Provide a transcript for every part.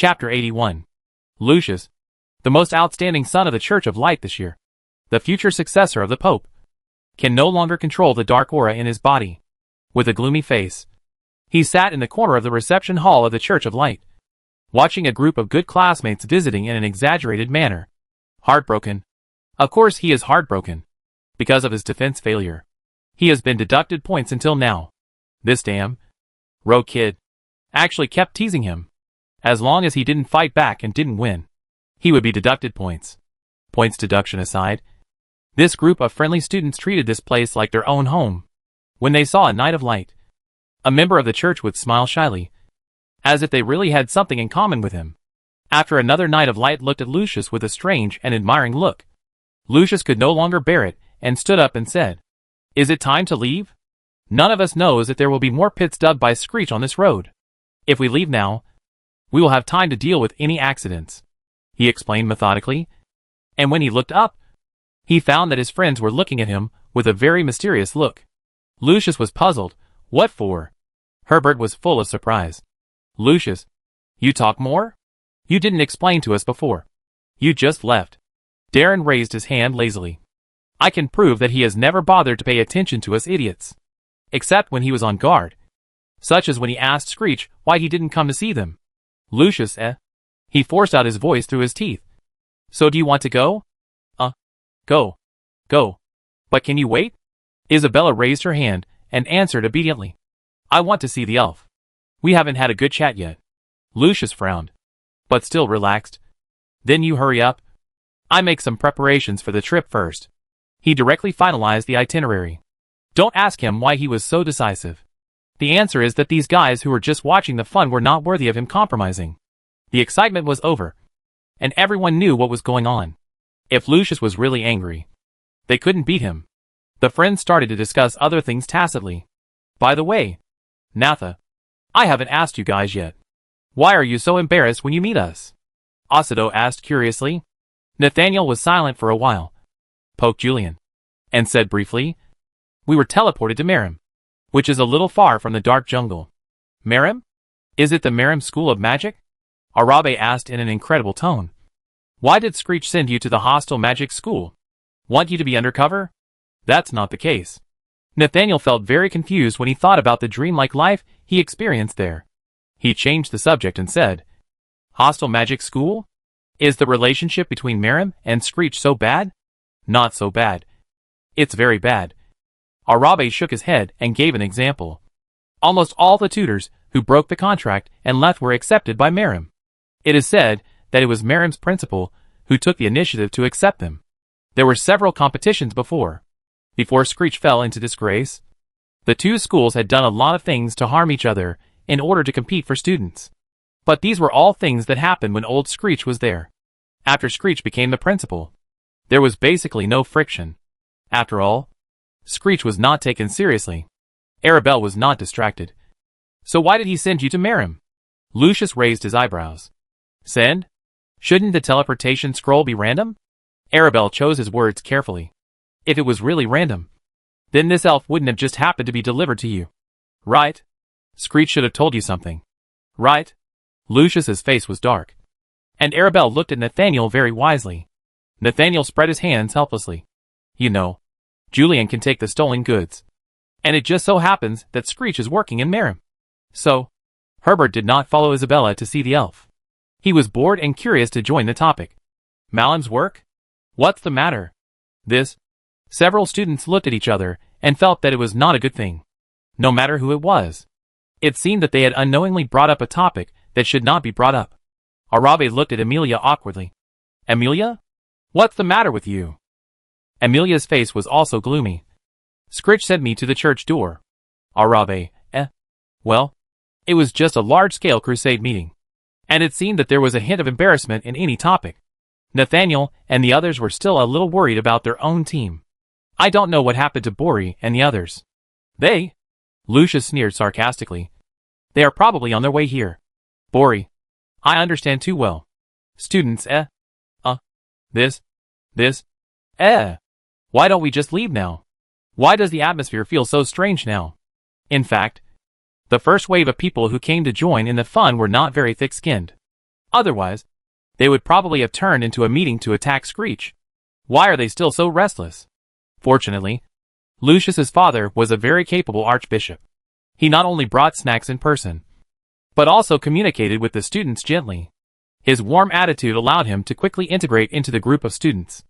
Chapter 81. Lucius, the most outstanding son of the Church of Light this year, the future successor of the Pope, can no longer control the dark aura in his body. With a gloomy face, he sat in the corner of the reception hall of the Church of Light, watching a group of good classmates visiting in an exaggerated manner. Heartbroken. Of course he is heartbroken. Because of his defense failure, he has been deducted points until now. This damn rogue kid actually kept teasing him. As long as he didn't fight back and didn't win, he would be deducted points. Points deduction aside, this group of friendly students treated this place like their own home. When they saw a Knight of Light, a member of the church would smile shyly, as if they really had something in common with him. After another Knight of Light looked at Lucius with a strange and admiring look, Lucius could no longer bear it and stood up and said, "Is it time to leave? None of us knows if there will be more pits dug by Screech on this road. If we leave now, we will have time to deal with any accidents," he explained methodically. And when he looked up, he found that his friends were looking at him with a very mysterious look. Lucius was puzzled. What for? Herbert was full of surprise. "Lucius, you talk more? You didn't explain to us before. You just left." Darren raised his hand lazily. "I can prove that he has never bothered to pay attention to us idiots. Except when he was on guard. Such as when he asked Screech why he didn't come to see them." "Lucius, He forced out his voice through his teeth. "So do you want to go?" Go. But can you wait?" Isabella raised her hand and answered obediently. "I want to see the elf. We haven't had a good chat yet." Lucius frowned, but still relaxed. "Then you hurry up. I make some preparations for the trip first." He directly finalized the itinerary. Don't ask him why he was so decisive. The answer is that these guys who were just watching the fun were not worthy of him compromising. The excitement was over, and everyone knew what was going on. If Lucius was really angry, they couldn't beat him. The friends started to discuss other things tacitly. "By the way, Natha, I haven't asked you guys yet. Why are you so embarrassed when you meet us?" Osido asked curiously. Nathaniel was silent for a while, poked Julian, and said briefly, "We were teleported to Merim, which is a little far from the dark jungle." "Merim? Is it the Merim School of Magic?" Arabe asked in an incredible tone. "Why did Screech send you to the hostile magic school? Want you to be undercover?" "That's not the case." Nathaniel felt very confused when he thought about the dreamlike life he experienced there. He changed the subject and said, "Hostile magic school? Is the relationship between Merim and Screech so bad?" "Not so bad. It's very bad." Arabe shook his head and gave an example. Almost all the tutors who broke the contract and left were accepted by Merim. It is said that it was Merim's principal who took the initiative to accept them. There were several competitions before Screech fell into disgrace. The two schools had done a lot of things to harm each other in order to compete for students. But these were all things that happened when old Screech was there. After Screech became the principal, there was basically no friction. After all, Screech was not taken seriously. Arabelle was not distracted. "So why did he send you to Merim?" Lucius raised his eyebrows. "Send? Shouldn't the teleportation scroll be random?" Arabelle chose his words carefully. "If it was really random, then this elf wouldn't have just happened to be delivered to you. Right? Screech should have told you something. Right?" Lucius's face was dark, and Arabelle looked at Nathaniel very wisely. Nathaniel spread his hands helplessly. "You know, Julian can take the stolen goods. And it just so happens that Screech is working in Merim." So, Herbert did not follow Isabella to see the elf. He was bored and curious to join the topic. "Malam's work? What's the matter?" "This." Several students looked at each other and felt that it was not a good thing. No matter who it was. It seemed that they had unknowingly brought up a topic that should not be brought up. Arabe looked at Amelia awkwardly. "Amelia? What's the matter with you?" Amelia's face was also gloomy. "Screech sent me to the church door." Arabe, Well, it was just a large-scale crusade meeting. And it seemed that there was a hint of embarrassment in any topic. Nathaniel and the others were still a little worried about their own team. "I don't know what happened to Bori and the others." "They?" Lucius sneered sarcastically. "They are probably on their way here." "Bori. I understand too well." "Students, This. Why don't we just leave now? Why does the atmosphere feel so strange now?" In fact, the first wave of people who came to join in the fun were not very thick-skinned. Otherwise, they would probably have turned into a meeting to attack Screech. Why are they still so restless? Fortunately, Lucius's father was a very capable archbishop. He not only brought snacks in person, but also communicated with the students gently. His warm attitude allowed him to quickly integrate into the group of students.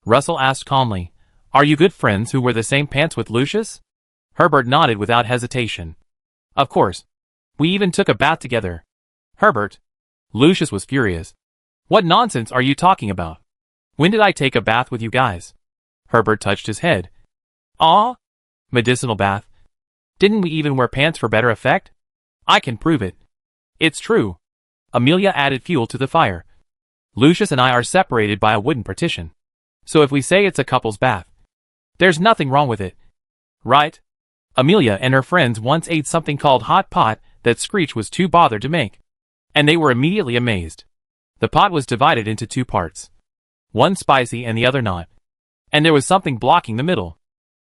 Russell asked calmly, "Are you good friends who wear the same pants with Lucius?" Herbert nodded without hesitation. "Of course. We even took a bath together." "Herbert." Lucius was furious. "What nonsense are you talking about? When did I take a bath with you guys?" Herbert touched his head. "Aw? Medicinal bath. Didn't we even wear pants for better effect? I can prove it." "It's true." Amelia added fuel to the fire. "Lucius and I are separated by a wooden partition. So if we say it's a couple's bath, there's nothing wrong with it. Right?" Amelia and her friends once ate something called hot pot that Screech was too bothered to make. And they were immediately amazed. The pot was divided into two parts. One spicy and the other not. And there was something blocking the middle.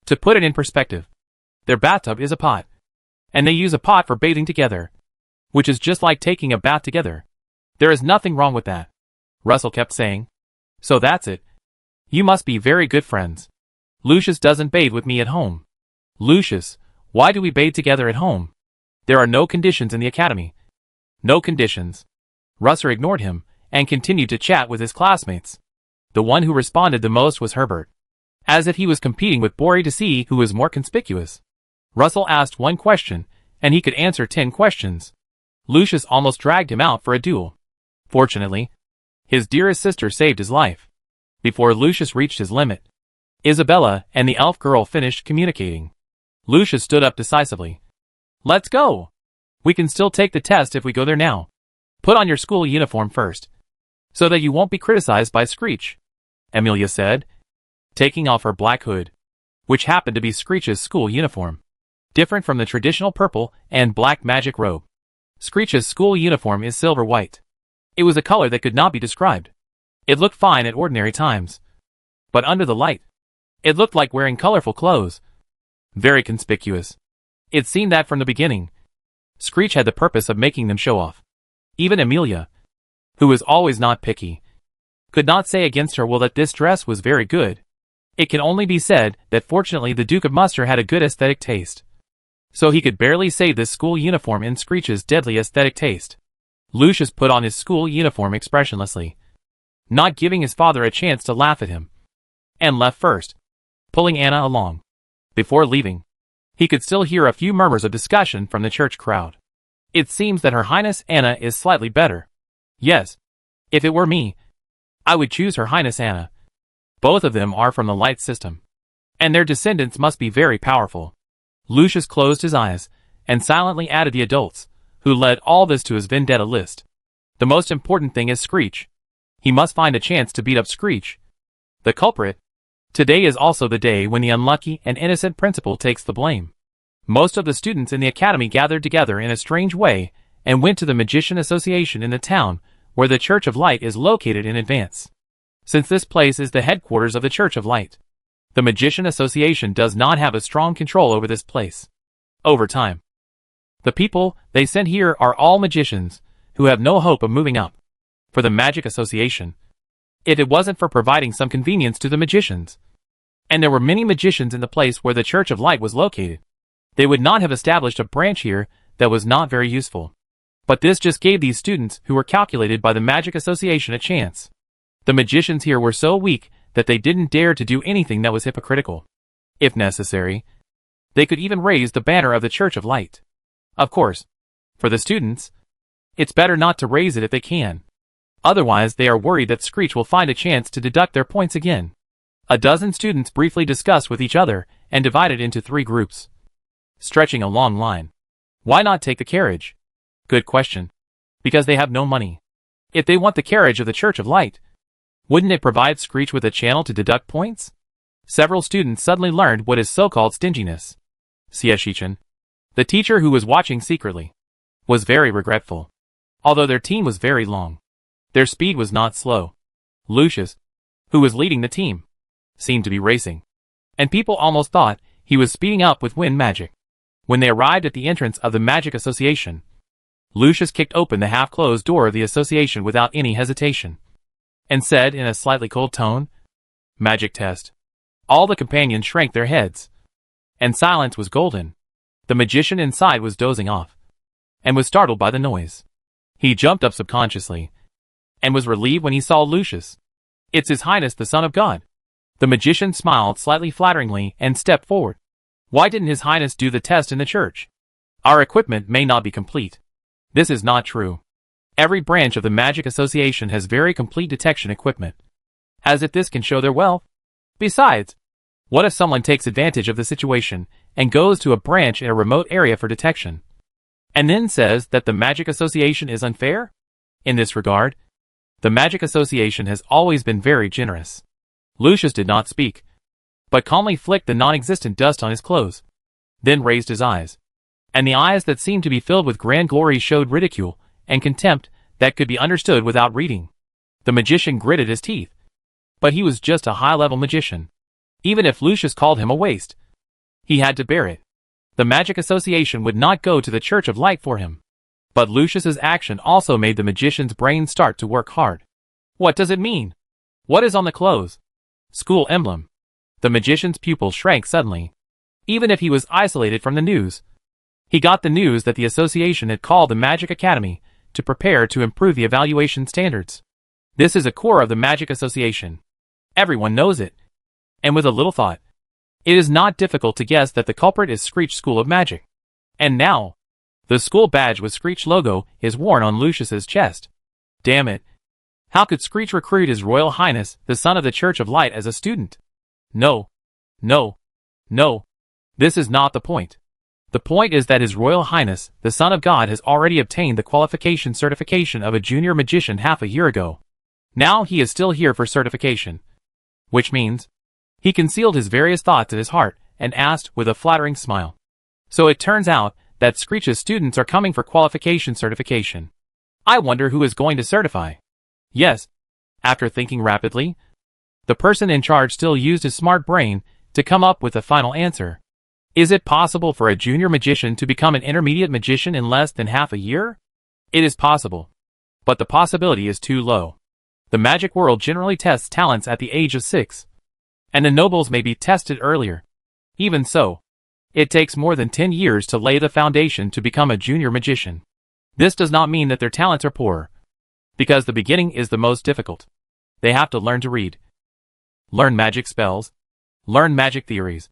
To put it in perspective, their bathtub is a pot. And they use a pot for bathing together. Which is just like taking a bath together. There is nothing wrong with that. Russell kept saying. "So that's it. You must be very good friends. Lucius doesn't bathe with me at home." "Lucius, why do we bathe together at home? There are no conditions in the academy." "No conditions." Russell ignored him and continued to chat with his classmates. The one who responded the most was Herbert. As if he was competing with Bori to see who was more conspicuous. Russell asked one question, and he could answer 10 questions. Lucius almost dragged him out for a duel. Fortunately, his dearest sister saved his life. Before Lucius reached his limit, Isabella and the elf girl finished communicating. Lucius stood up decisively. "Let's go! We can still take the test if we go there now. Put on your school uniform first, so that you won't be criticized by Screech," Amelia said, taking off her black hood, which happened to be Screech's school uniform, different from the traditional purple and black magic robe. Screech's school uniform is silver-white. It was a color that could not be described. It looked fine at ordinary times. But under the light, it looked like wearing colorful clothes. Very conspicuous. It seemed that from the beginning, Screech had the purpose of making them show off. Even Amelia, who was always not picky, could not say against her will that this dress was very good. It can only be said that fortunately the Duke of Munster had a good aesthetic taste. So he could barely say this school uniform in Screech's deadly aesthetic taste. Lucius put on his school uniform expressionlessly, not giving his father a chance to laugh at him, and left first, pulling Anna along. Before leaving, he could still hear a few murmurs of discussion from the church crowd. "It seems that Her Highness Anna is slightly better. Yes, if it were me, I would choose Her Highness Anna. Both of them are from the light system, and their descendants must be very powerful." Lucius closed his eyes, and silently added the adults, who led all this to his vendetta list. The most important thing is Screech. He must find a chance to beat up Screech, the culprit. Today is also the day when the unlucky and innocent principal takes the blame. Most of the students in the academy gathered together in a strange way, and went to the Magician Association in the town, where the Church of Light is located in advance. Since this place is the headquarters of the Church of Light, the Magician Association does not have a strong control over this place. Over time, the people they sent here are all magicians, who have no hope of moving up. For the Magic Association, if it wasn't for providing some convenience to the magicians, and there were many magicians in the place where the Church of Light was located, they would not have established a branch here that was not very useful. But this just gave these students who were calculated by the Magic Association a chance. The magicians here were so weak that they didn't dare to do anything that was hypocritical. If necessary, they could even raise the banner of the Church of Light. Of course, for the students, it's better not to raise it if they can. Otherwise they are worried that Screech will find a chance to deduct their points again. A dozen students briefly discussed with each other and divided into 3 groups, stretching a long line. Why not take the carriage? Good question. Because they have no money. If they want the carriage of the Church of Light, wouldn't it provide Screech with a channel to deduct points? Several students suddenly learned what is so-called stinginess. Sieshichin, the teacher who was watching secretly, was very regretful. Although their team was very long, their speed was not slow. Lucius, who was leading the team, seemed to be racing, and people almost thought he was speeding up with wind magic. When they arrived at the entrance of the Magic Association, Lucius kicked open the half-closed door of the association without any hesitation, and said in a slightly cold tone, "Magic test." All the companions shrank their heads, and silence was golden. The magician inside was dozing off, and was startled by the noise. He jumped up subconsciously, and was relieved when he saw Lucius. "It's His Highness the Son of God." The magician smiled slightly flatteringly and stepped forward. "Why didn't His Highness do the test in the church? Our equipment may not be complete." This is not true. Every branch of the Magic Association has very complete detection equipment. As if this can show their wealth. Besides, what if someone takes advantage of the situation and goes to a branch in a remote area for detection, and then says that the Magic Association is unfair? In this regard, the Magic Association has always been very generous. Lucius did not speak, but calmly flicked the non-existent dust on his clothes, then raised his eyes. And the eyes that seemed to be filled with grand glory showed ridicule and contempt that could be understood without reading. The magician gritted his teeth. But he was just a high-level magician. Even if Lucius called him a waste, he had to bear it. The Magic Association would not go to the Church of Light for him. But Lucius's action also made the magician's brain start to work hard. What does it mean? What is on the clothes? School emblem. The magician's pupils shrank suddenly. Even if he was isolated from the news, he got the news that the association had called the Magic Academy to prepare to improve the evaluation standards. This is a core of the Magic Association. Everyone knows it. And with a little thought, it is not difficult to guess that the culprit is Screech School of Magic. And now, the school badge with Screech logo is worn on Lucius's chest. Damn it. How could Screech recruit His Royal Highness, the Son of the Church of Light, as a student? No. No. No. This is not the point. The point is that His Royal Highness, the Son of God, has already obtained the qualification certification of a junior magician half a year ago. Now he is still here for certification. Which means, he concealed his various thoughts in his heart and asked with a flattering smile. So it turns out that Screech's students are coming for qualification certification. I wonder who is going to certify. Yes. After thinking rapidly, the person in charge still used his smart brain to come up with a final answer. Is it possible for a junior magician to become an intermediate magician in less than half a year? It is possible. But the possibility is too low. The magic world generally tests talents at the age of 6. And the nobles may be tested earlier. Even so, it takes more than 10 years to lay the foundation to become a junior magician. This does not mean that their talents are poor, because the beginning is the most difficult. They have to learn to read, learn magic spells, learn magic theories,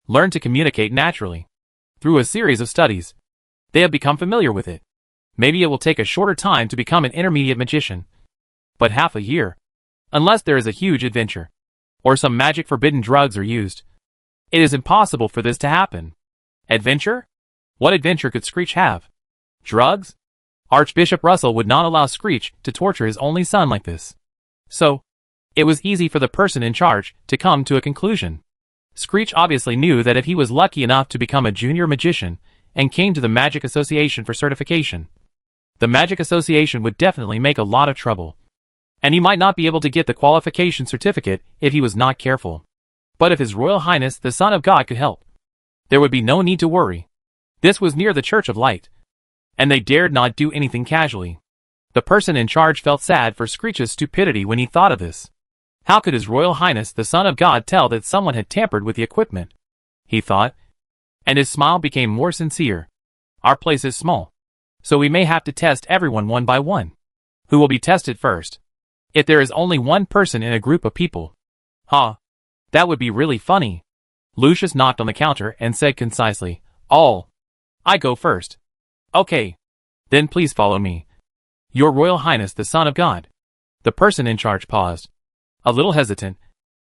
learn to communicate naturally. Through a series of studies, they have become familiar with it. Maybe it will take a shorter time to become an intermediate magician. But half a year, unless there is a huge adventure, or some magic forbidden drugs are used, it is impossible for this to happen. Adventure? What adventure could Screech have? Drugs? Archbishop Russell would not allow Screech to torture his only son like this. So, it was easy for the person in charge to come to a conclusion. Screech obviously knew that if he was lucky enough to become a junior magician and came to the Magic Association for certification, the Magic Association would definitely make a lot of trouble. And he might not be able to get the qualification certificate if he was not careful. But if His Royal Highness, the Son of God, could help, there would be no need to worry. This was near the Church of Light, and they dared not do anything casually. The person in charge felt sad for Screech's stupidity when he thought of this. How could His Royal Highness, the Son of God, tell that someone had tampered with the equipment? He thought, and his smile became more sincere. Our place is small, so we may have to test everyone one by one. Who will be tested first? If there is only one person in a group of people. That would be really funny. Lucius knocked on the counter and said concisely, "All. I go first." "Okay. Then please follow me. Your Royal Highness, the Son of God." The person in charge paused, a little hesitant.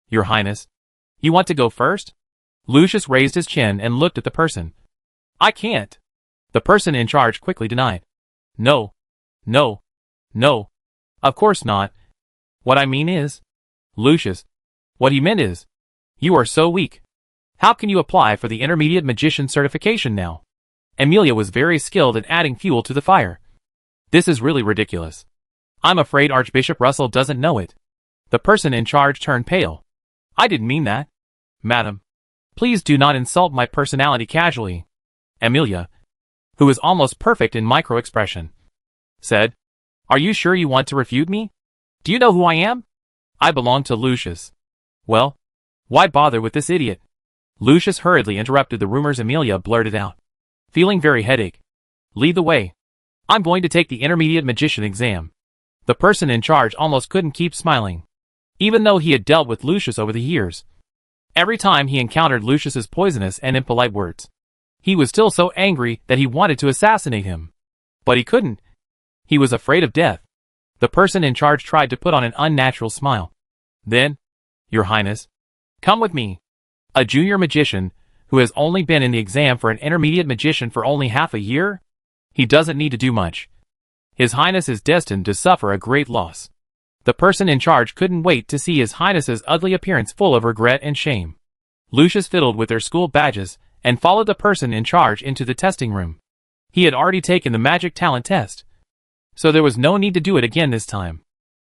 "Your Highness, you want to go first?" Lucius raised his chin and looked at the person. "I can't." The person in charge quickly denied. No. No. No. Of course not. What I mean is, Lucius, what he meant is, you are so weak. How can you apply for the intermediate magician certification now? Amelia was very skilled at adding fuel to the fire. This is really ridiculous. I'm afraid Archbishop Russell doesn't know it. The person in charge turned pale. I didn't mean that. Madam, please do not insult my personality casually. Amelia, who was almost perfect in micro-expression, said, "Are you sure you want to refute me? Do you know who I am? I belong to Lucius." "Well, why bother with this idiot?" Lucius hurriedly interrupted the rumors Amelia blurted out, feeling very headache. "Lead the way. I'm going to take the intermediate magician exam." The person in charge almost couldn't keep smiling. Even though he had dealt with Lucius over the years, every time he encountered Lucius's poisonous and impolite words, he was still so angry that he wanted to assassinate him. But he couldn't. He was afraid of death. The person in charge tried to put on an unnatural smile. Then, "Your Highness, come with me." A junior magician, who has only been in the exam for an intermediate magician for only half a year? He doesn't need to do much. His Highness is destined to suffer a great loss. The person in charge couldn't wait to see His Highness's ugly appearance full of regret and shame. Lucius fiddled with their school badges and followed the person in charge into the testing room. He had already taken the magic talent test, so there was no need to do it again this time.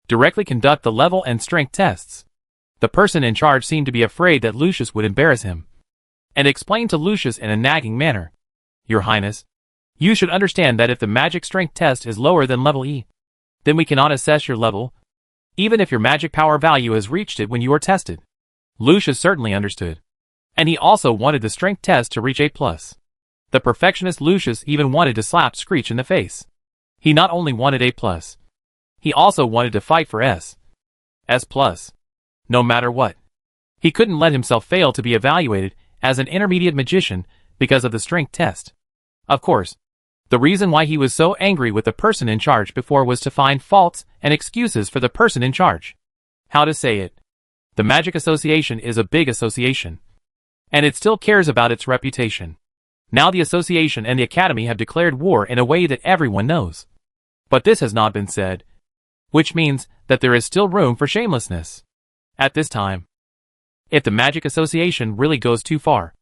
Directly conduct the level and strength tests. The person in charge seemed to be afraid that Lucius would embarrass him, and explained to Lucius in a nagging manner, "Your Highness, you should understand that if the magic strength test is lower than level E, then we cannot assess your level, even if your magic power value has reached it when you are tested." Lucius certainly understood, and he also wanted the strength test to reach A+. The perfectionist Lucius even wanted to slap Screech in the face. He not only wanted A+, he also wanted to fight for S+, no matter what. He couldn't let himself fail to be evaluated as an intermediate magician because of the strength test. Of course, the reason why he was so angry with the person in charge before was to find faults and excuses for the person in charge. How to say it? The Magic Association is a big association, and it still cares about its reputation. Now the association and the academy have declared war in a way that everyone knows. But this has not been said, which means that there is still room for shamelessness. At this time, if the Magic Association really goes too far,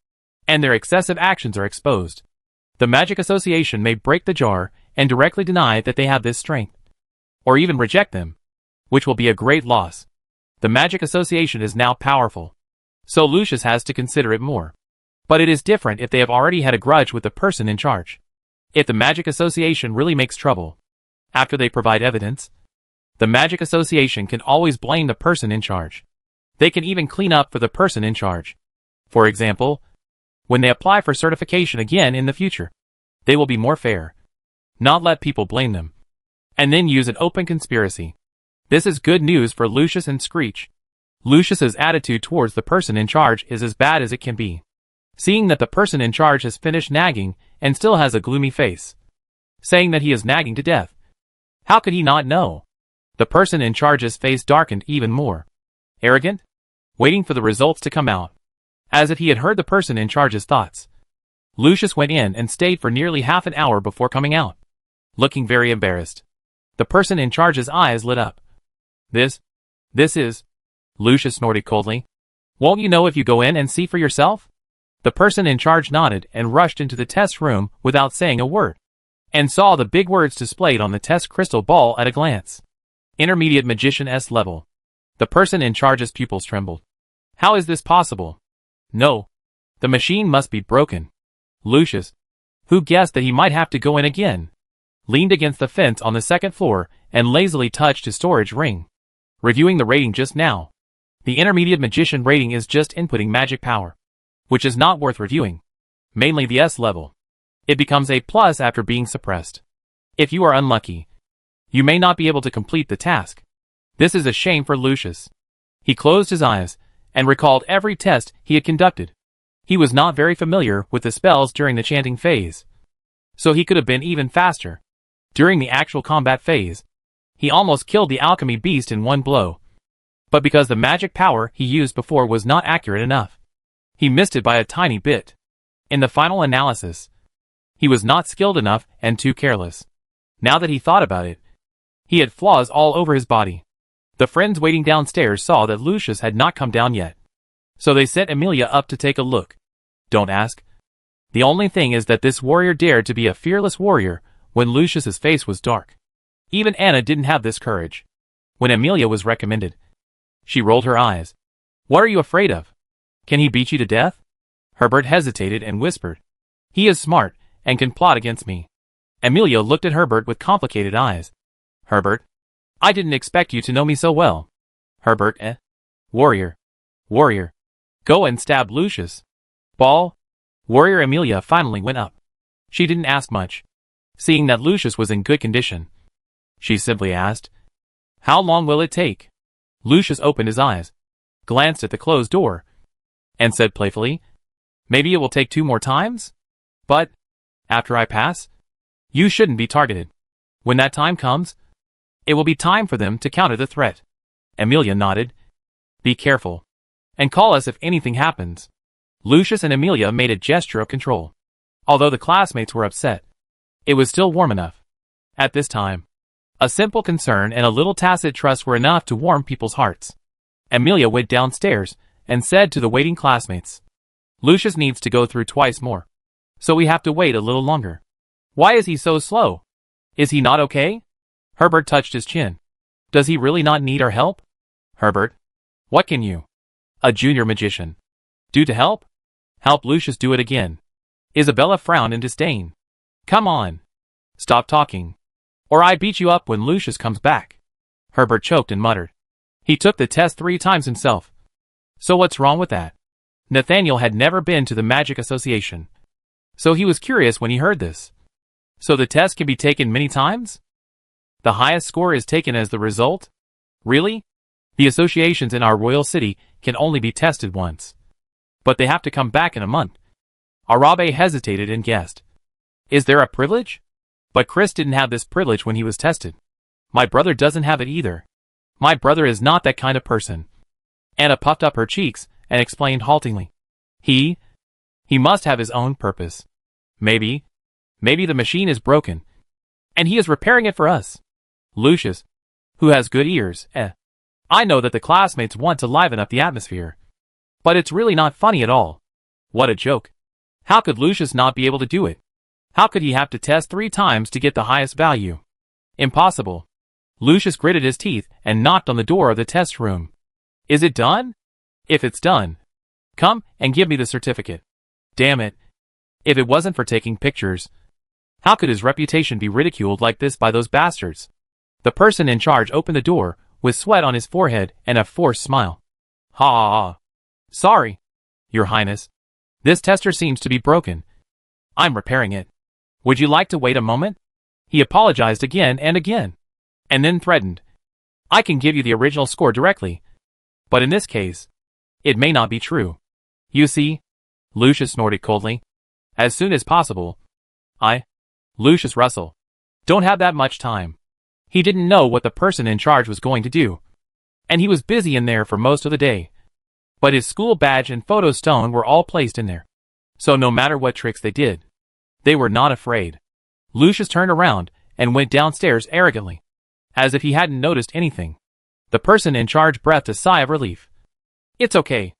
and their excessive actions are exposed, the Magic Association may break the jar and directly deny that they have this strength, or even reject them, which will be a great loss. The Magic Association is now powerful, so Lucius has to consider it more. But it is different if they have already had a grudge with the person in charge. If the Magic Association really makes trouble, after they provide evidence, the Magic Association can always blame the person in charge. They can even clean up for the person in charge. For example, when they apply for certification again in the future, they will be more fair, not let people blame them, and then use an open conspiracy. This is good news for Lucius and Screech. Lucius's attitude towards the person in charge is as bad as it can be. Seeing that the person in charge has finished nagging and still has a gloomy face, saying that he is nagging to death, how could he not know? The person in charge's face darkened even more. Arrogant? Waiting for the results to come out, as if he had heard the person in charge's thoughts. Lucius went in and stayed for nearly half an hour before coming out, looking very embarrassed. The person in charge's eyes lit up. This is... Lucius snorted coldly. "Won't you know if you go in and see for yourself?" The person in charge nodded and rushed into the test room without saying a word, and saw the big words displayed on the test crystal ball at a glance. Intermediate Magician S level. The person in charge's pupils trembled. How is this possible? No. The machine must be broken. Lucius, who guessed that he might have to go in again, leaned against the fence on the second floor and lazily touched his storage ring. Reviewing the rating just now. The Intermediate Magician rating is just inputting magic power, which is not worth reviewing. Mainly the S level. It becomes A+ after being suppressed. If you are unlucky, you may not be able to complete the task. This is a shame for Lucius. He closed his eyes and recalled every test he had conducted. He was not very familiar with the spells during the chanting phase, so he could have been even faster. During the actual combat phase, he almost killed the alchemy beast in one blow. But because the magic power he used before was not accurate enough, he missed it by a tiny bit. In the final analysis, he was not skilled enough and too careless. Now that he thought about it, he had flaws all over his body. The friends waiting downstairs saw that Lucius had not come down yet, so they sent Amelia up to take a look. Don't ask. The only thing is that this warrior dared to be a fearless warrior when Lucius's face was dark. Even Anna didn't have this courage. When Amelia was recommended, she rolled her eyes. What are you afraid of? Can he beat you to death? Herbert hesitated and whispered. He is smart, and can plot against me. Amelia looked at Herbert with complicated eyes. Herbert, I didn't expect you to know me so well. Herbert, Warrior. Warrior. Go and stab Lucius. Ball. Warrior Amelia finally went up. She didn't ask much. Seeing that Lucius was in good condition, she simply asked, How long will it take? Lucius opened his eyes, glanced at the closed door, and said playfully, Maybe it will take 2 more times? But, after I pass, you shouldn't be targeted. When that time comes, it will be time for them to counter the threat. Amelia nodded. Be careful. And call us if anything happens. Lucius and Amelia made a gesture of control. Although the classmates were upset, it was still warm enough. At this time, a simple concern and a little tacit trust were enough to warm people's hearts. Amelia went downstairs and said to the waiting classmates, Lucius needs to go through twice more, so we have to wait a little longer. Why is he so slow? Is he not okay? Herbert touched his chin. Does he really not need our help? Herbert, what can you, a junior magician, do to help? Help Lucius do it again. Isabella frowned in disdain. Come on. Stop talking, or I beat you up when Lucius comes back. Herbert choked and muttered. He took the test 3 times himself. So what's wrong with that? Nathaniel had never been to the Magic Association, so he was curious when he heard this. So the test can be taken many times? The highest score is taken as the result? Really? The associations in our royal city can only be tested once. But they have to come back in a month. Arabe hesitated and guessed. Is there a privilege? But Chris didn't have this privilege when he was tested. My brother doesn't have it either. My brother is not that kind of person. Anna puffed up her cheeks and explained haltingly. He must have his own purpose. Maybe the machine is broken, and he is repairing it for us. Lucius, who has good ears, I know that the classmates want to liven up the atmosphere. But it's really not funny at all. What a joke. How could Lucius not be able to do it? How could he have to test 3 times to get the highest value? Impossible. Lucius gritted his teeth and knocked on the door of the test room. Is it done? If it's done, come and give me the certificate. Damn it. If it wasn't for taking pictures, how could his reputation be ridiculed like this by those bastards? The person in charge opened the door, with sweat on his forehead and a forced smile. Ha! Sorry, Your Highness. This tester seems to be broken. I'm repairing it. Would you like to wait a moment? He apologized again and again, and then threatened. I can give you the original score directly, but in this case, it may not be true. You see, Lucius snorted coldly. As soon as possible. Lucius Russell, don't have that much time. He didn't know what the person in charge was going to do, and he was busy in there for most of the day. But his school badge and photo stone were all placed in there, so no matter what tricks they did, they were not afraid. Lucius turned around and went downstairs arrogantly, as if he hadn't noticed anything. The person in charge breathed a sigh of relief. It's okay.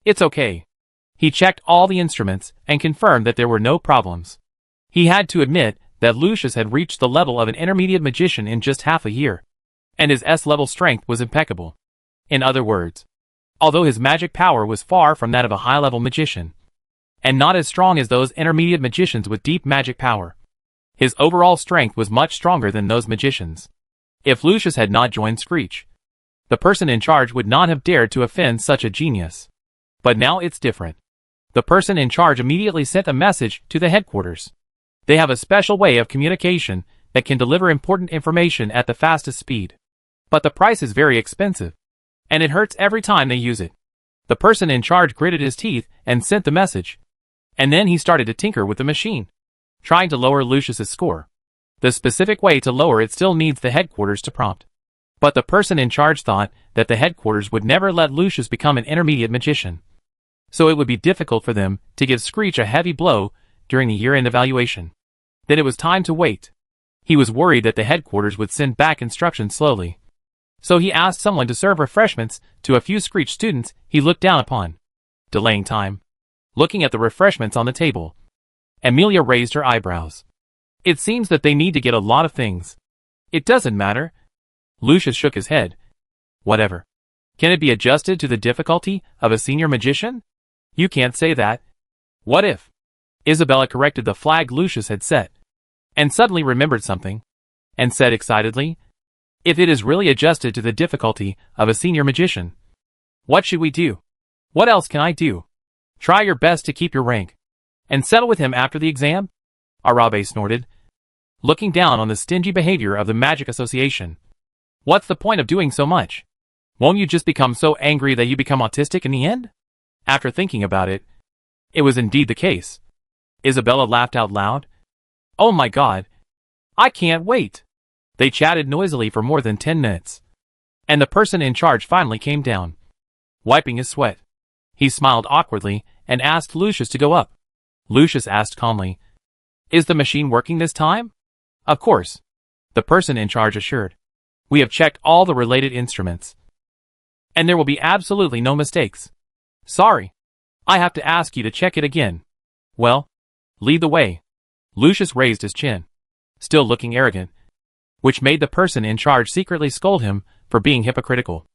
It's okay. He checked all the instruments and confirmed that there were no problems. He had to admit that Lucius had reached the level of an intermediate magician in just half a year, and his S-level strength was impeccable. In other words, although his magic power was far from that of a high-level magician, and not as strong as those intermediate magicians with deep magic power, his overall strength was much stronger than those magicians. If Lucius had not joined Screech, the person in charge would not have dared to offend such a genius. But now it's different. The person in charge immediately sent a message to the headquarters. They have a special way of communication that can deliver important information at the fastest speed. But the price is very expensive, and it hurts every time they use it. The person in charge gritted his teeth and sent the message. And then he started to tinker with the machine, trying to lower Lucius's score. The specific way to lower it still needs the headquarters to prompt. But the person in charge thought that the headquarters would never let Lucius become an intermediate magician, so it would be difficult for them to give Screech a heavy blow during the year-end evaluation. Then it was time to wait. He was worried that the headquarters would send back instructions slowly, so he asked someone to serve refreshments to a few Screech students he looked down upon. Delaying time. Looking at the refreshments on the table, Amelia raised her eyebrows. It seems that they need to get a lot of things. It doesn't matter. Lucius shook his head. Whatever. Can it be adjusted to the difficulty of a senior magician? You can't say that. What if Isabella corrected the flag Lucius had set, and suddenly remembered something, and said excitedly, "If it is really adjusted to the difficulty of a senior magician, what should we do? What else can I do? Try your best to keep your rank, and settle with him after the exam?" Arabe snorted, looking down on the stingy behavior of the Magic Association. "What's the point of doing so much? Won't you just become so angry that you become autistic in the end?" After thinking about it, it was indeed the case. Isabella laughed out loud. "Oh my God! I can't wait!" They chatted noisily for more than 10 minutes, and the person in charge finally came down, wiping his sweat. He smiled awkwardly and asked Lucius to go up. Lucius asked calmly, "Is the machine working this time?" "Of course," the person in charge assured. "We have checked all the related instruments, and there will be absolutely no mistakes. Sorry, I have to ask you to check it again." "Well, lead the way." Lucius raised his chin, still looking arrogant, which made the person in charge secretly scold him for being hypocritical.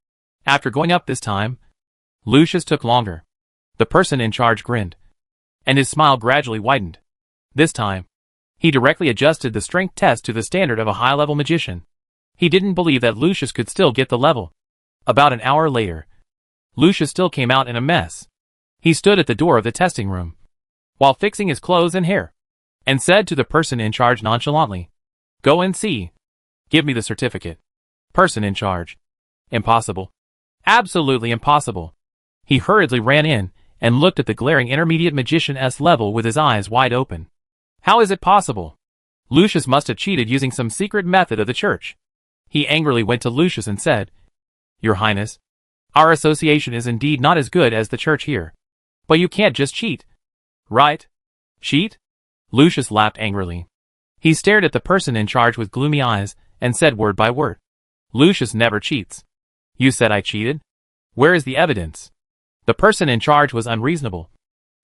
After going up this time, Lucius took longer. The person in charge grinned, and his smile gradually widened. This time, he directly adjusted the strength test to the standard of a high-level magician. He didn't believe that Lucius could still get the level. About an hour later, Lucius still came out in a mess. He stood at the door of the testing room, while fixing his clothes and hair, and said to the person in charge nonchalantly, "Go and see. Give me the certificate." Person in charge: "Impossible. Absolutely impossible." He hurriedly ran in and looked at the glaring intermediate magician-esque level with his eyes wide open. How is it possible? Lucius must have cheated using some secret method of the church. He angrily went to Lucius and said, "Your Highness, our association is indeed not as good as the church here. But you can't just cheat. Right? Cheat?" Lucius laughed angrily. He stared at the person in charge with gloomy eyes and said word by word, "Lucius never cheats." "You said I cheated? Where is the evidence?" The person in charge was unreasonable.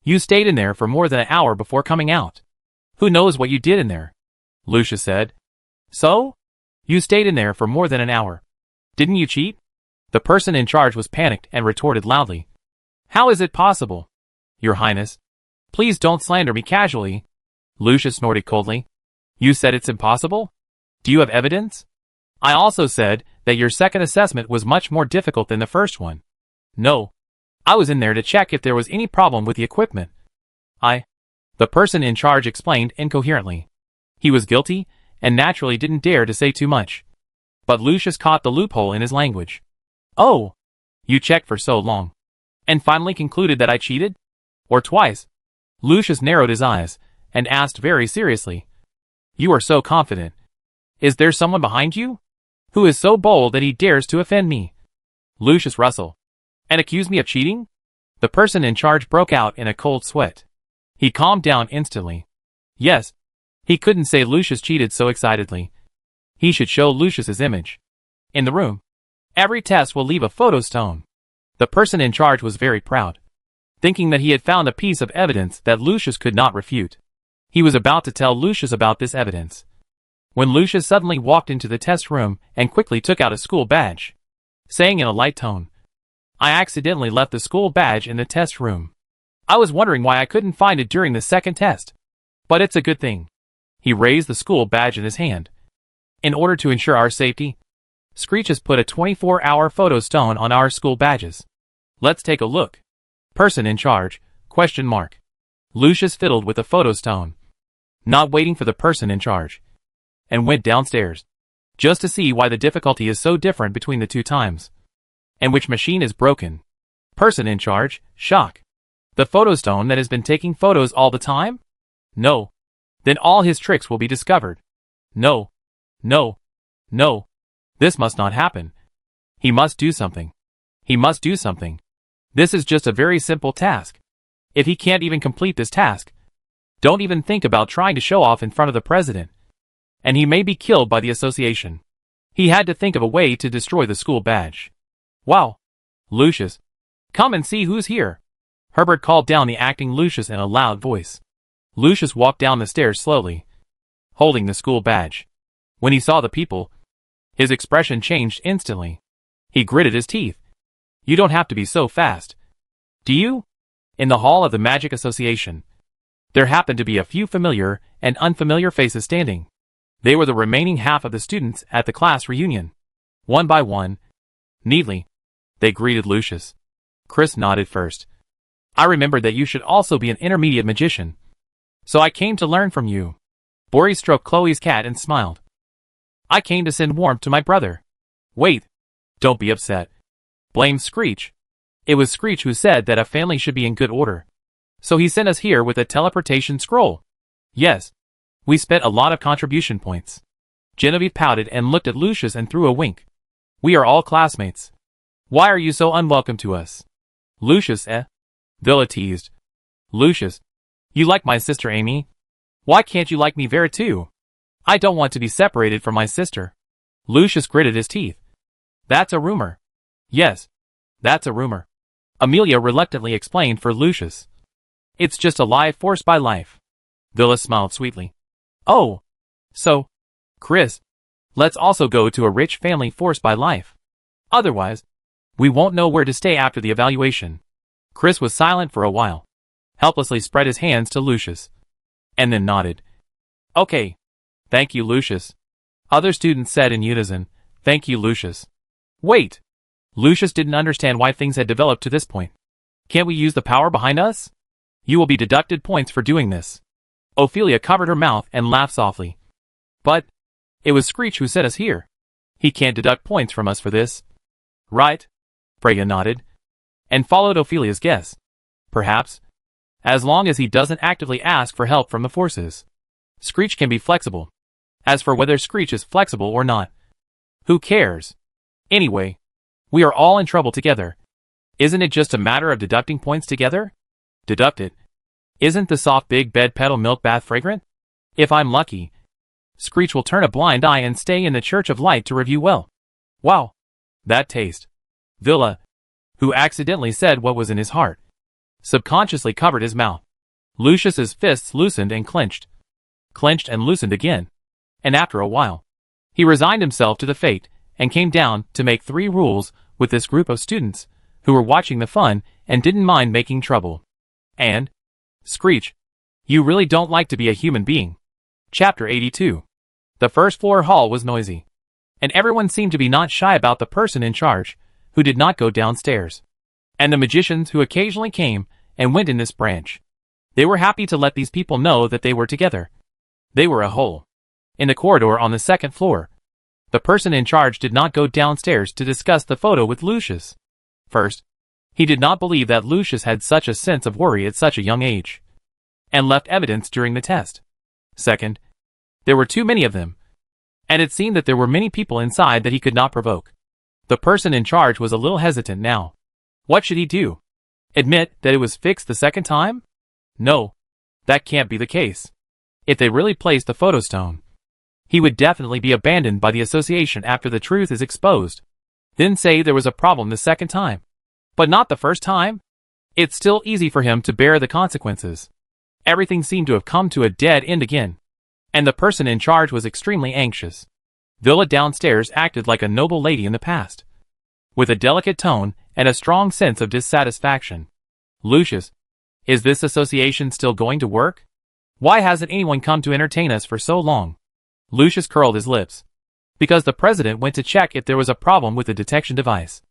"You stayed in there for more than an hour before coming out. Who knows what you did in there?" Lucius said. "So? You stayed in there for more than an hour. Didn't you cheat?" The person in charge was panicked and retorted loudly, "How is it possible? Your Highness, please don't slander me casually." Lucius snorted coldly. "You said it's impossible? Do you have evidence?" "I also said that your second assessment was much more difficult than the first one." "No. I was in there to check if there was any problem with the equipment." The person in charge explained incoherently. He was guilty, and naturally didn't dare to say too much. But Lucius caught the loophole in his language. "Oh, you checked for so long, and finally concluded that I cheated? Or twice?" Lucius narrowed his eyes, and asked very seriously, "You are so confident. Is there someone behind you? Who is so bold that he dares to offend me?" Lucius Russell. "And accuse me of cheating?" The person in charge broke out in a cold sweat. He calmed down instantly. Yes, he couldn't say Lucius cheated so excitedly. He should show Lucius's image in the room. Every test will leave a photo stone. The person in charge was very proud, thinking that he had found a piece of evidence that Lucius could not refute. He was about to tell Lucius about this evidence, when Lucius suddenly walked into the test room and quickly took out a school badge, saying in a light tone, "I accidentally left the school badge in the test room. I was wondering why I couldn't find it during the second test. But it's a good thing." He raised the school badge in his hand. "In order to ensure our safety, Screech has put a 24-hour photo stone on our school badges. Let's take a look." Person in charge, ? Lucius fiddled with the photo stone, not waiting for the person in charge, and went downstairs, just to see why the difficulty is so different between the two times, and which machine is broken. Person in charge, shock. "The photo stone that has been taking photos all the time? No. Then all his tricks will be discovered. No. No. No. This must not happen. He must do something. He must do something. This is just a very simple task. If he can't even complete this task, don't even think about trying to show off in front of the president. And he may be killed by the association." He had to think of a way to destroy the school badge. "Wow. Lucius, come and see who's here." Herbert called down the acting Lucius in a loud voice. Lucius walked down the stairs slowly, holding the school badge. When he saw the people, his expression changed instantly. He gritted his teeth. "You don't have to be so fast. Do you?" In the hall of the Magic Association, There happened to be a few familiar and unfamiliar faces standing. They were the remaining half of the students at the class reunion. One by one, neatly, they greeted Lucius. Chris nodded first. I remembered that you should also be an intermediate magician. So I came to learn from you. Bori stroked Chloe's cat and smiled. I came to send warmth to my brother. Wait. Don't be upset. Blame Screech. It was Screech who said that a family should be in good order. So he sent us here with a teleportation scroll. Yes. We spent a lot of contribution points. Genevieve pouted and looked at Lucius and threw a wink. We are all classmates. Why are you so unwelcome to us? Lucius, Villa teased. Lucius, you like my sister Amy? Why can't you like me Vera too? I don't want to be separated from my sister. Lucius gritted his teeth. That's a rumor. Yes, that's a rumor. Amelia reluctantly explained for Lucius. It's just a lie forced by life. Villa smiled sweetly. Oh, so, Chris, let's also go to a rich family forced by life. Otherwise, we won't know where to stay after the evaluation. Chris was silent for a while, helplessly spread his hands to Lucius, and then nodded. Okay. Thank you, Lucius. Other students said in unison, Thank you, Lucius. Wait. Lucius didn't understand why things had developed to this point. Can't we use the power behind us? You will be deducted points for doing this. Ophelia covered her mouth and laughed softly. But, it was Screech who sent us here. He can't deduct points from us for this. Right? Freya nodded, and followed Ophelia's guess. Perhaps. As long as he doesn't actively ask for help from the forces. Screech can be flexible. As for whether Screech is flexible or not, who cares? Anyway, we are all in trouble together. Isn't it just a matter of deducting points together? Deduct it. Isn't the soft big bed petal milk bath fragrant? If I'm lucky, Screech will turn a blind eye and stay in the Church of Light to review well. Wow. That taste. Villa, who accidentally said what was in his heart, subconsciously covered his mouth. Lucius's fists loosened and clenched and loosened again. And after a while, he resigned himself to the fate and came down to make 3 rules with this group of students who were watching the fun and didn't mind making trouble. And, Screech, you really don't like to be a human being. Chapter 82. The first floor hall was noisy, and everyone seemed to be not shy about the person in charge, who did not go downstairs, and the magicians who occasionally came and went in this branch. They were happy to let these people know that they were together. They were a whole. In the corridor on the 2nd floor, the person in charge did not go downstairs to discuss the photo with Lucius. First, he did not believe that Lucius had such a sense of worry at such a young age, and left evidence during the test. Second, there were too many of them, and it seemed that there were many people inside that he could not provoke. The person in charge was a little hesitant now. What should he do? Admit that it was fixed the second time? No, that can't be the case. If they really placed the photostone, he would definitely be abandoned by the association after the truth is exposed. Then say there was a problem the second time, but not the first time? It's still easy for him to bear the consequences. Everything seemed to have come to a dead end again, and the person in charge was extremely anxious. Villa downstairs acted like a noble lady in the past, with a delicate tone and a strong sense of dissatisfaction. Lucius, is this association still going to work? Why hasn't anyone come to entertain us for so long? Lucius curled his lips. Because the president went to check if there was a problem with the detection device.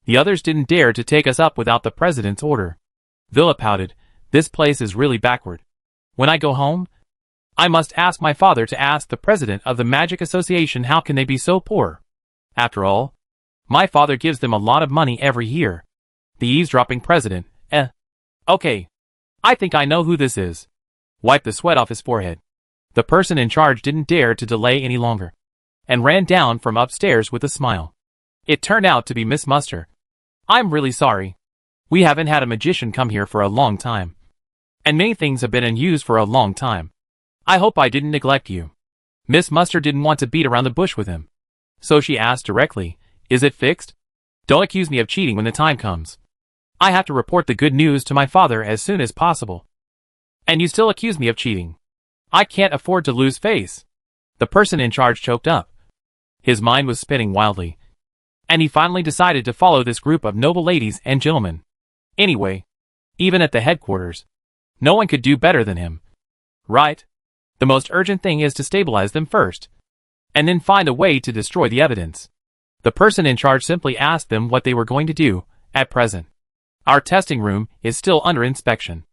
The others didn't dare to take us up without the president's order. Villa pouted. This place is really backward. When I go home, I must ask my father to ask the president of the Magic Association how can they be so poor. After all, my father gives them a lot of money every year. The eavesdropping president, Okay. I think I know who this is. Wiped the sweat off his forehead. The person in charge didn't dare to delay any longer, and ran down from upstairs with a smile. It turned out to be Miss Muster. I'm really sorry. We haven't had a magician come here for a long time, and many things have been in use for a long time. I hope I didn't neglect you. Miss Muster didn't want to beat around the bush with him, so she asked directly, Is it fixed? Don't accuse me of cheating when the time comes. I have to report the good news to my father as soon as possible. And you still accuse me of cheating. I can't afford to lose face. The person in charge choked up. His mind was spinning wildly, and he finally decided to follow this group of noble ladies and gentlemen. Anyway, even at the headquarters, no one could do better than him. Right? The most urgent thing is to stabilize them first, and then find a way to destroy the evidence. The person in charge simply asked them what they were going to do. At present, our testing room is still under inspection.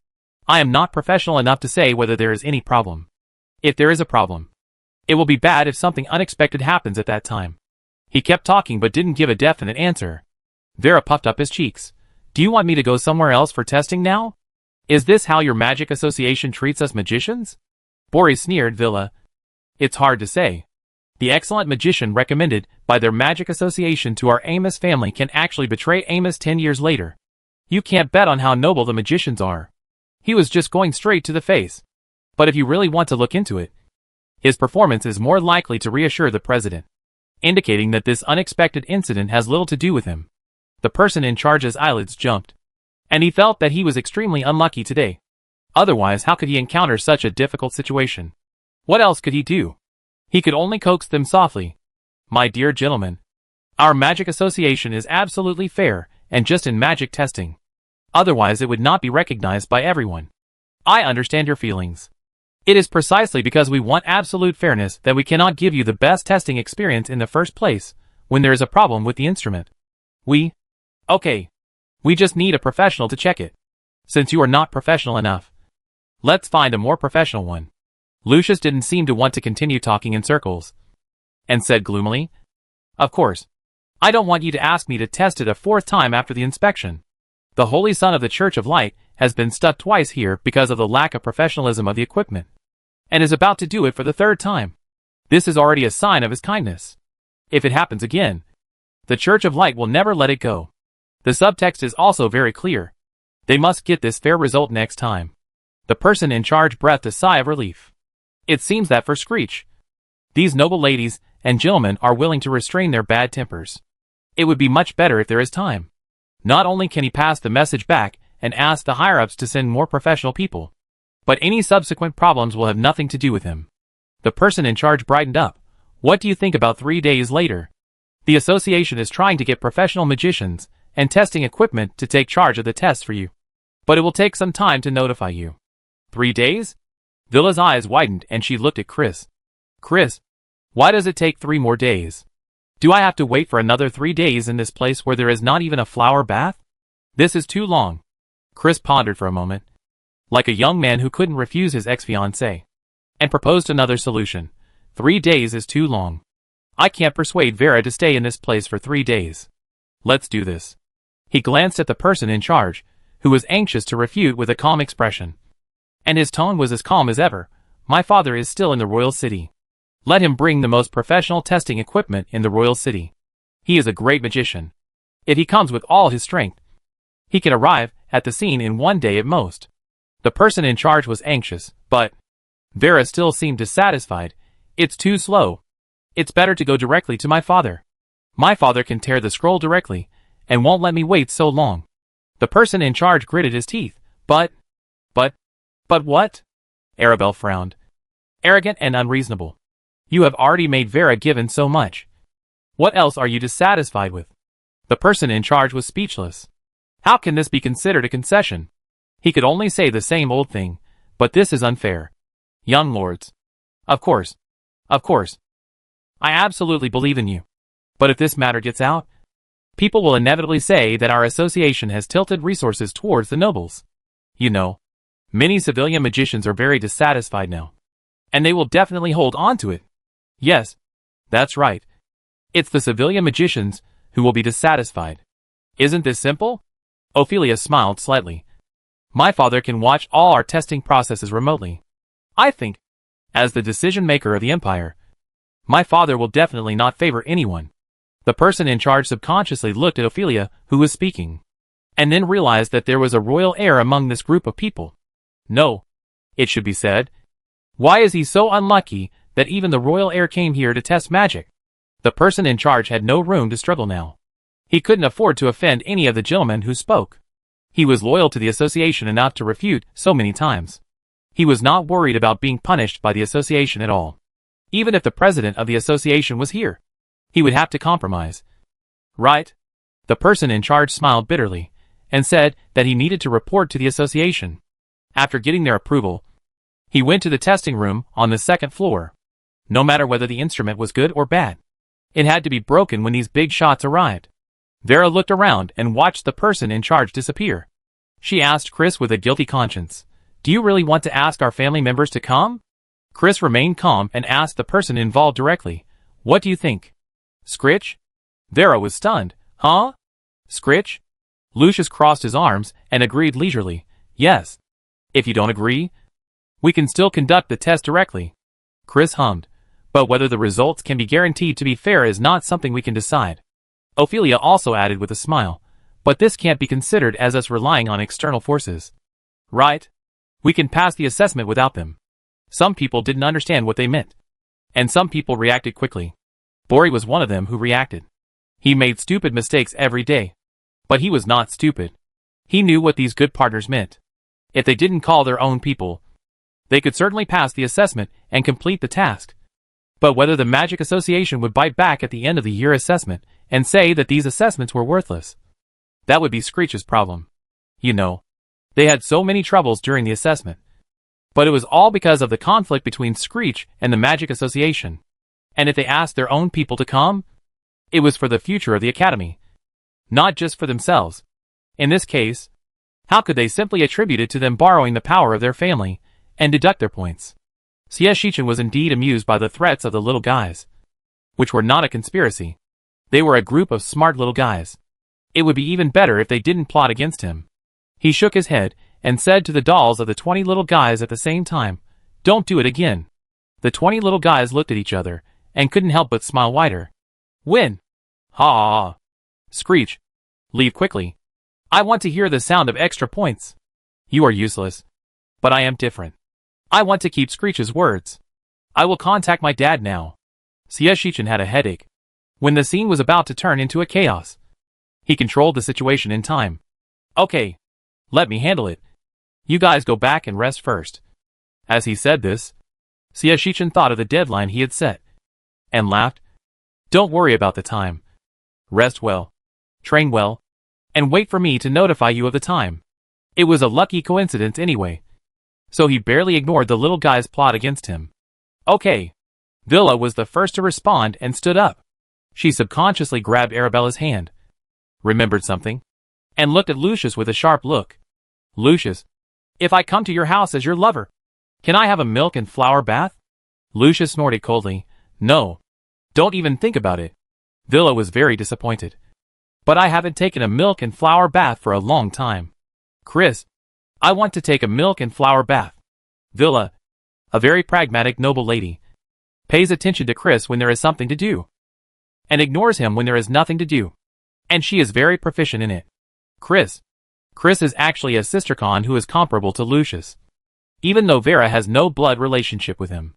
I am not professional enough to say whether there is any problem. If there is a problem, it will be bad if something unexpected happens at that time. He kept talking but didn't give a definite answer. Vera puffed up his cheeks. Do you want me to go somewhere else for testing now? Is this how your magic association treats us magicians? Boris sneered. Villa. It's hard to say. The excellent magician recommended by their magic association to our Amos family can actually betray Amos 10 years later. You can't bet on how noble the magicians are. He was just going straight to the face. But if you really want to look into it, his performance is more likely to reassure the president, indicating that this unexpected incident has little to do with him. The person in charge's eyelids jumped, and he felt that he was extremely unlucky today. Otherwise, how could he encounter such a difficult situation? What else could he do? He could only coax them softly. My dear gentlemen, our magic association is absolutely fair and just in magic testing. Otherwise it would not be recognized by everyone. I understand your feelings. It is precisely because we want absolute fairness that we cannot give you the best testing experience in the first place when there is a problem with the instrument. Okay. We just need a professional to check it. Since you are not professional enough, let's find a more professional one. Lucius didn't seem to want to continue talking in circles, and said gloomily, Of course. I don't want you to ask me to test it a fourth time after the inspection. The Holy Son of the Church of Light has been stuck twice here because of the lack of professionalism of the equipment, and is about to do it for the third time. This is already a sign of his kindness. If it happens again, the Church of Light will never let it go. The subtext is also very clear. They must get this fair result next time. The person in charge breathed a sigh of relief. It seems that for Screech, these noble ladies and gentlemen are willing to restrain their bad tempers. It would be much better if there is time. Not only can he pass the message back and ask the higher-ups to send more professional people, but any subsequent problems will have nothing to do with him. The person in charge brightened up. What do you think about 3 days later? The association is trying to get professional magicians and testing equipment to take charge of the tests for you. But it will take some time to notify you. 3 days? Villa's eyes widened and she looked at Chris. Chris, why does it take 3 more days? Do I have to wait for another 3 days in this place where there is not even a flower bath? This is too long. Chris pondered for a moment, like a young man who couldn't refuse his ex-fiancée, and proposed another solution. 3 days is too long. I can't persuade Vera to stay in this place for 3 days. Let's do this. He glanced at the person in charge, who was anxious to refute with a calm expression, and his tone was as calm as ever. My father is still in the royal city. Let him bring the most professional testing equipment in the royal city. He is a great magician. If he comes with all his strength, he can arrive at the scene in 1 day at most. The person in charge was anxious, but Vera still seemed dissatisfied. It's too slow. It's better to go directly to my father. My father can tear the scroll directly, and won't let me wait so long. The person in charge gritted his teeth. But what? Arabelle frowned. Arrogant and unreasonable. You have already made Vera given so much. What else are you dissatisfied with? The person in charge was speechless. How can this be considered a concession? He could only say the same old thing, but this is unfair. Young lords. Of course. I absolutely believe in you. But if this matter gets out, people will inevitably say that our association has tilted resources towards the nobles. You know, many civilian magicians are very dissatisfied now, and they will definitely hold on to it. Yes, that's right. It's the civilian magicians who will be dissatisfied. Isn't this simple? Ophelia smiled slightly. My father can watch all our testing processes remotely. I think, as the decision-maker of the empire, my father will definitely not favor anyone. The person in charge subconsciously looked at Ophelia, who was speaking, and then realized that there was a royal heir among this group of people. No, it should be said. Why is he so unlucky that even the royal heir came here to test magic? The person in charge had no room to struggle now. He couldn't afford to offend any of the gentlemen who spoke. He was loyal to the association enough to refute so many times. He was not worried about being punished by the association at all. Even if the president of the association was here, he would have to compromise. Right? The person in charge smiled bitterly, and said that he needed to report to the association. After getting their approval, He went to the testing room on the second floor. No matter whether the instrument was good or bad, it had to be broken when these big shots arrived. Vera looked around and watched the person in charge disappear. She asked Chris with a guilty conscience, "Do you really want to ask our family members to come?" Chris remained calm and asked the person involved directly, "What do you think?" "Scritch?" Vera was stunned. "Huh? Scritch?" Lucius crossed his arms and agreed leisurely, "Yes. If you don't agree, we can still conduct the test directly." Chris hummed, "But whether the results can be guaranteed to be fair is not something we can decide." Ophelia also added with a smile, "But this can't be considered as us relying on external forces." "Right. We can pass the assessment without them." Some people didn't understand what they meant, and some people reacted quickly. Bori was one of them who reacted. He made stupid mistakes every day. But he was not stupid. He knew what these good partners meant. If they didn't call their own people, they could certainly pass the assessment and complete the task. But whether the Magic Association would bite back at the end of the year assessment and say that these assessments were worthless, that would be Screech's problem. You know, they had so many troubles during the assessment. But it was all because of the conflict between Screech and the Magic Association. And if they asked their own people to come, it was for the future of the Academy, not just for themselves. In this case, how could they simply attribute it to them borrowing the power of their family and deduct their points? Shichen was indeed amused by the threats of the little guys, which were not a conspiracy. They were a group of smart little guys. It would be even better if they didn't plot against him. He shook his head and said to the dolls of the 20 little guys at the same time, "Don't do it again." The 20 little guys looked at each other and couldn't help but smile wider. "Win! Ha! Screech, leave quickly. I want to hear the sound of extra points." "You are useless. But I am different. I want to keep Screech's words. I will contact my dad now." Shichen had a headache. When the scene was about to turn into a chaos, he controlled the situation in time. "Okay. Let me handle it. You guys go back and rest first." As he said this, Shichen thought of the deadline he had set, and laughed. "Don't worry about the time. Rest well, train well, and wait for me to notify you of the time." It was a lucky coincidence anyway, so he barely ignored the little guy's plot against him. "Okay." Villa was the first to respond and stood up. She subconsciously grabbed Arabella's hand, remembered something, and looked at Lucius with a sharp look. "Lucius, if I come to your house as your lover, can I have a milk and flour bath?" Lucius snorted coldly. "No. Don't even think about it." Villa was very disappointed. "But I haven't taken a milk and flour bath for a long time." "Chris, I want to take a milk and flour bath." Villa, a very pragmatic noble lady, pays attention to Chris when there is something to do, and ignores him when there is nothing to do. And she is very proficient in it. Chris is actually a sistercon who is comparable to Lucius, even though Vera has no blood relationship with him.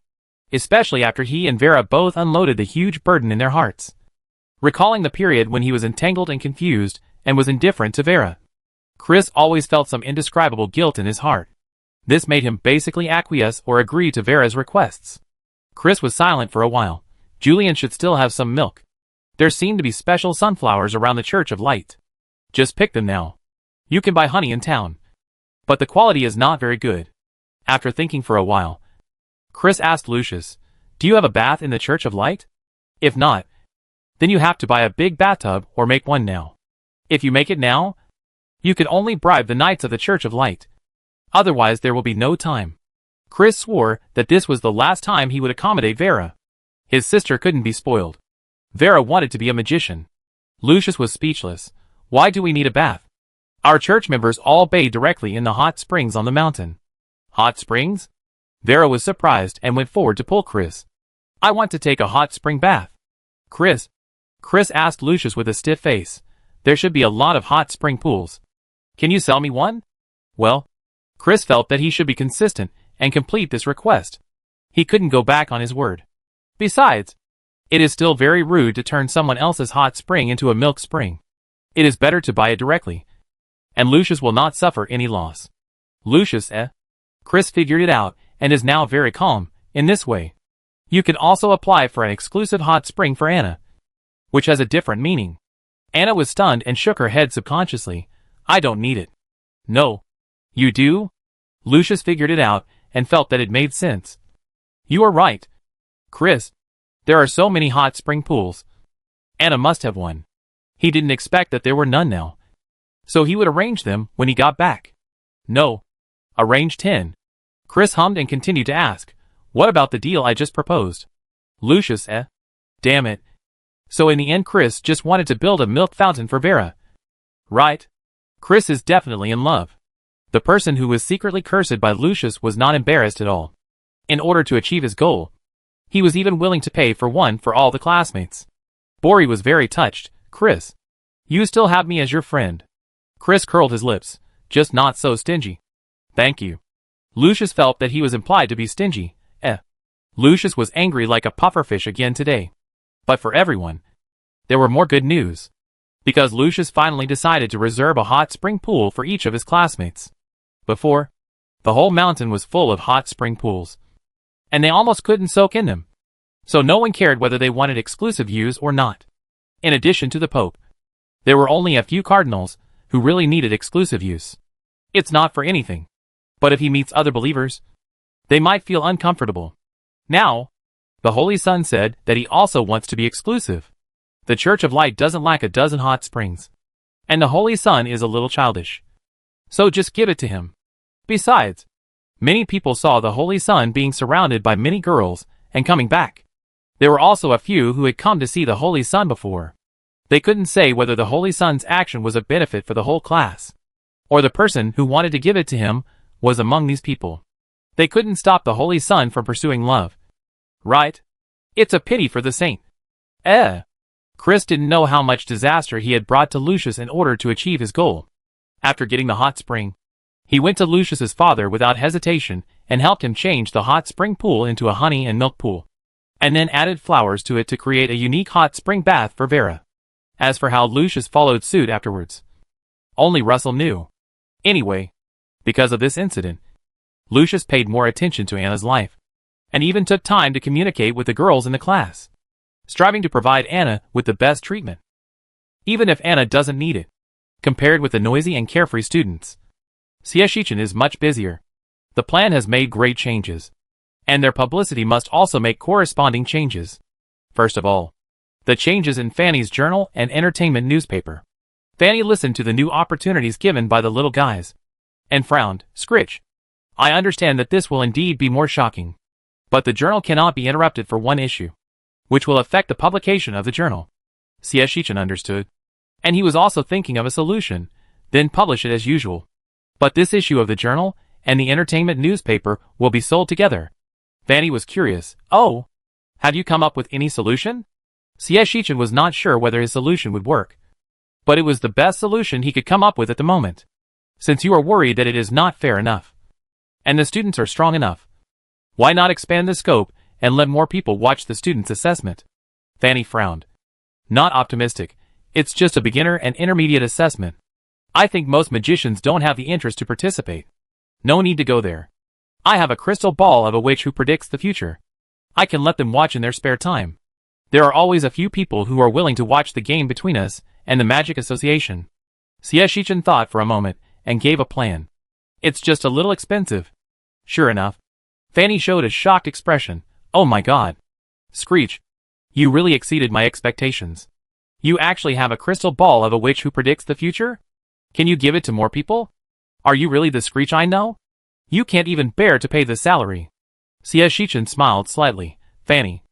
Especially after he and Vera both unloaded the huge burden in their hearts, recalling the period when he was entangled and confused and was indifferent to Vera. Chris always felt some indescribable guilt in his heart. This made him basically acquiesce or agree to Vera's requests. Chris was silent for a while. Julian should still have some milk. There seemed to be special sunflowers around the Church of Light. Just pick them now. You can buy honey in town, but the quality is not very good. After thinking for a while, Chris asked Lucius, "Do you have a bath in the Church of Light? If not, then you have to buy a big bathtub or make one now. If you make it now, you can only bribe the Knights of the Church of Light. Otherwise there will be no time." Chris swore that this was the last time he would accommodate Vera. His sister couldn't be spoiled. Vera wanted to be a magician. Lucius was speechless. "Why do we need a bath? Our church members all bathe directly in the hot springs on the mountain." "Hot springs?" Vera was surprised and went forward to pull Chris. "I want to take a hot spring bath." Chris asked Lucius with a stiff face. "There should be a lot of hot spring pools. Can you sell me one?" Well, Chris felt that he should be consistent and complete this request. He couldn't go back on his word. Besides, it is still very rude to turn someone else's hot spring into a milk spring. It is better to buy it directly, and Lucius will not suffer any loss. Lucius, Chris figured it out and is now very calm. In this way, you can also apply for an exclusive hot spring for Anna, which has a different meaning. Anna was stunned and shook her head subconsciously. "I don't need it." "No. You do?" Lucius figured it out and felt that it made sense. You are right, Chris. There are so many hot spring pools. Anna must have one. He didn't expect that there were none now. So he would arrange them when he got back. No. Arrange 10. Chris hummed and continued to ask, what about the deal I just proposed? Lucius, Damn it. So in the end Chris just wanted to build a milk fountain for Vera. Right. Chris is definitely in love. The person who was secretly cursed by Lucius was not embarrassed at all. In order to achieve his goal, he was even willing to pay for one for all the classmates. Bori was very touched. Chris, you still have me as your friend. Chris curled his lips, just not so stingy. Thank you. Lucius felt that he was implied to be stingy. Lucius was angry like a pufferfish again today. But for everyone, there were more good news. Because Lucius finally decided to reserve a hot spring pool for each of his classmates. Before, the whole mountain was full of hot spring pools. And they almost couldn't soak in them. So no one cared whether they wanted exclusive use or not. In addition to the Pope, there were only a few cardinals who really needed exclusive use. It's not for anything. But if he meets other believers, they might feel uncomfortable. Now, the Holy Son said that he also wants to be exclusive. The Church of Light doesn't lack a dozen hot springs. And the Holy Son is a little childish. So just give it to him. Besides, many people saw the Holy Son being surrounded by many girls and coming back. There were also a few who had come to see the Holy Son before. They couldn't say whether the Holy Son's action was a benefit for the whole class, or the person who wanted to give it to him was among these people. They couldn't stop the Holy Son from pursuing love. Right? It's a pity for the saint. Chris didn't know how much disaster he had brought to Lucius in order to achieve his goal. After getting the hot spring, he went to Lucius's father without hesitation and helped him change the hot spring pool into a honey and milk pool, and then added flowers to it to create a unique hot spring bath for Vera. As for how Lucius followed suit afterwards, only Russell knew. Anyway, because of this incident, Lucius paid more attention to Anna's life, and even took time to communicate with the girls in the class, striving to provide Anna with the best treatment. Even if Anna doesn't need it, compared with the noisy and carefree students, Sieshichan is much busier. The plan has made great changes, and their publicity must also make corresponding changes. First of all, the changes in Fanny's journal and entertainment newspaper. Fanny listened to the new opportunities given by the little guys, and frowned. Scritch. I understand that this will indeed be more shocking. But the journal cannot be interrupted for one issue, which will affect the publication of the journal. Sieshichan understood. And he was also thinking of a solution, then publish it as usual. But this issue of the journal and the entertainment newspaper will be sold together. Fanny was curious. Oh, have you come up with any solution? Sieshichan was not sure whether his solution would work. But it was the best solution he could come up with at the moment. Since you are worried that it is not fair enough, and the students are strong enough, why not expand the scope and let more people watch the students' assessment? Fanny frowned. Not optimistic. It's just a beginner and intermediate assessment. I think most magicians don't have the interest to participate. No need to go there. I have a crystal ball of a witch who predicts the future. I can let them watch in their spare time. There are always a few people who are willing to watch the game between us and the Magic Association. Sieshichan thought for a moment and gave a plan. It's just a little expensive. Sure enough, Fanny showed a shocked expression. Oh my god. Screech. You really exceeded my expectations. You actually have a crystal ball of a witch who predicts the future? Can you give it to more people? Are you really the Screech I know? You can't even bear to pay the salary. Sieshichan smiled slightly. Fanny,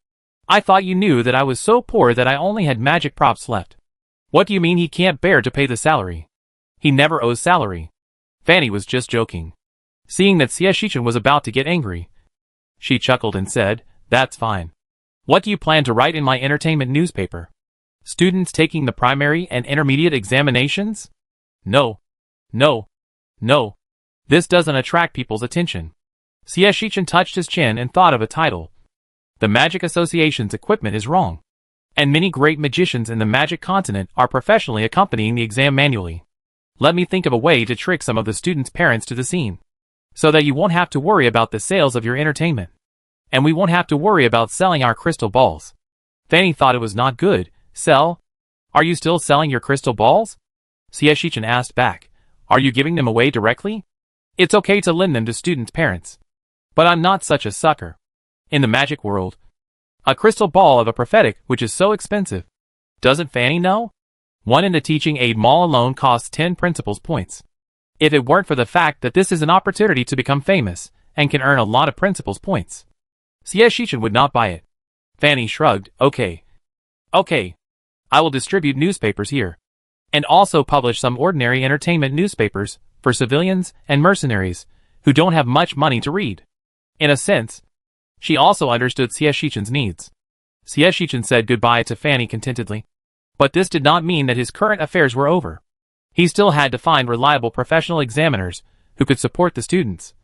I thought you knew that I was so poor that I only had magic props left. What do you mean he can't bear to pay the salary? He never owes salary. Fanny was just joking. Seeing that Sieshichan was about to get angry, she chuckled and said, that's fine. What do you plan to write in my entertainment newspaper? Students taking the primary and intermediate examinations? No. No. No. This doesn't attract people's attention. Sieshichan touched his chin and thought of a title. The Magic Association's equipment is wrong, and many great magicians in the magic continent are professionally accompanying the exam manually. Let me think of a way to trick some of the students' parents to the scene, so that you won't have to worry about the sales of your entertainment, and we won't have to worry about selling our crystal balls. Fanny thought it was not good. Sell? Are you still selling your crystal balls? Sieshichan asked back. Are you giving them away directly? It's okay to lend them to students' parents, But I'm not such a sucker. In the magic world, a crystal ball of a prophetic which is so expensive. Doesn't Fanny know? One in the teaching aid mall alone costs 10 principals points. If it weren't for the fact that this is an opportunity to become famous and can earn a lot of principals points, Xie Shichen would not buy it. Fanny shrugged. Okay. I will distribute newspapers here. And also publish some ordinary entertainment newspapers for civilians and mercenaries who don't have much money to read. In a sense, she also understood Xie Shichen's needs. Xie Shichen said goodbye to Fanny contentedly. But this did not mean that his current affairs were over. He still had to find reliable professional examiners who could support the students,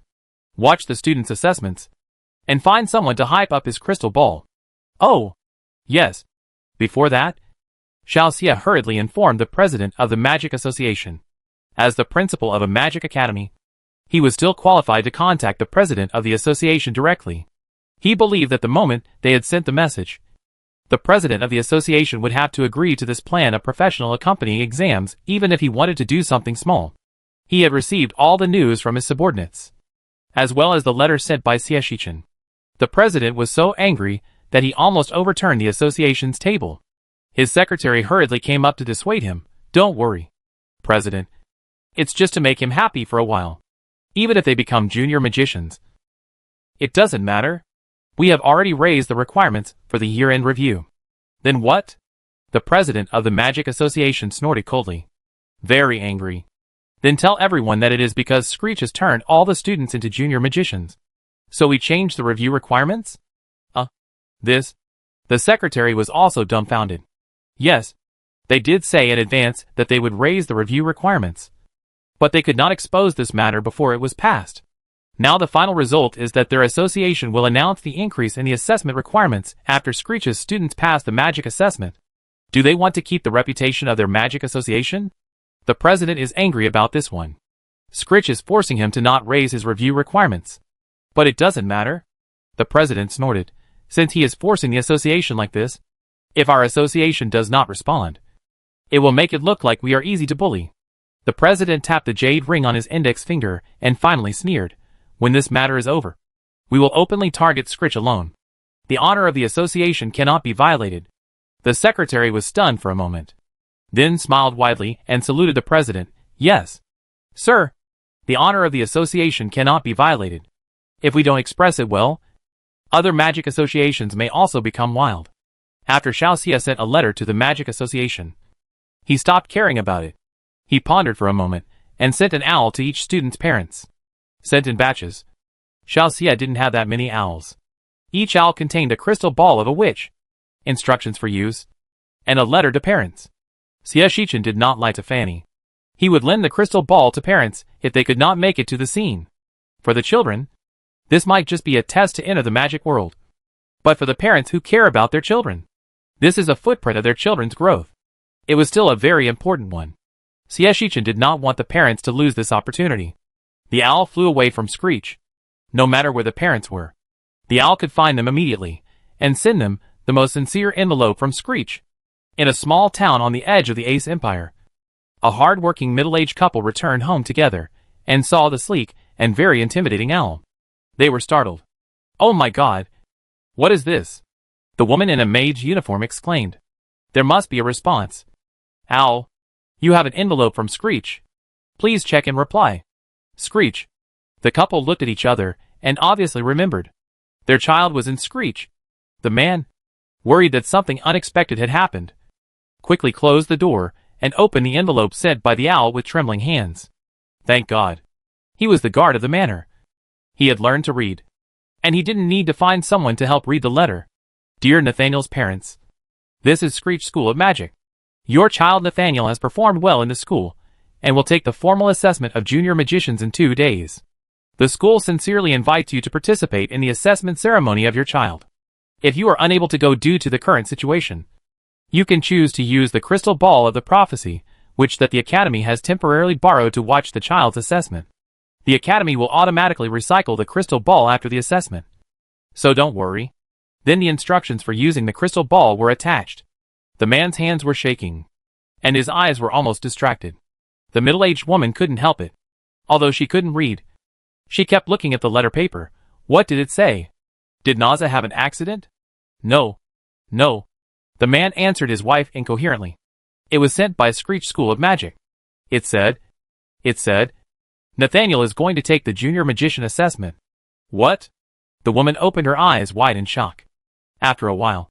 watch the students' assessments, and find someone to hype up his crystal ball. Oh, yes. Before that, Xiao Xie hurriedly informed the president of the Magic Association. As the principal of a magic academy, he was still qualified to contact the president of the association directly. He believed that the moment they had sent the message, the president of the association would have to agree to this plan of professional accompanying exams even if he wanted to do something small. He had received all the news from his subordinates, as well as the letter sent by Xie Shichen. The president was so angry that he almost overturned the association's table. His secretary hurriedly came up to dissuade him. Don't worry, President. It's just to make him happy for a while. Even if they become junior magicians, it doesn't matter. We have already raised the requirements for the year-end review. Then what? The president of the Magic Association snorted coldly. Very angry. Then tell everyone that it is because Screech has turned all the students into junior magicians. So we changed the review requirements? This? The secretary was also dumbfounded. Yes, they did say in advance that they would raise the review requirements. But they could not expose this matter before it was passed. Now the final result is that their association will announce the increase in the assessment requirements after Screech's students pass the magic assessment. Do they want to keep the reputation of their magic association? The president is angry about this one. Screech is forcing him to not raise his review requirements. But it doesn't matter. The president snorted. Since he is forcing the association like this, if our association does not respond, it will make it look like we are easy to bully. The president tapped the jade ring on his index finger and finally sneered. When this matter is over, we will openly target Scritch alone. The honor of the association cannot be violated. The secretary was stunned for a moment, then smiled widely and saluted the president. Yes, sir. The honor of the association cannot be violated. If we don't express it well, other magic associations may also become wild. After Xiao Xie sent a letter to the Magic Association, he stopped caring about it. He pondered for a moment and sent an owl to each student's parents. Sent in batches. Xiao Xie didn't have that many owls. Each owl contained a crystal ball of a witch, instructions for use, and a letter to parents. Xie Shichen did not lie to Fanny. He would lend the crystal ball to parents if they could not make it to the scene. For the children, this might just be a test to enter the magic world. But for the parents who care about their children, this is a footprint of their children's growth. It was still a very important one. Xie Shichen did not want the parents to lose this opportunity. The owl flew away from Screech. No matter where the parents were, the owl could find them immediately and send them the most sincere envelope from Screech. In a small town on the edge of the Ace Empire, a hard-working middle-aged couple returned home together and saw the sleek and very intimidating owl. They were startled. Oh my God! What is this? The woman in a maid's uniform exclaimed. There must be a response. Owl, you have an envelope from Screech. Please check and reply. Screech. The couple looked at each other and obviously remembered. Their child was in Screech. The man, worried that something unexpected had happened, quickly closed the door and opened the envelope sent by the owl with trembling hands. Thank God. He was the guard of the manor. He had learned to read. And he didn't need to find someone to help read the letter. Dear Nathaniel's parents, this is Screech School of Magic. Your child Nathaniel has performed well in the school and will take the formal assessment of junior magicians in 2 days. The school sincerely invites you to participate in the assessment ceremony of your child. If you are unable to go due to the current situation, you can choose to use the crystal ball of the prophecy, which the Academy has temporarily borrowed to watch the child's assessment. The Academy will automatically recycle the crystal ball after the assessment. So don't worry. Then the instructions for using the crystal ball were attached. The man's hands were shaking, and his eyes were almost distracted. The middle-aged woman couldn't help it. Although she couldn't read, she kept looking at the letter paper, What did it say? Did Naza have an accident? No. No. The man answered his wife incoherently. It was sent by Screech School of Magic. It said, Nathaniel is going to take the junior magician assessment. What? The woman opened her eyes wide in shock. After a while,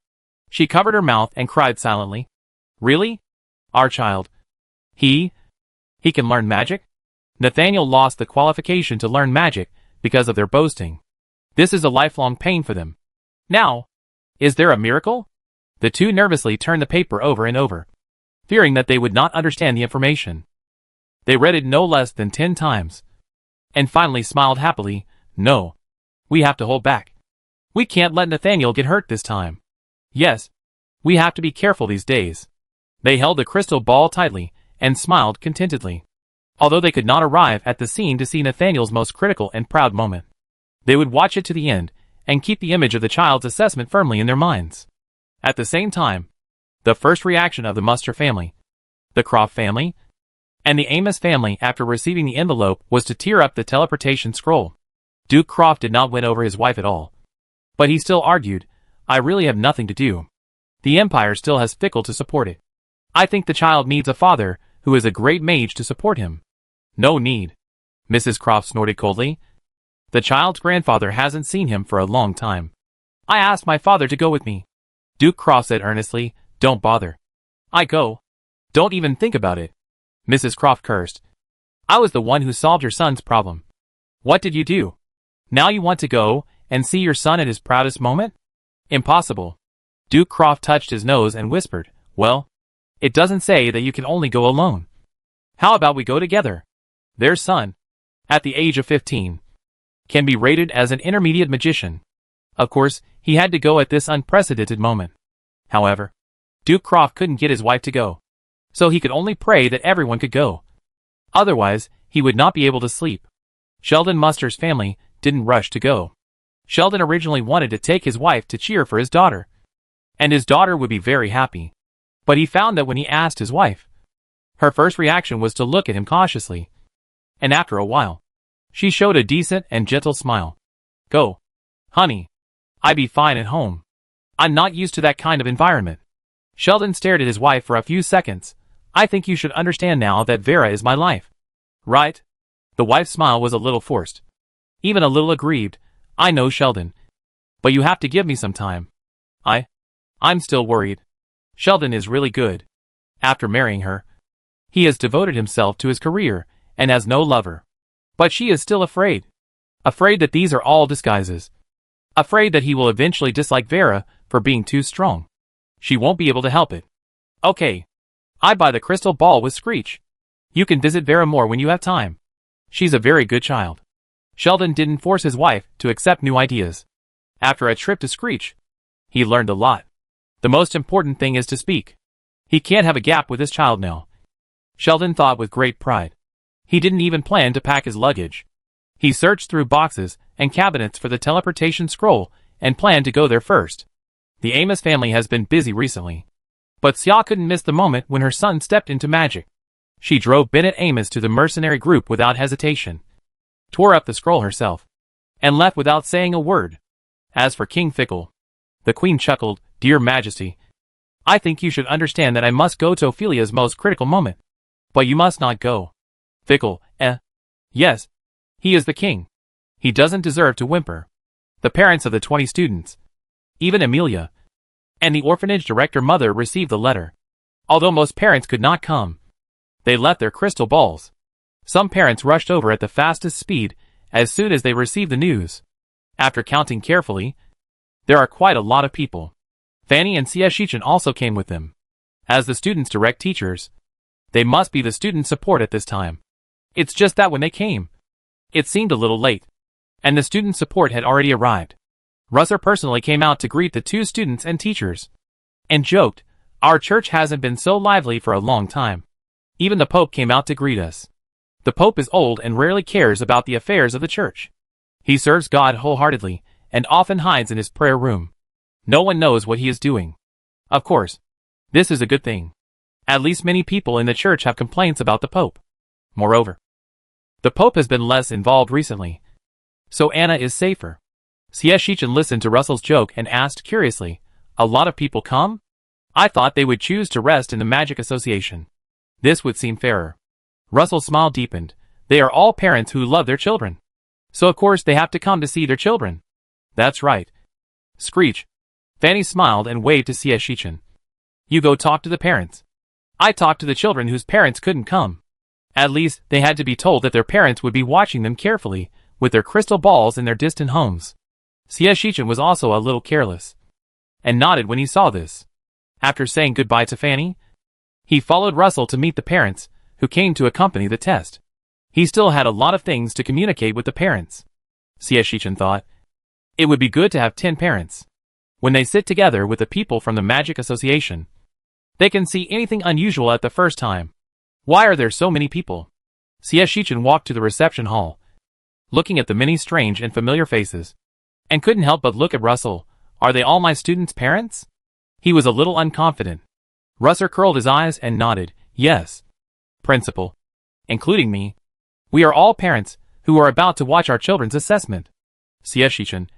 she covered her mouth and cried silently. Really? Our child. He can learn magic? Nathaniel lost the qualification to learn magic because of their boasting. This is a lifelong pain for them. Now, is there a miracle? The two nervously turned the paper over and over, fearing that they would not understand the information. They read it no less than 10 times, and finally smiled happily. No. We have to hold back. We can't let Nathaniel get hurt this time. Yes. We have to be careful these days. They held the crystal ball tightly and smiled contentedly. Although they could not arrive at the scene to see Nathaniel's most critical and proud moment, they would watch it to the end and keep the image of the child's assessment firmly in their minds. At the same time, the first reaction of the Muster family, the Croft family, and the Amos family after receiving the envelope was to tear up the teleportation scroll. Duke Croft did not win over his wife at all. But he still argued, I really have nothing to do. The Empire still has Fickle to support it. I think the child needs a father who is a great mage to support him. No need. Mrs. Croft snorted coldly. The child's grandfather hasn't seen him for a long time. I asked my father to go with me. Duke Croft said earnestly, Don't bother. I go. Don't even think about it. Mrs. Croft cursed. I was the one who solved your son's problem. What did you do? Now you want to go and see your son at his proudest moment? Impossible. Duke Croft touched his nose and whispered, Well, it doesn't say that you can only go alone. How about we go together? Their son, at the age of 15, can be rated as an intermediate magician. Of course, he had to go at this unprecedented moment. However, Duke Croft couldn't get his wife to go, so he could only pray that everyone could go. Otherwise, he would not be able to sleep. Sheldon Muster's family didn't rush to go. Sheldon originally wanted to take his wife to cheer for his daughter, and his daughter would be very happy. But he found that when he asked his wife, her first reaction was to look at him cautiously. And after a while, she showed a decent and gentle smile. Go. Honey. I be fine at home. I'm not used to that kind of environment. Sheldon stared at his wife for a few seconds. I think you should understand now that Vera is my life. Right? The wife's smile was a little forced. Even a little aggrieved. I know, Sheldon. But you have to give me some time. I'm still worried. Sheldon is really good. After marrying her, he has devoted himself to his career and has no lover. But she is still afraid. Afraid that these are all disguises. Afraid that he will eventually dislike Vera for being too strong. She won't be able to help it. Okay. I buy the crystal ball with Screech. You can visit Vera more when you have time. She's a very good child. Sheldon didn't force his wife to accept new ideas. After a trip to Screech, he learned a lot. The most important thing is to speak. He can't have a gap with his child now. Sheldon thought with great pride. He didn't even plan to pack his luggage. He searched through boxes and cabinets for the teleportation scroll and planned to go there first. The Amos family has been busy recently. But Xia couldn't miss the moment when her son stepped into magic. She drove Bennett Amos to the mercenary group without hesitation, tore up the scroll herself, and left without saying a word. As for King Fickle, the Queen chuckled, Dear Majesty, I think you should understand that I must go to Ophelia's most critical moment. But you must not go. Fickle, Yes. He is the king. He doesn't deserve to whimper. The parents of the 20 students, even Amelia, and the orphanage director mother received the letter. Although most parents could not come, they left their crystal balls. Some parents rushed over at the fastest speed as soon as they received the news. After counting carefully, there are quite a lot of people. Fanny and Xiaxichan also came with them. As the students' direct teachers, they must be the student support at this time. It's just that when they came, it seemed a little late, and the student support had already arrived. Russer personally came out to greet the two students and teachers, and joked, Our church hasn't been so lively for a long time. Even the Pope came out to greet us. The Pope is old and rarely cares about the affairs of the church. He serves God wholeheartedly, and often hides in his prayer room. No one knows what he is doing. Of course, this is a good thing. At least many people in the church have complaints about the Pope. Moreover, the Pope has been less involved recently, so Anna is safer. Shichen listened to Russell's joke and asked curiously, "A lot of people come? I thought they would choose to rest in the Magic Association. This would seem fairer." Russell's smile deepened. "They are all parents who love their children. So of course they have to come to see their children." "That's right." Screech. Fanny smiled and waved to Shichen. "You go talk to the parents. I talked to the children whose parents couldn't come. At least, they had to be told that their parents would be watching them carefully, with their crystal balls in their distant homes." Shichen was also a little careless, and nodded when he saw this. After saying goodbye to Fanny, he followed Russell to meet the parents, who came to accompany the test. He still had a lot of things to communicate with the parents. Shichen thought, it would be good to have 10 parents. When they sit together with the people from the Magic Association, they can see anything unusual at the first time. Why are there so many people? Shichen walked to the reception hall, looking at the many strange and familiar faces, and couldn't help but look at Russell. "Are they all my students' parents?" He was a little unconfident. Russell curled his eyes and nodded, "Yes, Principal. Including me. We are all parents, who are about to watch our children's assessment." Shichen,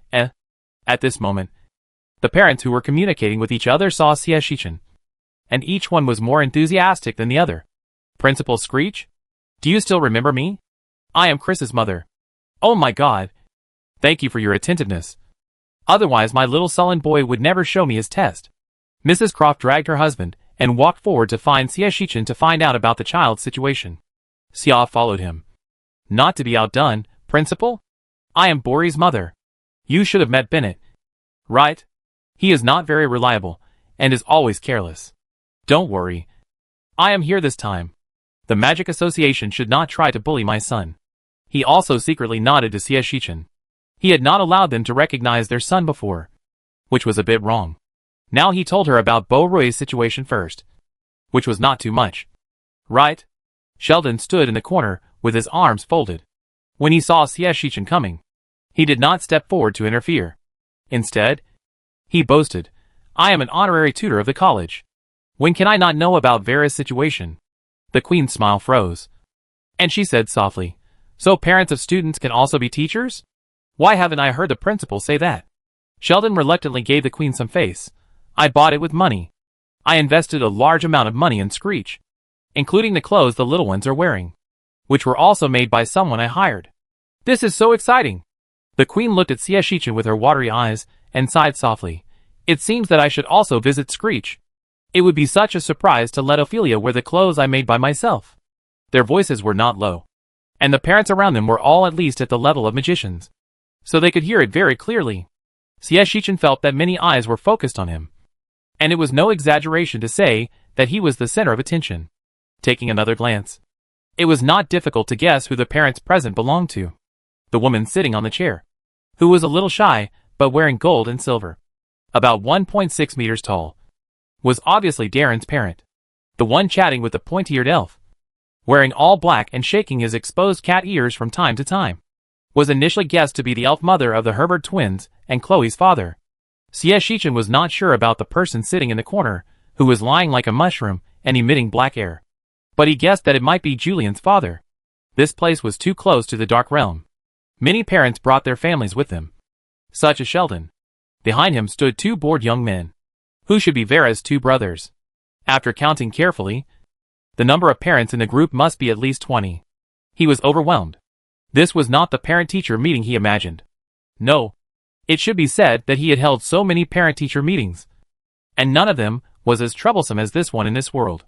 At this moment, the parents who were communicating with each other saw Shichen, and each one was more enthusiastic than the other. "Principal Screech? Do you still remember me? I am Chris's mother. Oh my God. Thank you for your attentiveness. Otherwise my little sullen boy would never show me his test." Mrs. Croft dragged her husband and walked forward to find Shichen to find out about the child's situation. Xia followed him. "Not to be outdone, Principal? I am Bori's mother. You should have met Bennett. Right? He is not very reliable, and is always careless. Don't worry. I am here this time. The Magic Association should not try to bully my son." He also secretly nodded to Shichen. He had not allowed them to recognize their son before, which was a bit wrong. Now he told her about Bo-Rui's situation first, which was not too much. "Right?" Sheldon stood in the corner with his arms folded. When he saw Shichen coming, he did not step forward to interfere. Instead, he boasted, "I am an honorary tutor of the college. When can I not know about Vera's situation?" The Queen's smile froze, and she said softly, "So parents of students can also be teachers? Why haven't I heard the principal say that?" Sheldon reluctantly gave the Queen some face. "I bought it with money. I invested a large amount of money in Screech, including the clothes the little ones are wearing, which were also made by someone I hired. This is so exciting." The Queen looked at Shichen with her watery eyes and sighed softly. "It seems that I should also visit Screech. It would be such a surprise to let Ophelia wear the clothes I made by myself." Their voices were not low, and the parents around them were all at least at the level of magicians, so they could hear it very clearly. Shichen felt that many eyes were focused on him, and it was no exaggeration to say that he was the center of attention. Taking another glance, it was not difficult to guess who the parents present belonged to. The woman sitting on the chair, who was a little shy, but wearing gold and silver, about 1.6 meters tall, was obviously Darren's parent. The one chatting with the pointy-eared elf, wearing all black and shaking his exposed cat ears from time to time, was initially guessed to be the elf mother of the Herbert twins and Chloe's father. Shichen was not sure about the person sitting in the corner, who was lying like a mushroom and emitting black air, but he guessed that it might be Julian's father. This place was too close to the Dark Realm. Many parents brought their families with them, such as Sheldon. Behind him stood two bored young men, who should be Vera's two brothers. After counting carefully, the number of parents in the group must be at least 20. He was overwhelmed. This was not the parent-teacher meeting he imagined. No, it should be said that he had held so many parent-teacher meetings, and none of them was as troublesome as this one in this world.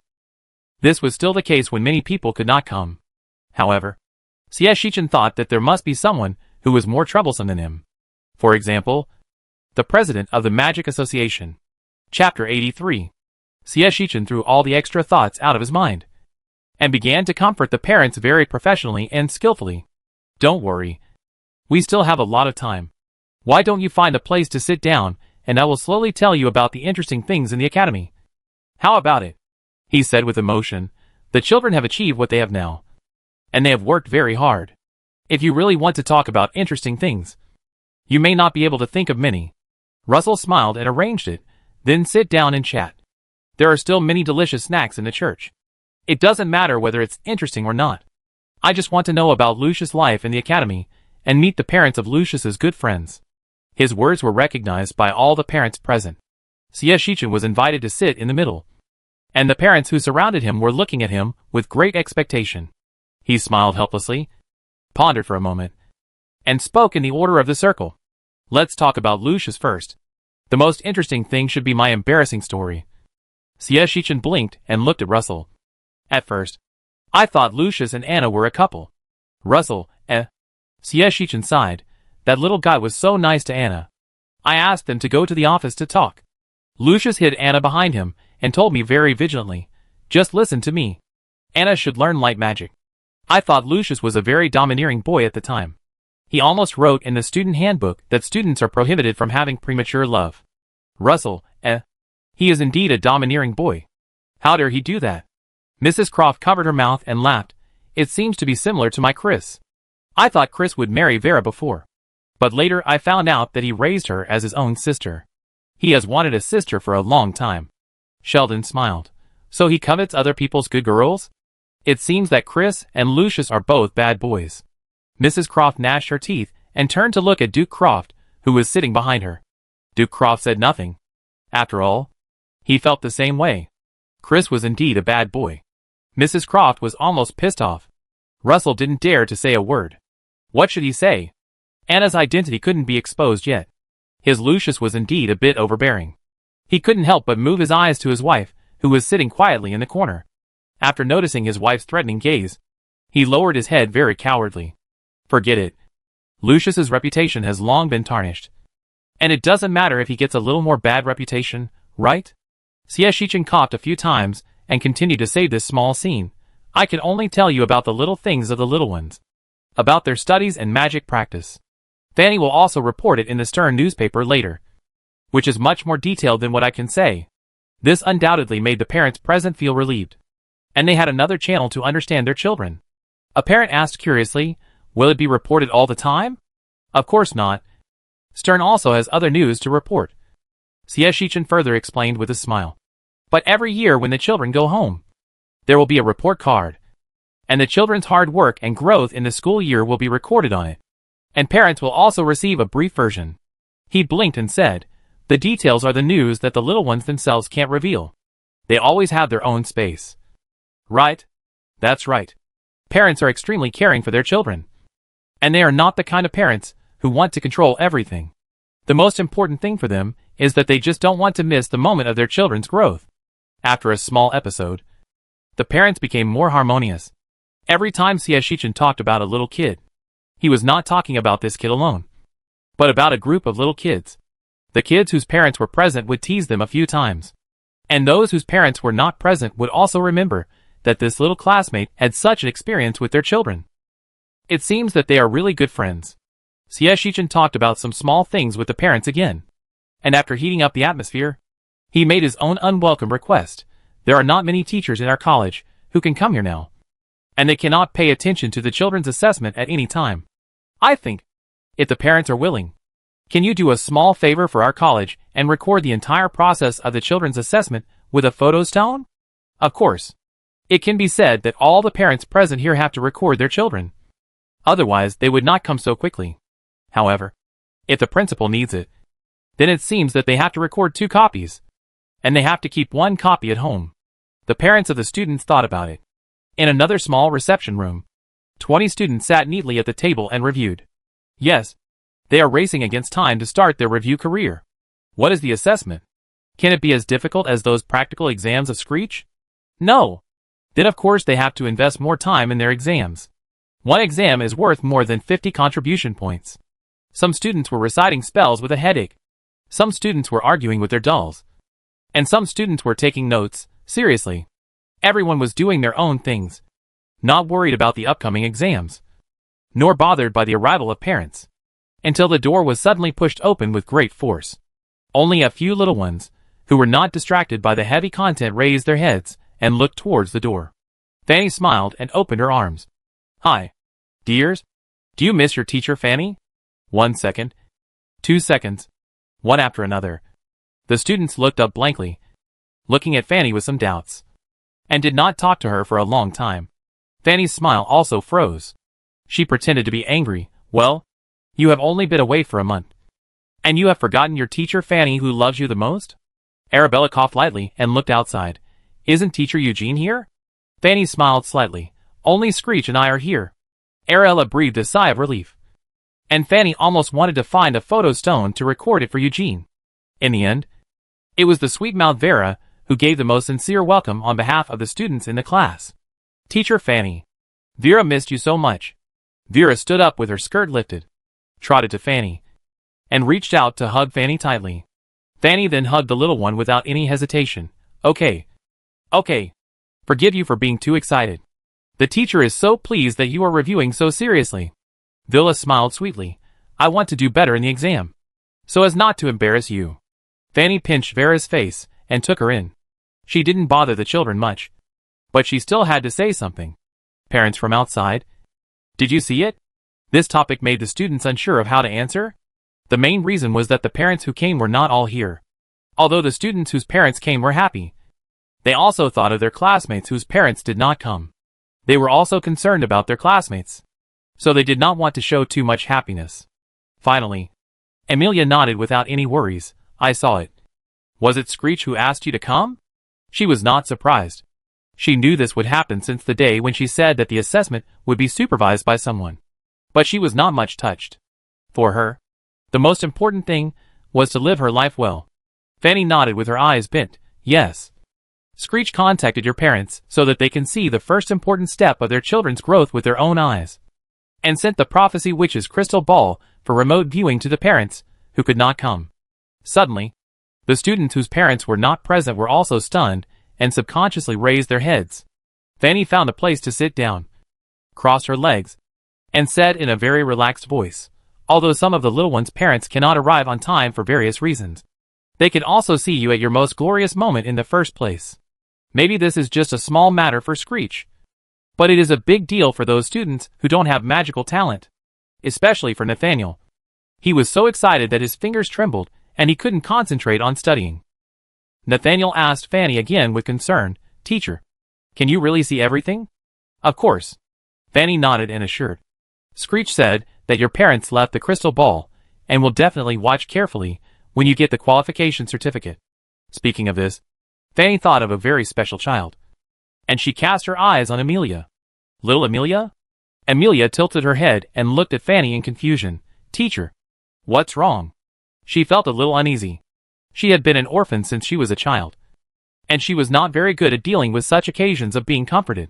This was still the case when many people could not come. However, Shichen thought that there must be someone who was more troublesome than him. For example, the president of the Magic Association. Chapter 83. Shichen threw all the extra thoughts out of his mind, and began to comfort the parents very professionally and skillfully. "Don't worry. We still have a lot of time. Why don't you find a place to sit down, and I will slowly tell you about the interesting things in the academy. How about it?" he said with emotion. "The children have achieved what they have now, and they have worked very hard. If you really want to talk about interesting things, you may not be able to think of many." Russell smiled and arranged it. "Then sit down and chat. There are still many delicious snacks in the church. It doesn't matter whether it's interesting or not. I just want to know about Lucius' life in the academy, and meet the parents of Lucius's good friends." His words were recognized by all the parents present. Xieshichan was invited to sit in the middle, and the parents who surrounded him were looking at him with great expectation. He smiled helplessly, pondered for a moment, and spoke in the order of the circle. Let's talk about Lucius first. The most interesting thing should be my embarrassing story. Xieshichan blinked and looked at Russell. At first, I thought Lucius and Anna were a couple. Russell, Xieshichan sighed. That little guy was so nice to Anna. I asked them to go to the office to talk. Lucius hid Anna behind him and told me very vigilantly, just listen to me. Anna should learn light magic. I thought Lucius was a very domineering boy at the time. He almost wrote in the student handbook that students are prohibited from having premature love. Russell, he is indeed a domineering boy. How dare he do that? Mrs. Croft covered her mouth and laughed. It seems to be similar to my Chris. I thought Chris would marry Vera before. But later I found out that he raised her as his own sister. He has wanted a sister for a long time. Sheldon smiled. So he covets other people's good girls? It seems that Chris and Lucius are both bad boys. Mrs. Croft gnashed her teeth and turned to look at Duke Croft, who was sitting behind her. Duke Croft said nothing. After all, he felt the same way. Chris was indeed a bad boy. Mrs. Croft was almost pissed off. Russell didn't dare to say a word. What should he say? Anna's identity couldn't be exposed yet. His Lucius was indeed a bit overbearing. He couldn't help but move his eyes to his wife, who was sitting quietly in the corner. After noticing his wife's threatening gaze, he lowered his head very cowardly. Forget it. Lucius's reputation has long been tarnished. And it doesn't matter if he gets a little more bad reputation, right? Xieshichan coughed a few times and continued to say this small scene. I can only tell you about the little things of the little ones. About their studies and magic practice. Fanny will also report it in the Stern newspaper later, which is much more detailed than what I can say. This undoubtedly made the parents present feel relieved. And they had another channel to understand their children. A parent asked curiously, will it be reported all the time? Of course not. Stern also has other news to report. Xieshichan further explained with a smile. But every year when the children go home, there will be a report card. And the children's hard work and growth in the school year will be recorded on it. And parents will also receive a brief version. He blinked and said, the details are the news that the little ones themselves can't reveal. They always have their own space. Right? That's right. Parents are extremely caring for their children. And they are not the kind of parents who want to control everything. The most important thing for them is that they just don't want to miss the moment of their children's growth. After a small episode, the parents became more harmonious. Every time Xieshichan talked about a little kid, he was not talking about this kid alone, but about a group of little kids. The kids whose parents were present would tease them a few times. And those whose parents were not present would also remember that this little classmate had such an experience with their children. It seems that they are really good friends. Xieshichan talked about some small things with the parents again. And after heating up the atmosphere, he made his own unwelcome request. There are not many teachers in our college who can come here now. And they cannot pay attention to the children's assessment at any time. I think, if the parents are willing, can you do a small favor for our college and record the entire process of the children's assessment with a photostone? Of course. It can be said that all the parents present here have to record their children. Otherwise, they would not come so quickly. However, if the principal needs it, then it seems that they have to record 2 copies. And they have to keep 1 copy at home. The parents of the students thought about it. In another small reception room, 20 students sat neatly at the table and reviewed. Yes, they are racing against time to start their review career. What is the assessment? Can it be as difficult as those practical exams of Screech? No. Then of course they have to invest more time in their exams. 1 exam is worth more than 50 contribution points. Some students were reciting spells with a headache. Some students were arguing with their dolls. And some students were taking notes, seriously. Everyone was doing their own things, not worried about the upcoming exams, nor bothered by the arrival of parents, until the door was suddenly pushed open with great force. Only a few little ones, who were not distracted by the heavy content, raised their heads and looked towards the door. Fanny smiled and opened her arms. Hi, dears. Do you miss your teacher, Fanny? 1 second. 2 seconds. One after another. The students looked up blankly, looking at Fanny with some doubts, and did not talk to her for a long time. Fanny's smile also froze. She pretended to be angry. Well, you have only been away for a month. And you have forgotten your teacher Fanny who loves you the most? Arabella coughed lightly and looked outside. Isn't teacher Eugene here? Fanny smiled slightly. Only Screech and I are here. Arabella breathed a sigh of relief. And Fanny almost wanted to find a photo stone to record it for Eugene. In the end, it was the sweet-mouthed Vera who gave the most sincere welcome on behalf of the students in the class. Teacher Fanny. Vera missed you so much. Vera stood up with her skirt lifted, trotted to Fanny, and reached out to hug Fanny tightly. Fanny then hugged the little one without any hesitation. Okay. Forgive you for being too excited. The teacher is so pleased that you are reviewing so seriously. Villa smiled sweetly. I want to do better in the exam, so as not to embarrass you. Fanny pinched Vera's face and took her in. She didn't bother the children much, but she still had to say something. Parents from outside. Did you see it? This topic made the students unsure of how to answer. The main reason was that the parents who came were not all here. Although the students whose parents came were happy, they also thought of their classmates whose parents did not come. They were also concerned about their classmates, so they did not want to show too much happiness. Finally, Amelia nodded without any worries. I saw it. Was it Screech who asked you to come? She was not surprised. She knew this would happen since the day when she said that the assessment would be supervised by someone. But she was not much touched. For her, the most important thing was to live her life well. Fanny nodded with her eyes bent. Yes. Screech contacted your parents so that they can see the first important step of their children's growth with their own eyes, and sent the Prophecy Witch's crystal ball for remote viewing to the parents who could not come. Suddenly, the students whose parents were not present were also stunned and subconsciously raised their heads. Fanny found a place to sit down, crossed her legs, and said in a very relaxed voice, although some of the little ones' parents cannot arrive on time for various reasons, they can also see you at your most glorious moment in the first place. Maybe this is just a small matter for Screech, but it is a big deal for those students who don't have magical talent, especially for Nathaniel. He was so excited that his fingers trembled and he couldn't concentrate on studying. Nathaniel asked Fanny again with concern, Teacher, can you really see everything? Of course. Fanny nodded and assured. Screech said that your parents left the crystal ball and will definitely watch carefully when you get the qualification certificate. Speaking of this, Fanny thought of a very special child, and she cast her eyes on Amelia. Little Amelia? Amelia tilted her head and looked at Fanny in confusion. Teacher, what's wrong? She felt a little uneasy. She had been an orphan since she was a child, and she was not very good at dealing with such occasions of being comforted.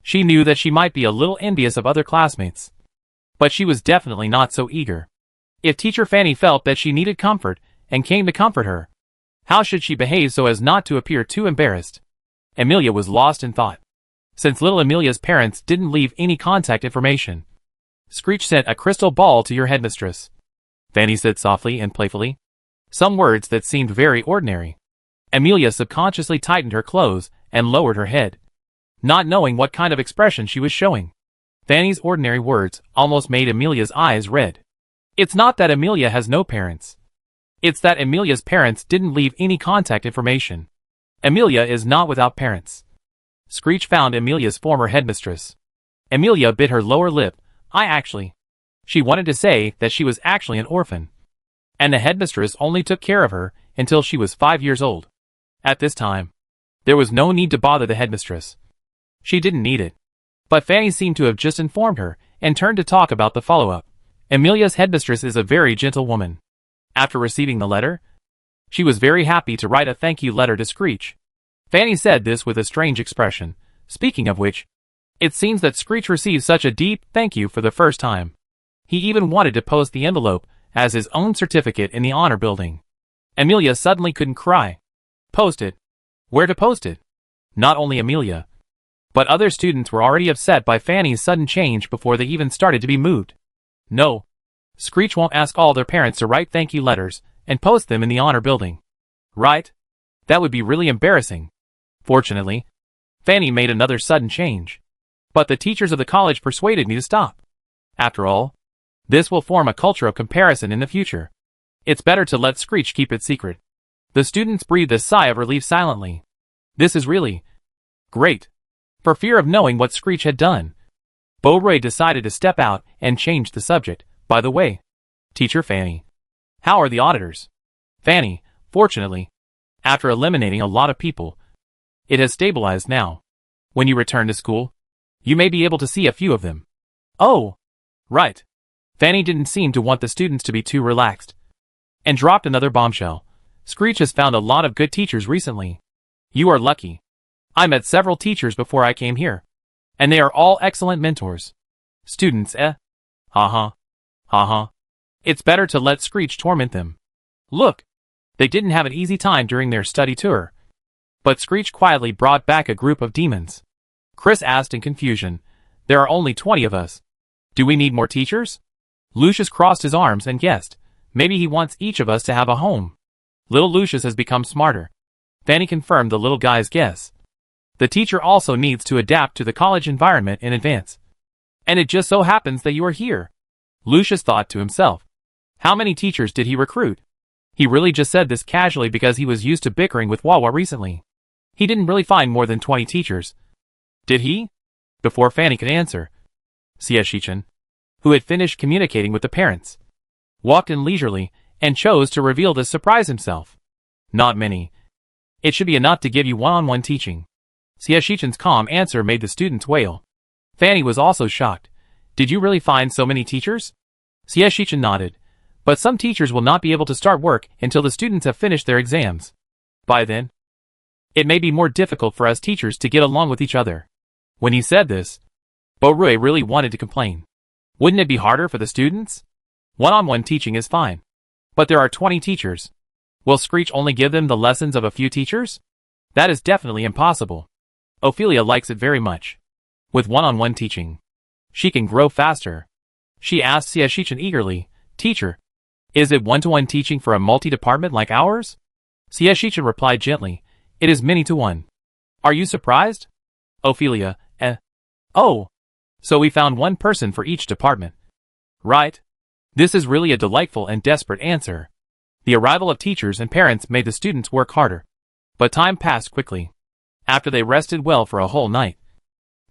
She knew that she might be a little envious of other classmates, but she was definitely not so eager. If Teacher Fanny felt that she needed comfort and came to comfort her, how should she behave so as not to appear too embarrassed? Amelia was lost in thought, since little Amelia's parents didn't leave any contact information. Screech sent a crystal ball to your headmistress, Fanny said softly and playfully. Some words that seemed very ordinary. Amelia subconsciously tightened her clothes and lowered her head, not knowing what kind of expression she was showing. Fanny's ordinary words almost made Amelia's eyes red. It's not that Amelia has no parents. It's that Amelia's parents didn't leave any contact information. Amelia is not without parents. Screech found Amelia's former headmistress. Amelia bit her lower lip. She wanted to say that she was actually an orphan, and the headmistress only took care of her until she was 5 years old. At this time, there was no need to bother the headmistress. She didn't need it. But Fanny seemed to have just informed her and turned to talk about the follow-up. Amelia's headmistress is a very gentle woman. After receiving the letter, she was very happy to write a thank you letter to Screech. Fanny said this with a strange expression. Speaking of which, it seems that Screech received such a deep thank you for the first time. He even wanted to post the envelope as his own certificate in the honor building. Amelia suddenly couldn't cry. Post it. Where to post it? Not only Amelia, but other students were already upset by Fanny's sudden change before they even started to be moved. No. Screech won't ask all their parents to write thank you letters and post them in the honor building. Right? That would be really embarrassing. Fortunately, Fanny made another sudden change. But the teachers of the college persuaded me to stop. After all, this will form a culture of comparison in the future. It's better to let Screech keep it secret. The students breathed a sigh of relief silently. This is really great. For fear of knowing what Screech had done, Beauray decided to step out and change the subject. By the way, Teacher Fanny, How are the auditors? Fanny, fortunately, after eliminating a lot of people, it has stabilized now. When you return to school, you may be able to see a few of them. Oh, right. Fanny didn't seem to want the students to be too relaxed, and dropped another bombshell. Screech has found a lot of good teachers recently. You are lucky. I met several teachers before I came here, and they are all excellent mentors. Students, eh? Ha ha. It's better to let Screech torment them. Look, they didn't have an easy time during their study tour, but Screech quietly brought back a group of demons. Chris asked in confusion, there are only 20 of us. Do we need more teachers? Lucius crossed his arms and guessed, maybe he wants each of us to have a home. Little Lucius has become smarter. Fanny confirmed the little guy's guess. The teacher also needs to adapt to the college environment in advance. And it just so happens that you are here. Lucius thought to himself. How many teachers did he recruit? He really just said this casually because he was used to bickering with Wawa recently. He didn't really find more than 20 teachers. Did he? Before Fanny could answer, Siashichan, who had finished communicating with the parents, walked in leisurely and chose to reveal this surprise himself. Not many. It should be enough to give you one-on-one teaching. Siashichan's calm answer made the students wail. Fanny was also shocked. Did you really find so many teachers? Siashichan nodded. But some teachers will not be able to start work until the students have finished their exams. By then, it may be more difficult for us teachers to get along with each other. When he said this, Borui really wanted to complain. Wouldn't it be harder for the students? One-on-one teaching is fine. But there are 20 teachers. Will Screech only give them the lessons of a few teachers? That is definitely impossible. Ophelia likes it very much. With one-on-one teaching, she can grow faster. She asked Siashichan eagerly, Teacher, is it one-to-one teaching for a multi-department like ours? Siashichan replied gently, It is many-to-one. Are you surprised? Ophelia, Oh, so we found one person for each department. Right. This is really a delightful and desperate answer. The arrival of teachers and parents made the students work harder. But time passed quickly. After they rested well for a whole night,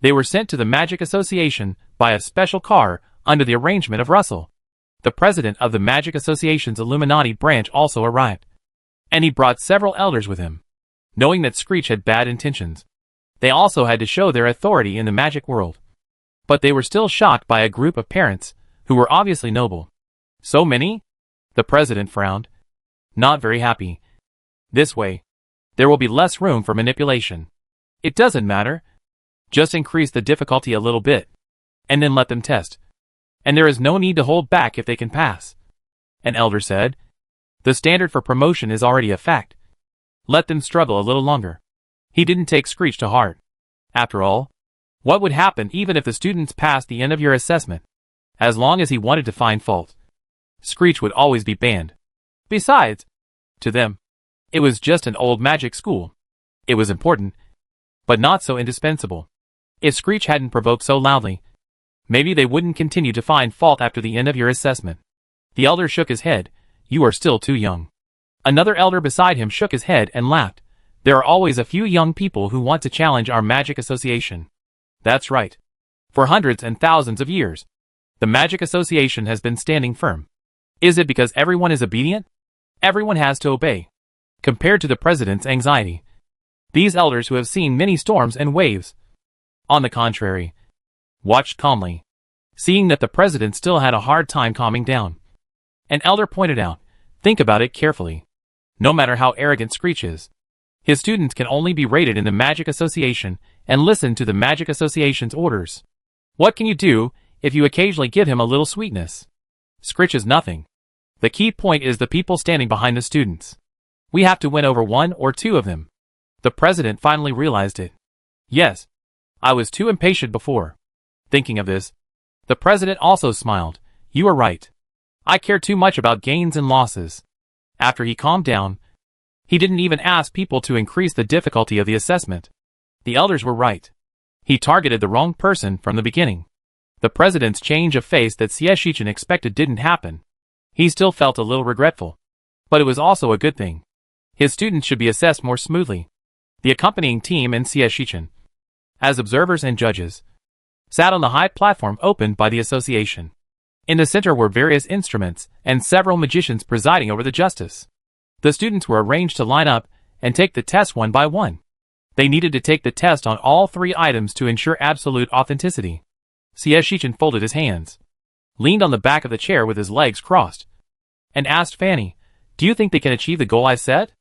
they were sent to the Magic Association by a special car under the arrangement of Russell. The president of the Magic Association's Illuminati branch also arrived, and he brought several elders with him. Knowing that Screech had bad intentions, they also had to show their authority in the magic world. But they were still shocked by a group of parents who were obviously noble. So many? The president frowned. Not very happy. This way, there will be less room for manipulation. It doesn't matter. Just increase the difficulty a little bit, and then let them test. And there is no need to hold back if they can pass. An elder said. The standard for promotion is already a fact. Let them struggle a little longer. He didn't take Screech to heart. After all, what would happen even if the students passed the end-of-year assessment? As long as he wanted to find fault, Screech would always be banned. Besides, to them, it was just an old magic school. It was important, but not so indispensable. If Screech hadn't provoked so loudly, maybe they wouldn't continue to find fault after the end-of-year assessment. The elder shook his head. You are still too young. Another elder beside him shook his head and laughed. There are always a few young people who want to challenge our magic association. That's right. For hundreds and thousands of years, the Magic Association has been standing firm. Is it because everyone is obedient? Everyone has to obey. Compared to the president's anxiety, these elders who have seen many storms and waves, on the contrary, watched calmly, seeing that the president still had a hard time calming down. An elder pointed out, think about it carefully. No matter how arrogant Screech is, his students can only be rated in the Magic Association and listen to the Magic Association's orders. What can you do if you occasionally give him a little sweetness? Screech is nothing. The key point is the people standing behind the students. We have to win over one or two of them. The president finally realized it. Yes, I was too impatient before. Thinking of this, the president also smiled. You are right. I care too much about gains and losses. After he calmed down, he didn't even ask people to increase the difficulty of the assessment. The elders were right. He targeted the wrong person from the beginning. The president's change of face that Siashichan expected didn't happen. He still felt a little regretful. But it was also a good thing. His students should be assessed more smoothly. The accompanying team and Siashichan, as observers and judges, sat on the high platform opened by the association. In the center were various instruments and several magicians presiding over the justice. The students were arranged to line up and take the test one by one. They needed to take the test on all 3 items to ensure absolute authenticity. Shichen folded his hands, leaned on the back of the chair with his legs crossed, and asked Fanny, "Do you think they can achieve the goal I set?"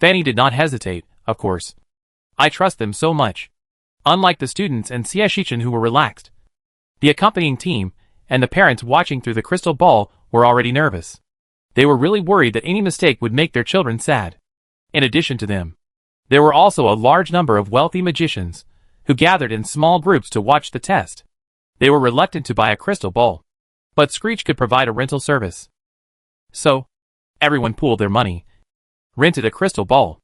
Fanny did not hesitate, of course. "I trust them so much." Unlike the students and Shichen who were relaxed, the accompanying team and the parents watching through the crystal ball were already nervous. They were really worried that any mistake would make their children sad. In addition to them, there were also a large number of wealthy magicians who gathered in small groups to watch the test. They were reluctant to buy a crystal ball, but Screech could provide a rental service. So, everyone pooled their money, rented a crystal ball,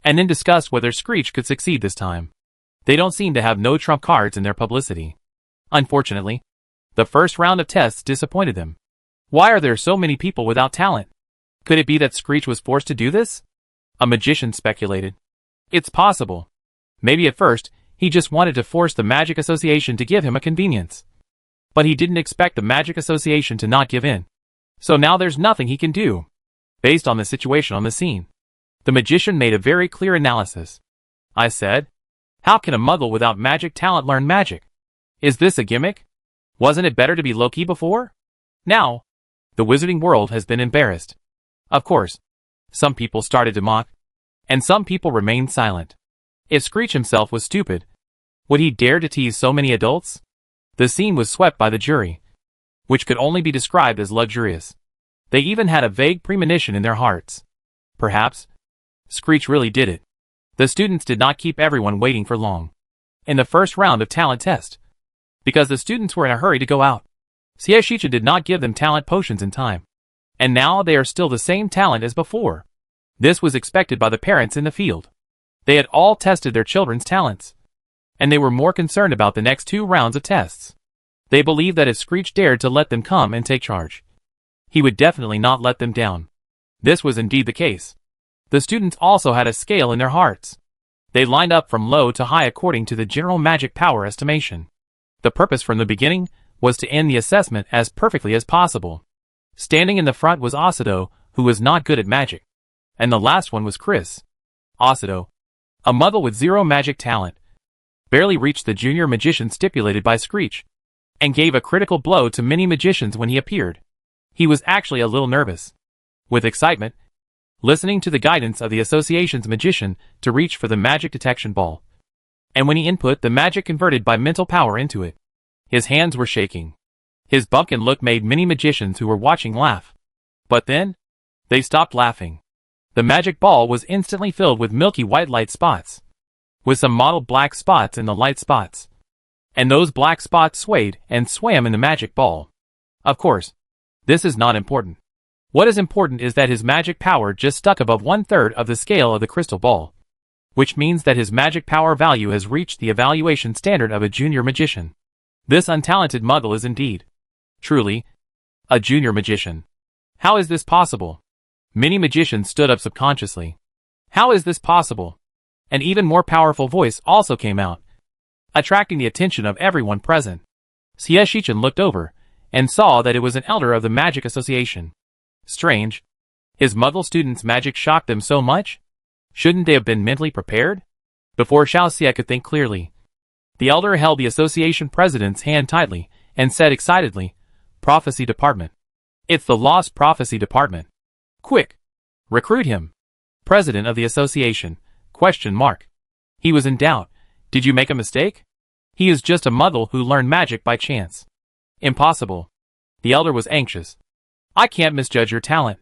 and then discussed whether Screech could succeed this time. They don't seem to have no trump cards in their publicity. Unfortunately, the first round of tests disappointed them. Why are there so many people without talent? Could it be that Screech was forced to do this? A magician speculated. It's possible. Maybe at first, he just wanted to force the Magic Association to give him a convenience. But he didn't expect the Magic Association to not give in. So now there's nothing he can do. Based on the situation on the scene, the magician made a very clear analysis. I said, "How can a muggle without magic talent learn magic? Is this a gimmick? Wasn't it better to be low-key before?" Now, the wizarding world has been embarrassed. Of course, some people started to mock, and some people remained silent. If Screech himself was stupid, would he dare to tease so many adults? The scene was swept by the jury, which could only be described as luxurious. They even had a vague premonition in their hearts. Perhaps Screech really did it. The students did not keep everyone waiting for long. In the first round of talent test, because the students were in a hurry to go out, Shichen did not give them talent potions in time. And now they are still the same talent as before. This was expected by the parents in the field. They had all tested their children's talents, and they were more concerned about the next 2 rounds of tests. They believed that if Screech dared to let them come and take charge, he would definitely not let them down. This was indeed the case. The students also had a scale in their hearts. They lined up from low to high according to the general magic power estimation. The purpose from the beginning was to end the assessment as perfectly as possible. Standing in the front was Osido, who was not good at magic. And the last one was Chris. Osido, a muggle with 0 magic talent, barely reached the junior magician stipulated by Screech, and gave a critical blow to many magicians when he appeared. He was actually a little nervous, with excitement, listening to the guidance of the association's magician to reach for the magic detection ball. And when he input the magic converted by mental power into it, his hands were shaking. His bumpkin look made many magicians who were watching laugh. But then, they stopped laughing. The magic ball was instantly filled with milky white light spots, with some mottled black spots in the light spots. And those black spots swayed and swam in the magic ball. Of course, this is not important. What is important is that his magic power just stuck above 1/3 of the scale of the crystal ball, which means that his magic power value has reached the evaluation standard of a junior magician. This untalented muggle is indeed, truly, a junior magician. How is this possible? Many magicians stood up subconsciously. How is this possible? An even more powerful voice also came out, attracting the attention of everyone present. Shichen looked over and saw that it was an elder of the Magic Association. Strange. His muggle students' magic shocked them so much? Shouldn't they have been mentally prepared? Before Xiaoxia could think clearly, the elder held the association president's hand tightly and said excitedly, "Prophecy Department. It's the Lost Prophecy Department. Quick! Recruit him." President of the association, ? He was in doubt. Did you make a mistake? He is just a muggle who learned magic by chance. Impossible. The elder was anxious. I can't misjudge your talent.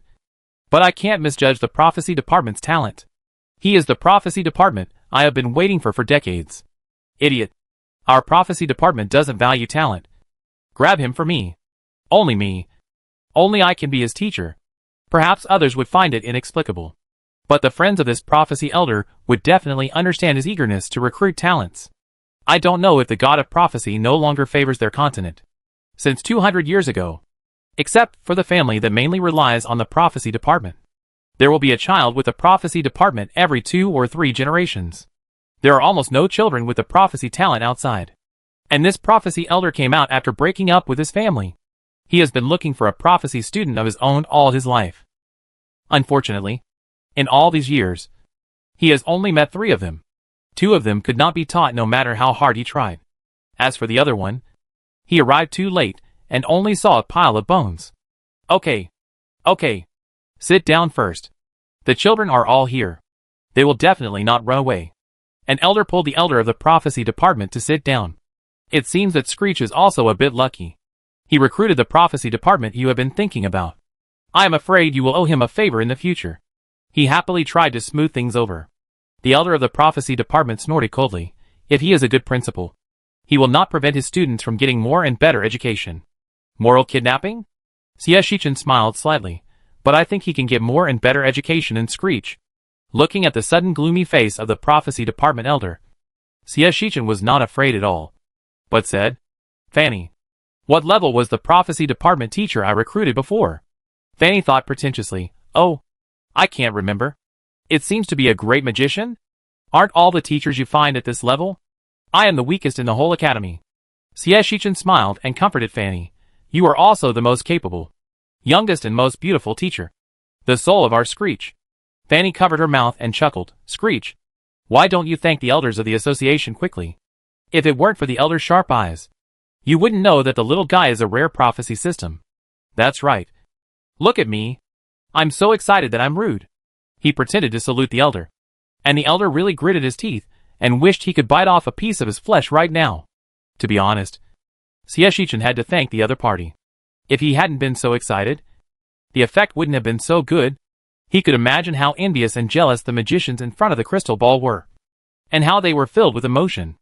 But I can't misjudge the prophecy department's talent. He is the prophecy department I have been waiting for decades. Idiot. Our prophecy department doesn't value talent. Grab him for me. Only me. Only I can be his teacher. Perhaps others would find it inexplicable. But the friends of this prophecy elder would definitely understand his eagerness to recruit talents. I don't know if the god of prophecy no longer favors their continent. Since 200 years ago, except for the family that mainly relies on the prophecy department, there will be a child with the prophecy department every 2 or 3 generations. There are almost no children with the prophecy talent outside. And this prophecy elder came out after breaking up with his family. He has been looking for a prophecy student of his own all his life. Unfortunately, in all these years, he has only met 3 of them. 2 of them could not be taught no matter how hard he tried. As for the other one, he arrived too late and only saw a pile of bones. Okay. Sit down first. The children are all here. They will definitely not run away. An elder pulled the elder of the prophecy department to sit down. It seems that Screech is also a bit lucky. He recruited the prophecy department you have been thinking about. I am afraid you will owe him a favor in the future. He happily tried to smooth things over. The elder of the prophecy department snorted coldly. If he is a good principal, he will not prevent his students from getting more and better education. Moral kidnapping? Xieshichan smiled slightly, but I think he can get more and better education than Screech. Looking at the sudden gloomy face of the prophecy department elder, Xieshichan was not afraid at all, but said, Fanny, what level was the prophecy department teacher I recruited before? Fanny thought pretentiously, oh, I can't remember. It seems to be a great magician? Aren't all the teachers you find at this level? I am the weakest in the whole academy. Xieshichan smiled and comforted Fanny. You are also the most capable, youngest and most beautiful teacher. The soul of our Screech. Fanny covered her mouth and chuckled. Screech, why don't you thank the elders of the association quickly? If it weren't for the elders' sharp eyes, you wouldn't know that the little guy is a rare prophecy system. That's right. Look at me. I'm so excited that I'm rude. He pretended to salute the elder, and the elder really gritted his teeth and wished he could bite off a piece of his flesh right now. To be honest, Xieshichan had to thank the other party. If he hadn't been so excited, the effect wouldn't have been so good. He could imagine how envious and jealous the magicians in front of the crystal ball were, and how they were filled with emotion.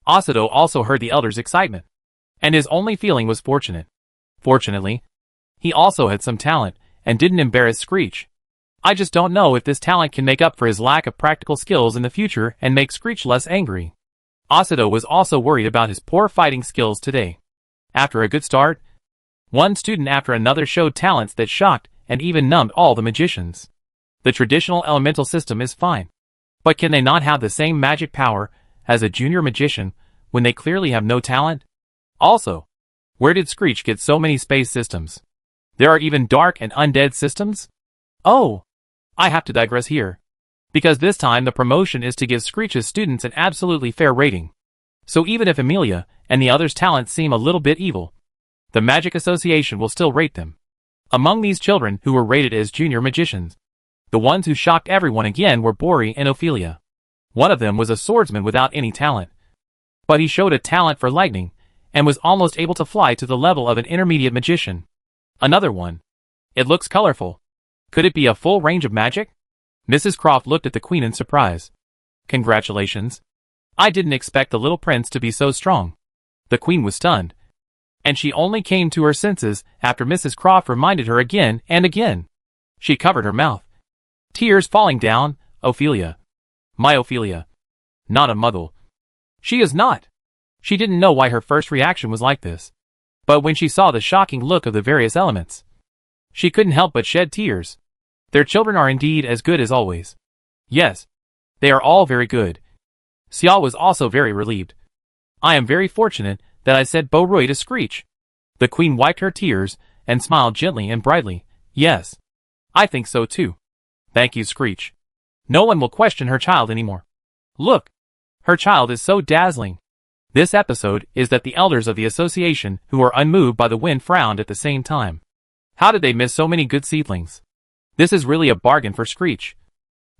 Asado also heard the elder's excitement, and his only feeling was fortunate. Fortunately, he also had some talent, and didn't embarrass Screech. I just don't know if this talent can make up for his lack of practical skills in the future and make Screech less angry. Asado was also worried about his poor fighting skills today. After a good start, one student after another showed talents that shocked and even numbed all the magicians. The traditional elemental system is fine, but can they not have the same magic power as a junior magician when they clearly have no talent? Also, where did Screech get so many space systems? There are even dark and undead systems? Oh, I have to digress here, because this time the promotion is to give Screech's students an absolutely fair rating. So even if Amelia and the others' talents seem a little bit evil, the Magic Association will still rate them. Among these children who were rated as junior magicians, the ones who shocked everyone again were Bori and Ophelia. One of them was a swordsman without any talent, but he showed a talent for lightning, and was almost able to fly to the level of an intermediate magician. Another one. It looks colorful. Could it be a full range of magic? Mrs. Croft looked at the Queen in surprise. Congratulations. I didn't expect the little prince to be so strong. The Queen was stunned, and she only came to her senses after Mrs. Croft reminded her again and again. She covered her mouth, tears falling down. Ophelia. My Ophelia. Not a muddle. She is not. She didn't know why her first reaction was like this. But when she saw the shocking look of the various elements, she couldn't help but shed tears. Their children are indeed as good as always. Yes, they are all very good. Xiao was also very relieved. I am very fortunate that I said Bo Rui to Screech. The Queen wiped her tears and smiled gently and brightly. Yes, I think so too. Thank you, Screech. No one will question her child anymore. Look, her child is so dazzling. This episode is that the elders of the association who are unmoved by the wind frowned at the same time. How did they miss so many good seedlings? This is really a bargain for Screech.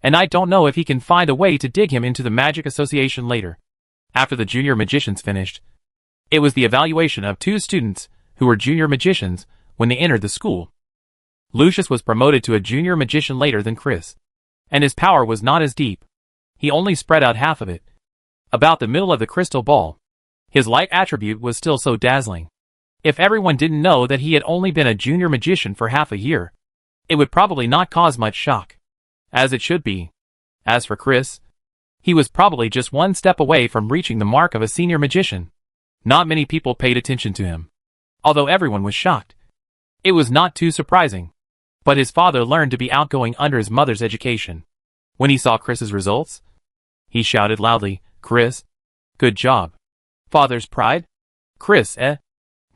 And I don't know if he can find a way to dig him into the Magic Association later. After the junior magicians finished, it was the evaluation of 2 students who were junior magicians when they entered the school. Lucius was promoted to a junior magician later than Chris, and his power was not as deep. He only spread out half of it, about the middle of the crystal ball. His light attribute was still so dazzling. If everyone didn't know that he had only been a junior magician for half a year, it would probably not cause much shock. As it should be. As for Chris, he was probably just one step away from reaching the mark of a senior magician. Not many people paid attention to him, although everyone was shocked. It was not too surprising. But his father learned to be outgoing under his mother's education. When he saw Chris's results, he shouted loudly, Chris, good job. Father's pride? Chris,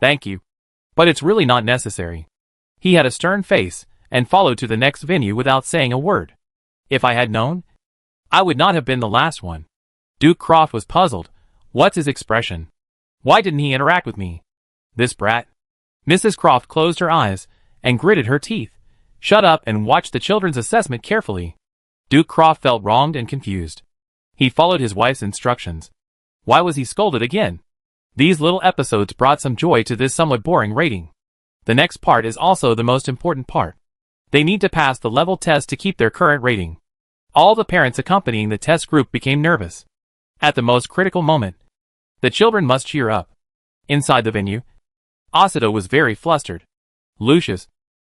Thank you. But it's really not necessary. He had a stern face, and followed to the next venue without saying a word. If I had known, I would not have been the last one. Duke Croft was puzzled. What's his expression? Why didn't he interact with me? This brat. Mrs. Croft closed her eyes, and gritted her teeth. Shut up and watch the children's assessment carefully. Duke Croft felt wronged and confused. He followed his wife's instructions. Why was he scolded again? These little episodes brought some joy to this somewhat boring rating. The next part is also the most important part. They need to pass the level test to keep their current rating. All the parents accompanying the test group became nervous. At the most critical moment, the children must cheer up. Inside the venue, Acido was very flustered. Lucius,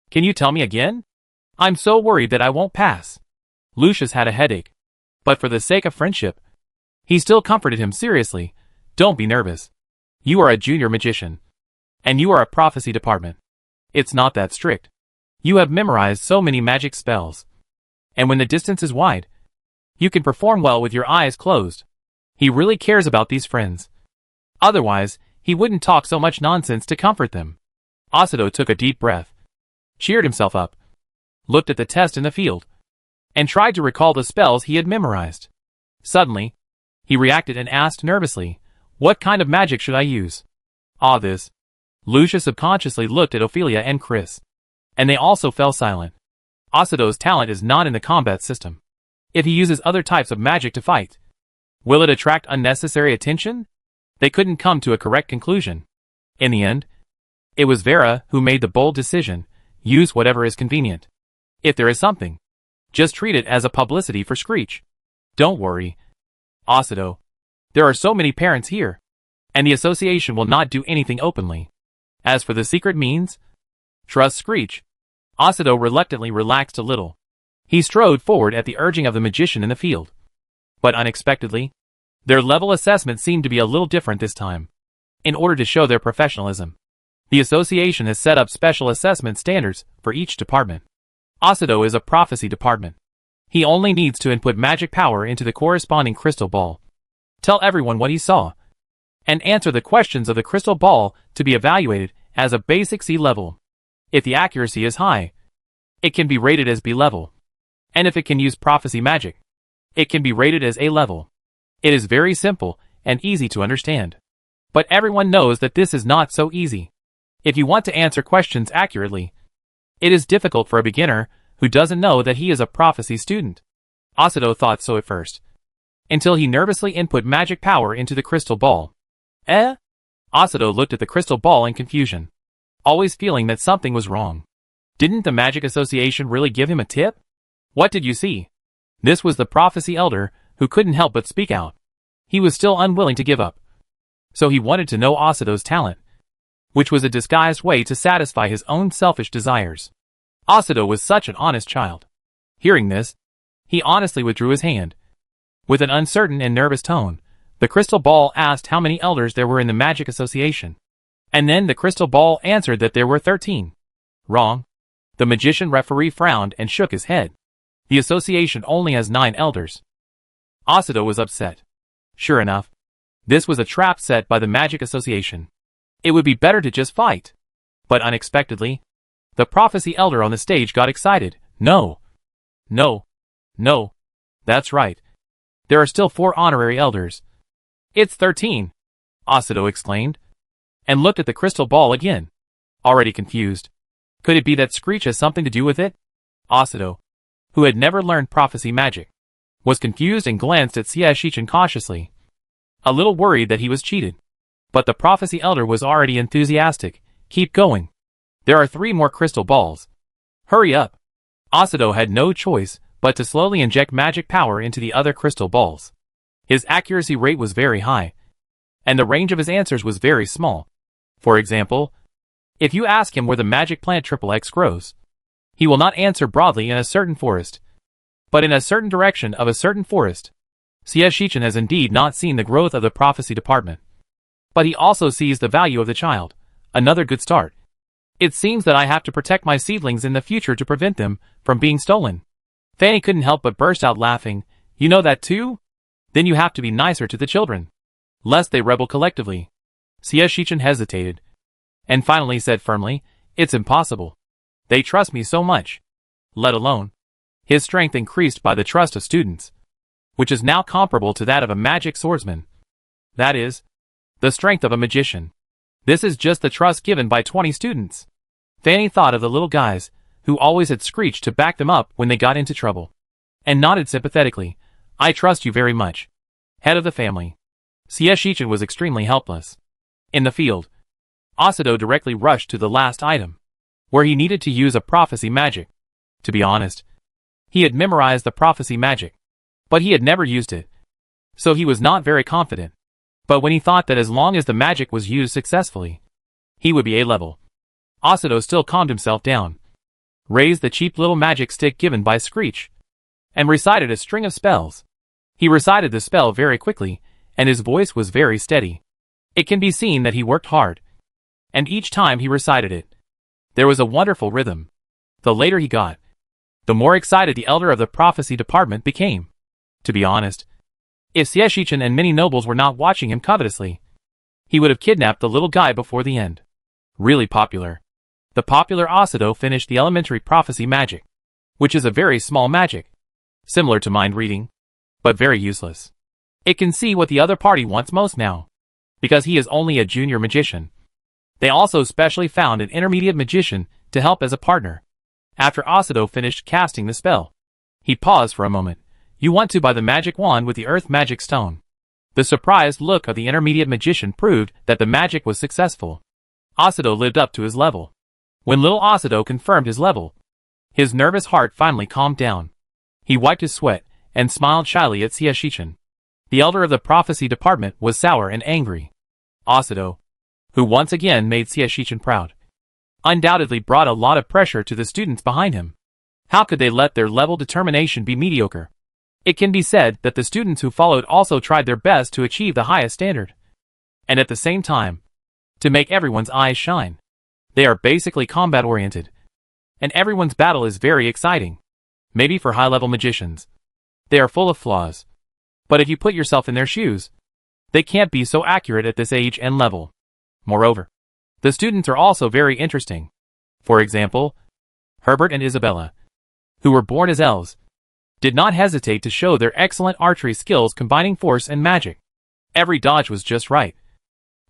can you tell me again? I'm so worried that I won't pass. Lucius had a headache. But for the sake of friendship, he still comforted him seriously. Don't be nervous. You are a junior magician. And you are a prophecy department. It's not that strict. You have memorized so many magic spells. And when the distance is wide, you can perform well with your eyes closed. He really cares about these friends. Otherwise, he wouldn't talk so much nonsense to comfort them. Acido took a deep breath, cheered himself up, looked at the test in the field, and tried to recall the spells he had memorized. Suddenly, he reacted and asked nervously, what kind of magic should I use? This. Lucius subconsciously looked at Ophelia and Chris, and they also fell silent. Acido's talent is not in the combat system. If he uses other types of magic to fight, will it attract unnecessary attention? They couldn't come to a correct conclusion. In the end, it was Vera who made the bold decision, use whatever is convenient. If there is something, just treat it as a publicity for Screech. Don't worry, Acido. There are so many parents here, and the association will not do anything openly. As for the secret means, trust Screech. Acido reluctantly relaxed a little. He strode forward at the urging of the magician in the field. But unexpectedly, their level assessment seemed to be a little different this time. In order to show their professionalism, the association has set up special assessment standards for each department. Acido is a prophecy department. He only needs to input magic power into the corresponding crystal ball, tell everyone what he saw, and answer the questions of the crystal ball to be evaluated as a basic C level. If the accuracy is high, it can be rated as B level. And if it can use prophecy magic, it can be rated as A level. It is very simple and easy to understand. But everyone knows that this is not so easy. If you want to answer questions accurately, it is difficult for a beginner who doesn't know that he is a prophecy student. Acido thought so at first, until he nervously input magic power into the crystal ball. Acido looked at the crystal ball in confusion, always feeling that something was wrong. Didn't the Magic Association really give him a tip? What did you see? This was the prophecy elder, who couldn't help but speak out. He was still unwilling to give up. So he wanted to know Acido's talent, which was a disguised way to satisfy his own selfish desires. Acido was such an honest child. Hearing this, he honestly withdrew his hand. With an uncertain and nervous tone, the crystal ball asked how many elders there were in the Magic Association. And then the crystal ball answered that there were 13. Wrong. The magician referee frowned and shook his head. The association only has 9 elders. Acido was upset. Sure enough, this was a trap set by the Magic Association. It would be better to just fight. But unexpectedly, the prophecy elder on the stage got excited. No. No. No. That's right. There are still 4 honorary elders. It's 13, Acido exclaimed, and looked at the crystal ball again, already confused. Could it be that Screech has something to do with it? Acido, who had never learned prophecy magic, was confused and glanced at Shichen cautiously, a little worried that he was cheated. But the prophecy elder was already enthusiastic. Keep going. There are 3 more crystal balls. Hurry up. Acido had no choice but to slowly inject magic power into the other crystal balls. His accuracy rate was very high, and the range of his answers was very small. For example, if you ask him where the magic plant XXX grows, he will not answer broadly in a certain forest, but in a certain direction of a certain forest. Shichen has indeed not seen the growth of the prophecy department, but he also sees the value of the child. Another good start. It seems that I have to protect my seedlings in the future to prevent them from being stolen. Fanny couldn't help but burst out laughing. You know that too? Then you have to be nicer to the children, lest they rebel collectively. Shichen hesitated, and finally said firmly, "It's impossible. They trust me so much." Let alone, his strength increased by the trust of students, which is now comparable to that of a magic swordsman. That is, the strength of a magician. This is just the trust given by 20 students. Fanny thought of the little guys, who always had Screech to back them up when they got into trouble, and nodded sympathetically. "I trust you very much, head of the family." Sieshichin was extremely helpless. In the field, Asado directly rushed to the last item, where he needed to use a prophecy magic. To be honest, he had memorized the prophecy magic, but he had never used it, so he was not very confident. But when he thought that as long as the magic was used successfully, he would be A-level, Asado still calmed himself down, raised the cheap little magic stick given by Screech, and recited a string of spells. He recited the spell very quickly, and his voice was very steady. It can be seen that he worked hard, and each time he recited it, there was a wonderful rhythm. The later he got, the more excited the elder of the prophecy department became. To be honest, if Sieshichin and many nobles were not watching him covetously, he would have kidnapped the little guy before the end. Really popular. The popular Asado finished the elementary prophecy magic, which is a very small magic, similar to mind reading, but very useless. It can see what the other party wants most now, because he is only a junior magician. They also specially found an intermediate magician to help as a partner. After Asado finished casting the spell, he paused for a moment. "You want to buy the magic wand with the earth magic stone." The surprised look of the intermediate magician proved that the magic was successful. Asado lived up to his level. When little Asado confirmed his level, his nervous heart finally calmed down. He wiped his sweat and smiled shyly at Sieshichin. The elder of the prophecy department was sour and angry. Asado, who once again made Sieshichin proud, undoubtedly brought a lot of pressure to the students behind him. How could they let their level determination be mediocre? It can be said that the students who followed also tried their best to achieve the highest standard, and at the same time, to make everyone's eyes shine. They are basically combat-oriented, and everyone's battle is very exciting. Maybe for high-level magicians, they are full of flaws, but if you put yourself in their shoes, they can't be so accurate at this age and level. Moreover, the students are also very interesting. For example, Herbert and Isabella, who were born as elves, did not hesitate to show their excellent archery skills combining force and magic. Every dodge was just right,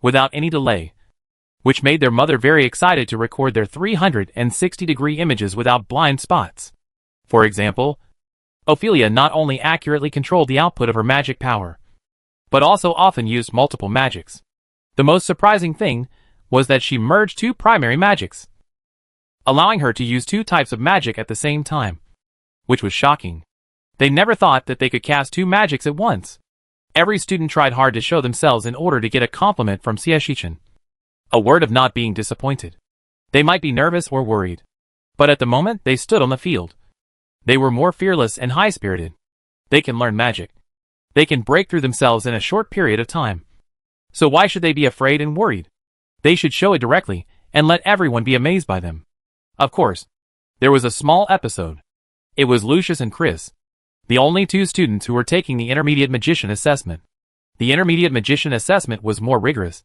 without any delay, which made their mother very excited to record their 360-degree images without blind spots. For example, Ophelia not only accurately controlled the output of her magic power, but also often used multiple magics. The most surprising thing was that she merged two primary magics, allowing her to use two types of magic at the same time, which was shocking. They never thought that they could cast two magics at once. Every student tried hard to show themselves in order to get a compliment from Sieshichin, a word of not being disappointed. They might be nervous or worried, but at the moment they stood on the field, they were more fearless and high-spirited. They can learn magic. They can break through themselves in a short period of time. So why should they be afraid and worried? They should show it directly and let everyone be amazed by them. Of course, there was a small episode. It was Lucius and Chris, the only two students who were taking the intermediate magician assessment. The intermediate magician assessment was more rigorous,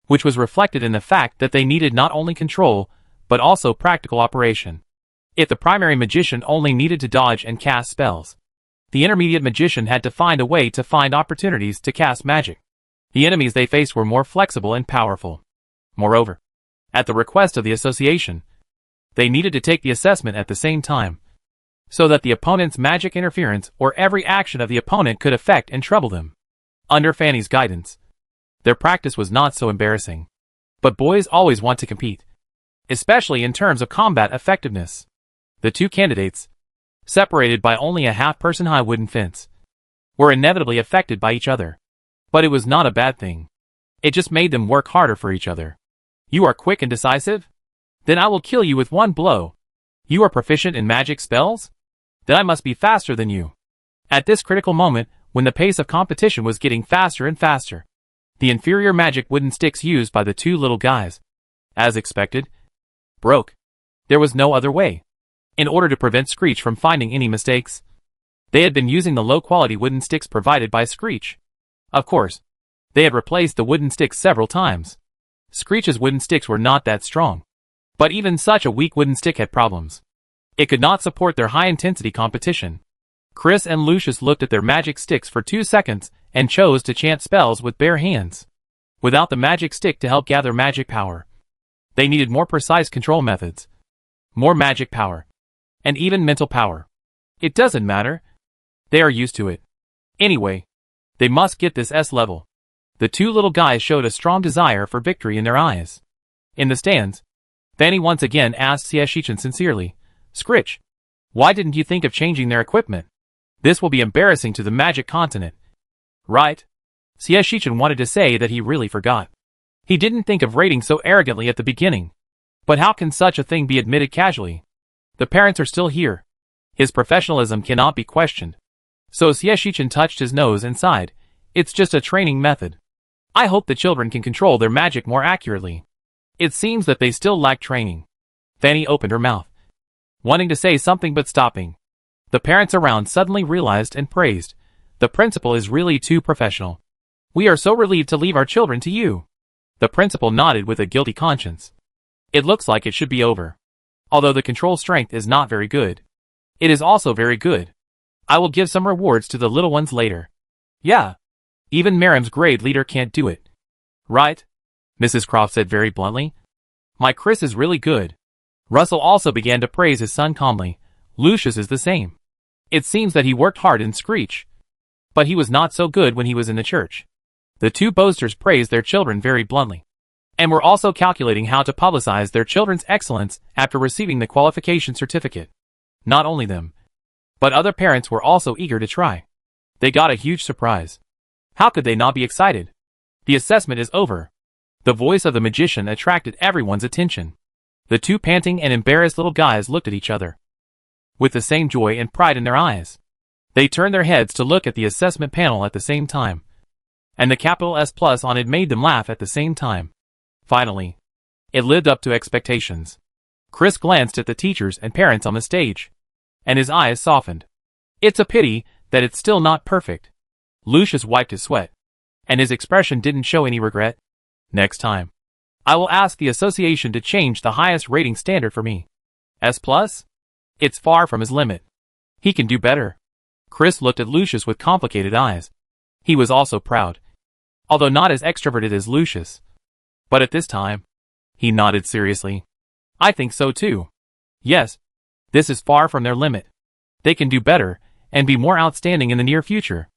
which was reflected in the fact that they needed not only control, but also practical operation. If the primary magician only needed to dodge and cast spells, the intermediate magician had to find a way to find opportunities to cast magic. The enemies they faced were more flexible and powerful. Moreover, at the request of the association, they needed to take the assessment at the same time, so that the opponent's magic interference or every action of the opponent could affect and trouble them. Under Fanny's guidance, their practice was not so embarrassing. But boys always want to compete, especially in terms of combat effectiveness. The two candidates, separated by only a half-person high wooden fence, were inevitably affected by each other. But it was not a bad thing. It just made them work harder for each other. You are quick and decisive? Then I will kill you with one blow. You are proficient in magic spells? Then I must be faster than you. At this critical moment, when the pace of competition was getting faster and faster, the inferior magic wooden sticks used by the two little guys, as expected, broke. There was no other way. In order to prevent Screech from finding any mistakes, they had been using the low-quality wooden sticks provided by Screech. Of course, they had replaced the wooden sticks several times. Screech's wooden sticks were not that strong. But even such a weak wooden stick had problems. It could not support their high-intensity competition. Chris and Lucius looked at their magic sticks for 2 seconds and chose to chant spells with bare hands. Without the magic stick to help gather magic power, they needed more precise control methods, more magic power, and even mental power. It doesn't matter. They are used to it. Anyway, they must get this S level. The two little guys showed a strong desire for victory in their eyes. In the stands, Fanny once again asked Siashichin sincerely, "Scritch, why didn't you think of changing their equipment? This will be embarrassing to the magic continent." Right? Siashichin wanted to say that he really forgot. He didn't think of rating so arrogantly at the beginning. But how can such a thing be admitted casually? The parents are still here. His professionalism cannot be questioned. So Siashichin touched his nose and sighed. It's just a training method. I hope the children can control their magic more accurately. It seems that they still lack training. Fanny opened her mouth, wanting to say something but stopping. The parents around suddenly realized and praised. The principal is really too professional. We are so relieved to leave our children to you. The principal nodded with a guilty conscience. It looks like it should be over. Although the control strength is not very good, it is also very good. I will give some rewards to the little ones later. Yeah. Even Merrim's grade leader can't do it. Right? Mrs. Croft said very bluntly. My Chris is really good. Russell also began to praise his son calmly. Lucius is the same. It seems that he worked hard in Screech. But he was not so good when he was in the church. The two boasters praised their children very bluntly, and were also calculating how to publicize their children's excellence after receiving the qualification certificate. Not only them, but other parents were also eager to try. They got a huge surprise. How could they not be excited? The assessment is over. The voice of the magician attracted everyone's attention. The two panting and embarrassed little guys looked at each other with the same joy and pride in their eyes. They turned their heads to look at the assessment panel at the same time, and the capital S+ on it made them laugh at the same time. Finally, it lived up to expectations. Chris glanced at the teachers and parents on the stage, and his eyes softened. It's a pity that it's still not perfect. Lucius wiped his sweat, and his expression didn't show any regret. Next time, I will ask the association to change the highest rating standard for me. S+? It's far from his limit. He can do better. Chris looked at Lucius with complicated eyes. He was also proud, although not as extroverted as Lucius. But at this time, he nodded seriously. I think so too. Yes, this is far from their limit. They can do better, and be more outstanding in the near future.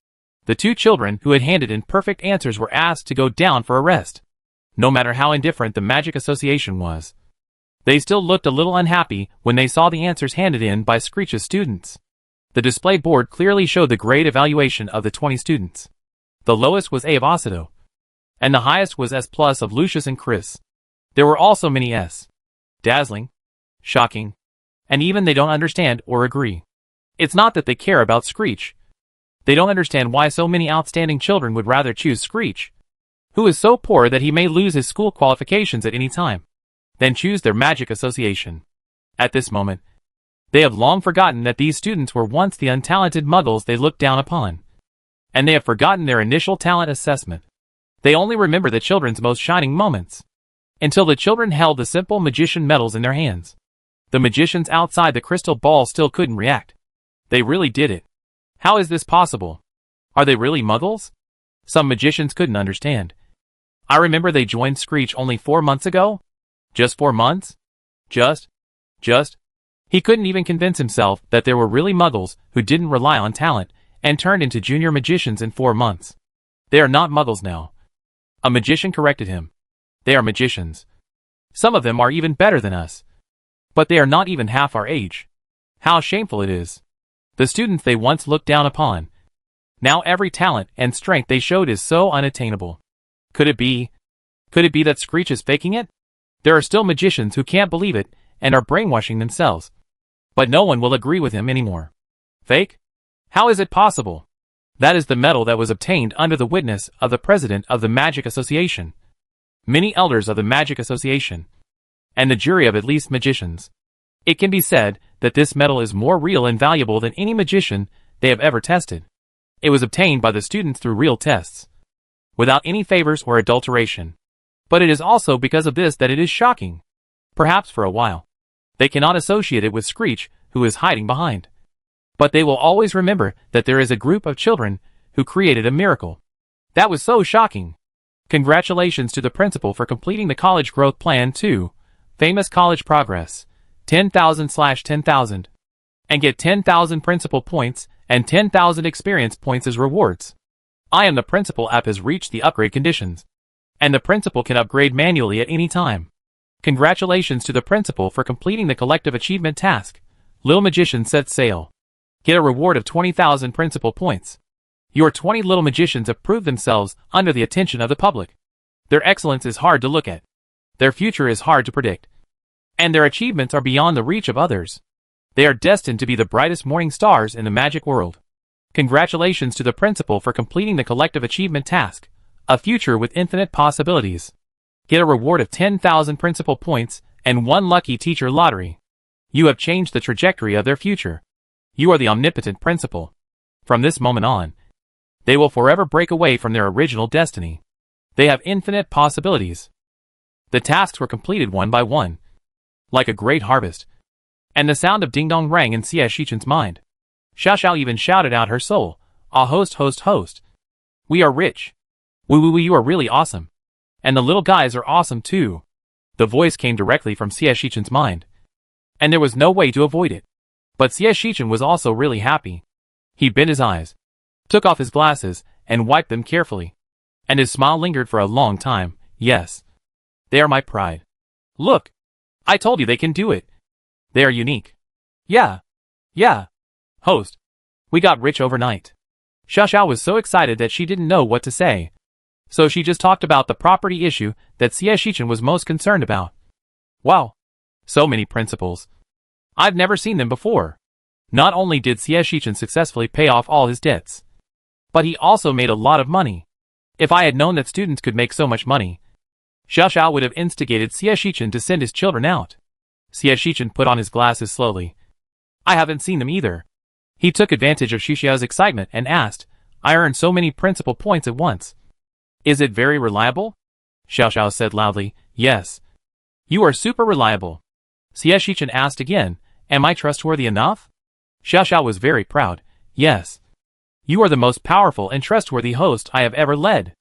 The two children who had handed in perfect answers were asked to go down for a rest. No matter how indifferent the Magic Association was, they still looked a little unhappy when they saw the answers handed in by Screech's students. The display board clearly showed the grade evaluation of the 20 students. The lowest was A of Ocido, and the highest was S+ of Lucius and Chris. There were also many S. Dazzling, shocking, and even they don't understand or agree. It's not that they care about Screech. They don't understand why so many outstanding children would rather choose Screech, who is so poor that he may lose his school qualifications at any time, than choose their Magic Association. At this moment, they have long forgotten that these students were once the untalented muggles they looked down upon, and they have forgotten their initial talent assessment. They only remember the children's most shining moments, until the children held the simple magician medals in their hands. The magicians outside the crystal ball still couldn't react. They really did it. How is this possible? Are they really muggles? Some magicians couldn't understand. I remember they joined Screech only 4 months ago? Just 4 months? Just. He couldn't even convince himself that there were really muggles who didn't rely on talent and turned into junior magicians in 4 months. They are not muggles now. A magician corrected him. They are magicians. Some of them are even better than us. But they are not even half our age. How shameful it is. The students they once looked down upon. Now every talent and strength they showed is so unattainable. Could it be that Screech is faking it? There are still magicians who can't believe it and are brainwashing themselves. But no one will agree with him anymore. Fake? How is it possible? That is the medal that was obtained under the witness of the president of the Magic Association, many elders of the Magic Association, and the jury of at least magicians. It can be said that this medal is more real and valuable than any magician they have ever tested. It was obtained by the students through real tests, without any favors or adulteration. But it is also because of this that it is shocking. Perhaps for a while. They cannot associate it with Screech, who is hiding behind. But they will always remember that there is a group of children who created a miracle. That was so shocking. Congratulations to the principal for completing the college growth plan too. Famous college progress. 10,000/10,000. And get 10,000 principal points and 10,000 experience points as rewards. I am the principal app has reached the upgrade conditions. And the principal can upgrade manually at any time. Congratulations to the principal for completing the collective achievement task. Little Magician sets sail. Get a reward of 20,000 principal points. Your 20 little magicians have proved themselves under the attention of the public. Their excellence is hard to look at. Their future is hard to predict. And their achievements are beyond the reach of others. They are destined to be the brightest morning stars in the magic world. Congratulations to the principal for completing the collective achievement task. A future with infinite possibilities. Get a reward of 10,000 principal points and 1 lucky teacher lottery. You have changed the trajectory of their future. You are the omnipotent principal. From this moment on, they will forever break away from their original destiny. They have infinite possibilities. The tasks were completed one by one, like a great harvest. And the sound of ding-dong rang in Xie Shichen's mind. Xiao even shouted out her soul, "Ah, host, host, host. We are rich. Woo, you are really awesome. And the little guys are awesome too." The voice came directly from Xie Shichen's mind. And there was no way to avoid it. But Xie Shichen was also really happy. He bent his eyes, took off his glasses, and wiped them carefully. And his smile lingered for a long time. Yes. They are my pride. Look. I told you they can do it. They are unique. Yeah. Host. We got rich overnight. Xiao was so excited that she didn't know what to say. So she just talked about the property issue that Xie Shichen was most concerned about. Wow. So many principals. I've never seen them before. Not only did Xie Shichen successfully pay off all his debts, but he also made a lot of money. If I had known that students could make so much money, Xiao would have instigated Xie Shichen to send his children out. Xie Shichen put on his glasses slowly. I haven't seen them either. He took advantage of Xiao's excitement and asked, I earned so many principal points at once. Is it very reliable? Xiao said loudly, yes. You are super reliable. Xie Shichen asked again, am I trustworthy enough? Xiao was very proud, yes. You are the most powerful and trustworthy host I have ever led.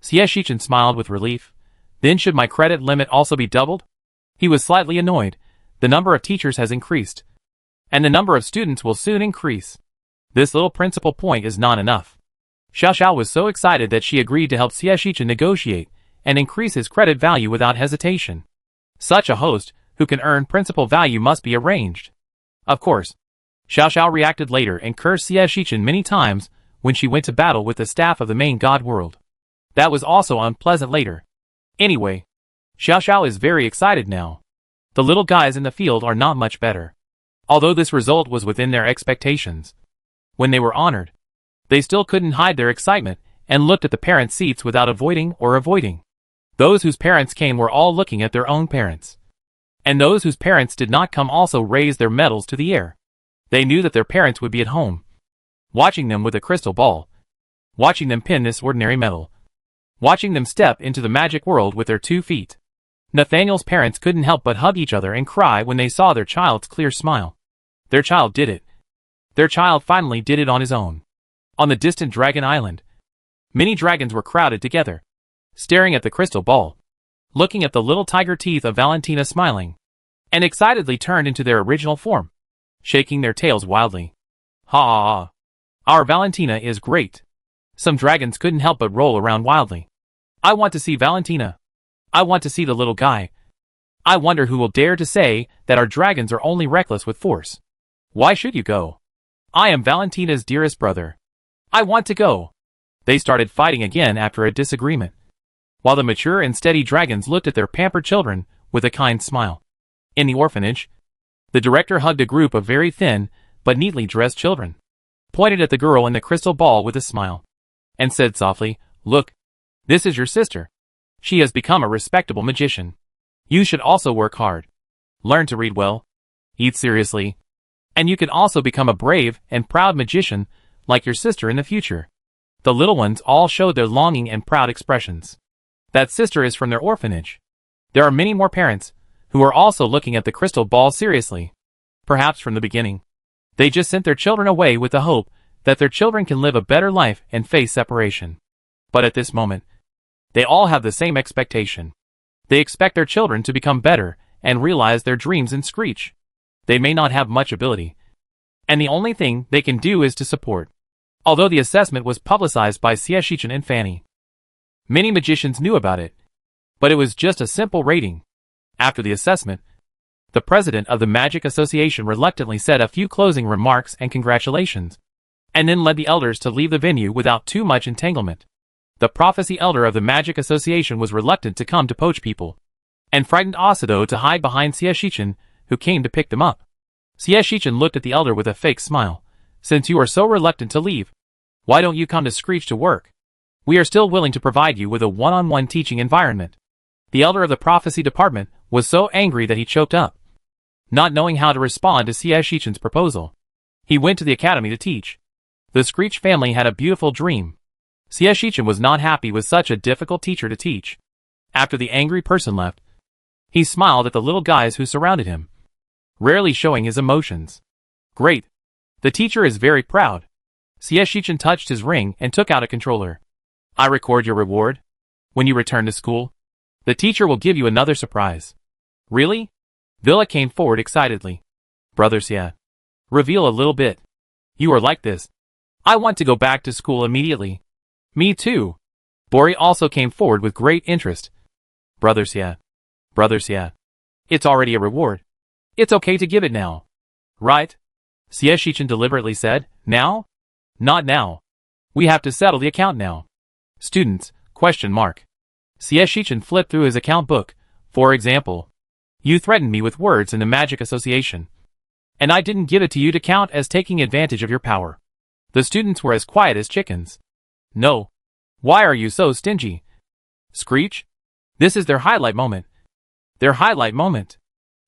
Xie Shichen smiled with relief. Then should my credit limit also be doubled? He was slightly annoyed. The number of teachers has increased. And the number of students will soon increase. This little principal point is not enough. Xiao was so excited that she agreed to help Xie Shichen negotiate and increase his credit value without hesitation. Such a host who can earn principal value must be arranged. Of course. Xiao reacted later and cursed Xie Shichen many times when she went to battle with the staff of the main god world. That was also unpleasant later. Anyway, Xiao is very excited now. The little guys in the field are not much better. Although this result was within their expectations. When they were honored, they still couldn't hide their excitement and looked at the parents' seats without avoiding. Those whose parents came were all looking at their own parents. And those whose parents did not come also raised their medals to the air. They knew that their parents would be at home, watching them with a crystal ball, watching them pin this ordinary medal, watching them step into the magic world with their 2 feet. Nathaniel's parents couldn't help but hug each other and cry when they saw their child's clear smile. Their child did it. Their child finally did it on his own. On the distant Dragon Island, many dragons were crowded together, staring at the crystal ball, looking at the little tiger teeth of Valentina smiling, and excitedly turned into their original form, shaking their tails wildly. Ha! Our Valentina is great. Some dragons couldn't help but roll around wildly. I want to see Valentina. I want to see the little guy. I wonder who will dare to say that our dragons are only reckless with force. Why should you go? I am Valentina's dearest brother. I want to go. They started fighting again after a disagreement, while the mature and steady dragons looked at their pampered children with a kind smile. In the orphanage, the director hugged a group of very thin but neatly dressed children, pointed at the girl in the crystal ball with a smile, and said softly, Look, this is your sister. She has become a respectable magician. You should also work hard. Learn to read well. Eat seriously. And you can also become a brave and proud magician like your sister in the future. The little ones all showed their longing and proud expressions. That sister is from their orphanage. There are many more parents who are also looking at the crystal ball seriously. Perhaps from the beginning, they just sent their children away with the hope that their children can live a better life and face separation. But at this moment, they all have the same expectation. They expect their children to become better and realize their dreams in Screech. They may not have much ability, and the only thing they can do is to support. Although the assessment was publicized by Xieshichan and Fanny, many magicians knew about it, but it was just a simple rating. After the assessment, the president of the Magic Association reluctantly said a few closing remarks and congratulations, and then led the elders to leave the venue without too much entanglement. The prophecy elder of the Magic Association was reluctant to come to poach people, and frightened Asado to hide behind Xieshichan, who came to pick them up. Xieshichan looked at the elder with a fake smile. Since you are so reluctant to leave, why don't you come to Screech to work? We are still willing to provide you with a one-on-one teaching environment. The elder of the prophecy department was so angry that he choked up, not knowing how to respond to Xieshichan's proposal. He went to the academy to teach. The Screech family had a beautiful dream. Xieshichan was not happy with such a difficult teacher to teach. After the angry person left, he smiled at the little guys who surrounded him, rarely showing his emotions. Great. The teacher is very proud. Xieshichan touched his ring and took out a controller. I record your reward. When you return to school, the teacher will give you another surprise. Really? Villa came forward excitedly. Brother Xie, reveal a little bit. You are like this. I want to go back to school immediately. Me too. Bori also came forward with great interest. Brother Xie. Brother Xie. It's already a reward. It's okay to give it now. Right? Xieshichan deliberately said, now? Not now. We have to settle the account now. Students, ? Xieshichan flipped through his account book. For example, you threatened me with words in the Magic Association, and I didn't give it to you to count as taking advantage of your power. The students were as quiet as chickens. No. Why are you so stingy? Screech? This is their highlight moment. Their highlight moment.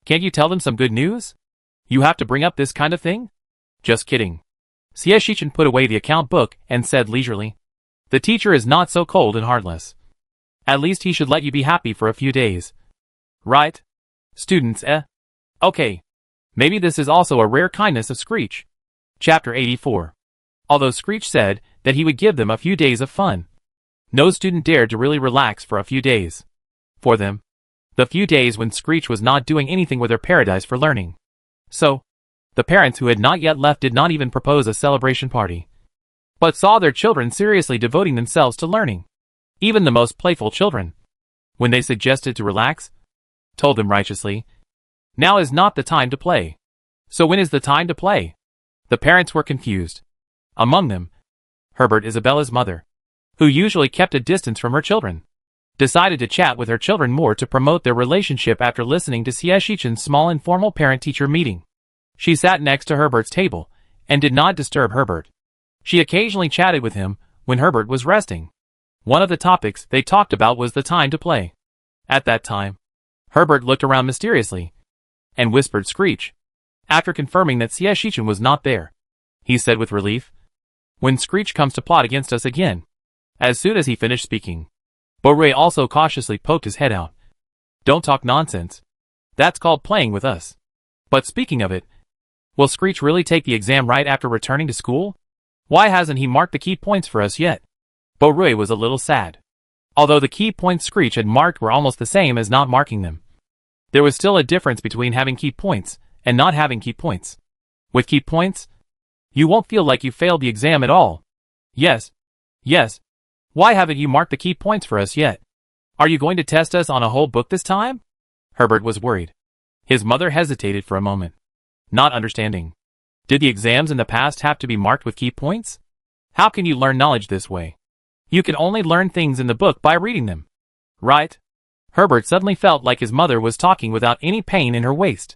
Can't you tell them some good news? You have to bring up this kind of thing? Just kidding. Xieshichan put away the account book and said leisurely, the teacher is not so cold and heartless. At least he should let you be happy for a few days. Right? Students, Okay. Maybe this is also a rare kindness of Screech. Chapter 84. Although Screech said that he would give them a few days of fun, no student dared to really relax for a few days. For them, the few days when Screech was not doing anything with their paradise for learning. So, the parents who had not yet left did not even propose a celebration party, but saw their children seriously devoting themselves to learning. Even the most playful children, when they suggested to relax, told them righteously, now is not the time to play. So when is the time to play? The parents were confused. Among them, Herbert, Isabella's mother, who usually kept a distance from her children, decided to chat with her children more to promote their relationship after listening to Xieshichan's small informal parent-teacher meeting. She sat next to Herbert's table and did not disturb Herbert. She occasionally chatted with him when Herbert was resting. One of the topics they talked about was the time to play. At that time, Herbert looked around mysteriously and whispered Screech. After confirming that Xieshichan was not there, he said with relief, when Screech comes to plot against us again. As soon as he finished speaking, Bore also cautiously poked his head out. Don't talk nonsense. That's called playing with us. But speaking of it, will Screech really take the exam right after returning to school? Why hasn't he marked the key points for us yet? Bore was a little sad. Although the key points Screech had marked were almost the same as not marking them, there was still a difference between having key points and not having key points. With key points, you won't feel like you failed the exam at all. Yes. Yes. Why haven't you marked the key points for us yet? Are you going to test us on a whole book this time? Herbert was worried. His mother hesitated for a moment, not understanding. Did the exams in the past have to be marked with key points? How can you learn knowledge this way? You can only learn things in the book by reading them. Right? Herbert suddenly felt like his mother was talking without any pain in her waist.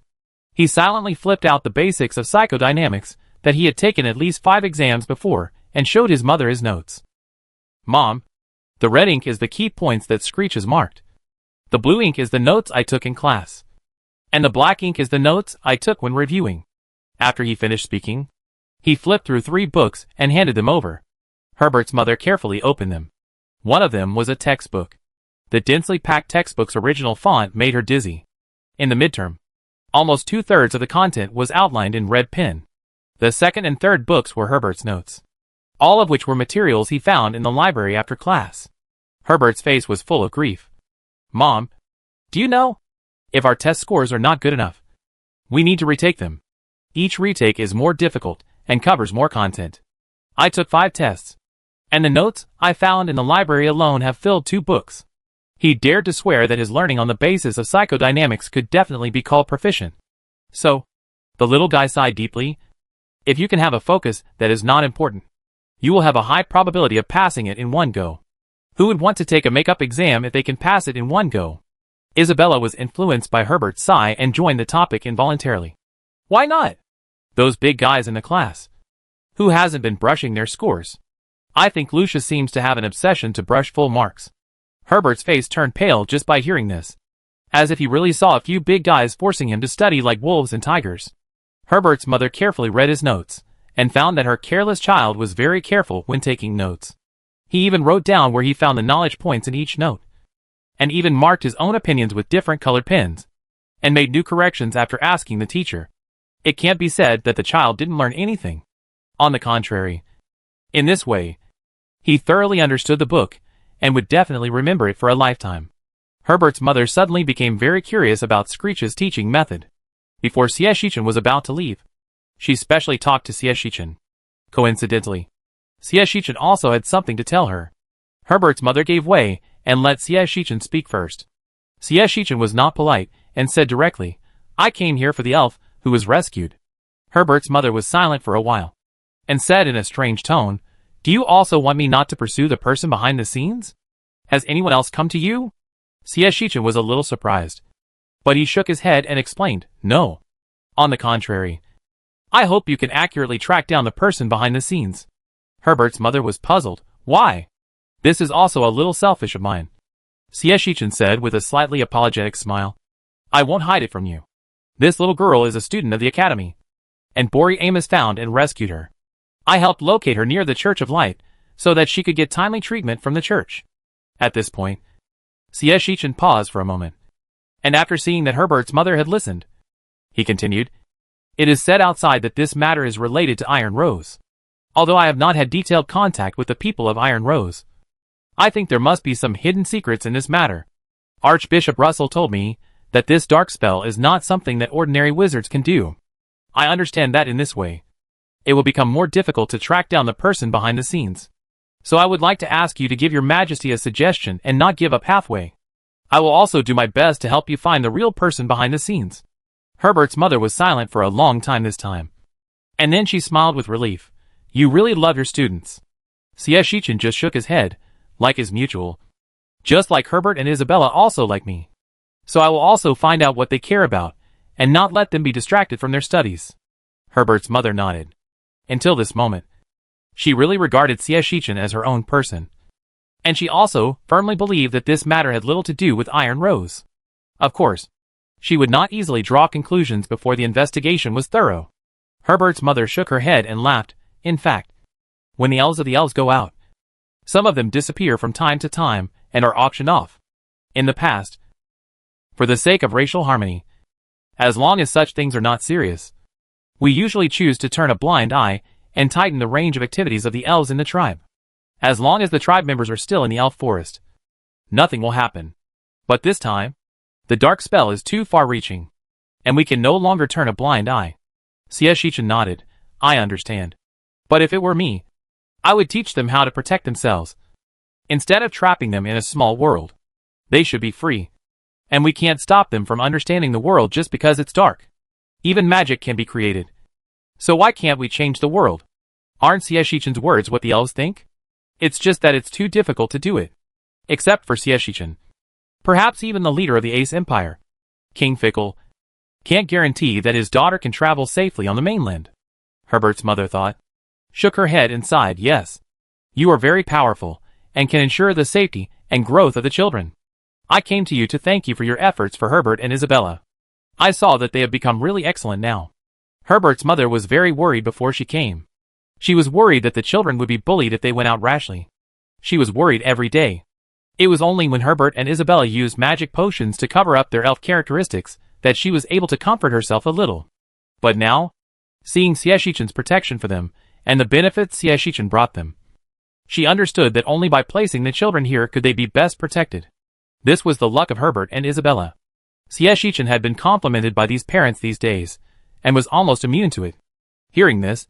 He silently flipped out the basics of psychodynamics that he had taken at least 5 exams before and showed his mother his notes. Mom, the red ink is the key points that Screech has marked. The blue ink is the notes I took in class. And the black ink is the notes I took when reviewing. After he finished speaking, he flipped through 3 books and handed them over. Herbert's mother carefully opened them. One of them was a textbook. The densely packed textbook's original font made her dizzy. In the midterm, almost 2/3 of the content was outlined in red pen. The second and third books were Herbert's notes, all of which were materials he found in the library after class. Herbert's face was full of grief. "Mom, do you know? If our test scores are not good enough, we need to retake them. Each retake is more difficult and covers more content. I took 5 tests, and the notes I found in the library alone have filled 2 books." He dared to swear that his learning on the basis of psychodynamics could definitely be called proficient. "So," the little guy sighed deeply, "if you can have a focus that is not important, you will have a high probability of passing it in one go. Who would want to take a make-up exam if they can pass it in one go?" Isabella was influenced by Herbert's sigh and joined the topic involuntarily. "Why not? Those big guys in the class. Who hasn't been brushing their scores? I think Lucius seems to have an obsession to brush full marks." Herbert's face turned pale just by hearing this, as if he really saw a few big guys forcing him to study like wolves and tigers. Herbert's mother carefully read his notes, and found that her careless child was very careful when taking notes. He even wrote down where he found the knowledge points in each note, and even marked his own opinions with different colored pens, and made new corrections after asking the teacher. It can't be said that the child didn't learn anything. On the contrary, in this way, he thoroughly understood the book, and would definitely remember it for a lifetime. Herbert's mother suddenly became very curious about Screech's teaching method. Before Sieshichin was about to leave, she specially talked to Sieshichin. Coincidentally, Sieshichin also had something to tell her. Herbert's mother gave way, and let Sieshichin speak first. Sieshichin was not polite, and said directly, "I came here for the elf who was rescued." Herbert's mother was silent for a while, and said in a strange tone, "Do you also want me not to pursue the person behind the scenes? Has anyone else come to you?" Sieshichin was a little surprised, but he shook his head and explained, "No. On the contrary, I hope you can accurately track down the person behind the scenes." Herbert's mother was puzzled. "Why? This is also a little selfish of mine," Sieshichin said with a slightly apologetic smile. "I won't hide it from you. This little girl is a student of the academy, and Bori Amos found and rescued her. I helped locate her near the Church of Light, so that she could get timely treatment from the church." At this point, Sieshichin paused for a moment, and after seeing that Herbert's mother had listened, he continued, "It is said outside that this matter is related to Iron Rose. Although I have not had detailed contact with the people of Iron Rose, I think there must be some hidden secrets in this matter. Archbishop Russell told me that this dark spell is not something that ordinary wizards can do. I understand that in this way, it will become more difficult to track down the person behind the scenes. So I would like to ask you to give your majesty a suggestion and not give up halfway. I will also do my best to help you find the real person behind the scenes." Herbert's mother was silent for a long time this time, and then she smiled with relief. "You really love your students." Sieshichin just shook his head, "Like is mutual. Just like Herbert and Isabella also like me. So I will also find out what they care about, and not let them be distracted from their studies." Herbert's mother nodded. Until this moment, she really regarded Sieshichin as her own person, and she also firmly believed that this matter had little to do with Iron Rose. Of course, she would not easily draw conclusions before the investigation was thorough. Herbert's mother shook her head and laughed. "In fact, when the elves go out, some of them disappear from time to time and are auctioned off. In the past, for the sake of racial harmony, as long as such things are not serious, we usually choose to turn a blind eye and tighten the range of activities of the elves in the tribe. As long as the tribe members are still in the elf forest, nothing will happen. But this time, the dark spell is too far-reaching, and we can no longer turn a blind eye." Sieshichin nodded. "I understand. But if it were me, I would teach them how to protect themselves. Instead of trapping them in a small world, they should be free. And we can't stop them from understanding the world just because it's dark. Even magic can be created. So why can't we change the world? Aren't Sieshichin's words what the elves think? It's just that it's too difficult to do it. Except for Sieshichin. Perhaps even the leader of the Ace Empire, King Fickle, can't guarantee that his daughter can travel safely on the mainland." Herbert's mother thought, shook her head and sighed. "Yes, you are very powerful, and can ensure the safety and growth of the children. I came to you to thank you for your efforts for Herbert and Isabella. I saw that they have become really excellent now." Herbert's mother was very worried before she came. She was worried that the children would be bullied if they went out rashly. She was worried every day. It was only when Herbert and Isabella used magic potions to cover up their elf characteristics that she was able to comfort herself a little. But now, seeing Xieshichen's protection for them, and the benefits Xieshichen brought them, she understood that only by placing the children here could they be best protected. This was the luck of Herbert and Isabella. Xieshichen had been complimented by these parents these days, and was almost immune to it. Hearing this,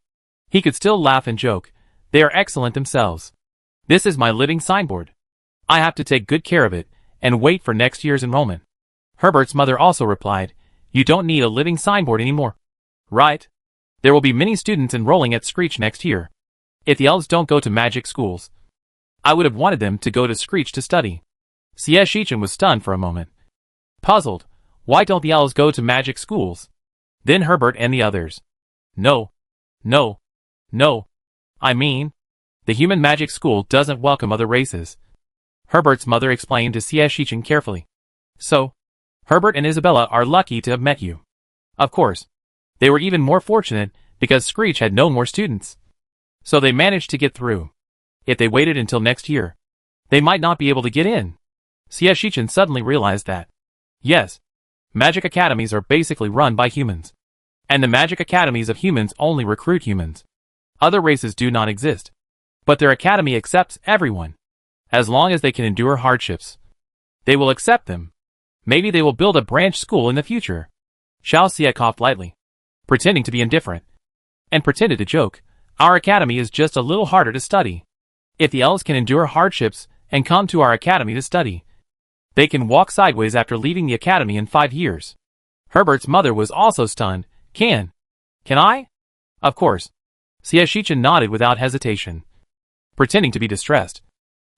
he could still laugh and joke. They are excellent themselves. This is my living signboard. I have to take good care of it, and wait for next year's enrollment. Herbert's mother also replied, You don't need a living signboard anymore. Right? There will be many students enrolling at Screech next year. If the elves don't go to magic schools, I would have wanted them to go to Screech to study. Xieshichen was stunned for a moment. Puzzled, why don't the elves go to magic schools? Then Herbert and the others. No. I mean, the human magic school doesn't welcome other races. Herbert's mother explained to Xieshichen carefully. So, Herbert and Isabella are lucky to have met you. Of course, they were even more fortunate because Screech had no more students. So they managed to get through. If they waited until next year, they might not be able to get in. Xieshichen suddenly realized that. Yes, magic academies are basically run by humans. And the magic academies of humans only recruit humans. Other races do not exist. But their academy accepts everyone. As long as they can endure hardships, they will accept them. Maybe they will build a branch school in the future. Xiao Xie coughed lightly, pretending to be indifferent, and pretended to joke. Our academy is just a little harder to study. If the elves can endure hardships and come to our academy to study, they can walk sideways after leaving the academy in 5 years. Herbert's mother was also stunned. Can I? Of course. Xieshichen nodded without hesitation, pretending to be distressed.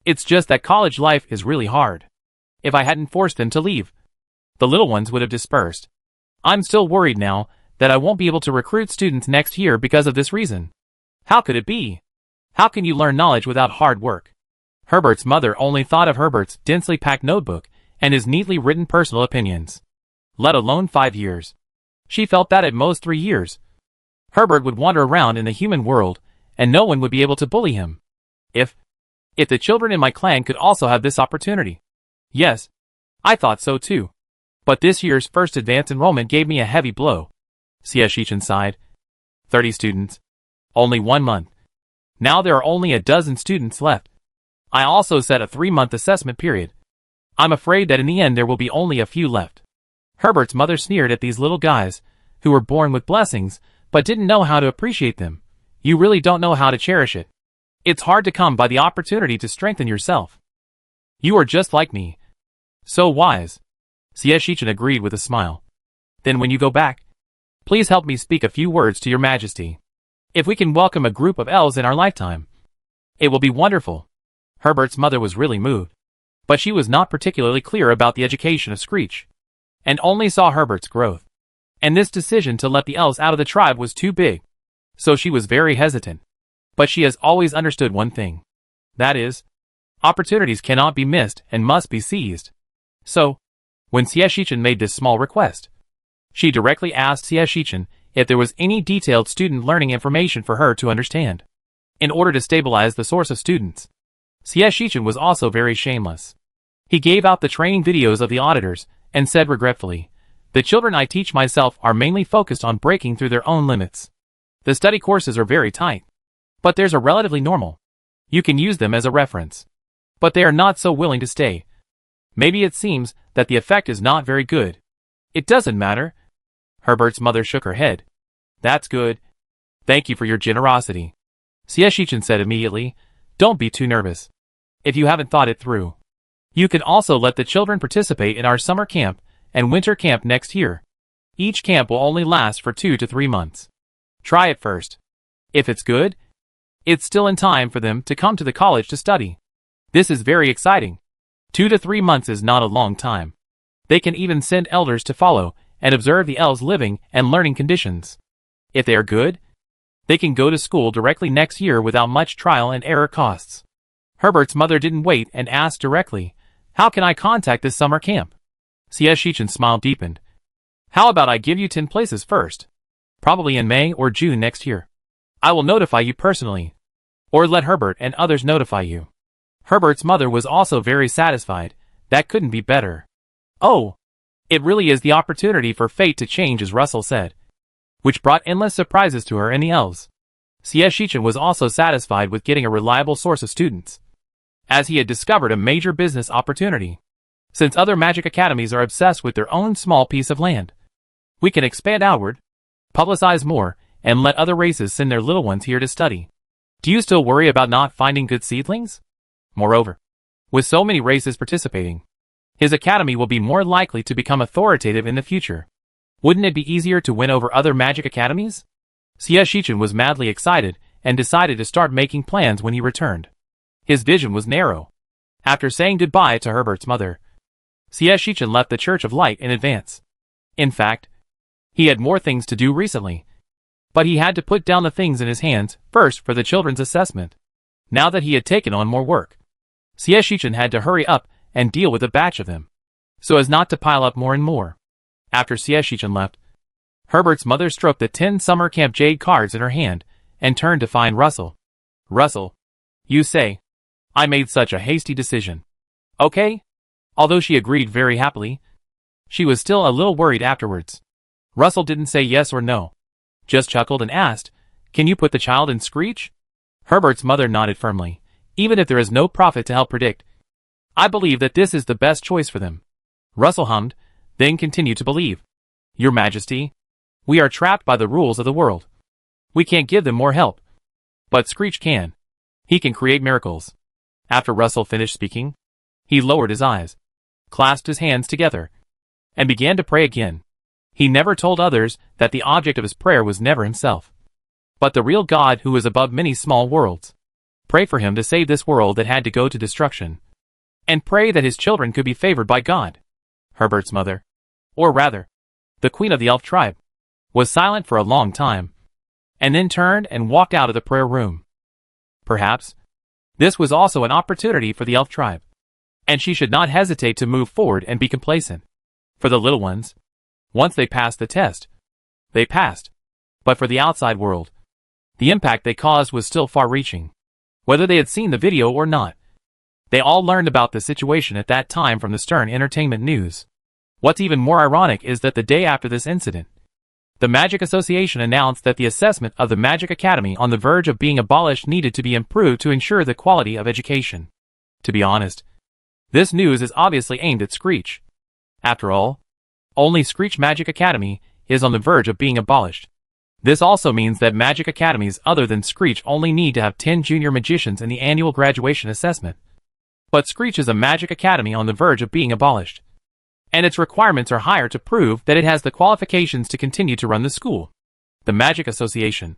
It's just that college life is really hard. If I hadn't forced them to leave, the little ones would have dispersed. I'm still worried now that I won't be able to recruit students next year because of this reason. How could it be? How can you learn knowledge without hard work? Herbert's mother only thought of Herbert's densely packed notebook and his neatly written personal opinions. Let alone 5 years. She felt that at most 3 years, Herbert would wander around in the human world, and no one would be able to bully him. If the children in my clan could also have this opportunity. Yes, I thought so too. But this year's first advanced enrollment gave me a heavy blow. Xieshichen sighed. 30 students. Only 1 month. Now there are only a dozen students left. I also set a 3-month assessment period. I'm afraid that in the end there will be only a few left. Herbert's mother sneered at these little guys, who were born with blessings, but didn't know how to appreciate them. You really don't know how to cherish it. It's hard to come by the opportunity to strengthen yourself. You are just like me. So wise. Xieshichen agreed with a smile. Then when you go back, please help me speak a few words to your majesty. If we can welcome a group of elves in our lifetime, it will be wonderful. Herbert's mother was really moved, but she was not particularly clear about the education of Screech, and only saw Herbert's growth. And this decision to let the elves out of the tribe was too big, so she was very hesitant. But she has always understood one thing. That is, opportunities cannot be missed and must be seized. So, when Xieshichen made this small request, she directly asked Xieshichen if there was any detailed student learning information for her to understand, in order to stabilize the source of students. Xieshichen was also very shameless. He gave out the training videos of the auditors, and said regretfully, The children I teach myself are mainly focused on breaking through their own limits. The study courses are very tight, but theirs are relatively normal. You can use them as a reference. But they are not so willing to stay. Maybe it seems that the effect is not very good. It doesn't matter. Herbert's mother shook her head. That's good. Thank you for your generosity. Xieshichen said immediately, Don't be too nervous. If you haven't thought it through, you can also let the children participate in our summer camp and winter camp next year. Each camp will only last for 2 to 3 months. Try it first. If it's good, it's still in time for them to come to the college to study. This is very exciting. 2 to 3 months is not a long time. They can even send elders to follow and observe the elves' living and learning conditions. If they are good, they can go to school directly next year without much trial and error costs. Herbert's mother didn't wait and asked directly, How can I contact this summer camp? Xieshichen's smile deepened. How about I give you 10 places first? Probably in May or June next year. I will notify you personally. Or let Herbert and others notify you. Herbert's mother was also very satisfied. That couldn't be better. Oh, it really is the opportunity for fate to change, as Russell said, which brought endless surprises to her and the elves. Shichen was also satisfied with getting a reliable source of students, as he had discovered a major business opportunity. Since other magic academies are obsessed with their own small piece of land, we can expand outward, publicize more, and let other races send their little ones here to study. Do you still worry about not finding good seedlings? Moreover, with so many races participating, his academy will be more likely to become authoritative in the future. Wouldn't it be easier to win over other magic academies? Shichen was madly excited and decided to start making plans when he returned. His vision was narrow. After saying goodbye to Herbert's mother, Shichen left the Church of Light in advance. In fact, he had more things to do recently, but he had to put down the things in his hands first for the children's assessment. Now that he had taken on more work, Shichen had to hurry up and deal with a batch of them, so as not to pile up more and more. After Shichen left, Herbert's mother stroked the 10 summer camp jade cards in her hand and turned to find Russell. Russell, you say, I made such a hasty decision. Okay? Although she agreed very happily, she was still a little worried afterwards. Russell didn't say yes or no, just chuckled and asked, can you put the child in Screech? Herbert's mother nodded firmly. Even if there is no prophet to help predict, I believe that this is the best choice for them. Russell hummed, then continued to believe. Your Majesty, we are trapped by the rules of the world. We can't give them more help. But Screech can. He can create miracles. After Russell finished speaking, he lowered his eyes, clasped his hands together, and began to pray again. He never told others that the object of his prayer was never himself, but the real God who is above many small worlds. Pray for him to save this world that had to go to destruction, and pray that his children could be favored by God. Herbert's mother, or rather, the queen of the elf tribe, was silent for a long time, and then turned and walked out of the prayer room. Perhaps this was also an opportunity for the elf tribe, and she should not hesitate to move forward and be complacent. For the little ones, once they passed the test, they passed. But for the outside world, the impact they caused was still far-reaching. Whether they had seen the video or not, they all learned about the situation at that time from the Stern Entertainment News. What's even more ironic is that the day after this incident, the Magic Association announced that the assessment of the Magic Academy on the verge of being abolished needed to be improved to ensure the quality of education. To be honest, this news is obviously aimed at Screech. After all, only Screech Magic Academy is on the verge of being abolished. This also means that magic academies other than Screech only need to have 10 junior magicians in the annual graduation assessment. But Screech is a magic academy on the verge of being abolished, and its requirements are higher to prove that it has the qualifications to continue to run the school. The Magic Association,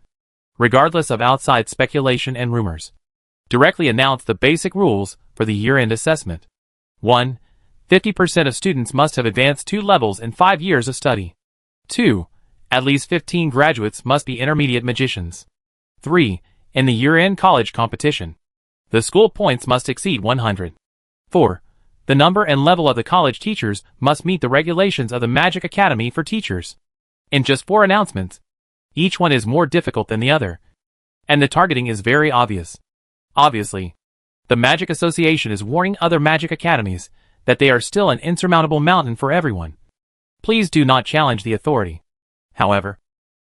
regardless of outside speculation and rumors, directly announced the basic rules for the year-end assessment. 1. 50% of students must have advanced 2 levels in 5 years of study. 2. At least 15 graduates must be intermediate magicians. 3. In the year-end college competition, the school points must exceed 100. 4. The number and level of the college teachers must meet the regulations of the Magic Academy for teachers. In just 4 announcements, each one is more difficult than the other, and the targeting is very obvious. Obviously, the Magic Association is warning other magic academies that they are still an insurmountable mountain for everyone. Please do not challenge the authority. However,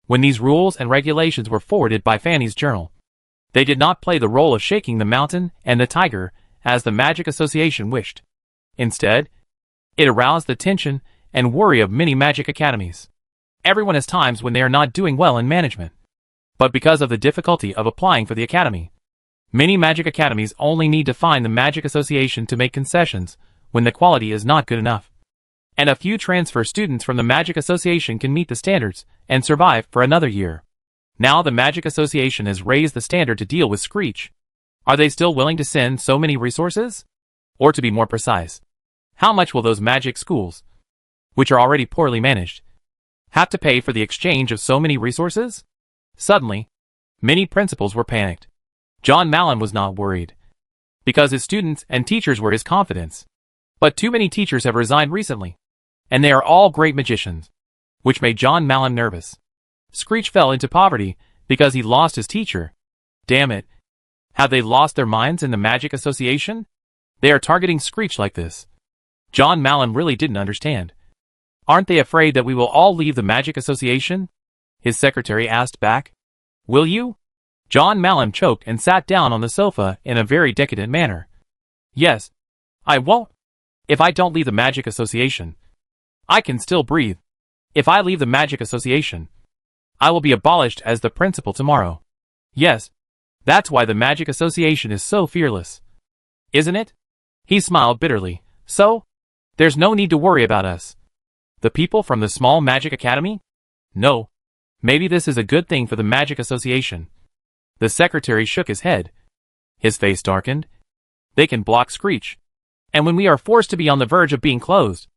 when these rules and regulations were forwarded by Fanny's journal, they did not play the role of shaking the mountain and the tiger as the Magic Association wished. Instead, it aroused the tension and worry of many magic academies. Everyone has times when they are not doing well in management. But because of the difficulty of applying for the academy, many magic academies only need to find the Magic Association to make concessions when the quality is not good enough. And a few transfer students from the Magic Association can meet the standards and survive for another year. Now the Magic Association has raised the standard to deal with Screech. Are they still willing to send so many resources? Or to be more precise, how much will those magic schools, which are already poorly managed, have to pay for the exchange of so many resources? Suddenly, many principals were panicked. John Mallon was not worried, because his students and teachers were his confidence. But too many teachers have resigned recently, and they are all great magicians, which made John Mallon nervous. Screech fell into poverty because he lost his teacher. Damn it. Have they lost their minds in the Magic Association? They are targeting Screech like this. John Mallon really didn't understand. Aren't they afraid that we will all leave the Magic Association? His secretary asked back. Will you? John Mallon choked and sat down on the sofa in a very decadent manner. Yes. I won't. If I don't leave the Magic Association, I can still breathe. If I leave the Magic Association, I will be abolished as the principal tomorrow. Yes. That's why the Magic Association is so fearless. Isn't it? He smiled bitterly. So? There's no need to worry about us. The people from the small Magic Academy? No. Maybe this is a good thing for the Magic Association. The secretary shook his head. His face darkened. They can block Screech. And when we are forced to be on the verge of being closed,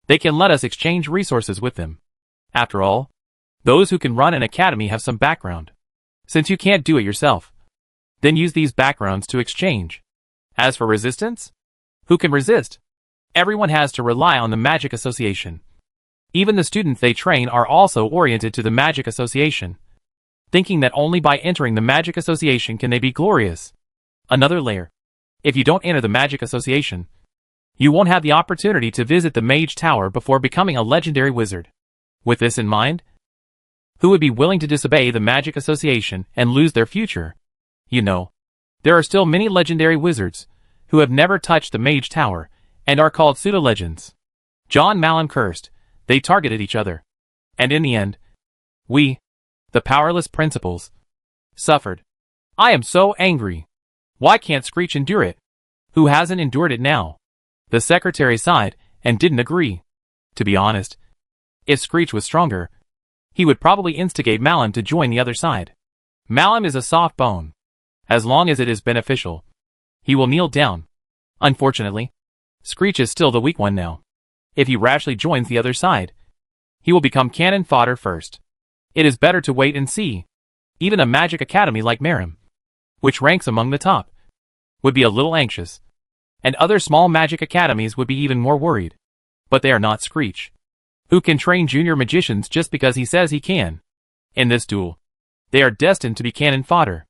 they can let us exchange resources with them. After all, those who can run an academy have some background. Since you can't do it yourself, then use these backgrounds to exchange. As for resistance, who can resist? Everyone has to rely on the Magic Association. Even the students they train are also oriented to the Magic Association, thinking that only by entering the Magic Association can they be glorious. Another layer. If you don't enter the Magic Association, you won't have the opportunity to visit the Mage Tower before becoming a legendary wizard. With this in mind, who would be willing to disobey the Magic Association and lose their future? You know, there are still many legendary wizards who have never touched the Mage Tower and are called pseudo-legends. John Mallon cursed. They targeted each other. And in the end, we, the powerless principals, suffered. I am so angry. Why can't Screech endure it? Who hasn't endured it now? The secretary sighed and didn't agree. To be honest, if Screech was stronger, he would probably instigate Mallon to join the other side. Mallon is a soft bone. As long as it is beneficial, he will kneel down. Unfortunately, Screech is still the weak one now. If he rashly joins the other side, he will become cannon fodder first. It is better to wait and see. Even a magic academy like Merim, which ranks among the top, would be a little anxious. And other small magic academies would be even more worried. But they are not Screech, who can train junior magicians just because he says he can. In this duel, they are destined to be cannon fodder.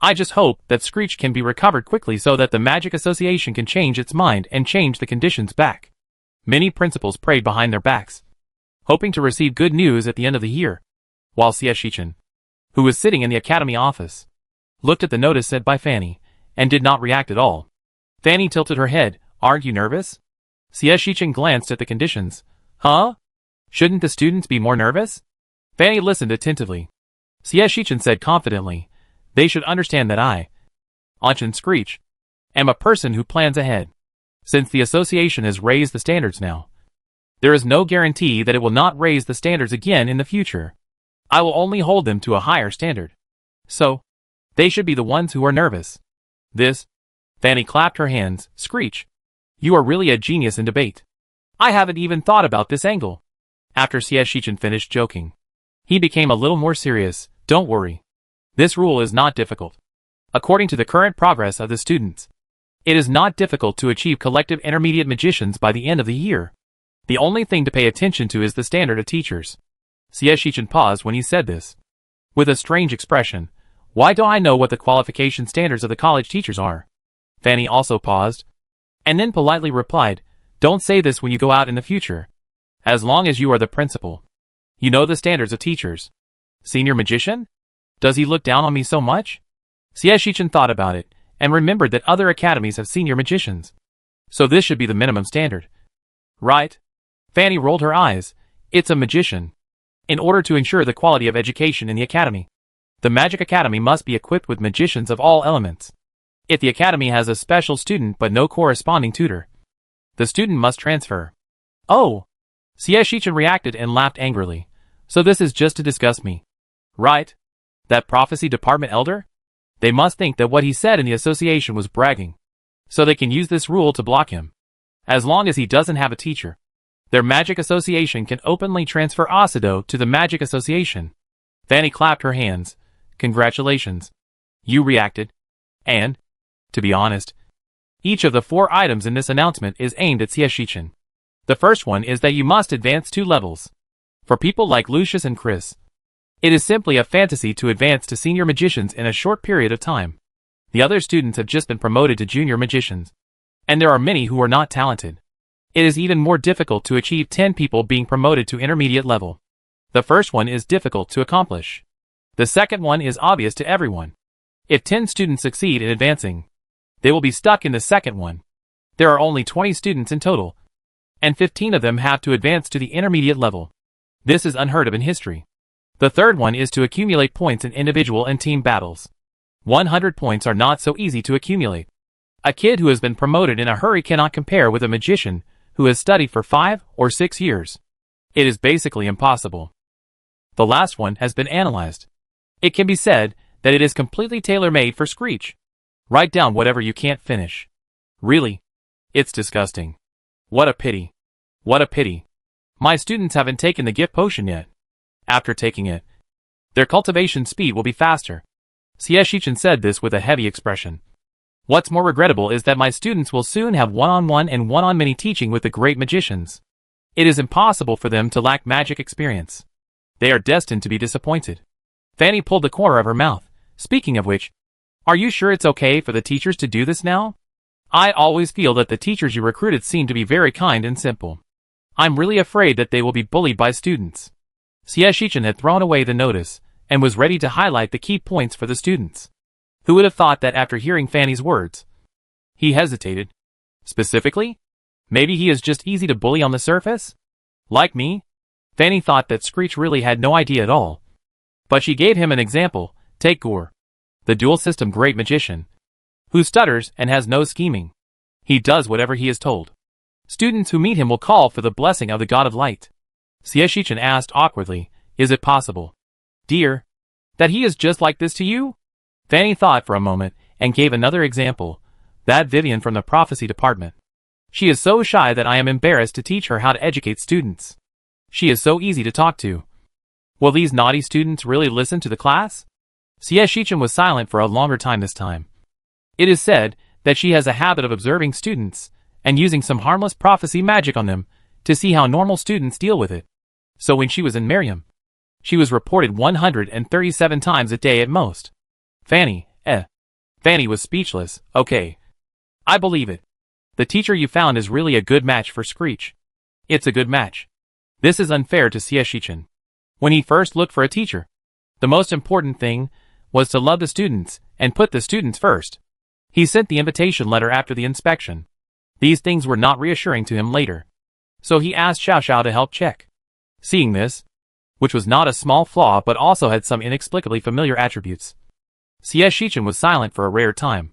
I just hope that Screech can be recovered quickly so that the Magic Association can change its mind and change the conditions back. Many principals prayed behind their backs, hoping to receive good news at the end of the year, while Xieshichin, who was sitting in the academy office, looked at the notice sent by Fanny, and did not react at all. Fanny tilted her head. Aren't you nervous? Xieshichin glanced at the conditions. Huh? Shouldn't the students be more nervous? Fanny listened attentively. Xieshichin said confidently, they should understand that I, Anshin Screech, am a person who plans ahead. Since the association has raised the standards now, there is no guarantee that it will not raise the standards again in the future. I will only hold them to a higher standard. So, they should be the ones who are nervous. This, Fanny clapped her hands. Screech, you are really a genius in debate. I haven't even thought about this angle. After Xieshichin finished joking, he became a little more serious. Don't worry. This rule is not difficult. According to the current progress of the students, it is not difficult to achieve collective intermediate magicians by the end of the year. The only thing to pay attention to is the standard of teachers. Xieshichin paused when he said this, with a strange expression. Why don't I know what the qualification standards of the college teachers are? Fanny also paused, and then politely replied, don't say this when you go out in the future. As long as you are the principal, you know the standards of teachers. Senior magician? Does he look down on me so much? Xieshichin thought about it, and remembered that other academies have senior magicians. So this should be the minimum standard. Right? Fanny rolled her eyes. It's a magician. In order to ensure the quality of education in the academy, the Magic Academy must be equipped with magicians of all elements. If the academy has a special student but no corresponding tutor, the student must transfer. Oh! Xieshichin reacted and laughed angrily. So this is just to discuss me. Right? That prophecy department elder? They must think that what he said in the association was bragging, so they can use this rule to block him. As long as he doesn't have a teacher, their Magic Association can openly transfer Asudo to the Magic Association. Fanny clapped her hands. Congratulations. You reacted. And, to be honest, each of the 4 items in this announcement is aimed at Xieshichin. The first one is that you must advance 2 levels. For people like Lucius and Chris, it is simply a fantasy to advance to senior magicians in a short period of time. The other students have just been promoted to junior magicians, And there are many who are not talented. It is even more difficult to achieve 10 people being promoted to intermediate level. The first one is difficult to accomplish. The second one is obvious to everyone. If 10 students succeed in advancing, they will be stuck in the second one. There are only 20 students in total, and 15 of them have to advance to the intermediate level. This is unheard of in history. The third one is to accumulate points in individual and team battles. 100 points are not so easy to accumulate. A kid who has been promoted in a hurry cannot compare with a magician who has studied for 5 or 6 years. It is basically impossible. The last one has been analyzed. It can be said that it is completely tailor-made for Screech. Write down whatever you can't finish. Really? It's disgusting. What a pity. What a pity. My students haven't taken the gift potion yet. After taking it, their cultivation speed will be faster. Shichen said this with a heavy expression. What's more regrettable is that my students will soon have one-on-one and one-on-many teaching with the great magicians. It is impossible for them to lack magic experience. They are destined to be disappointed. Fanny pulled the corner of her mouth. Speaking of which, are you sure it's okay for the teachers to do this now? I always feel that the teachers you recruited seem to be very kind and simple. I'm really afraid that they will be bullied by students. Shichen had thrown away the notice and was ready to highlight the key points for the students. Who would have thought that after hearing Fanny's words? He hesitated. Specifically? Maybe he is just easy to bully on the surface? Like me? Fanny thought that Screech really had no idea at all. But she gave him an example. Take Gore, the dual-system great magician, who stutters and has no scheming. He does whatever he is told. Students who meet him will call for the blessing of the God of Light. Shichen asked awkwardly, is it possible, dear, that he is just like this to you? Fanny thought for a moment and gave another example, that Vivian from the prophecy department. She is so shy that I am embarrassed to teach her how to educate students. She is so easy to talk to. Will these naughty students really listen to the class? Shichen was silent for a longer time this time. It is said that she has a habit of observing students and using some harmless prophecy magic on them to see how normal students deal with it. So when she was in Miriam, she was reported 137 times a day at most. Fanny was speechless. Okay. I believe it. The teacher you found is really a good match for Screech. It's a good match. This is unfair to Shichen. When he first looked for a teacher, the most important thing was to love the students and put the students first. He sent the invitation letter after the inspection. These things were not reassuring to him later. So he asked Xiao Xiao to help check. Seeing this, which was not a small flaw but also had some inexplicably familiar attributes, Shichen was silent for a rare time.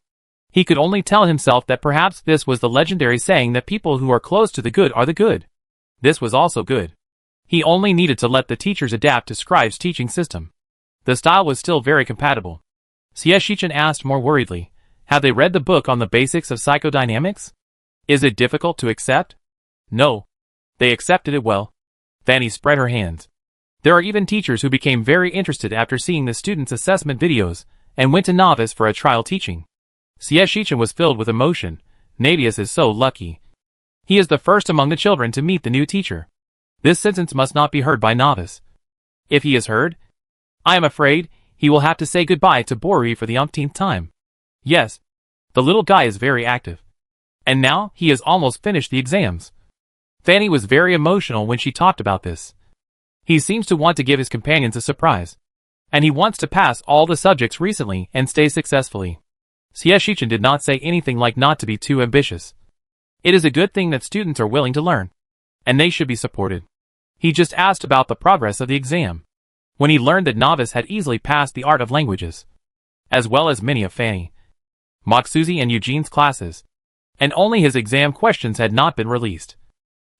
He could only tell himself that perhaps this was the legendary saying that people who are close to the good are the good. This was also good. He only needed to let the teachers adapt to Scribe's teaching system. The style was still very compatible. Shichen asked more worriedly, have they read the book on the basics of psychodynamics? Is it difficult to accept? No. They accepted it well. Fanny spread her hands. There are even teachers who became very interested after seeing the students' assessment videos and went to novice for a trial teaching. Shichen was filled with emotion. Nabius is so lucky. He is the first among the children to meet the new teacher. This sentence must not be heard by novice. If he is heard, I am afraid he will have to say goodbye to Bori for the umpteenth time. Yes, the little guy is very active. And now he has almost finished the exams. Fanny was very emotional when she talked about this. He seems to want to give his companions a surprise. And he wants to pass all the subjects recently and stay successfully. Shichen did not say anything like not to be too ambitious. It is a good thing that students are willing to learn. And they should be supported. He just asked about the progress of the exam. When he learned that Novice had easily passed the art of languages, as well as many of Fanny, Maksuzi and Eugene's classes, and only his exam questions had not been released.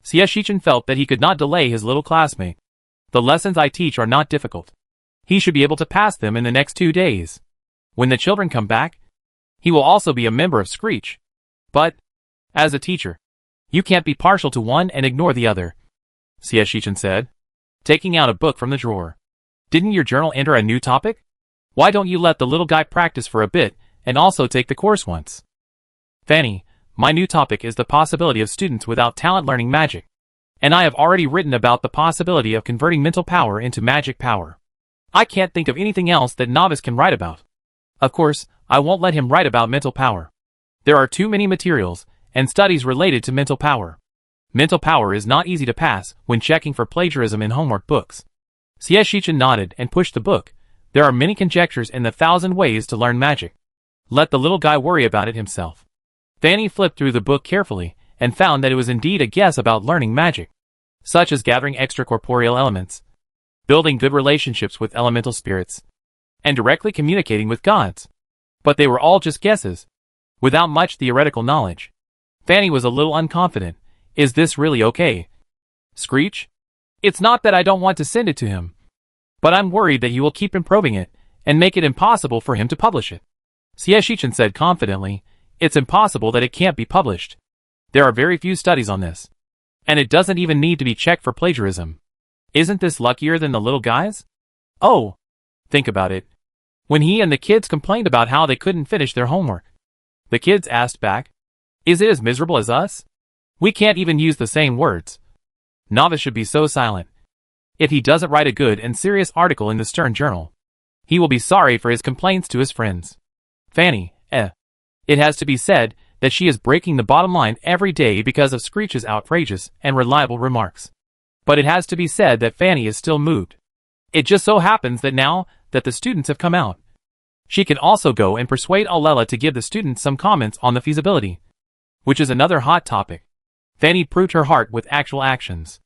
Shichen felt that he could not delay his little classmate. The lessons I teach are not difficult. He should be able to pass them in the next 2 days. When the children come back, he will also be a member of Screech. But, as a teacher, you can't be partial to one and ignore the other, Shichen said, taking out a book from the drawer. Didn't your journal enter a new topic? Why don't you let the little guy practice for a bit and also take the course once? Fanny, my new topic is the possibility of students without talent learning magic. And I have already written about the possibility of converting mental power into magic power. I can't think of anything else that Novice can write about. Of course, I won't let him write about mental power. There are too many materials, and studies related to mental power. Mental power is not easy to pass when checking for plagiarism in homework books. Shichen nodded and pushed the book. There are many conjectures in the 1,000 ways to learn magic. Let the little guy worry about it himself. Fanny flipped through the book carefully and found that it was indeed a guess about learning magic, such as gathering extracorporeal elements, building good relationships with elemental spirits, and directly communicating with gods. But they were all just guesses, without much theoretical knowledge. Fanny was a little unconfident. Is this really okay? Screech? It's not that I don't want to send it to him, but I'm worried that you will keep improving it and make it impossible for him to publish it. Shichen said confidently, it's impossible that it can't be published. There are very few studies on this, and it doesn't even need to be checked for plagiarism. Isn't this luckier than the little guys? Oh, think about it. When he and the kids complained about how they couldn't finish their homework, the kids asked back, is it as miserable as us? We can't even use the same words. Novice should be so silent. If he doesn't write a good and serious article in the Stern Journal, he will be sorry for his complaints to his friends. Fanny, It has to be said that she is breaking the bottom line every day because of Screech's outrageous and reliable remarks. But it has to be said that Fanny is still moved. It just so happens that now that the students have come out, she can also go and persuade Alela to give the students some comments on the feasibility, which is another hot topic. Fanny proved her heart with actual actions.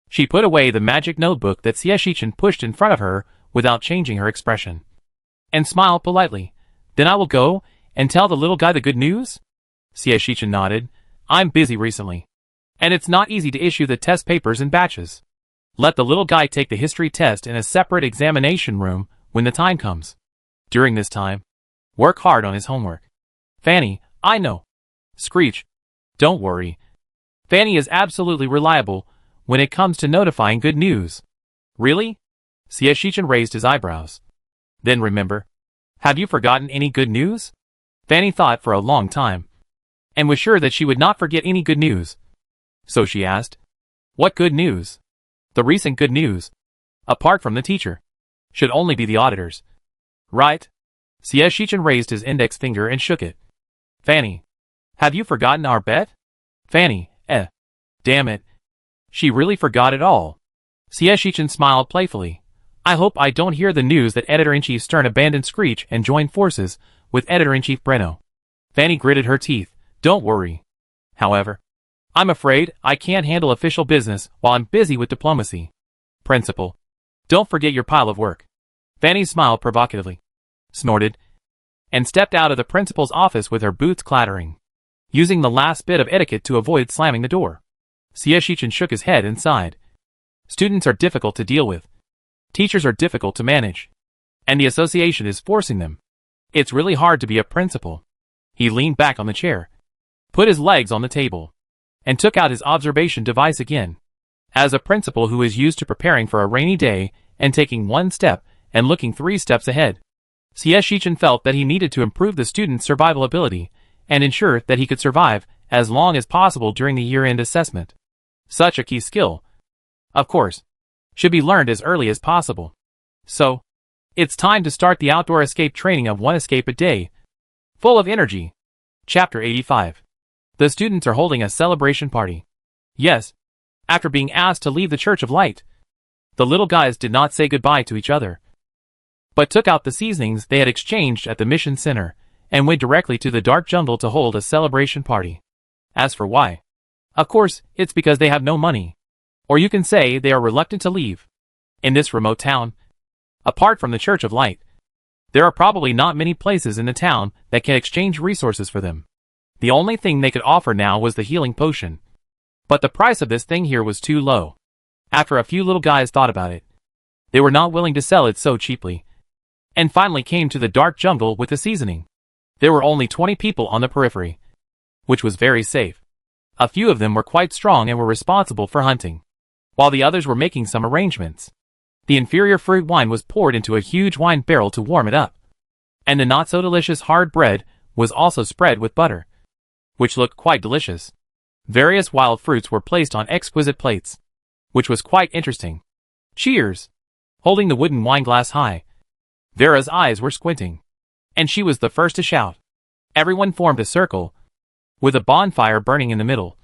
She put away the magic notebook that Shichen pushed in front of her without changing her expression, and smiled politely. Then I will go and tell the little guy the good news? Shichen nodded. I'm busy recently, and it's not easy to issue the test papers in batches. Let the little guy take the history test in a separate examination room when the time comes. During this time, work hard on his homework. Fanny, I know. Screech, don't worry. Fanny is absolutely reliable when it comes to notifying good news. Really? Shichen raised his eyebrows. Then remember, have you forgotten any good news? Fanny thought for a long time, and was sure that she would not forget any good news. So she asked, what good news? The recent good news, apart from the teacher, should only be the auditors. Right? Shichen raised his index finger and shook it. Fanny, have you forgotten our bet? Fanny, damn it. She really forgot it all. Shichen smiled playfully. I hope I don't hear the news that Editor-in-Chief Stern abandoned Screech and joined forces with Editor-in-Chief Breno. Fanny gritted her teeth. Don't worry. However, I'm afraid I can't handle official business while I'm busy with diplomacy. Principal, don't forget your pile of work. Fanny smiled provocatively, snorted, and stepped out of the principal's office with her boots clattering, using the last bit of etiquette to avoid slamming the door. Shichen shook his head and sighed. Students are difficult to deal with. Teachers are difficult to manage. And the association is forcing them. It's really hard to be a principal. He leaned back on the chair, put his legs on the table, and took out his observation device again. As a principal who is used to preparing for a rainy day and taking one step and looking 3 steps ahead, Shichen felt that he needed to improve the student's survival ability and ensure that he could survive as long as possible during the year-end assessment. Such a key skill, of course, should be learned as early as possible. So, it's time to start the outdoor escape training of 1 escape a day. Full of energy. Chapter 85. The students are holding a celebration party. Yes, after being asked to leave the Church of Light, the little guys did not say goodbye to each other, but took out the seasonings they had exchanged at the mission center and went directly to the dark jungle to hold a celebration party. As for why, of course, it's because they have no money. Or you can say they are reluctant to leave. In this remote town, apart from the Church of Light, there are probably not many places in the town that can exchange resources for them. The only thing they could offer now was the healing potion. But the price of this thing here was too low. After a few little guys thought about it, they were not willing to sell it so cheaply, and finally came to the dark jungle with the seasoning. There were only 20 people on the periphery, which was very safe. A few of them were quite strong and were responsible for hunting, while the others were making some arrangements. The inferior fruit wine was poured into a huge wine barrel to warm it up, and the not-so-delicious hard bread was also spread with butter, which looked quite delicious. Various wild fruits were placed on exquisite plates, which was quite interesting. Cheers! Holding the wooden wine glass high, Vera's eyes were squinting, and she was the first to shout. Everyone formed a circle, with a bonfire burning in the middle.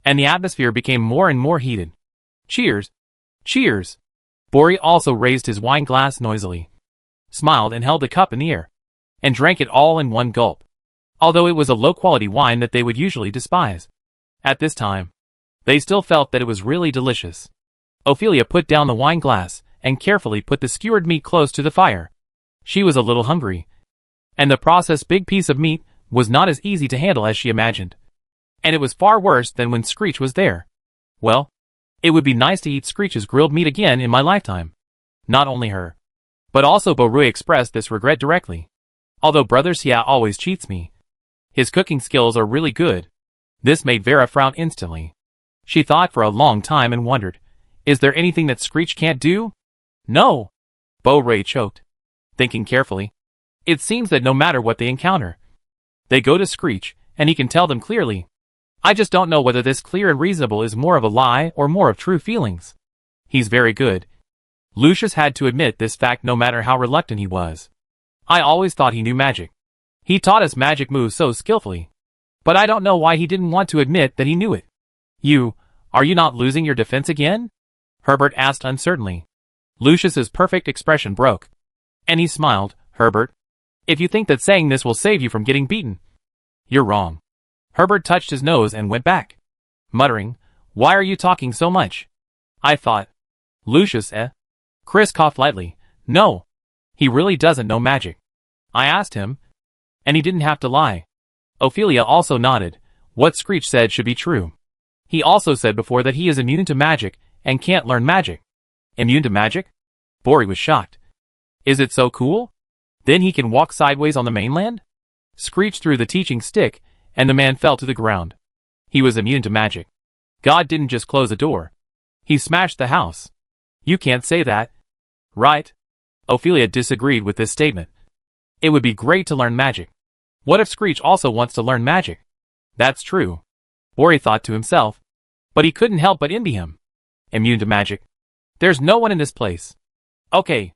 And the atmosphere became more and more heated. Cheers! Cheers! Bori also raised his wine glass noisily, smiled and held the cup in the air, and drank it all in one gulp, although it was a low-quality wine that they would usually despise. At this time, they still felt that it was really delicious. Ophelia put down the wine glass and carefully put the skewered meat close to the fire. She was a little hungry, and the processed big piece of meat was not as easy to handle as she imagined. And it was far worse than when Screech was there. Well, it would be nice to eat Screech's grilled meat again in my lifetime. Not only her, but also Borui expressed this regret directly. Although Brother Xia always cheats me, his cooking skills are really good. This made Vera frown instantly. She thought for a long time and wondered, is there anything that Screech can't do? No. Borui choked, thinking carefully. It seems that no matter what they encounter, they go to Screech, and he can tell them clearly. I just don't know whether this clear and reasonable is more of a lie or more of true feelings. He's very good. Lucius had to admit this fact no matter how reluctant he was. I always thought he knew magic. He taught us magic moves so skillfully. But I don't know why he didn't want to admit that he knew it. Are you not losing your defense again? Herbert asked uncertainly. Lucius's perfect expression broke, and he smiled. Herbert, if you think that saying this will save you from getting beaten, you're wrong. Herbert touched his nose and went back, muttering, why are you talking so much? I thought. Lucius, eh? Chris coughed lightly. No. He really doesn't know magic. I asked him, and he didn't have to lie. Ophelia also nodded. What Screech said should be true. He also said before that he is immune to magic and can't learn magic. Immune to magic? Bori was shocked. Is it so cool? Then he can walk sideways on the mainland? Screech threw the teaching stick, and the man fell to the ground. He was immune to magic. God didn't just close a door. He smashed the house. You can't say that. Right? Ophelia disagreed with this statement. It would be great to learn magic. What if Screech also wants to learn magic? That's true. Bori thought to himself. But he couldn't help but envy him. Immune to magic. There's no one in this place. Okay.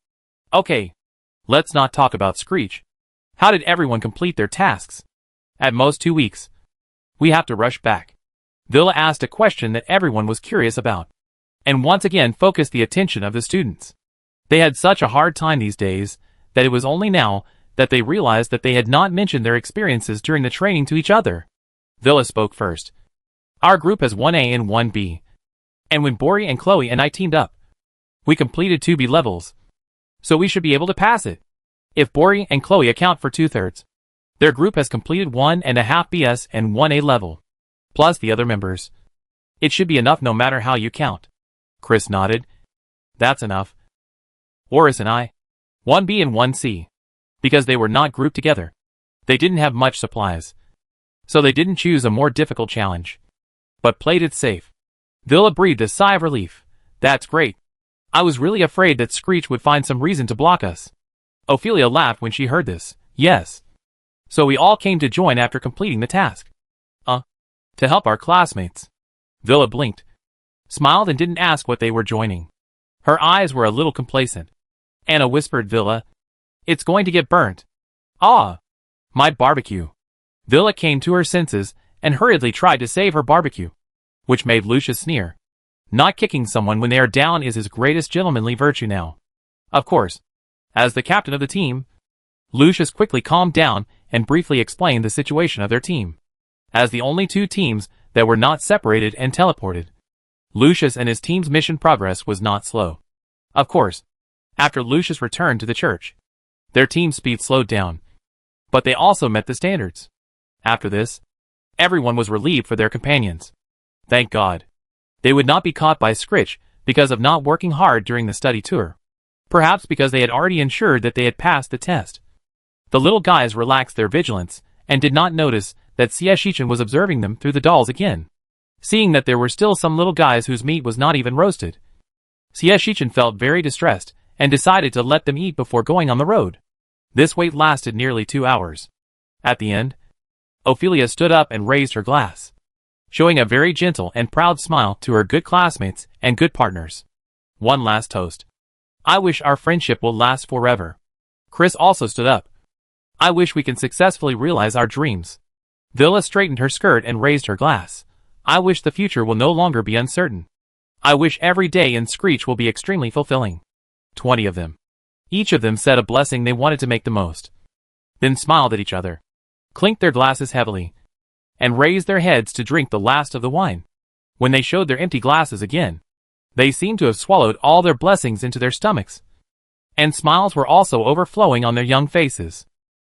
Let's not talk about Screech. How did everyone complete their tasks? At most 2 weeks. We have to rush back. Villa asked a question that everyone was curious about, and once again focused the attention of the students. They had such a hard time these days that it was only now that they realized that they had not mentioned their experiences during the training to each other. Villa spoke first. Our group has 1A and 1B. And when Bori and Chloe and I teamed up, we completed 2B levels. So we should be able to pass it. If Bori and Chloe account for 2/3, their group has completed 1.5 BS and 1A level, plus the other members. It should be enough no matter how you count. Chris nodded. That's enough. Oris and I, 1B and 1C. Because they were not grouped together, they didn't have much supplies. So they didn't choose a more difficult challenge, but played it safe. Villa breathed a sigh of relief. That's great. I was really afraid that Screech would find some reason to block us. Ophelia laughed when she heard this. Yes. So we all came to join after completing the task. To help our classmates. Villa blinked, smiled and didn't ask what they were joining. Her eyes were a little complacent. Anna whispered Villa. It's going to get burnt. Ah! My barbecue. Villa came to her senses and hurriedly tried to save her barbecue, which made Lucius sneer. Not kicking someone when they are down is his greatest gentlemanly virtue now. Of course, as the captain of the team, Lucius quickly calmed down and briefly explained the situation of their team. As the only 2 teams that were not separated and teleported, Lucius and his team's mission progress was not slow. Of course, after Lucius returned to the church, their team speed slowed down, but they also met the standards. After this, everyone was relieved for their companions. Thank God. They would not be caught by Screech because of not working hard during the study tour. Perhaps because they had already ensured that they had passed the test. The little guys relaxed their vigilance and did not notice that Xie Shichen was observing them through the dolls again. Seeing that there were still some little guys whose meat was not even roasted, Xie Shichen felt very distressed and decided to let them eat before going on the road. This wait lasted nearly 2 hours. At the end, Ophelia stood up and raised her glass, showing a very gentle and proud smile to her good classmates and good partners. One last toast. I wish our friendship will last forever. Chris also stood up. I wish we can successfully realize our dreams. Villa straightened her skirt and raised her glass. I wish the future will no longer be uncertain. I wish every day in Screech will be extremely fulfilling. 20 of them. Each of them said a blessing they wanted to make the most. Then smiled at each other, clinked their glasses heavily, and raised their heads to drink the last of the wine. When they showed their empty glasses again, they seemed to have swallowed all their blessings into their stomachs. And smiles were also overflowing on their young faces.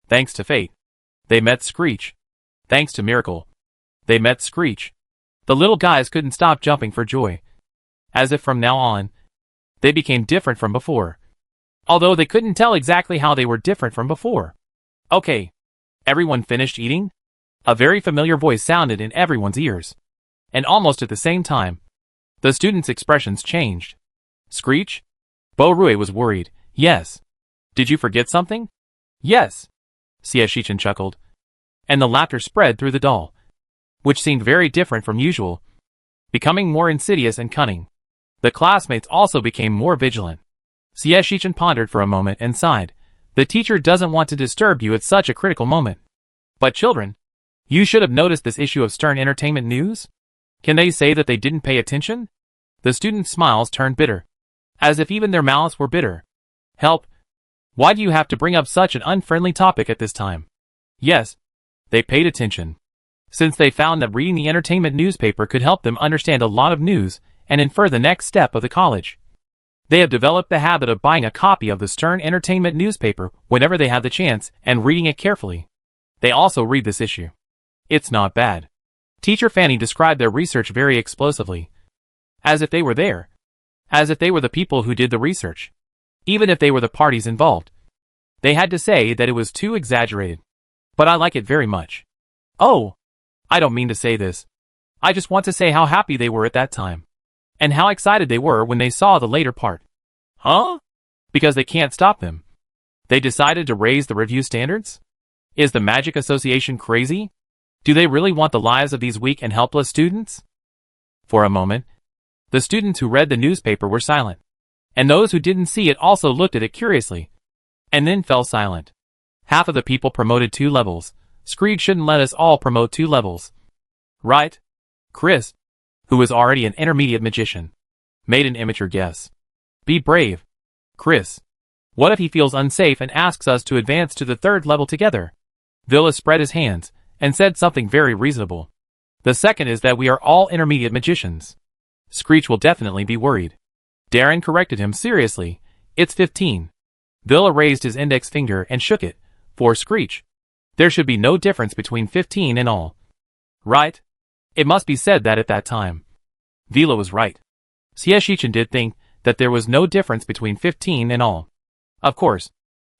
Thanks to fate, they met Screech. Thanks to miracle, they met Screech. The little guys couldn't stop jumping for joy. As if from now on, they became different from before. Although they couldn't tell exactly how they were different from before. Okay, everyone finished eating? A very familiar voice sounded in everyone's ears. And almost at the same time, the students' expressions changed. Screech? Bo Rui was worried. Yes. Did you forget something? Yes. Xieshichan chuckled. And the laughter spread through the doll, which seemed very different from usual, becoming more insidious and cunning. The classmates also became more vigilant. Xieshichan pondered for a moment and sighed. The teacher doesn't want to disturb you at such a critical moment. But children, you should have noticed this issue of Stern Entertainment News. Can they say that they didn't pay attention? The students' smiles turned bitter, as if even their mouths were bitter. Help! Why do you have to bring up such an unfriendly topic at this time? Yes, they paid attention, since they found that reading the entertainment newspaper could help them understand a lot of news and infer the next step of the college. They have developed the habit of buying a copy of the Stern Entertainment newspaper whenever they have the chance and reading it carefully. They also read this issue. It's not bad. Teacher Fanny described their research very explosively. As if they were there. As if they were the people who did the research. Even if they were the parties involved. They had to say that it was too exaggerated. But I like it very much. Oh, I don't mean to say this. I just want to say how happy they were at that time. And how excited they were when they saw the later part. Huh? Because they can't stop them. They decided to raise the review standards? Is the Magic Association crazy? Do they really want the lives of these weak and helpless students? For a moment, the students who read the newspaper were silent. And those who didn't see it also looked at it curiously. And then fell silent. Half of the people promoted 2 levels. Screech shouldn't let us all promote 2 levels. Right? Chris, who was already an intermediate magician, made an immature guess. Be brave. Chris. What if he feels unsafe and asks us to advance to the 3rd level together? Villa spread his hands and said something very reasonable. The second is that we are all intermediate magicians. Screech will definitely be worried. Darren corrected him seriously. It's 15. Villa raised his index finger and shook it. For Screech, there should be no difference between 15 and all. Right? It must be said that at that time. Villa was right. Xieshichan did think that there was no difference between 15 and all. Of course,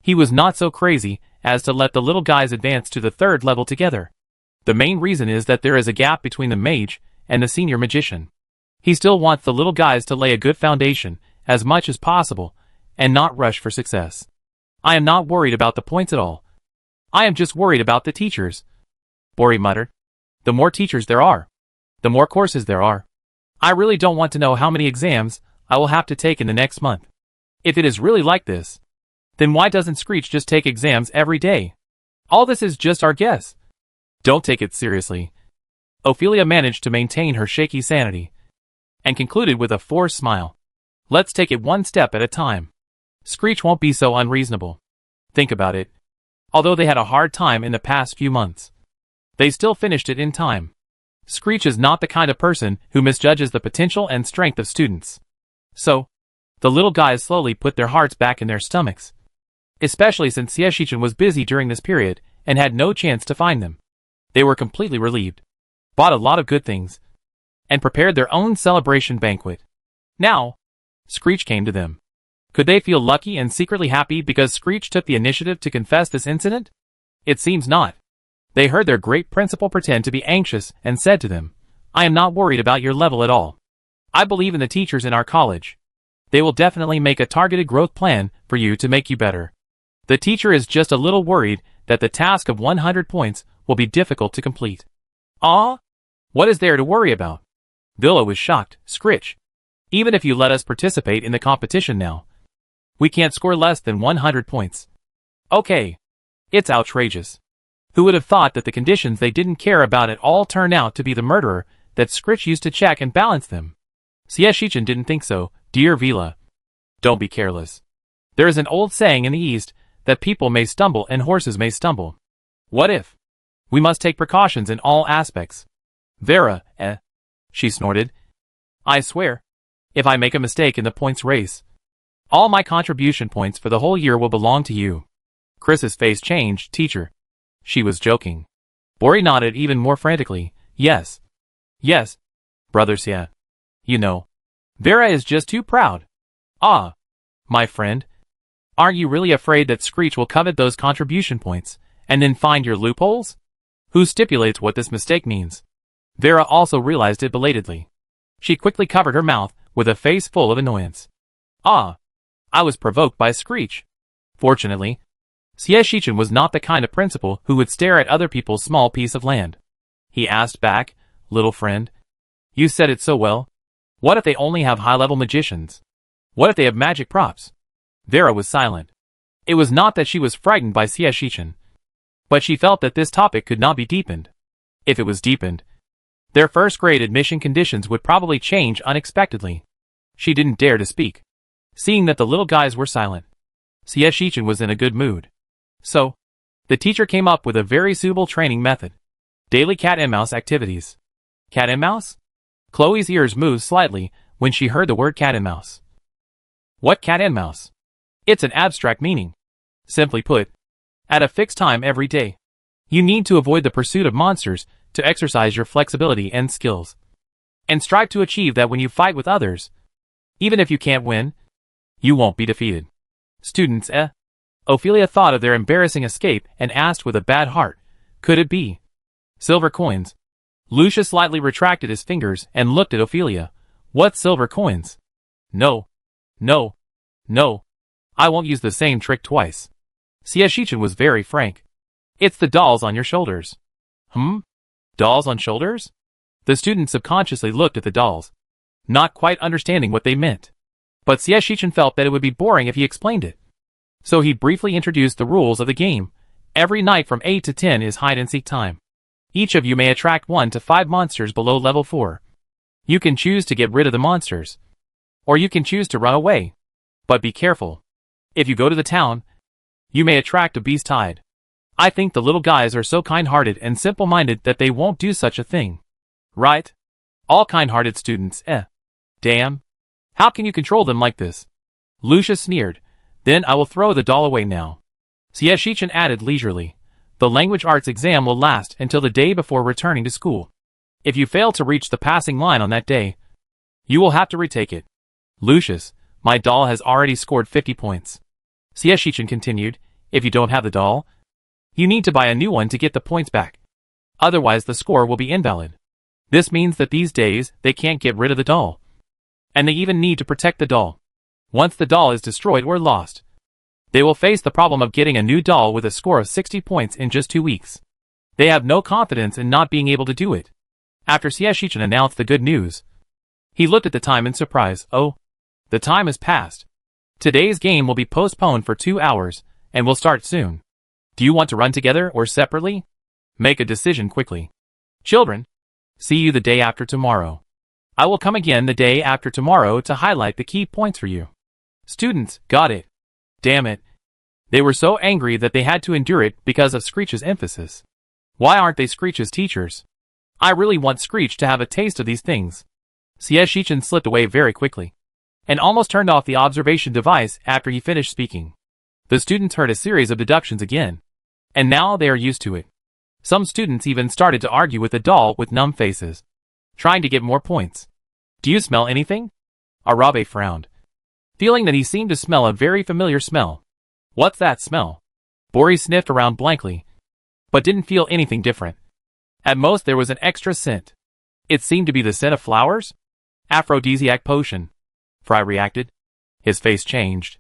he was not so crazy as to let the little guys advance to the 3rd level together. The main reason is that there is a gap between the mage and the senior magician. He still wants the little guys to lay a good foundation as much as possible and not rush for success. I am not worried about the points at all. I am just worried about the teachers. Bori muttered. The more teachers there are, the more courses there are. I really don't want to know how many exams I will have to take in the next month. If it is really like this, then why doesn't Screech just take exams every day? All this is just our guess. Don't take it seriously. Ophelia managed to maintain her shaky sanity and concluded with a forced smile. Let's take it one step at a time. Screech won't be so unreasonable. Think about it. Although they had a hard time in the past few months, they still finished it in time. Screech is not the kind of person who misjudges the potential and strength of students. So, the little guys slowly put their hearts back in their stomachs. Especially since Xieshichan was busy during this period and had no chance to find them. They were completely relieved, bought a lot of good things, and prepared their own celebration banquet. Now, Screech came to them. Could they feel lucky and secretly happy because Screech took the initiative to confess this incident? It seems not. They heard their great principal pretend to be anxious and said to them, I am not worried about your level at all. I believe in the teachers in our college. They will definitely make a targeted growth plan for you to make you better. The teacher is just a little worried that the task of 100 points will be difficult to complete. Ah? What is there to worry about? Villa was shocked. Screech. Even if you let us participate in the competition now, we can't score less than 100 points. Okay. It's outrageous. Who would have thought that the conditions they didn't care about at all turned out to be the murderer that Scritch used to check and balance them? Sieshichin didn't think so, dear Vila. Don't be careless. There is an old saying in the East that people may stumble and horses may stumble. What if? We must take precautions in all aspects. Vera, she snorted. I swear, if I make a mistake in the points race, all my contribution points for the whole year will belong to you. Chris's face changed. Teacher. She was joking. Bori nodded even more frantically. Yes. Yes. Brother Sia. You know. Vera is just too proud. Ah. My friend. Aren't you really afraid that Screech will covet those contribution points, and then find your loopholes? Who stipulates what this mistake means? Vera also realized it belatedly. She quickly covered her mouth, with a face full of annoyance. Ah. I was provoked by Screech. Fortunately, Sieshichin was not the kind of principal who would stare at other people's small piece of land. He asked back, little friend. You said it so well. What if they only have high-level magicians? What if they have magic props? Vera was silent. It was not that she was frightened by Sieshichin, but she felt that this topic could not be deepened. If it was deepened, their first-grade admission conditions would probably change unexpectedly. She didn't dare to speak. Seeing that the little guys were silent, Sieshichin was in a good mood. So, the teacher came up with a very suitable training method. Daily cat and mouse activities. Cat and mouse? Chloe's ears moved slightly when she heard the word cat and mouse. What cat and mouse? It's an abstract meaning. Simply put, at a fixed time every day, you need to avoid the pursuit of monsters to exercise your flexibility and skills. And strive to achieve that when you fight with others. Even if you can't win, you won't be defeated. Students, Ophelia thought of their embarrassing escape and asked with a bad heart, could it be silver coins? Lucius slightly retracted his fingers and looked at Ophelia. What silver coins? No. No. No. I won't use the same trick twice. Sieshichin was very frank. It's the dolls on your shoulders. Dolls on shoulders? The student subconsciously looked at the dolls, not quite understanding what they meant. But Sieshichin felt that it would be boring if he explained it. So he briefly introduced the rules of the game. Every night from 8 to 10 is hide-and-seek time. Each of you may attract 1 to 5 monsters below level 4. You can choose to get rid of the monsters, or you can choose to run away. But be careful. If you go to the town, you may attract a beast tide. I think the little guys are so kind-hearted and simple-minded that they won't do such a thing. Right? All kind-hearted students, Damn. How can you control them like this? Lucius sneered. Then I will throw the doll away now. Sieshichin added leisurely. The language arts exam will last until the day before returning to school. If you fail to reach the passing line on that day, you will have to retake it. Lucius, my doll has already scored 50 points. Sieshichin continued. If you don't have the doll, you need to buy a new one to get the points back. Otherwise the score will be invalid. This means that these days they can't get rid of the doll. And they even need to protect the doll. Once the doll is destroyed or lost, they will face the problem of getting a new doll with a score of 60 points in just 2 weeks. They have no confidence in not being able to do it. After Sieshichin announced the good news, he looked at the time in surprise. Oh, the time has passed. Today's game will be postponed for 2 hours, and will start soon. Do you want to run together or separately? Make a decision quickly. Children, see you the day after tomorrow. I will come again the day after tomorrow to highlight the key points for you. Students, got it. Damn it. They were so angry that they had to endure it because of Screech's emphasis. Why aren't they Screech's teachers? I really want Screech to have a taste of these things. Sieshichin slipped away very quickly, and almost turned off the observation device after he finished speaking. The students heard a series of deductions again, and now they are used to it. Some students even started to argue with the doll with numb faces, trying to get more points. Do you smell anything? Arabe frowned, feeling that he seemed to smell a very familiar smell. What's that smell? Bori sniffed around blankly, but didn't feel anything different. At most there was an extra scent. It seemed to be the scent of flowers? Aphrodisiac potion. Fry reacted. His face changed,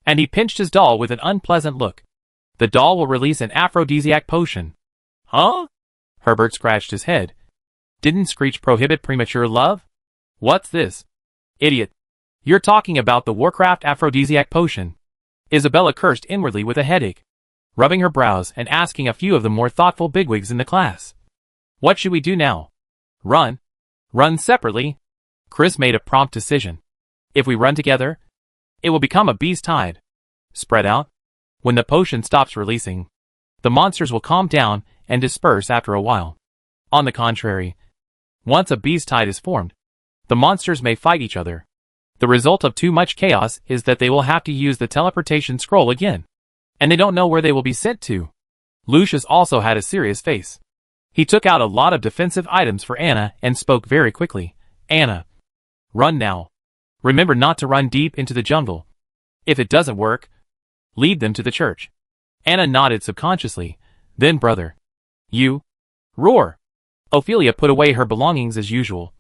and he pinched his doll with an unpleasant look. The doll will release an aphrodisiac potion. Huh? Herbert scratched his head. Didn't Screech prohibit premature love? What's this? Idiot. You're talking about the Warcraft aphrodisiac potion. Isabella cursed inwardly with a headache. rubbing her brows and asking a few of the more thoughtful bigwigs in the class. What should we do now? Run? Run separately? Chris made a prompt decision. If we run together, it will become a beast tide. Spread out. When the potion stops releasing, the monsters will calm down and disperse after a while. On the contrary, once a beast tide is formed, the monsters may fight each other. The result of too much chaos is that they will have to use the teleportation scroll again, and they don't know where they will be sent to. Lucius also had a serious face. He took out a lot of defensive items for Anna and spoke very quickly. Anna, run now. Remember not to run deep into the jungle. If it doesn't work, lead them to the church. Anna nodded subconsciously. Then brother. You. Roar. Ophelia put away her belongings as usual,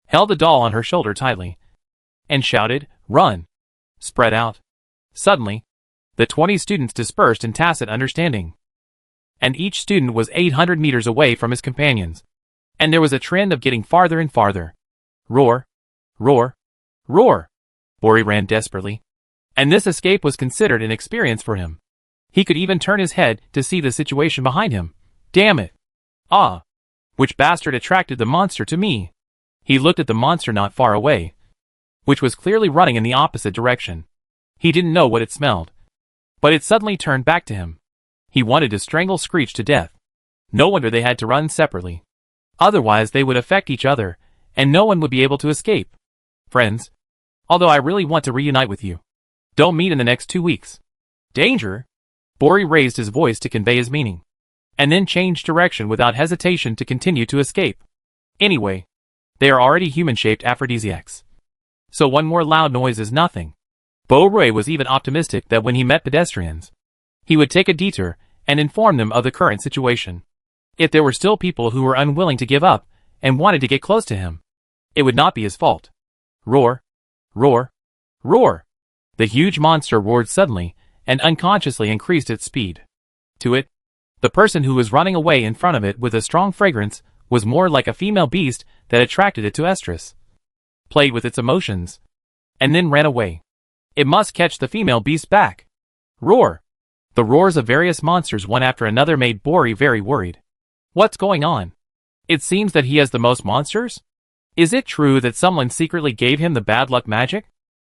held the doll on her shoulder tightly, and shouted, Run. Spread out. Suddenly, the 20 students dispersed in tacit understanding, and each student was 800 meters away from his companions, and there was a trend of getting farther and farther. Roar. Roar. Roar. Bori ran desperately, and this escape was considered an experience for him. He could even turn his head to see the situation behind him. Damn it. Ah. Which bastard attracted the monster to me? He looked at the monster not far away, which was clearly running in the opposite direction. He didn't know what it smelled, but it suddenly turned back to him. He wanted to strangle Screech to death. No wonder they had to run separately. Otherwise they would affect each other, and no one would be able to escape. Friends, although I really want to reunite with you, don't meet in the next 2 weeks. Danger? Bori raised his voice to convey his meaning, and then changed direction without hesitation to continue to escape. Anyway, they are already human-shaped aphrodisiacs, so one more loud noise is nothing. Bori was even optimistic that when he met pedestrians, he would take a detour and inform them of the current situation. If there were still people who were unwilling to give up and wanted to get close to him, it would not be his fault. Roar. Roar. Roar. The huge monster roared suddenly and unconsciously increased its speed. To it, the person who was running away in front of it with a strong fragrance was more like a female beast that attracted it to estrus, played with its emotions, and then ran away. It must catch the female beast back. Roar. The roars of various monsters one after another made Bori very worried. What's going on? It seems that he has the most monsters? Is it true that someone secretly gave him the bad luck magic?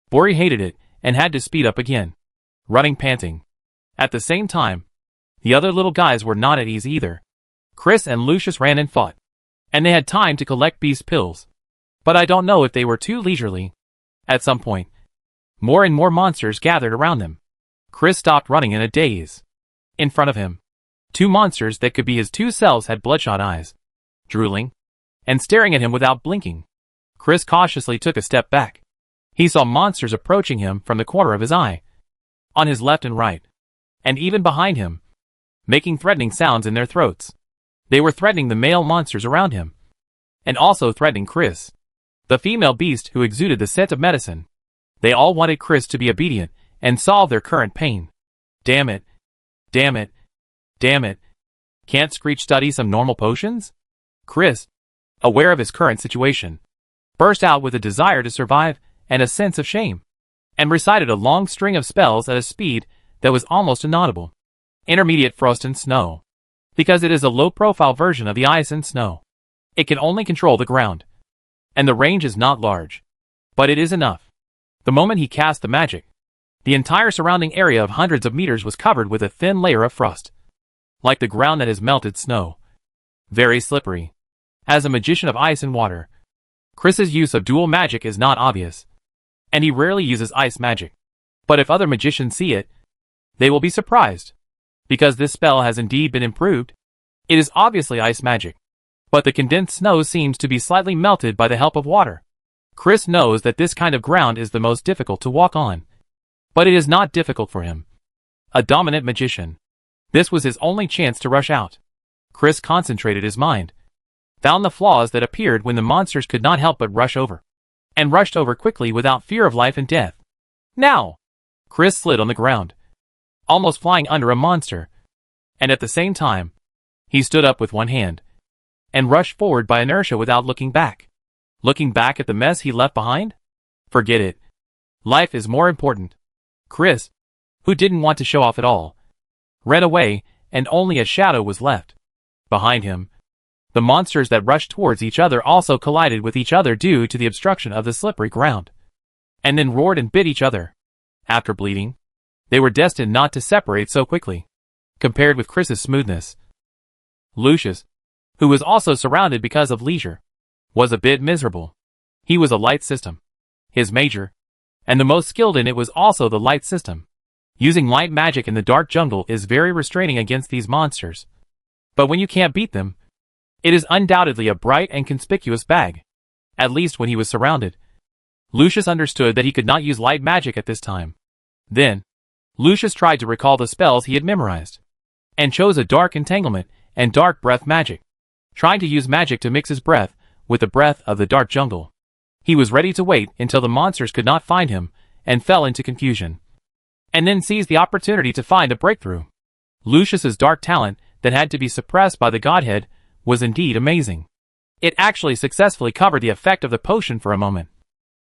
Bori hated it and had to speed up again, running panting. At the same time, the other little guys were not at ease either. Chris and Lucius ran and fought, and they had time to collect beast pills. But I don't know if they were too leisurely. At some point, more and more monsters gathered around them. Chris stopped running in a daze. In front of him, 2 monsters that could be his 2 selves had bloodshot eyes, drooling, and staring at him without blinking. Chris cautiously took a step back. He saw monsters approaching him from the corner of his eye, on his left and right, and even behind him, making threatening sounds in their throats. They were threatening the male monsters around him, and also threatening Chris, the female beast who exuded the scent of medicine. They all wanted Chris to be obedient and solve their current pain. Damn it. Damn it. Damn it. Can't Screech study some normal potions? Chris, aware of his current situation, burst out with a desire to survive and a sense of shame, and recited a long string of spells at a speed that was almost inaudible. Intermediate Frost and Snow, because it is a low-profile version of the ice and snow. It can only control the ground, and the range is not large, but it is enough. The moment he cast the magic, the entire surrounding area of hundreds of meters was covered with a thin layer of frost, like the ground that has melted snow. Very slippery. As a magician of ice and water, Chris's use of dual magic is not obvious, and he rarely uses ice magic. But if other magicians see it, they will be surprised, because this spell has indeed been improved. It is obviously ice magic, but the condensed snow seems to be slightly melted by the help of water. Chris knows that this kind of ground is the most difficult to walk on, but it is not difficult for him. A dominant magician. This was his only chance to rush out. Chris concentrated his mind, found the flaws that appeared when the monsters could not help but rush over, and rushed over quickly without fear of life and death. Now! Chris slid on the ground, almost flying under a monster, and at the same time, he stood up with one hand, and rushed forward by inertia without looking back. Looking back at the mess he left behind? Forget it. Life is more important. Chris, who didn't want to show off at all, ran away, and only a shadow was left. Behind him, the monsters that rushed towards each other also collided with each other due to the obstruction of the slippery ground, and then roared and bit each other. After bleeding, they were destined not to separate so quickly. Compared with Chris's smoothness, Lucius, who was also surrounded because of leisure, was a bit miserable. He was a light system. His major, and the most skilled in it, was also the light system. Using light magic in the dark jungle is very restraining against these monsters. But when you can't beat them, it is undoubtedly a bright and conspicuous bag. At least when he was surrounded, Lucius understood that he could not use light magic at this time. Then, Lucius tried to recall the spells he had memorized, and chose a dark entanglement and dark breath magic, trying to use magic to mix his breath with the breath of the dark jungle. He was ready to wait until the monsters could not find him and fell into confusion, and then seized the opportunity to find a breakthrough. Lucius's dark talent that had to be suppressed by the godhead was indeed amazing. It actually successfully covered the effect of the potion for a moment,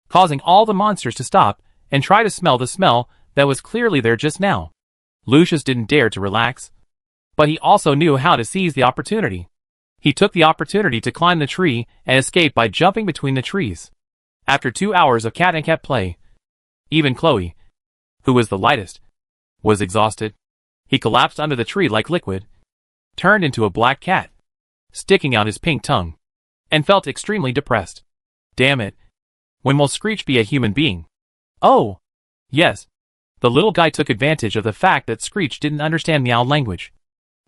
causing all the monsters to stop and try to smell the smell that was clearly there just now. Lucius didn't dare to relax, but he also knew how to seize the opportunity. He took the opportunity to climb the tree and escape by jumping between the trees. After 2 hours of cat and cat play, even Chloe, who was the lightest, was exhausted. He collapsed under the tree like liquid, turned into a black cat, sticking out his pink tongue, and felt extremely depressed. Damn it. When will Screech be a human being? Oh! Yes. The little guy took advantage of the fact that Screech didn't understand Meow language,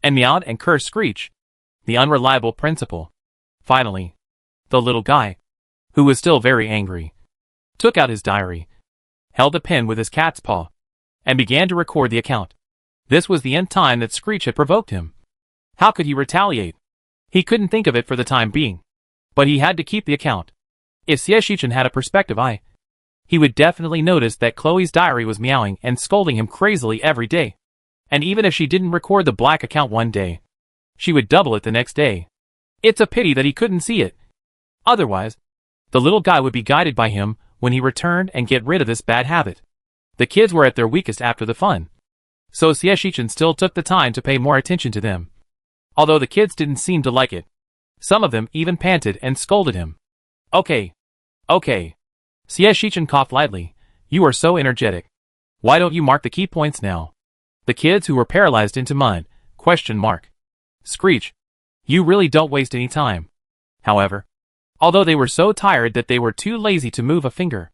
and meowed and cursed Screech, the unreliable principal. Finally, the little guy, who was still very angry, took out his diary, held a pen with his cat's paw, and began to record the account. This was the nth time that Screech had provoked him. How could he retaliate? He couldn't think of it for the time being, but he had to keep the account. If Xieshichan had a perspective eye, he would definitely notice that Chloe's diary was meowing and scolding him crazily every day. And even if she didn't record the black account one day, she would double it the next day. It's a pity that he couldn't see it. Otherwise, the little guy would be guided by him when he returned and get rid of this bad habit. The kids were at their weakest after the fun, so Xieshichan still took the time to pay more attention to them. Although the kids didn't seem to like it, some of them even panted and scolded him. Okay. Xieshichan coughed lightly. You are so energetic. Why don't you mark the key points now? The kids who were paralyzed into mud, ? Screech. You really don't waste any time. However, although they were so tired that they were too lazy to move a finger,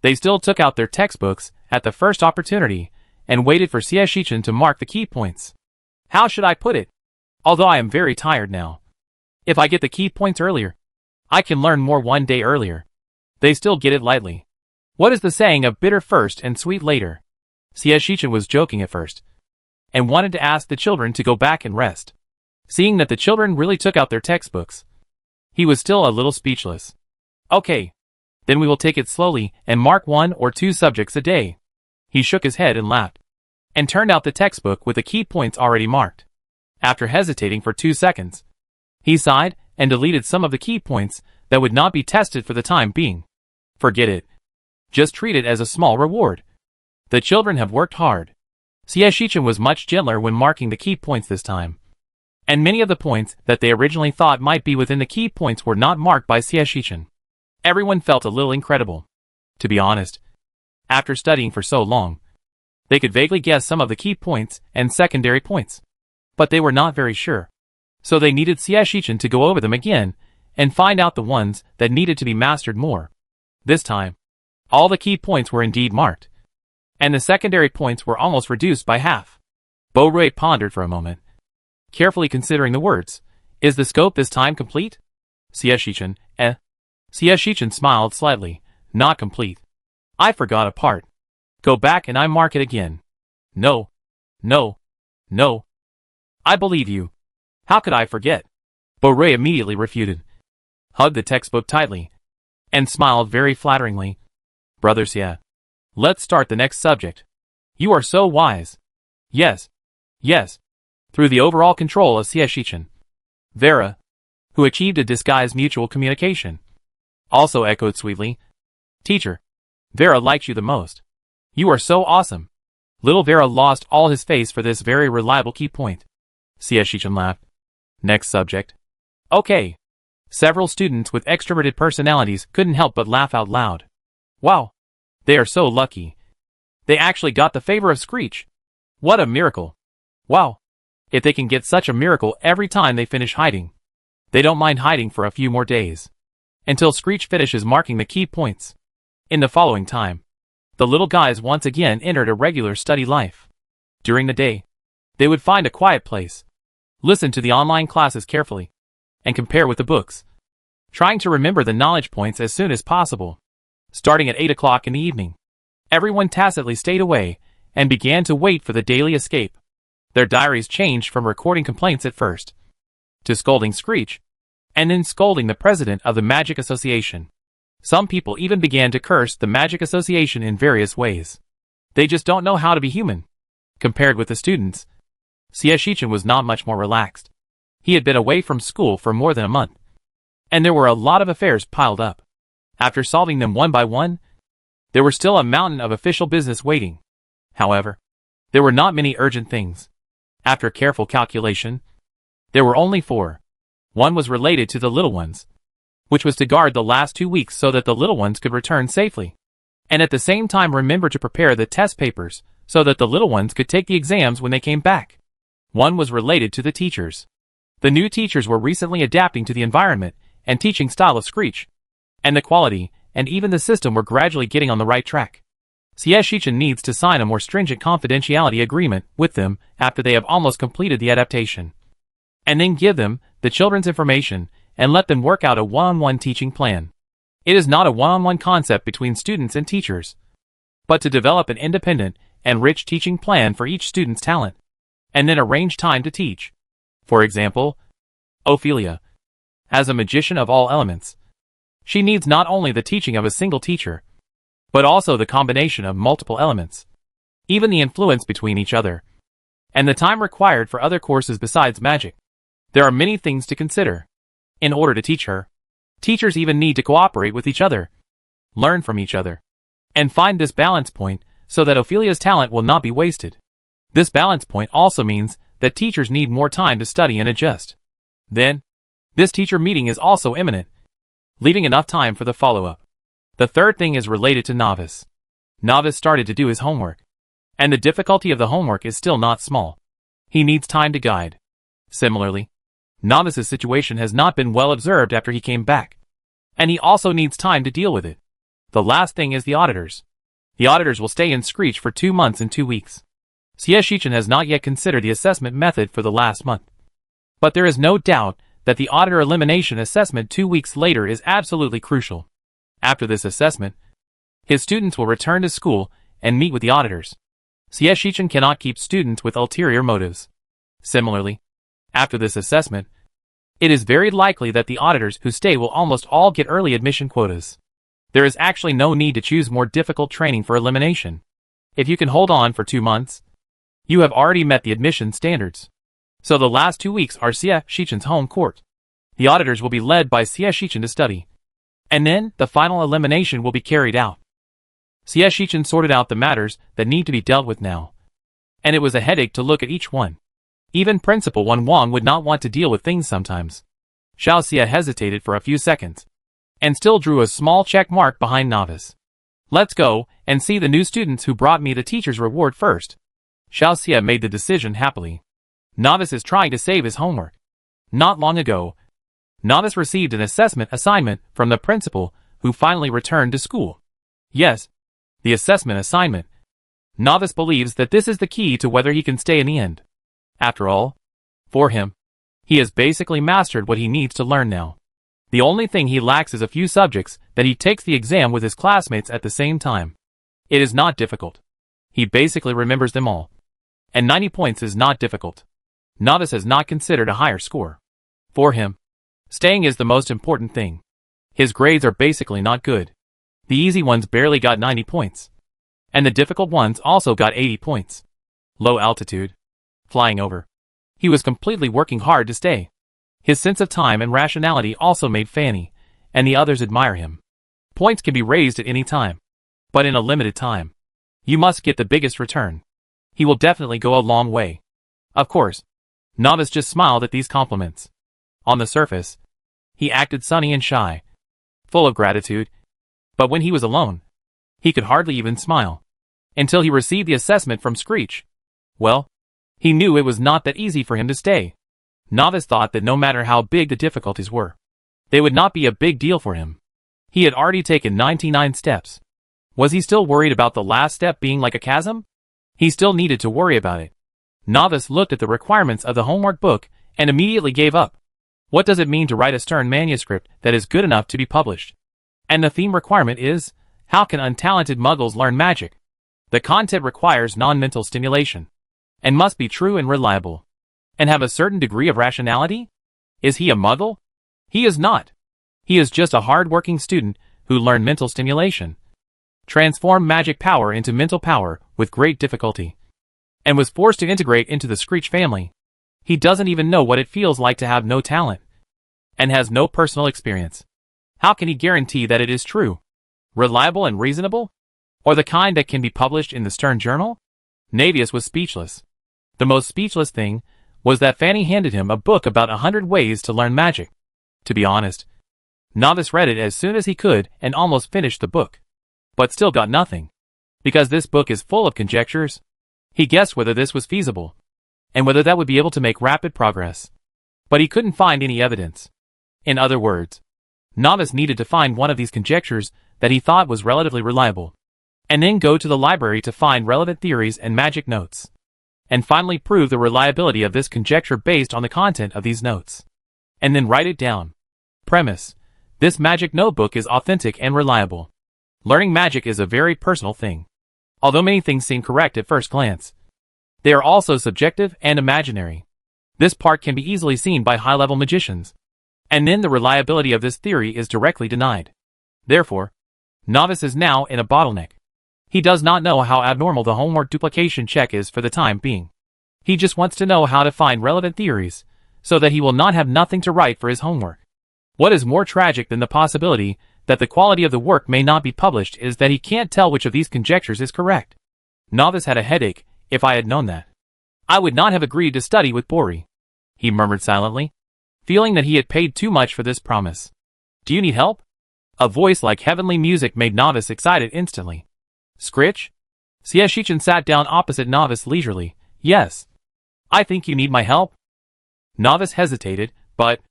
they still took out their textbooks at the first opportunity and waited for Xieshichan to mark the key points. How should I put it? Although I am very tired now, if I get the key points earlier, I can learn more one day earlier. They still get it lightly. What is the saying of bitter first and sweet later? Xieshichan was joking at first, and wanted to ask the children to go back and rest. Seeing that the children really took out their textbooks, he was still a little speechless. Okay. Then we will take it slowly and mark 1 or 2 subjects a day. He shook his head and laughed, and turned out the textbook with the key points already marked. After hesitating for 2 seconds, he sighed and deleted some of the key points that would not be tested for the time being. Forget it. Just treat it as a small reward. The children have worked hard. Xieshichan was much gentler when marking the key points this time, and many of the points that they originally thought might be within the key points were not marked by Xieshichan. Everyone felt a little incredible. To be honest, after studying for so long, they could vaguely guess some of the key points and secondary points, but they were not very sure. So they needed Xieshichan to go over them again and find out the ones that needed to be mastered more. This time, all the key points were indeed marked, and the secondary points were almost reduced by half. Bo-Rui pondered for a moment, carefully considering the words. Is the scope this time complete? Xieshichan, Xieshichan smiled slightly. Not complete. I forgot a part. Go back and I mark it again. No. I believe you. How could I forget? Bo-Rui immediately refuted, hugged the textbook tightly, and smiled very flatteringly. Brother Xie, let's start the next subject. You are so wise. Yes. Through the overall control of Xieshichan, Vera, who achieved a disguised mutual communication, also echoed sweetly. Teacher, Vera likes you the most. You are so awesome. Little Vera lost all his face for this very reliable key point. Sia Shichen laughed. Next subject. Okay. Several students with extroverted personalities couldn't help but laugh out loud. Wow. They are so lucky. They actually got the favor of Screech. What a miracle. Wow. If they can get such a miracle every time they finish hiding. They don't mind hiding for a few more days. Until Screech finishes marking the key points. In the following time, the little guys once again entered a regular study life. During the day, they would find a quiet place, listen to the online classes carefully, and compare with the books, trying to remember the knowledge points as soon as possible. Starting at 8 o'clock in the evening, everyone tacitly stayed away and began to wait for the daily escape. Their diaries changed from recording complaints at first, to scolding Screech, and then scolding the president of the Magic Association. Some people even began to curse the Magic Association in various ways. They just don't know how to be human. Compared with the students, Sia Shichen was not much more relaxed. He had been away from school for more than a month, and there were a lot of affairs piled up. After solving them one by one, there were still a mountain of official business waiting. However, there were not many urgent things. After careful calculation, there were only 4. One was related to the little ones, which was to guard the last 2 weeks so that the little ones could return safely, and at the same time remember to prepare the test papers so that the little ones could take the exams when they came back. One was related to the teachers. The new teachers were recently adapting to the environment and teaching style of Screech, and the quality and even the system were gradually getting on the right track. Sia Shichen needs to sign a more stringent confidentiality agreement with them after they have almost completed the adaptation, and then give them the children's information and let them work out a one-on-one teaching plan. It is not a one-on-one concept between students and teachers, but to develop an independent and rich teaching plan for each student's talent, and then arrange time to teach. For example, Ophelia, as a magician of all elements, she needs not only the teaching of a single teacher, but also the combination of multiple elements, even the influence between each other, and the time required for other courses besides magic. There are many things to consider. In order to teach her, teachers even need to cooperate with each other, learn from each other, and find this balance point so that Ophelia's talent will not be wasted. This balance point also means that teachers need more time to study and adjust. Then, this teacher meeting is also imminent, leaving enough time for the follow-up. The third thing is related to Novice. Novice started to do his homework, and the difficulty of the homework is still not small. He needs time to guide. Similarly, Novice's situation has not been well observed after he came back, and he also needs time to deal with it. The last thing is the auditors. The auditors will stay in Screech for 2 months and 2 weeks. Sia Shichen has not yet considered the assessment method for the last month, but there is no doubt that the auditor elimination assessment 2 weeks later is absolutely crucial. After this assessment, his students will return to school and meet with the auditors. Sia Shichen cannot keep students with ulterior motives. Similarly, after this assessment, it is very likely that the auditors who stay will almost all get early admission quotas. There is actually no need to choose more difficult training for elimination. If you can hold on for 2 months, you have already met the admission standards. So the last 2 weeks are Sia Shichen's home court. The auditors will be led by Sia Shichen to study, and then the final elimination will be carried out. Sia Shichen sorted out the matters that need to be dealt with now, and it was a headache to look at each one. Even Principal Wan Wang would not want to deal with things sometimes. Xiao Xia hesitated for a few seconds, and still drew a small check mark behind Novice. Let's go and see the new students who brought me the teacher's reward first. Xiao Xia made the decision happily. Novice is trying to save his homework. Not long ago, Novice received an assessment assignment from the principal, who finally returned to school. Yes, the assessment assignment. Novice believes that this is the key to whether he can stay in the end. After all, for him, he has basically mastered what he needs to learn now. The only thing he lacks is a few subjects that he takes the exam with his classmates at the same time. It is not difficult. He basically remembers them all. And 90 points is not difficult. Novice has not considered a higher score. For him, staying is the most important thing. His grades are basically not good. The easy ones barely got 90 points. And the difficult ones also got 80 points. Low altitude. Flying over. He was completely working hard to stay. His sense of time and rationality also made Fanny and the others admire him. Points can be raised at any time, but in a limited time. You must get the biggest return. He will definitely go a long way. Of course, Novice just smiled at these compliments. On the surface, he acted sunny and shy, full of gratitude, but when he was alone, he could hardly even smile. Until he received the assessment from Screech. Well, he knew it was not that easy for him to stay. Novice thought that no matter how big the difficulties were, they would not be a big deal for him. He had already taken 99 steps. Was he still worried about the last step being like a chasm? He still needed to worry about it. Novice looked at the requirements of the homework book and immediately gave up. What does it mean to write a stern manuscript that is good enough to be published? And the theme requirement is, how can untalented muggles learn magic? The content requires non-mental stimulation, and must be true and reliable, and have a certain degree of rationality? Is he a muggle? He is not. He is just a hard-working student who learned mental stimulation, transformed magic power into mental power with great difficulty, and was forced to integrate into the Screech family. He doesn't even know what it feels like to have no talent, and has no personal experience. How can he guarantee that it is true, reliable and reasonable? Or the kind that can be published in the Stern Journal? Navius was speechless. The most speechless thing was that Fanny handed him a book about 100 ways to learn magic. To be honest, Novice read it as soon as he could and almost finished the book, but still got nothing. Because this book is full of conjectures, he guessed whether this was feasible, and whether that would be able to make rapid progress. But he couldn't find any evidence. In other words, Novice needed to find one of these conjectures that he thought was relatively reliable, and then go to the library to find relevant theories and magic notes, and finally prove the reliability of this conjecture based on the content of these notes, and then write it down. Premise: this magic notebook is authentic and reliable. Learning magic is a very personal thing. Although many things seem correct at first glance, they are also subjective and imaginary. This part can be easily seen by high-level magicians, and then the reliability of this theory is directly denied. Therefore, Novice is now in a bottleneck. He does not know how abnormal the homework duplication check is for the time being. He just wants to know how to find relevant theories, so that he will not have nothing to write for his homework. What is more tragic than the possibility that the quality of the work may not be published is that he can't tell which of these conjectures is correct. Novice had a headache. If I had known that, I would not have agreed to study with Bori, he murmured silently, feeling that he had paid too much for this promise. Do you need help? A voice like heavenly music made Novice excited instantly. Scritch? Siashichin sat down opposite Novice leisurely. Yes. I think you need my help. Novice hesitated, but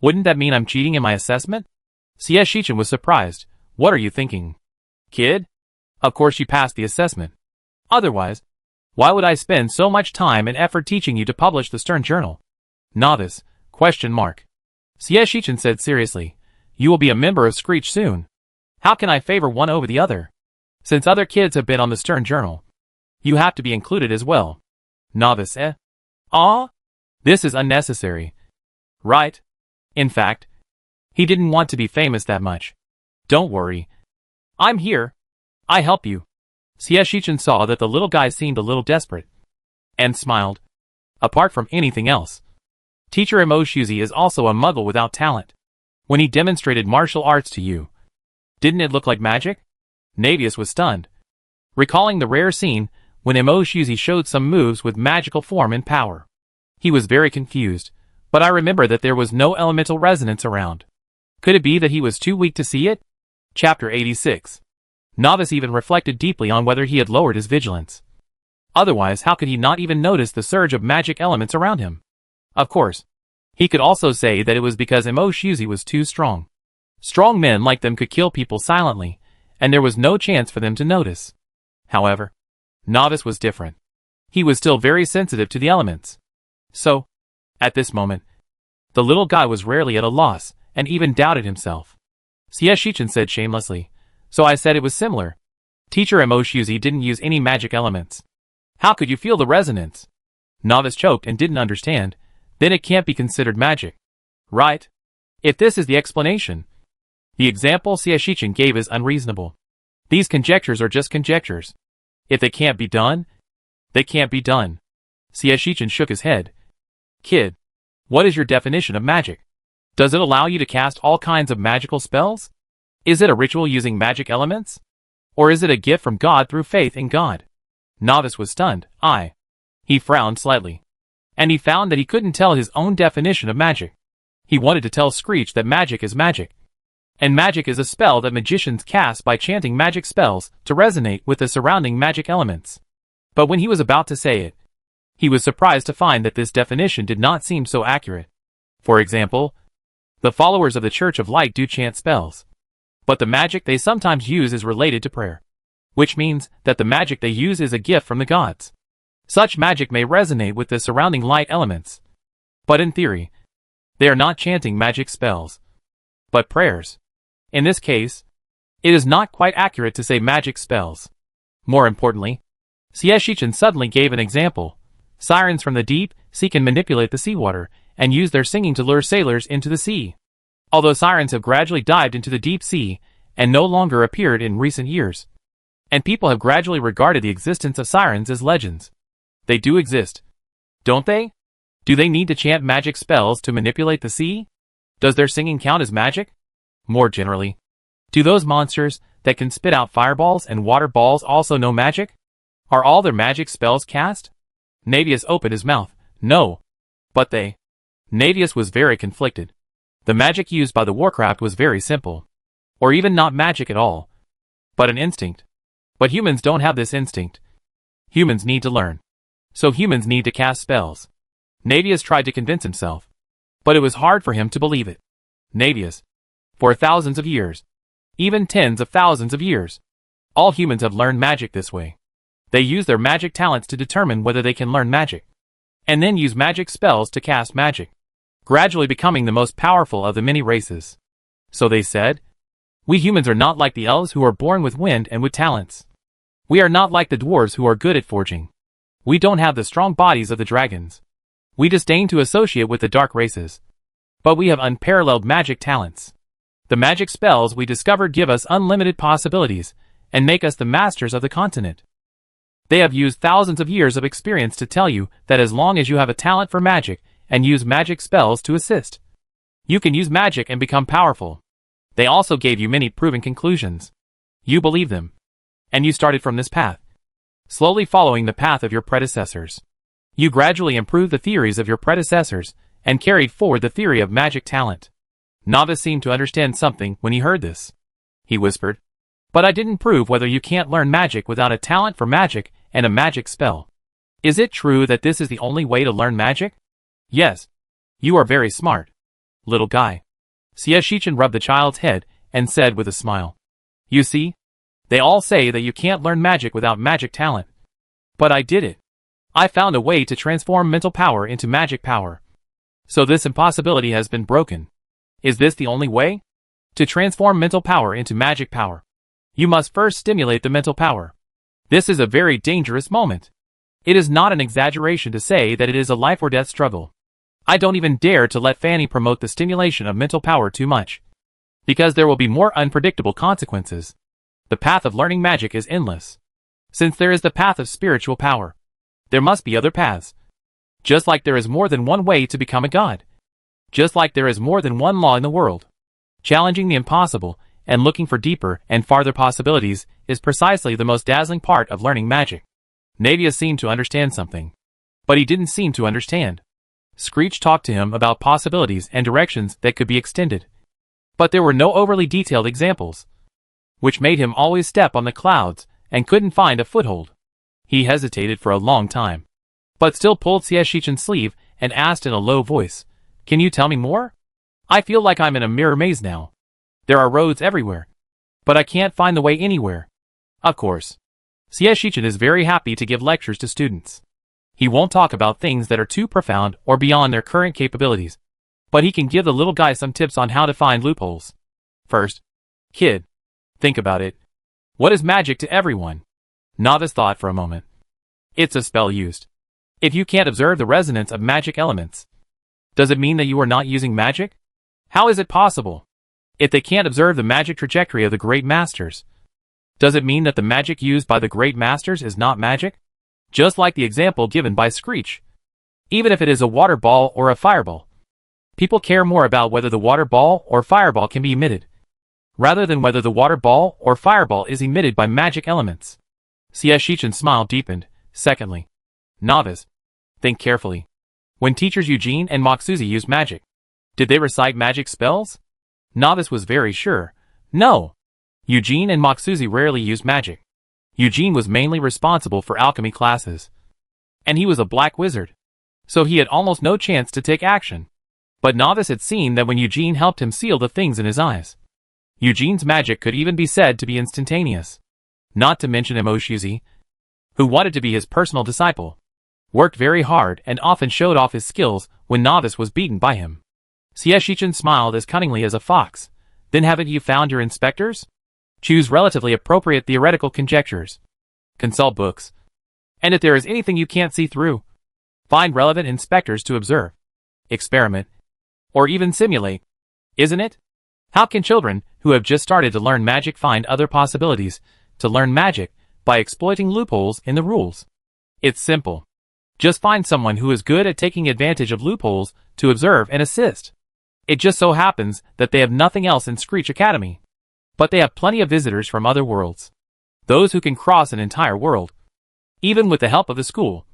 wouldn't that mean I'm cheating in my assessment? Siashichin was surprised. What are you thinking, kid? Of course you passed the assessment. Otherwise, why would I spend so much time and effort teaching you to publish the Stern Journal? Novice, ? Siashichin said seriously. You will be a member of Screech soon. How can I favor one over the other? Since other kids have been on the Stern Journal, you have to be included as well. Novice, Ah? This is unnecessary. Right? In fact, he didn't want to be famous that much. Don't worry. I'm here. I help you. Siashichin saw that the little guy seemed a little desperate, and smiled. Apart from anything else, Teacher Emoshuzi is also a muggle without talent. When he demonstrated martial arts to you, didn't it look like magic? Navius was stunned, recalling the rare scene when Emoshuzi showed some moves with magical form and power. He was very confused, but I remember that there was no elemental resonance around. Could it be that he was too weak to see it? Chapter 86. Novice even reflected deeply on whether he had lowered his vigilance. Otherwise, how could he not even notice the surge of magic elements around him? Of course, he could also say that it was because Emoshuzi was too strong. Strong men like them could kill people silently, and there was no chance for them to notice. However, Novice was different. He was still very sensitive to the elements. So, at this moment, the little guy was rarely at a loss, and even doubted himself. Siashichin said shamelessly, so I said it was similar. Teacher Emoshuzi didn't use any magic elements. How could you feel the resonance? Novice choked and didn't understand. Then it can't be considered magic. Right? If this is the explanation, the example Siashichin gave is unreasonable. These conjectures are just conjectures. If they can't be done, they can't be done. Siashichin shook his head. Kid, what is your definition of magic? Does it allow you to cast all kinds of magical spells? Is it a ritual using magic elements? Or is it a gift from God through faith in God? Novice was stunned. He frowned slightly. And he found that he couldn't tell his own definition of magic. He wanted to tell Screech that magic is magic. And magic is a spell that magicians cast by chanting magic spells to resonate with the surrounding magic elements. But when he was about to say it, he was surprised to find that this definition did not seem so accurate. For example, the followers of the Church of Light do chant spells. But the magic they sometimes use is related to prayer. Which means that the magic they use is a gift from the gods. Such magic may resonate with the surrounding light elements. But in theory, they are not chanting magic spells, but prayers. In this case, it is not quite accurate to say magic spells. More importantly, Xieshichin suddenly gave an example. Sirens from the deep sea can manipulate the seawater and use their singing to lure sailors into the sea. Although sirens have gradually dived into the deep sea and no longer appeared in recent years, and people have gradually regarded the existence of sirens as legends. They do exist, don't they? Do they need to chant magic spells to manipulate the sea? Does their singing count as magic? More generally, do those monsters that can spit out fireballs and water balls also know magic? Are all their magic spells cast? Navius opened his mouth. No. But they. Navius was very conflicted. The magic used by the Warcraft was very simple. Or even not magic at all. But an instinct. But humans don't have this instinct. Humans need to learn. So humans need to cast spells. Navius tried to convince himself. But it was hard for him to believe it. Navius. For thousands of years. Even tens of thousands of years. All humans have learned magic this way. They use their magic talents to determine whether they can learn magic. And then use magic spells to cast magic. Gradually becoming the most powerful of the many races. So they said, we humans are not like the elves who are born with wind and with talents. We are not like the dwarves who are good at forging. We don't have the strong bodies of the dragons. We disdain to associate with the dark races. But we have unparalleled magic talents. The magic spells we discovered give us unlimited possibilities, and make us the masters of the continent. They have used thousands of years of experience to tell you that as long as you have a talent for magic, and use magic spells to assist, you can use magic and become powerful. They also gave you many proven conclusions. You believe them. And you started from this path, slowly following the path of your predecessors. You gradually improved the theories of your predecessors, and carried forward the theory of magic talent. Novice seemed to understand something when he heard this. He whispered, but I didn't prove whether you can't learn magic without a talent for magic and a magic spell. Is it true that this is the only way to learn magic? Yes. You are very smart, little guy. Xieshichin rubbed the child's head and said with a smile. You see? They all say that you can't learn magic without magic talent. But I did it. I found a way to transform mental power into magic power. So this impossibility has been broken. Is this the only way? To transform mental power into magic power, you must first stimulate the mental power. This is a very dangerous moment. It is not an exaggeration to say that it is a life or death struggle. I don't even dare to let Fanny promote the stimulation of mental power too much. Because there will be more unpredictable consequences. The path of learning magic is endless. Since there is the path of spiritual power, there must be other paths. Just like there is more than one way to become a god. Just like there is more than one law in the world. Challenging the impossible, and looking for deeper and farther possibilities, is precisely the most dazzling part of learning magic. Navius seemed to understand something. But he didn't seem to understand. Screech talked to him about possibilities and directions that could be extended. But there were no overly detailed examples. Which made him always step on the clouds, and couldn't find a foothold. He hesitated for a long time. But still pulled Xieshichin's sleeve, and asked in a low voice, can you tell me more? I feel like I'm in a mirror maze now. There are roads everywhere. But I can't find the way anywhere. Of course. Xieshichin is very happy to give lectures to students. He won't talk about things that are too profound or beyond their current capabilities. But he can give the little guy some tips on how to find loopholes. First, kid, think about it. What is magic to everyone? Novice thought for a moment. It's a spell used. If you can't observe the resonance of magic elements, does it mean that you are not using magic? How is it possible? If they can't observe the magic trajectory of the great masters, does it mean that the magic used by the great masters is not magic? Just like the example given by Screech. Even if it is a water ball or a fireball, people care more about whether the water ball or fireball can be emitted, rather than whether the water ball or fireball is emitted by magic elements. Xieshichin's smile deepened, Secondly, novice. Think carefully. When teachers Eugene and Moxuzi used magic, did they recite magic spells? Novice was very sure. No. Eugene and Moxuzi rarely used magic. Eugene was mainly responsible for alchemy classes. And he was a black wizard. So he had almost no chance to take action. But Novice had seen that when Eugene helped him seal the things in his eyes, Eugene's magic could even be said to be instantaneous. Not to mention Moxuzi, who wanted to be his personal disciple, worked very hard and often showed off his skills when Novice was beaten by him. Xieshichin smiled as cunningly as a fox. Then haven't you found your inspectors? Choose relatively appropriate theoretical conjectures. Consult books. And if there is anything you can't see through, find relevant inspectors to observe, experiment, or even simulate. Isn't it? How can children who have just started to learn magic find other possibilities to learn magic by exploiting loopholes in the rules? It's simple. Just find someone who is good at taking advantage of loopholes to observe and assist. It just so happens that they have nothing else in Screech Academy. But they have plenty of visitors from other worlds. Those who can cross an entire world, even with the help of the school,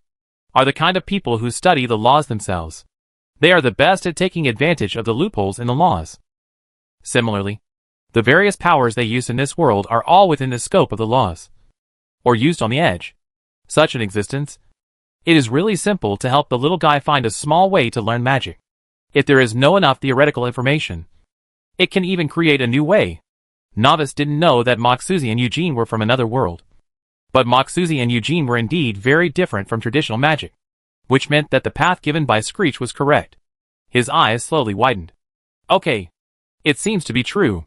are the kind of people who study the laws themselves. They are the best at taking advantage of the loopholes in the laws. Similarly, the various powers they use in this world are all within the scope of the laws, or used on the edge. Such an existence. It is really simple to help the little guy find a small way to learn magic. If there is no enough theoretical information, it can even create a new way. Novice didn't know that Moxuzi and Eugene were from another world. But Moxuzi and Eugene were indeed very different from traditional magic, which meant that the path given by Screech was correct. His eyes slowly widened. Okay. It seems to be true.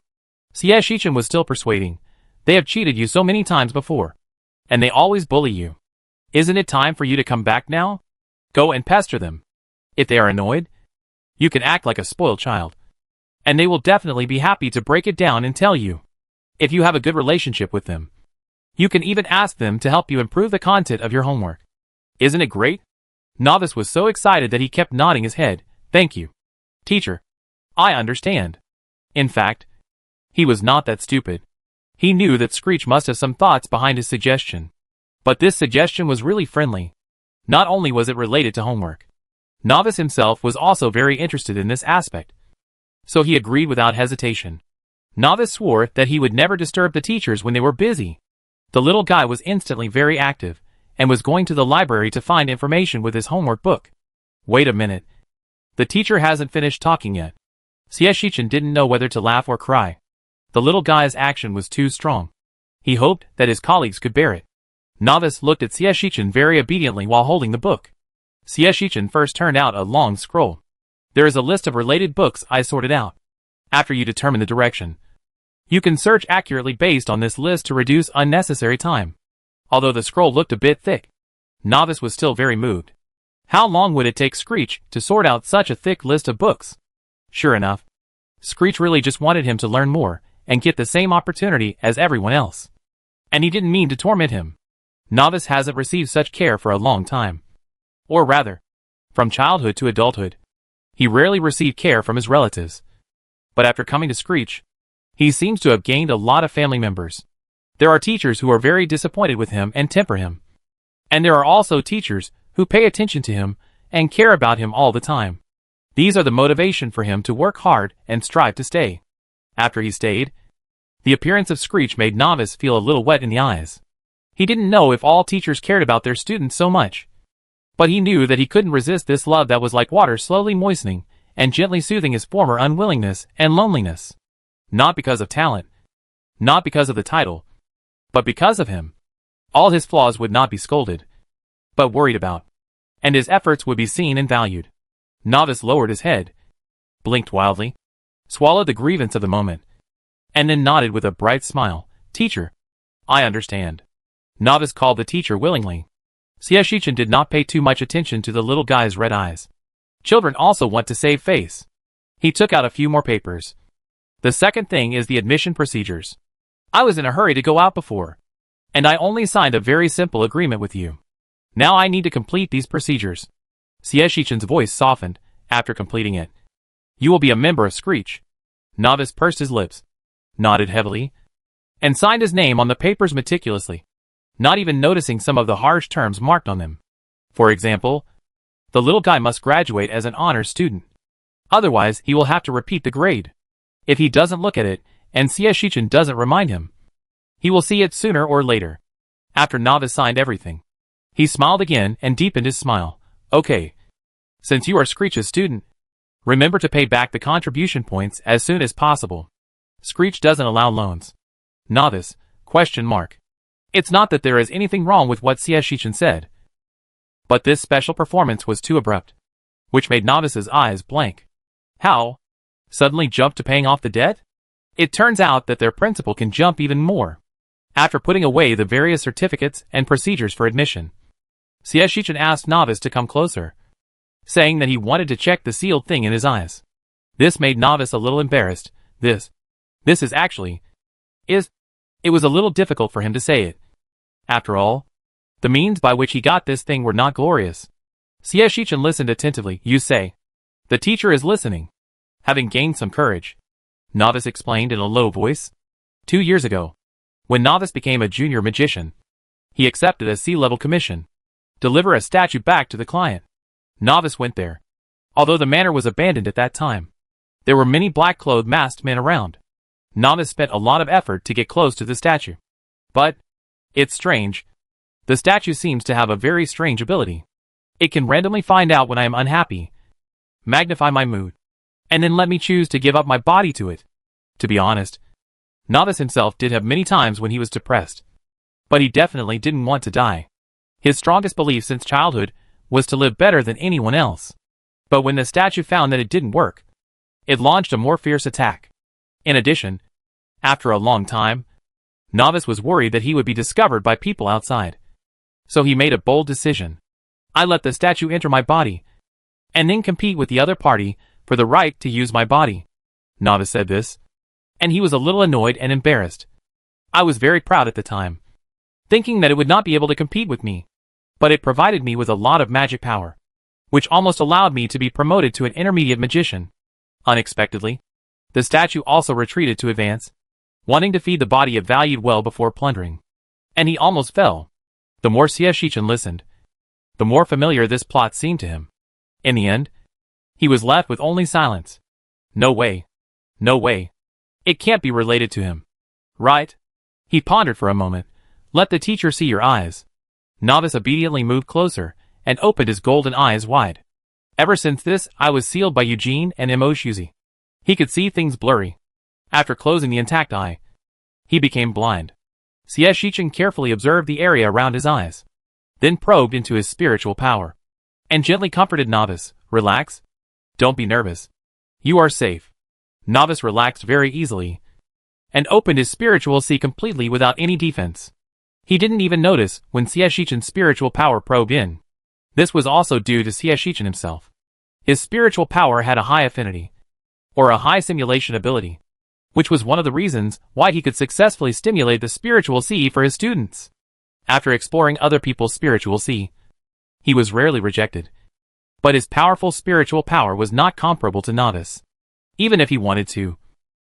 Xieshichin was still persuading. They have cheated you so many times before. And they always bully you. Isn't it time for you to come back now? Go and pester them. If they are annoyed, you can act like a spoiled child. And they will definitely be happy to break it down and tell you. If you have a good relationship with them, you can even ask them to help you improve the content of your homework. Isn't it great? Novice was so excited that he kept nodding his head. Thank you, teacher. I understand. In fact, he was not that stupid. He knew that Screech must have some thoughts behind his suggestion. But this suggestion was really friendly. Not only was it related to homework, Novice himself was also very interested in this aspect. So he agreed without hesitation. Novice swore that he would never disturb the teachers when they were busy. The little guy was instantly very active, and was going to the library to find information with his homework book. Wait a minute. The teacher hasn't finished talking yet. Xieshichin didn't know whether to laugh or cry. The little guy's action was too strong. He hoped that his colleagues could bear it. Novice looked at Xieshichin very obediently while holding the book. Xieshichin first turned out a long scroll. There is a list of related books I sorted out. After you determine the direction, you can search accurately based on this list to reduce unnecessary time. Although the scroll looked a bit thick, Novice was still very moved. How long would it take Screech to sort out such a thick list of books? Sure enough, Screech really just wanted him to learn more and get the same opportunity as everyone else. And he didn't mean to torment him. Novice hasn't received such care for a long time. Or rather, from childhood to adulthood, he rarely received care from his relatives. But after coming to Screech, he seems to have gained a lot of family members. There are teachers who are very disappointed with him and temper him. And there are also teachers who pay attention to him and care about him all the time. These are the motivation for him to work hard and strive to stay. After he stayed, the appearance of Screech made Novice feel a little wet in the eyes. He didn't know if all teachers cared about their students so much. But he knew that he couldn't resist this love that was like water slowly moistening and gently soothing his former unwillingness and loneliness. Not because of talent, not because of the title, but because of him. All his flaws would not be scolded, but worried about, and his efforts would be seen and valued. Novice lowered his head, blinked wildly, swallowed the grievance of the moment, and then nodded with a bright smile. Teacher, I understand. Novice called the teacher willingly. Xieshichin did not pay too much attention to the little guy's red eyes. Children also want to save face. He took out a few more papers. The second thing is the admission procedures. I was in a hurry to go out before, and I only signed a very simple agreement with you. Now I need to complete these procedures. Xieshichin's voice softened after completing it. You will be a member of Screech. Novice pursed his lips, nodded heavily, and signed his name on the papers meticulously. not even noticing some of the harsh terms marked on them. For example, the little guy must graduate as an honors student. Otherwise, he will have to repeat the grade. If he doesn't look at it, and Shichen doesn't remind him, he will see it sooner or later. After Novice signed everything, he smiled again and deepened his smile. Okay. Since you are Screech's student, remember to pay back the contribution points as soon as possible. Screech doesn't allow loans. Novice, ? It's not that there is anything wrong with what Shichen said, but this special performance was too abrupt, which made Novice's eyes blank. How? Suddenly jump to paying off the debt? It turns out that their principal can jump even more. After putting away the various certificates and procedures for admission, Shichen asked Novice to come closer, saying that he wanted to check the sealed thing in his eyes. This made Novice a little embarrassed. This is actually... It was a little difficult for him to say it. After all, the means by which he got this thing were not glorious. Shichen listened attentively. You say. The teacher is listening. Having gained some courage, Novice explained in a low voice. 2 years ago, when Novice became a junior magician, he accepted a C-level commission. Deliver a statue back to the client. Novice went there. Although the manor was abandoned at that time, there were many black-clothed masked men around. Novice spent a lot of effort to get close to the statue. But, it's strange. The statue seems to have a very strange ability. It can randomly find out when I am unhappy, magnify my mood, and then let me choose to give up my body to it. To be honest, Novice himself did have many times when he was depressed. But he definitely didn't want to die. His strongest belief since childhood was to live better than anyone else. But when the statue found that it didn't work, it launched a more fierce attack. In addition, after a long time, Novice was worried that he would be discovered by people outside. So he made a bold decision. I let the statue enter my body, and then compete with the other party for the right to use my body. Novice said this, and he was a little annoyed and embarrassed. I was very proud at the time, thinking that it would not be able to compete with me, but it provided me with a lot of magic power, which almost allowed me to be promoted to an intermediate magician. Unexpectedly, the statue also retreated to advance, wanting to feed the body it valued well before plundering. And he almost fell. The more Shichen listened, the more familiar this plot seemed to him. In the end, he was left with only silence. No way. No way. It can't be related to him. Right? He pondered for a moment. Let the teacher see your eyes. Novice obediently moved closer, and opened his golden eyes wide. Ever since this, I was sealed by Eugene and Emoshuzi. He could see things blurry. After closing the intact eye, he became blind. Shichen carefully observed the area around his eyes, then probed into his spiritual power, and gently comforted Novice. Relax. Don't be nervous. You are safe. Novice relaxed very easily, and opened his spiritual see completely without any defense. He didn't even notice when Shichen's spiritual power probed in. This was also due to Shichen himself. His spiritual power had a high affinity, or a high simulation ability, which was one of the reasons why he could successfully stimulate the spiritual sea for his students. After exploring other people's spiritual sea, he was rarely rejected. But his powerful spiritual power was not comparable to Novice. Even if he wanted to,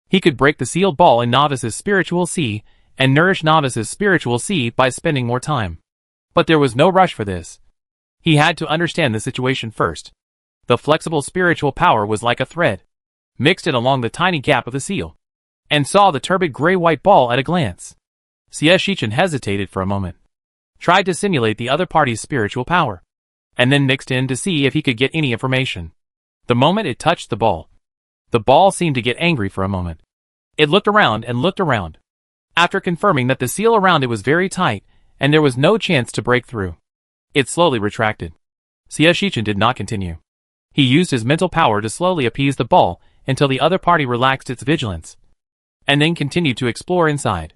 he could break the sealed ball in Novice's spiritual sea and nourish Novice's spiritual sea by spending more time. But there was no rush for this. He had to understand the situation first. The flexible spiritual power was like a thread, mixed it along the tiny gap of the seal, and saw the turbid gray-white ball at a glance. Shichen hesitated for a moment, tried to simulate the other party's spiritual power, and then mixed in to see if he could get any information. The moment it touched the ball seemed to get angry for a moment. It looked around and looked around. After confirming that the seal around it was very tight, and there was no chance to break through, it slowly retracted. Shichen did not continue. He used his mental power to slowly appease the ball until the other party relaxed its vigilance, and then continued to explore inside.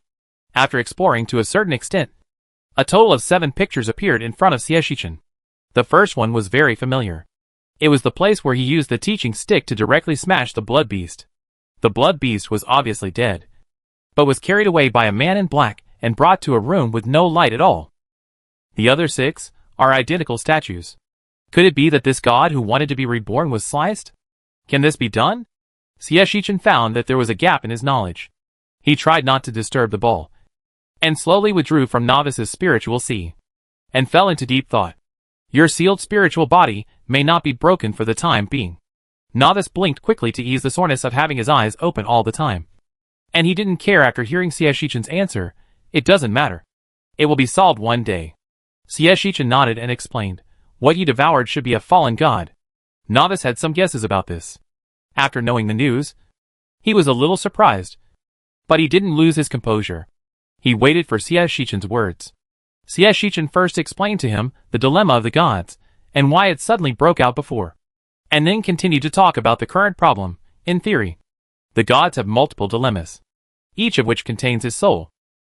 After exploring to a certain extent, a total of 7 pictures appeared in front of Shichen. The first one was very familiar. It was the place where he used the teaching stick to directly smash the blood beast. The blood beast was obviously dead, but was carried away by a man in black and brought to a room with no light at all. The other 6 are identical statues. Could it be that this god who wanted to be reborn was sliced? Can this be done? Shichen found that there was a gap in his knowledge. He tried not to disturb the ball, and slowly withdrew from Novice's spiritual sea, and fell into deep thought. Your sealed spiritual body may not be broken for the time being. Novice blinked quickly to ease the soreness of having his eyes open all the time. And he didn't care after hearing Xieshichen's answer. It doesn't matter. It will be solved one day. Xieshichen nodded and explained. What you devoured should be a fallen god. Novice had some guesses about this. After knowing the news, he was a little surprised. But he didn't lose his composure. He waited for Xieshichen's words. Xieshichen first explained to him the dilemma of the gods, and why it suddenly broke out before. And then continued to talk about the current problem. In theory, the gods have multiple dilemmas, each of which contains his soul,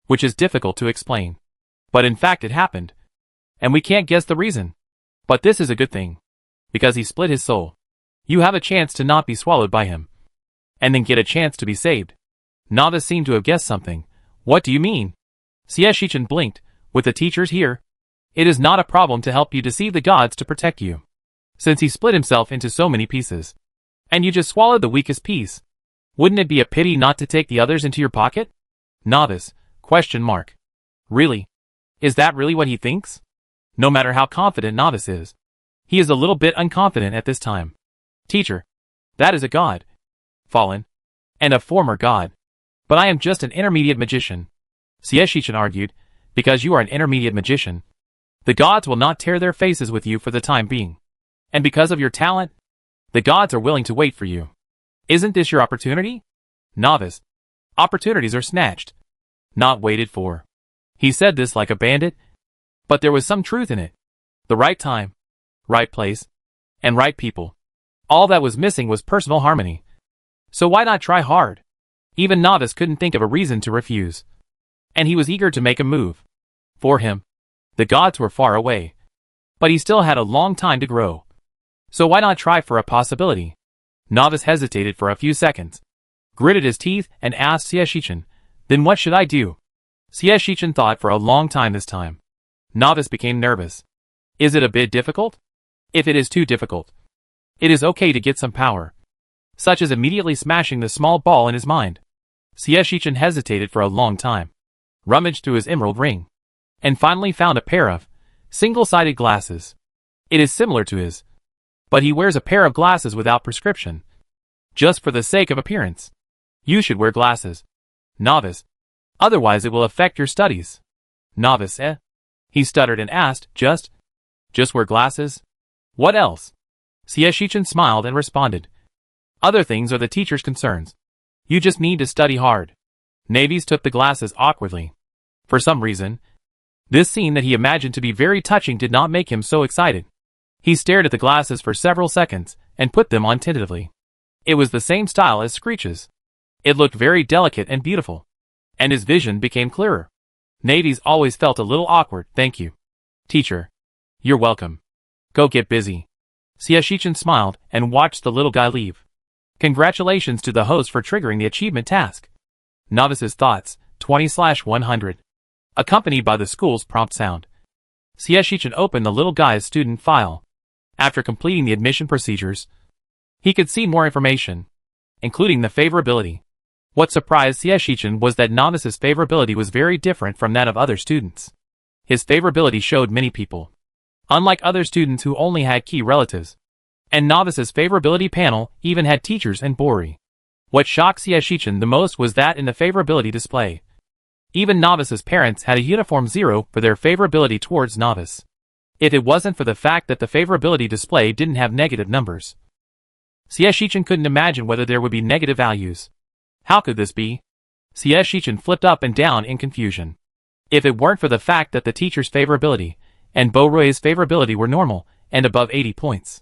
which is difficult to explain. But in fact it happened, and we can't guess the reason. But this is a good thing, because he split his soul. You have a chance to not be swallowed by him, and then get a chance to be saved. Novice seemed to have guessed something. What do you mean? Xieshichen blinked. With the teachers here, it is not a problem to help you deceive the gods to protect you, since he split himself into so many pieces, and you just swallowed the weakest piece. Wouldn't it be a pity not to take the others into your pocket? Novice, ? Really? Is that really what he thinks? No matter how confident Novice is, he is a little bit unconfident at this time. Teacher, that is a god. Fallen. And a former god. But I am just an intermediate magician. Xieshichen argued, because you are an intermediate magician, the gods will not tear their faces with you for the time being. And because of your talent, the gods are willing to wait for you. Isn't this your opportunity? Novice. Opportunities are snatched, not waited for. He said this like a bandit, but there was some truth in it. The right time, right place, and right people. All that was missing was personal harmony. So why not try hard? Even Novice couldn't think of a reason to refuse. And he was eager to make a move. For him, the gods were far away, but he still had a long time to grow. So why not try for a possibility? Novice hesitated for a few seconds, gritted his teeth, and asked Xieshichen, then what should I do? Xieshichen thought for a long time this time. Novice became nervous. Is it a bit difficult? If it is too difficult, it is okay to get some power, such as immediately smashing the small ball in his mind. Xieshichen hesitated for a long time, rummaged through his emerald ring, and finally found a pair of single-sided glasses. It is similar to his, but he wears a pair of glasses without prescription, just for the sake of appearance. You should wear glasses, Novice. Otherwise it will affect your studies. Novice, He stuttered and asked, just wear glasses? What else? Xieshichen smiled and responded. Other things are the teacher's concerns. You just need to study hard. Navies took the glasses awkwardly. For some reason, this scene that he imagined to be very touching did not make him so excited. He stared at the glasses for several seconds, and put them on tentatively. It was the same style as Screech's. It looked very delicate and beautiful. And his vision became clearer. Navies always felt a little awkward. Thank you, teacher. You're welcome. Go get busy. Xieshichen smiled, and watched the little guy leave. Congratulations to the host for triggering the achievement task. Novice's thoughts, 20/100. Accompanied by the school's prompt sound. Xieshichen opened the little guy's student file. After completing the admission procedures, he could see more information, including the favorability. What surprised Xieshichen was that Novice's favorability was very different from that of other students. His favorability showed many people, unlike other students who only had key relatives. And Novice's favorability panel even had teachers and Bori. What shocked Xieshichen the most was that in the favorability display, even Novice's parents had a uniform 0 for their favorability towards Novice. If it wasn't for the fact that the favorability display didn't have negative numbers, Xieshichen couldn't imagine whether there would be negative values. How could this be? Xieshichen flipped up and down in confusion. If it weren't for the fact that the teacher's favorability and Borui's favorability were normal and above 80 points,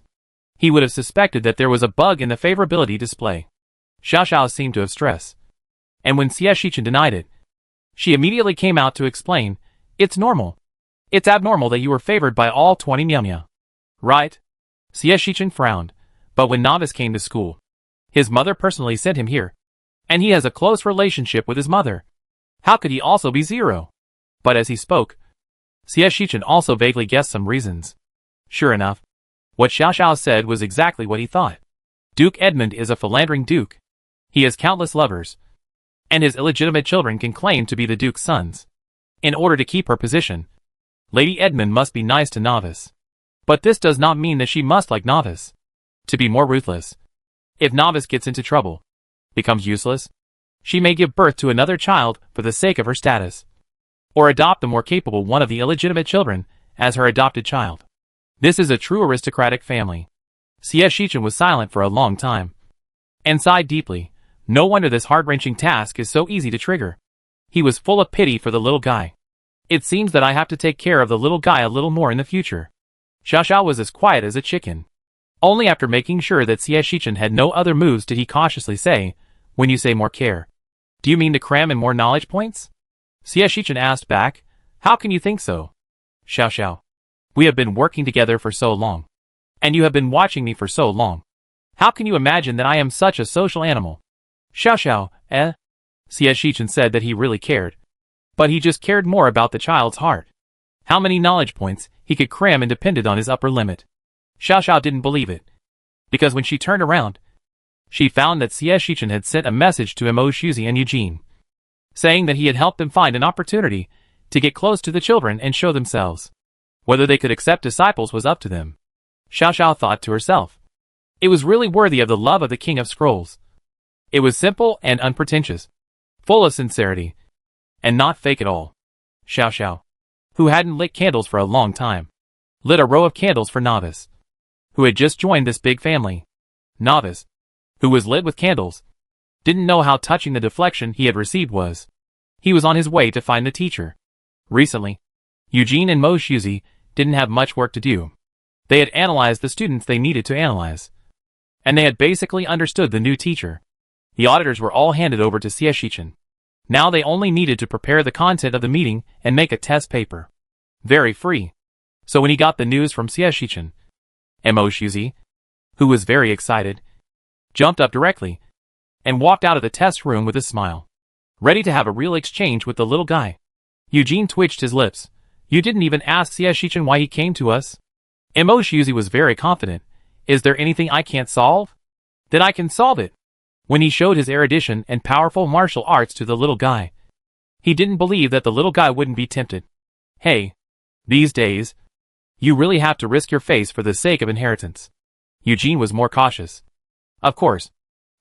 he would have suspected that there was a bug in the favorability display. Xiaoxiao seemed to have stress, and when Xieshichen denied it, she immediately came out to explain, it's normal. It's abnormal that you were favored by all 20 Miamia. Right? Xieshichen frowned, but when Novice came to school, his mother personally sent him here, and he has a close relationship with his mother. How could he also be 0? But as he spoke, Xieshichen also vaguely guessed some reasons. Sure enough, what Xiaoxiao said was exactly what he thought. Duke Edmund is a philandering duke. He has countless lovers, and his illegitimate children can claim to be the duke's sons. In order to keep her position, Lady Edmund must be nice to Novice. But this does not mean that she must like Novice. To be more ruthless, if Novice gets into trouble, becomes useless, she may give birth to another child for the sake of her status, or adopt the more capable one of the illegitimate children as her adopted child. This is a true aristocratic family. Shichen was silent for a long time, and sighed deeply. No wonder this heart-wrenching task is so easy to trigger. He was full of pity for the little guy. It seems that I have to take care of the little guy a little more in the future. Xiao Xiao was as quiet as a chicken. Only after making sure that Shichen had no other moves did he cautiously say, "When you say more care, do you mean to cram in more knowledge points?" Shichen asked back, "How can you think so? Xiao Xiao, we have been working together for so long, and you have been watching me for so long. How can you imagine that I am such a social animal?" Xiao Xiao, Shichen said that he really cared, but he just cared more about the child's heart. How many knowledge points he could cram in depended on his upper limit. Xiao Xiao didn't believe it, because when she turned around, she found that Shichen had sent a message to Mo Shuzi and Eugene, saying that he had helped them find an opportunity to get close to the children and show themselves. Whether they could accept disciples was up to them. Xiao Xiao thought to herself. It was really worthy of the love of the King of Scrolls. It was simple and unpretentious, full of sincerity, and not fake at all. Xiao Xiao, who hadn't lit candles for a long time, lit a row of candles for Novice, who had just joined this big family. Novice, who was lit with candles, didn't know how touching the deflection he had received was. He was on his way to find the teacher. Recently, Eugene and Mo Shuzi didn't have much work to do. They had analyzed the students they needed to analyze, and they had basically understood the new teacher. The auditors were all handed over to Shichen. Now they only needed to prepare the content of the meeting and make a test paper. Very free. So when he got the news from Shichen, Mo Shuzi, who was very excited, jumped up directly and walked out of the test room with a smile, ready to have a real exchange with the little guy. Eugene twitched his lips. "You didn't even ask Shichen why he came to us?" Mo Shuzi was very confident. "Is there anything I can't solve? Then I can solve it." When he showed his erudition and powerful martial arts to the little guy, he didn't believe that the little guy wouldn't be tempted. Hey, these days, you really have to risk your face for the sake of inheritance. Eugene was more cautious. Of course,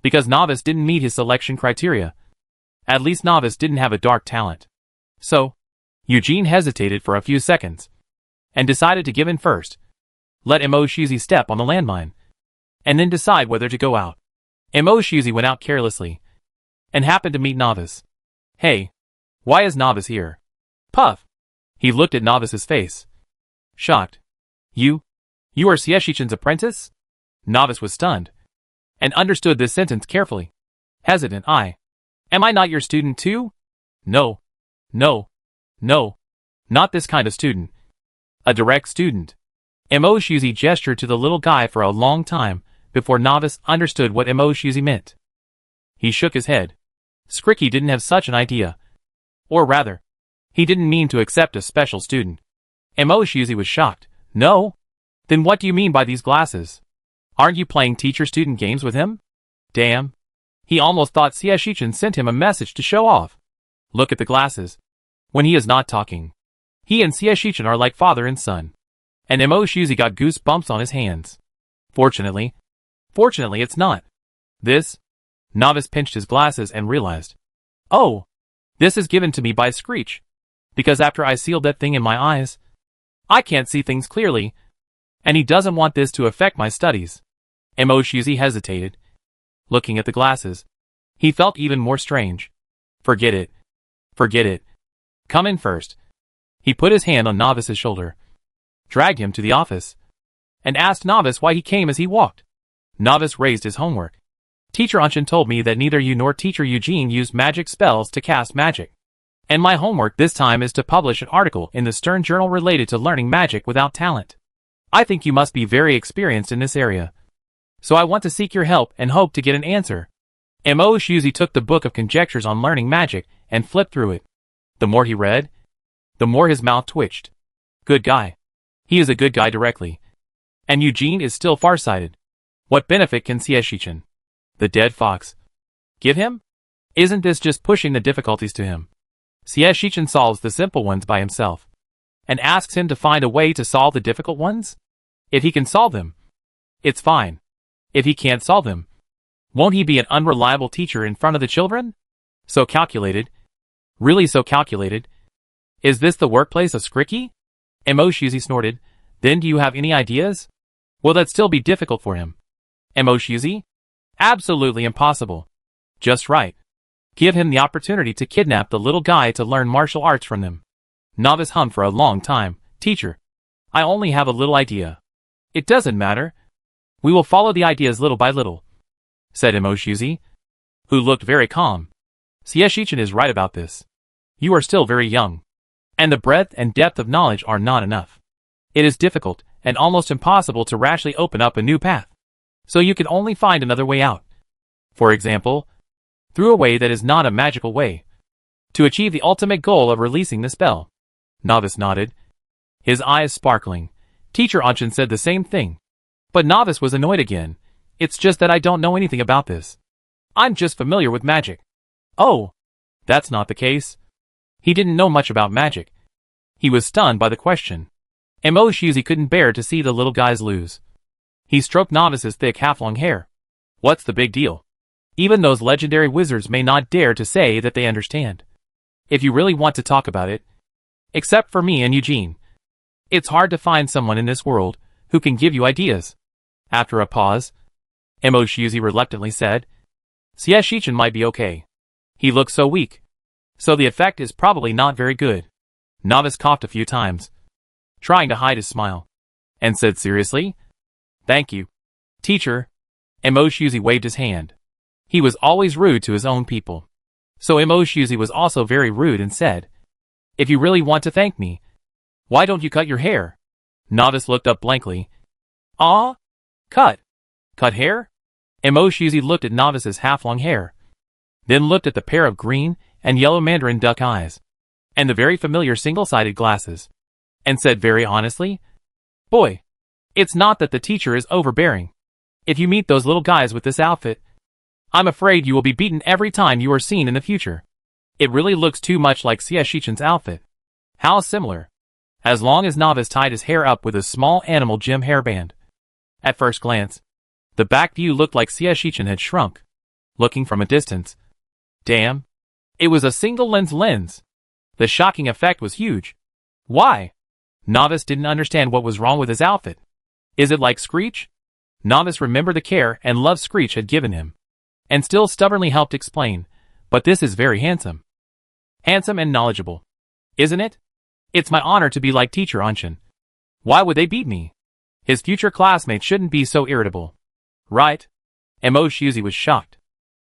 because Novice didn't meet his selection criteria. At least Novice didn't have a dark talent. So, Eugene hesitated for a few seconds, and decided to give in first. Let Mo Shuzi step on the landmine, and then decide whether to go out. Mo Shuzi went out carelessly, and happened to meet Novice. "Hey, why is Novice here?" Puff. He looked at Novice's face, shocked. You are Shichen's apprentice?" Novice was stunned, and understood this sentence carefully. Hesitant, Am I not your student too?" No, not this kind of student. A direct student." Mo Shuzi gestured to the little guy for a long time, before Novice understood what Mo Shuzi meant. He shook his head. Skricky didn't have such an idea. Or rather, he didn't mean to accept a special student. Mo Shuzi was shocked. "No? Then what do you mean by these glasses? Aren't you playing teacher-student games with him?" Damn. He almost thought Shichen sent him a message to show off. Look at the glasses. When he is not talking, he and Shichen are like father and son. And Mo Shuzi got goosebumps on his hands. Fortunately it's not. This? Novice pinched his glasses and realized. Oh, this is given to me by Screech. Because after I sealed that thing in my eyes, I can't see things clearly, and he doesn't want this to affect my studies. Mo Shuzi hesitated. Looking at the glasses, he felt even more strange. Forget it. Come in first. He put his hand on Novice's shoulder, dragged him to the office, and asked Novice why he came as he walked. Novice raised his homework. Teacher Unshin told me that neither you nor Teacher Eugene used magic spells to cast magic. And my homework this time is to publish an article in the Stern Journal related to learning magic without talent. I think you must be very experienced in this area. So I want to seek your help and hope to get an answer. Mo Shuzi took the book of conjectures on learning magic and flipped through it. The more he read, the more his mouth twitched. Good guy. He is a good guy directly. And Eugene is still farsighted. What benefit can Shichen, the dead fox, give him? Isn't this just pushing the difficulties to him? Shichen solves the simple ones by himself, and asks him to find a way to solve the difficult ones? If he can solve them, it's fine. If he can't solve them, won't he be an unreliable teacher in front of the children? So calculated. Really so calculated. Is this the workplace of Skricky? Emoshuzi snorted. Then do you have any ideas? Will that still be difficult for him? Emoshuzi? Absolutely impossible. Just right. Give him the opportunity to kidnap the little guy to learn martial arts from them. Novice hummed for a long time. Teacher, I only have a little idea. It doesn't matter. We will follow the ideas little by little, said Emoshuzi, who looked very calm. Shichen is right about this. You are still very young, and the breadth and depth of knowledge are not enough. It is difficult and almost impossible to rashly open up a new path. So you can only find another way out. For example, through a way that is not a magical way, to achieve the ultimate goal of releasing the spell. Novice nodded, his eyes sparkling. Teacher Anshin said the same thing. But Novice was annoyed again. It's just that I don't know anything about this. I'm just familiar with magic. Oh, that's not the case. He didn't know much about magic. He was stunned by the question. Emoshuzi couldn't bear to see the little guys lose. He stroked Novice's thick half-long hair. What's the big deal? Even those legendary wizards may not dare to say that they understand. If you really want to talk about it, except for me and Eugene, it's hard to find someone in this world who can give you ideas. After a pause, Emoshuzi reluctantly said, Shichen might be okay. He looks so weak. So the effect is probably not very good. Novice coughed a few times, trying to hide his smile, and said seriously, Thank you, teacher. Emoshuzi waved his hand. He was always rude to his own people. So Emoshuzi was also very rude and said, If you really want to thank me, why don't you cut your hair? Novice looked up blankly. Ah? Cut? Cut hair? Emoshuzi looked at Novice's half-long hair, then looked at the pair of green and yellow mandarin duck eyes, and the very familiar single-sided glasses, and said very honestly, Boy, it's not that the teacher is overbearing. If you meet those little guys with this outfit, I'm afraid you will be beaten every time you are seen in the future. It really looks too much like Shichen's outfit. How similar. As long as Novice tied his hair up with a small animal gem hairband. At first glance, the back view looked like Shichen had shrunk. Looking from a distance, damn, it was a single lens. The shocking effect was huge. Why? Novice didn't understand what was wrong with his outfit. Is it like Screech? Novice remembered the care and love Screech had given him, and still stubbornly helped explain, but this is very handsome. Handsome and knowledgeable. Isn't it? It's my honor to be like Teacher Anshin. Why would they beat me? His future classmates shouldn't be so irritable. Right? Emoshuzi was shocked.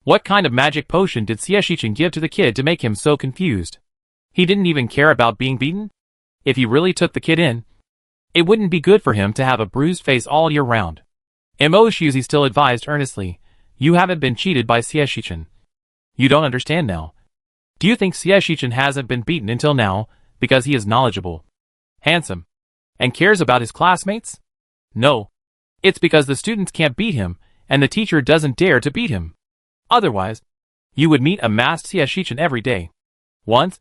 What kind of magic potion did Shichen give to the kid to make him so confused? He didn't even care about being beaten? If he really took the kid in, it wouldn't be good for him to have a bruised face all year round. Emoshuzi still advised earnestly, You haven't been cheated by Shichen. You don't understand now. Do you think Shichen hasn't been beaten until now because he is knowledgeable, handsome, and cares about his classmates? No. It's because the students can't beat him, and the teacher doesn't dare to beat him. Otherwise, you would meet a masked Shichen every day. Once,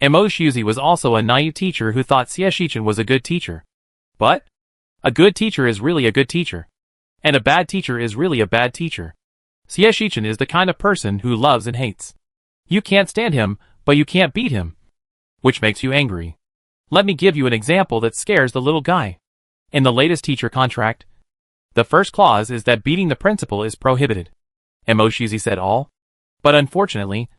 Emoshuzi was also a naive teacher who thought Shichen was a good teacher. But a good teacher is really a good teacher, and a bad teacher is really a bad teacher. Shichen is the kind of person who loves and hates. You can't stand him, but you can't beat him, which makes you angry. Let me give you an example that scares the little guy. In the latest teacher contract, the first clause is that beating the principal is prohibited. Emoshuzi said all. But unfortunately,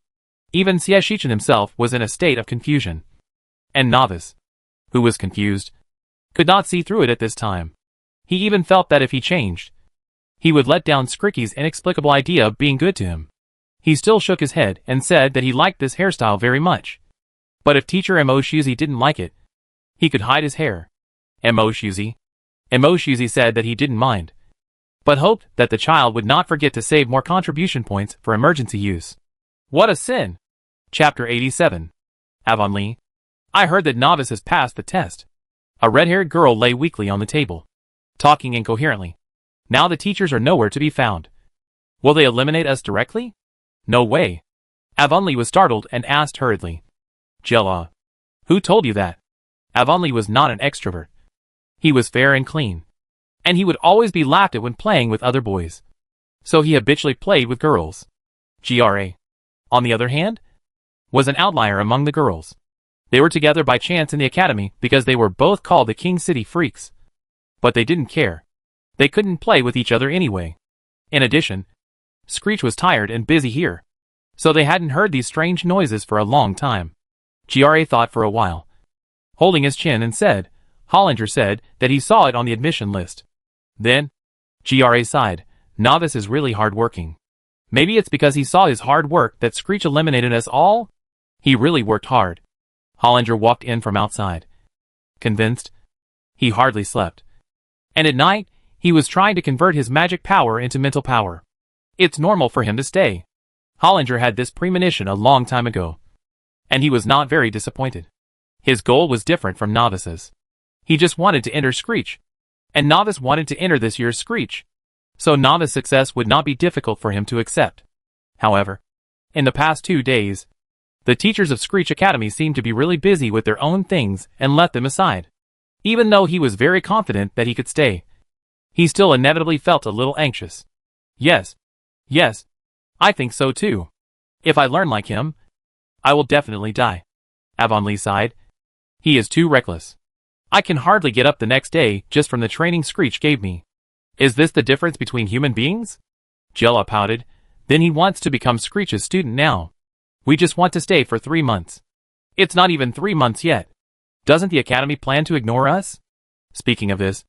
even Shichen himself was in a state of confusion. And Novice, who was confused, could not see through it at this time. He even felt that if he changed, he would let down Skricky's inexplicable idea of being good to him. He still shook his head and said that he liked this hairstyle very much. But if Teacher Emoshuzi didn't like it, he could hide his hair. Emoshuzi said that he didn't mind, but hoped that the child would not forget to save more contribution points for emergency use. What a sin! Chapter 87. Avonlea. I heard that Novice has passed the test. A red-haired girl lay weakly on the table, talking incoherently. Now the teachers are nowhere to be found. Will they eliminate us directly? No way. Avonlea was startled and asked hurriedly. Jella. Who told you that? Avonlea was not an extrovert. He was fair and clean. And he would always be laughed at when playing with other boys. So he habitually played with girls. Gra, on the other hand, was an outlier among the girls. They were together by chance in the academy because they were both called the King City Freaks. But they didn't care. They couldn't play with each other anyway. In addition, Screech was tired and busy here. So they hadn't heard these strange noises for a long time. Gra thought for a while, holding his chin, and said, Hollinger said that he saw it on the admission list. Then, Gra sighed, Novice is really hard-working. Maybe it's because he saw his hard work that Screech eliminated us all? He really worked hard. Hollinger walked in from outside. Convinced? He hardly slept. And at night, he was trying to convert his magic power into mental power. It's normal for him to stay. Hollinger had this premonition a long time ago. And he was not very disappointed. His goal was different from Novice's. He just wanted to enter Screech. And Novice wanted to enter this year's Screech. So Novice success would not be difficult for him to accept. However, in the past 2 days, the teachers of Screech Academy seemed to be really busy with their own things and left them aside. Even though he was very confident that he could stay, he still inevitably felt a little anxious. Yes, I think so too. If I learn like him, I will definitely die. Avonlea sighed. He is too reckless. I can hardly get up the next day just from the training Screech gave me. Is this the difference between human beings? Jella pouted. Then he wants to become Screech's student now. We just want to stay for 3 months. It's not even 3 months yet. Doesn't the academy plan to ignore us? Speaking of this,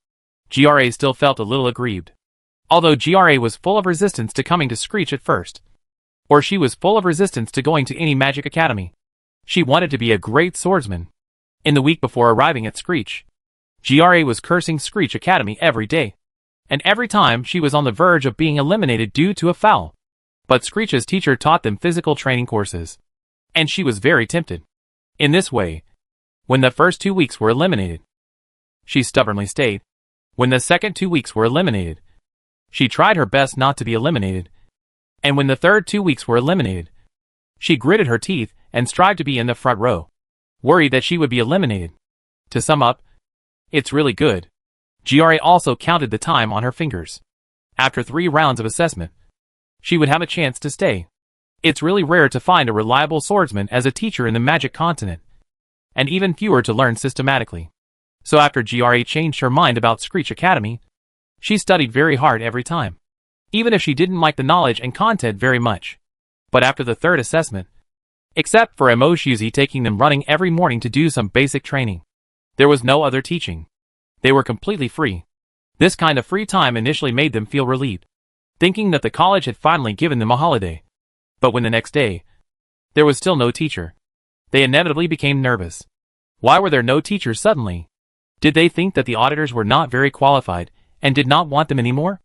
Gra still felt a little aggrieved. Although Gra was full of resistance to coming to Screech at first. Or she was full of resistance to going to any magic academy. She wanted to be a great swordsman. In the week before arriving at Screech, Gra was cursing Screech Academy every day. And every time she was on the verge of being eliminated due to a foul. But Screech's teacher taught them physical training courses. And she was very tempted. In this way, when the first 2 weeks were eliminated, she stubbornly stayed. When the second 2 weeks were eliminated, she tried her best not to be eliminated. And when the third 2 weeks were eliminated, she gritted her teeth and strived to be in the front row, worried that she would be eliminated. To sum up, it's really good. Gra also counted the time on her fingers. After 3 rounds of assessment, she would have a chance to stay. It's really rare to find a reliable swordsman as a teacher in the magic continent, and even fewer to learn systematically. So after Gra changed her mind about Screech Academy, she studied very hard every time, even if she didn't like the knowledge and content very much. But after the 3rd assessment, except for Emoshuzi taking them running every morning to do some basic training, there was no other teaching. They were completely free. This kind of free time initially made them feel relieved, thinking that the college had finally given them a holiday. But when the next day, there was still no teacher, they inevitably became nervous. Why were there no teachers suddenly? Did they think that the auditors were not very qualified and did not want them anymore?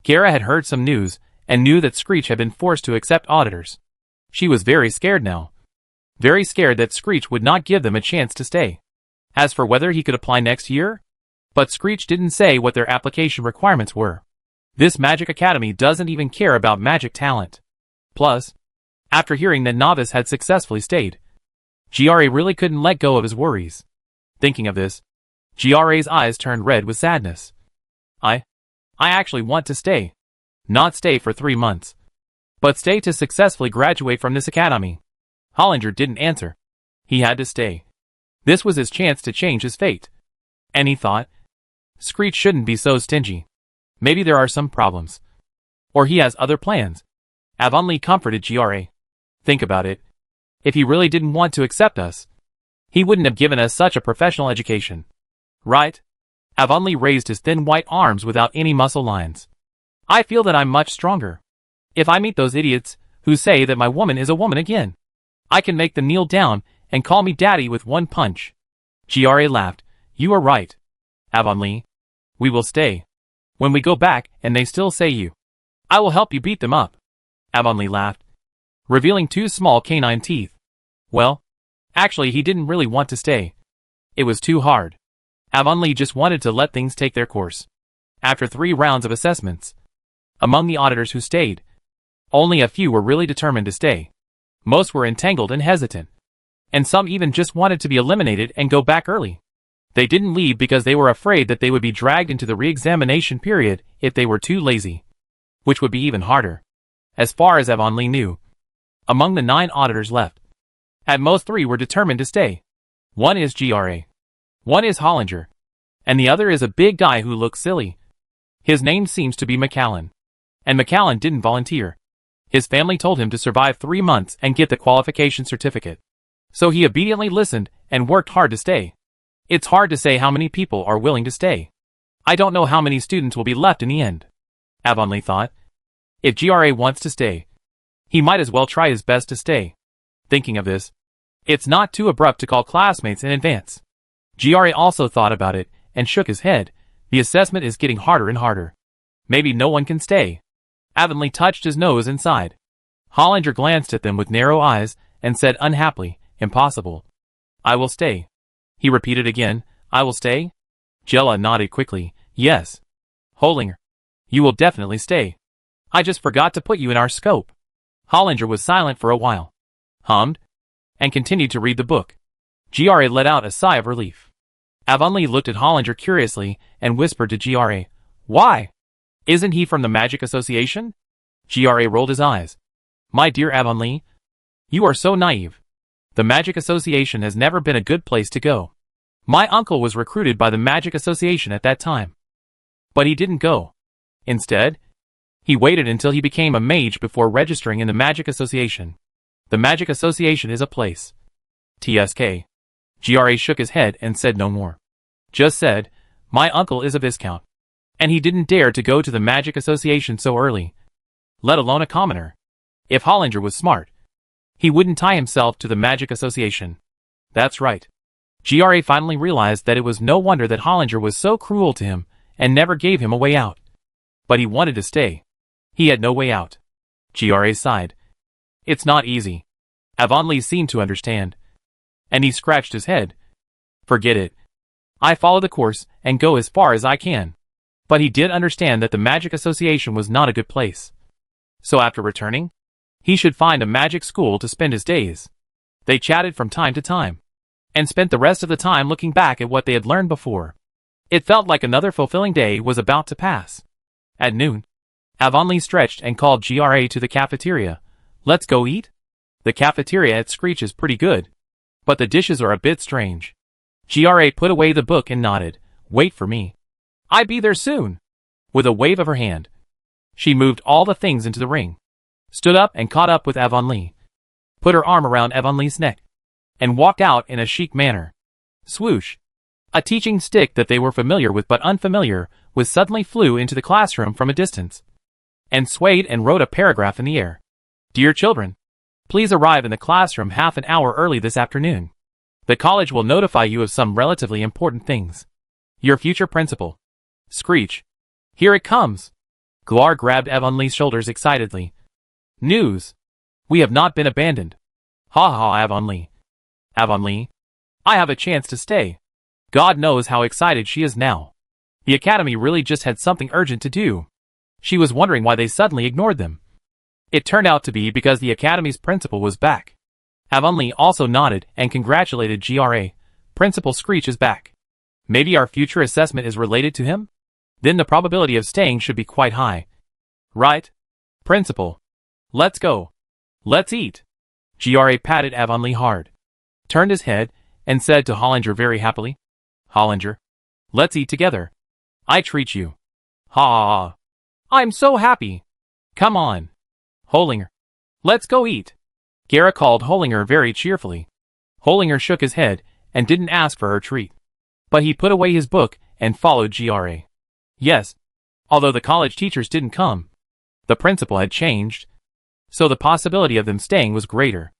Kara had heard some news and knew that Screech had been forced to accept auditors. She was very scared now. Very scared that Screech would not give them a chance to stay. As for whether he could apply next year? But Screech didn't say what their application requirements were. This magic academy doesn't even care about magic talent. Plus, after hearing that Novice had successfully stayed, Gra really couldn't let go of his worries. Thinking of this, Gra's eyes turned red with sadness. I actually want to stay. Not stay for 3 months, but stay to successfully graduate from this academy. Hollinger didn't answer. He had to stay. This was his chance to change his fate. And he thought, Screech shouldn't be so stingy. Maybe there are some problems. Or he has other plans. Avonlea comforted Gra. Think about it. If he really didn't want to accept us, he wouldn't have given us such a professional education. Right? Avonlea raised his thin white arms without any muscle lines. I feel that I'm much stronger. If I meet those idiots who say that my woman is a woman again, I can make them kneel down and call me daddy with 1 punch. Gra laughed. You are right. Avonlea. We will stay. When we go back and they still say you, I will help you beat them up. Avonlea laughed, revealing 2 small canine teeth. Well, actually he didn't really want to stay. It was too hard. Avonlea just wanted to let things take their course. After 3 rounds of assessments, among the auditors who stayed, only a few were really determined to stay. Most were entangled and hesitant. and some even just wanted to be eliminated and go back early. They didn't leave because they were afraid that they would be dragged into the re-examination period if they were too lazy, which would be even harder. As far as Avonlea knew, among the 9 auditors left, at most 3 were determined to stay. One is GRA. One is Hollinger. And the other is a big guy who looks silly. His name seems to be McAllen. And McAllen didn't volunteer. His family told him to survive 3 months and get the qualification certificate. So he obediently listened and worked hard to stay. It's hard to say how many people are willing to stay. I don't know how many students will be left in the end. Avonlea thought. If GRA wants to stay, he might as well try his best to stay. Thinking of this, it's not too abrupt to call classmates in advance. GRA also thought about it and shook his head. The assessment is getting harder and harder. Maybe no one can stay. Avonlea touched his nose and sighed. Hollinger glanced at them with narrow eyes and said unhappily, impossible. I will stay. He repeated again, I will stay? Jella nodded quickly, yes. Hollinger, you will definitely stay. I just forgot to put you in our scope. Hollinger was silent for a while, hummed, and continued to read the book. GRA let out a sigh of relief. Avonlea looked at Hollinger curiously and whispered to GRA, why? Isn't he from the Magic Association? GRA rolled his eyes. My dear Avonlea, you are so naive. The Magic Association has never been a good place to go. My uncle was recruited by the Magic Association at that time. But he didn't go. Instead, he waited until he became a mage before registering in the Magic Association. The Magic Association is a place. TSK. GRA shook his head and said no more. Just said, my uncle is a viscount. And he didn't dare to go to the Magic Association so early. Let alone a commoner. If Hollinger was smart, he wouldn't tie himself to the Magic Association. That's right. GRA finally realized that it was no wonder that Hollinger was so cruel to him and never gave him a way out. But he wanted to stay. He had no way out. GRA sighed. It's not easy. Avonlea seemed to understand. And he scratched his head. Forget it. I follow the course and go as far as I can. But he did understand that the Magic Association was not a good place. So after returning, he should find a magic school to spend his days. They chatted from time to time, and spent the rest of the time looking back at what they had learned before. It felt like another fulfilling day was about to pass. At noon, Avonlea stretched and called GRA to the cafeteria. Let's go eat? The cafeteria at Screech is pretty good, but the dishes are a bit strange. GRA put away the book and nodded. Wait for me. I be there soon. With a wave of her hand, she moved all the things into the ring, stood up and caught up with Avonlea, put her arm around Avonlea's neck, and walked out in a chic manner. Swoosh! A teaching stick that they were familiar with but unfamiliar with suddenly flew into the classroom from a distance, and swayed and wrote a paragraph in the air. Dear children, please arrive in the classroom half an hour early this afternoon. The college will notify you of some relatively important things. Your future principal. Screech. Here it comes. Glar grabbed Avonlea's shoulders excitedly. News. We have not been abandoned. Ha ha, Avonlea. Avonlea. I have a chance to stay. God knows how excited she is now. The academy really just had something urgent to do. She was wondering why they suddenly ignored them. It turned out to be because the academy's principal was back. Avonlea also nodded and congratulated GRA. Principal Screech is back. Maybe our future assessment is related to him? Then the probability of staying should be quite high. Right? Principal. Let's go. Let's eat. GRA patted Avonlea hard, turned his head, and said to Hollinger very happily, Hollinger, let's eat together. I treat you. Ha ha ha. I'm so happy. Come on. Hollinger. Let's go eat. Gara called Hollinger very cheerfully. Hollinger shook his head and didn't ask for her treat. But he put away his book and followed GRA. Yes, although the college teachers didn't come, the principal had changed, so the possibility of them staying was greater,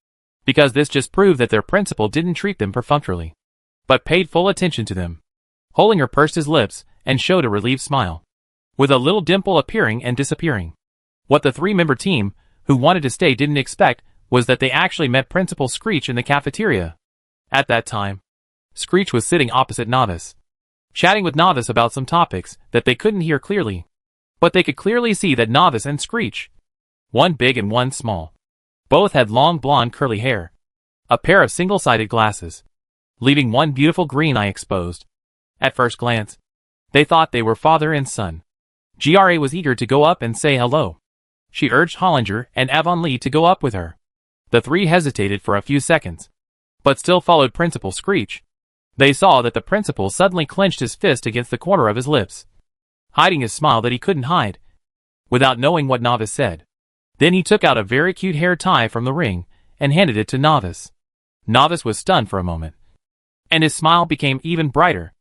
because this just proved that their principal didn't treat them perfunctorily, but paid full attention to them. Hollinger pursed his lips and showed a relieved smile, with a little dimple appearing and disappearing. What the 3-member team, who wanted to stay, didn't expect was that they actually met Principal Screech in the cafeteria. At that time, Screech was sitting opposite Novice, chatting with Novice about some topics that they couldn't hear clearly, but they could clearly see that Novice and Screech, one big and one small, both had long blonde curly hair, A pair of single-sided glasses, leaving one beautiful green eye exposed. At first glance, they thought they were father and son. Gra was eager to go up and say hello. She urged Hollinger and Avonlea to go up with her. The three hesitated for a few seconds, but still followed Principal Screech. They saw that the principal suddenly clenched his fist against the corner of his lips, hiding his smile that he couldn't hide, without knowing what Novice said. Then he took out a very cute hair tie from the ring and handed it to Novice. Novice was stunned for a moment, and his smile became even brighter.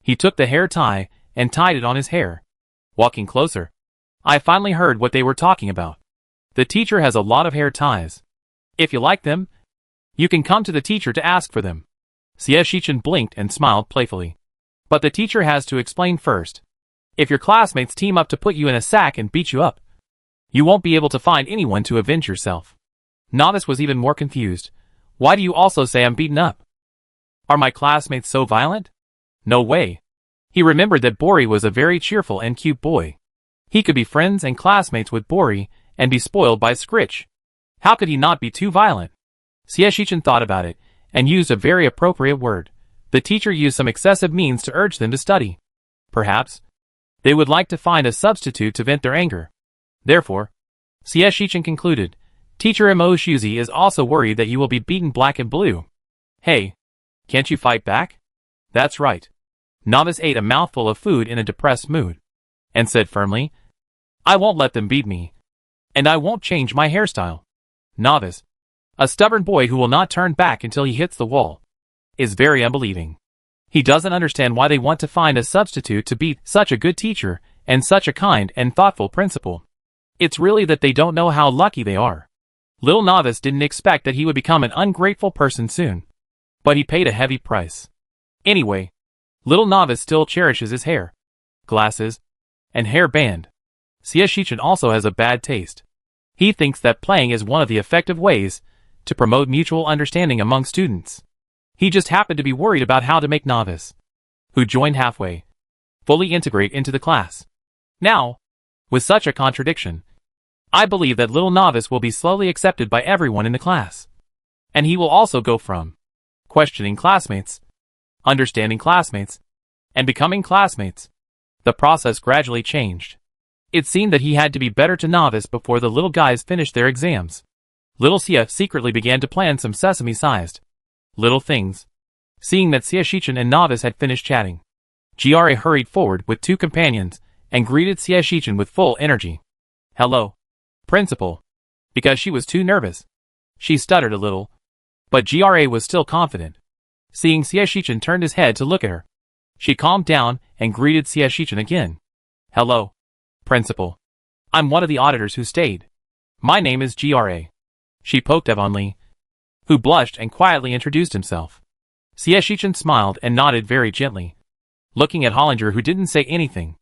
He took the hair tie and tied it on his hair. Walking closer, I finally heard what they were talking about. The teacher has a lot of hair ties. If you like them, you can come to the teacher to ask for them. Sieshichin blinked and smiled playfully. But the teacher has to explain first. If your classmates team up to put you in a sack and beat you up, you won't be able to find anyone to avenge yourself. Novice was even more confused. Why do you also say I'm beaten up? Are my classmates so violent? No way. He remembered that Bori was a very cheerful and cute boy. He could be friends and classmates with Bori and be spoiled by Scritch. How could he not be too violent? Sieshichin thought about it and used a very appropriate word. The teacher used some excessive means to urge them to study. Perhaps they would like to find a substitute to vent their anger. Therefore, Sieshichin concluded, Teacher Mo Shuzi is also worried that you will be beaten black and blue. Hey, can't you fight back? That's right. Novice ate a mouthful of food in a depressed mood, and said firmly, I won't let them beat me, and I won't change my hairstyle. Novice, a stubborn boy who will not turn back until he hits the wall, is very unbelieving. He doesn't understand why they want to find a substitute to beat such a good teacher and such a kind and thoughtful principal. It's really that they don't know how lucky they are. Little Novice didn't expect that he would become an ungrateful person soon, but he paid a heavy price. Anyway, Little Novice still cherishes his hair, glasses, and hair band. Sieshichin also has a bad taste. He thinks that playing is one of the effective ways to promote mutual understanding among students. He just happened to be worried about how to make Novice, who joined halfway, fully integrate into the class. Now, with such a contradiction, I believe that Little Novice will be slowly accepted by everyone in the class. And he will also go from questioning classmates, understanding classmates, and becoming classmates. The process gradually changed. It seemed that he had to be better to Novice before the little guys finished their exams. Little Sia secretly began to plan some sesame-sized little things. Seeing that Sieshichin and Novice had finished chatting, Gra hurried forward with two companions and greeted Sieshichin with full energy. Hello, Principal. Because she was too nervous, she stuttered a little, but Gra was still confident. Seeing Sieshichin turned his head to look at her, she calmed down and greeted Sieshichin again. Hello, Principal. I'm one of the auditors who stayed. My name is Gra. She poked Avonlea, who blushed and quietly introduced himself. Sieshichin smiled and nodded very gently, looking at Hollinger, who didn't say anything.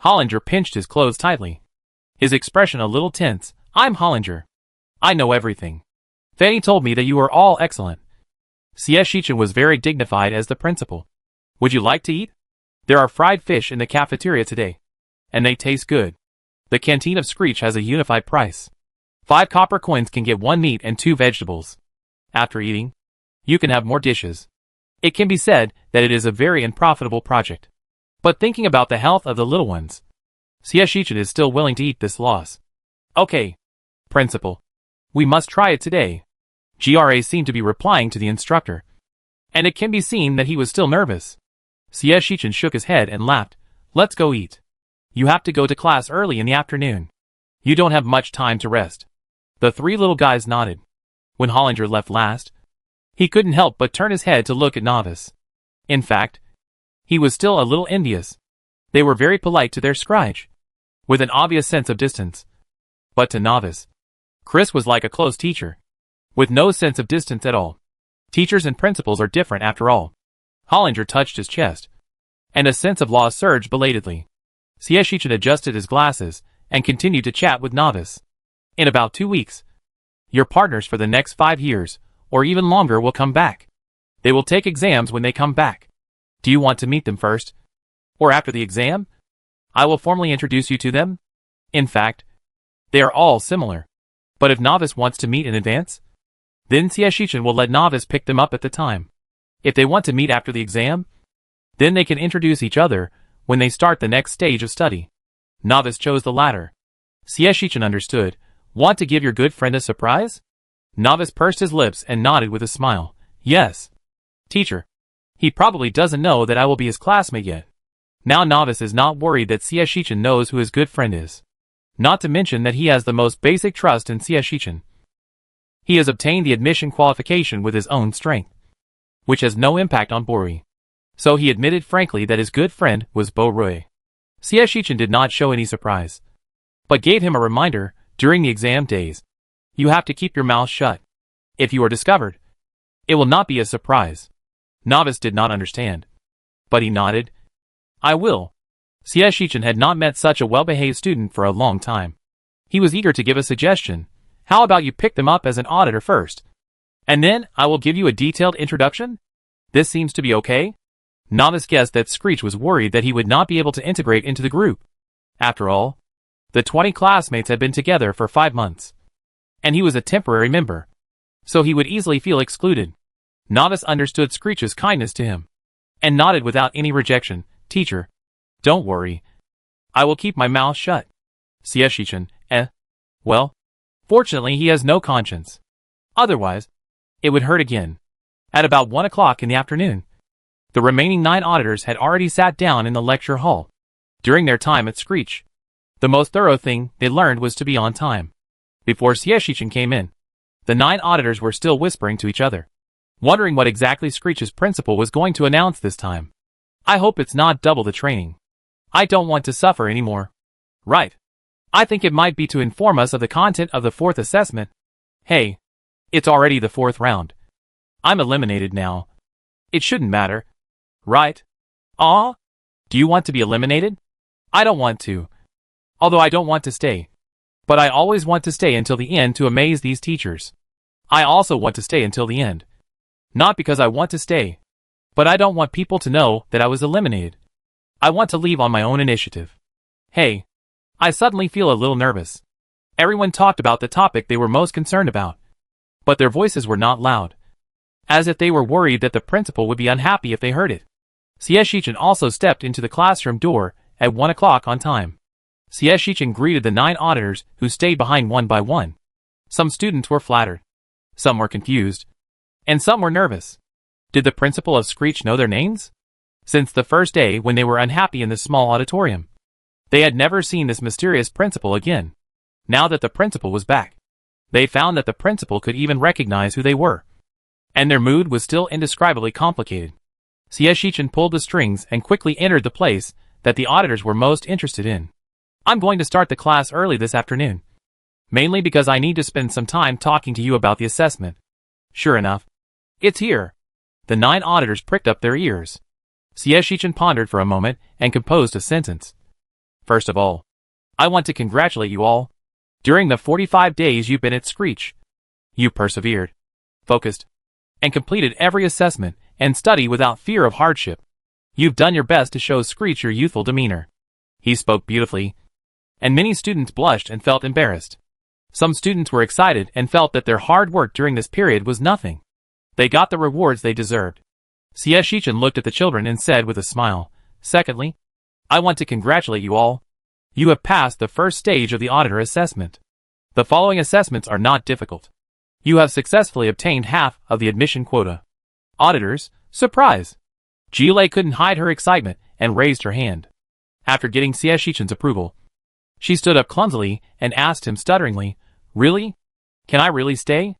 Hollinger pinched his clothes tightly, his expression a little tense. I'm Hollinger. I know everything. Fanny told me that you are all excellent. Sieshichin was very dignified as the principal. Would you like to eat? There are fried fish in the cafeteria today, and they taste good. The canteen of Screech has a unified price. 5 copper coins can get 1 meat and 2 vegetables. After eating, you can have more dishes. It can be said that it is a very unprofitable project. But thinking about the health of the little ones, Sieshichin is still willing to eat this loss. Okay, Principal. We must try it today. Gra seemed to be replying to the instructor, and it can be seen that he was still nervous. Sieshichin shook his head and laughed. Let's go eat. You have to go to class early in the afternoon. You don't have much time to rest. The 3 little guys nodded. When Hollinger left last, he couldn't help but turn his head to look at Novice. In fact, he was still a little envious. They were very polite to their Scritch, with an obvious sense of distance. But to Novice, Chris was like a close teacher, with no sense of distance at all. Teachers and principals are different after all. Hollinger touched his chest, and a sense of loss surged belatedly. Sieshichin adjusted his glasses and continued to chat with Novice. In about 2 weeks, your partners for the next 5 years, or even longer, will come back. They will take exams when they come back. Do you want to meet them first? Or after the exam? I will formally introduce you to them. In fact, they are all similar. But if Novice wants to meet in advance, Then Xieshichin will let Novice pick them up at the time. If they want to meet after the exam, then they can introduce each other when they start the next stage of study. Novice chose the latter. Xieshichin understood. Want to give your good friend a surprise? Novice pursed his lips and nodded with a smile. Yes. Teacher. He probably doesn't know that I will be his classmate yet. Now Novice is not worried that Xieshichin knows who his good friend is. Not to mention that he has the most basic trust in Xieshichin. He has obtained the admission qualification with his own strength, which has no impact on Bori. So he admitted frankly that his good friend was Bo Rui. Xieshichin did not show any surprise, but gave him a reminder during the exam days. You have to keep your mouth shut. If you are discovered, it will not be a surprise. Novice did not understand, but he nodded. I will. Xieshichin had not met such a well-behaved student for a long time. He was eager to give a suggestion. How about you pick them up as an auditor first? And then I will give you a detailed introduction? This seems to be okay? Novice guessed that Screech was worried that he would not be able to integrate into the group. After all, the 20 classmates had been together for 5 months, and he was a temporary member, so he would easily feel excluded. Novice understood Screech's kindness to him, and nodded without any rejection. Teacher, don't worry. I will keep my mouth shut. Xieshichin, well, fortunately he has no conscience. Otherwise, it would hurt again. At about 1 o'clock in the afternoon, the remaining 9 auditors had already sat down in the lecture hall. During their time at Screech, the most thorough thing they learned was to be on time. Before Xieshichin came in, the 9 auditors were still whispering to each other, wondering what exactly Screech's principal was going to announce this time. I hope it's not double the training. I don't want to suffer anymore. Right. I think it might be to inform us of the content of the 4th assessment. Hey, it's already the 4th round. I'm eliminated now. It shouldn't matter. Right? Aw? Do you want to be eliminated? I don't want to. Although I don't want to stay. But I always want to stay until the end to amaze these teachers. I also want to stay until the end. Not because I want to stay, but I don't want people to know that I was eliminated. I want to leave on my own initiative. Hey, I suddenly feel a little nervous. Everyone talked about the topic they were most concerned about, but their voices were not loud, as if they were worried that the principal would be unhappy if they heard it. Xieshichin also stepped into the classroom door at 1 o'clock on time. Xieshichin greeted the 9 auditors who stayed behind one by one. Some students were flattered, some were confused, and some were nervous. Did the principal of Screech know their names? Since the first day when they were unhappy in the small auditorium, they had never seen this mysterious principal again. Now that the principal was back, they found that the principal could even recognize who they were, and their mood was still indescribably complicated. Xieshichin pulled the strings and quickly entered the place that the auditors were most interested in. I'm going to start the class early this afternoon, mainly because I need to spend some time talking to you about the assessment. Sure enough, it's here. The 9 auditors pricked up their ears. Xieshichin pondered for a moment and composed a sentence. First of all, I want to congratulate you all. During the 45 days you've been at Screech, you persevered, focused, and completed every assessment and study without fear of hardship. You've done your best to show Screech your youthful demeanor. He spoke beautifully, and many students blushed and felt embarrassed. Some students were excited and felt that their hard work during this period was nothing. They got the rewards they deserved. Xieshichin looked at the children and said with a smile, Secondly, I want to congratulate you all. You have passed the first stage of the auditor assessment. The following assessments are not difficult. You have successfully obtained half of the admission quota. Auditors, surprise! Jilei couldn't hide her excitement and raised her hand. After getting Xieshichin's approval, she stood up clumsily and asked him stutteringly, Really? Can I really stay?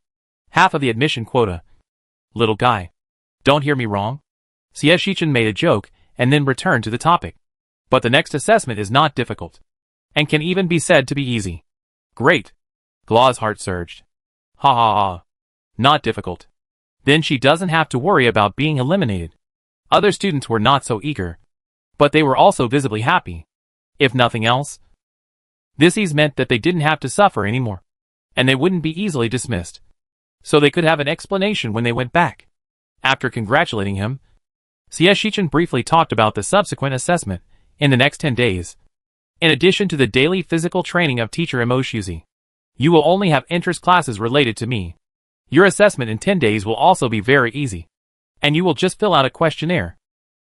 Half of the admission quota. Little guy. Don't hear me wrong. Xieshichin made a joke and then returned to the topic. But the next assessment is not difficult, and can even be said to be easy. Great. Glaw's heart surged. Ha ha ha. Not difficult. Then she doesn't have to worry about being eliminated. Other students were not so eager, but they were also visibly happy. If nothing else, this ease meant that they didn't have to suffer anymore, and they wouldn't be easily dismissed, so they could have an explanation when they went back. After congratulating him, Xieshichin briefly talked about the subsequent assessment in the next 10 days. In addition to the daily physical training of teacher Imoshuzi, you will only have interest classes related to me. Your assessment in 10 days will also be very easy. And you will just fill out a questionnaire.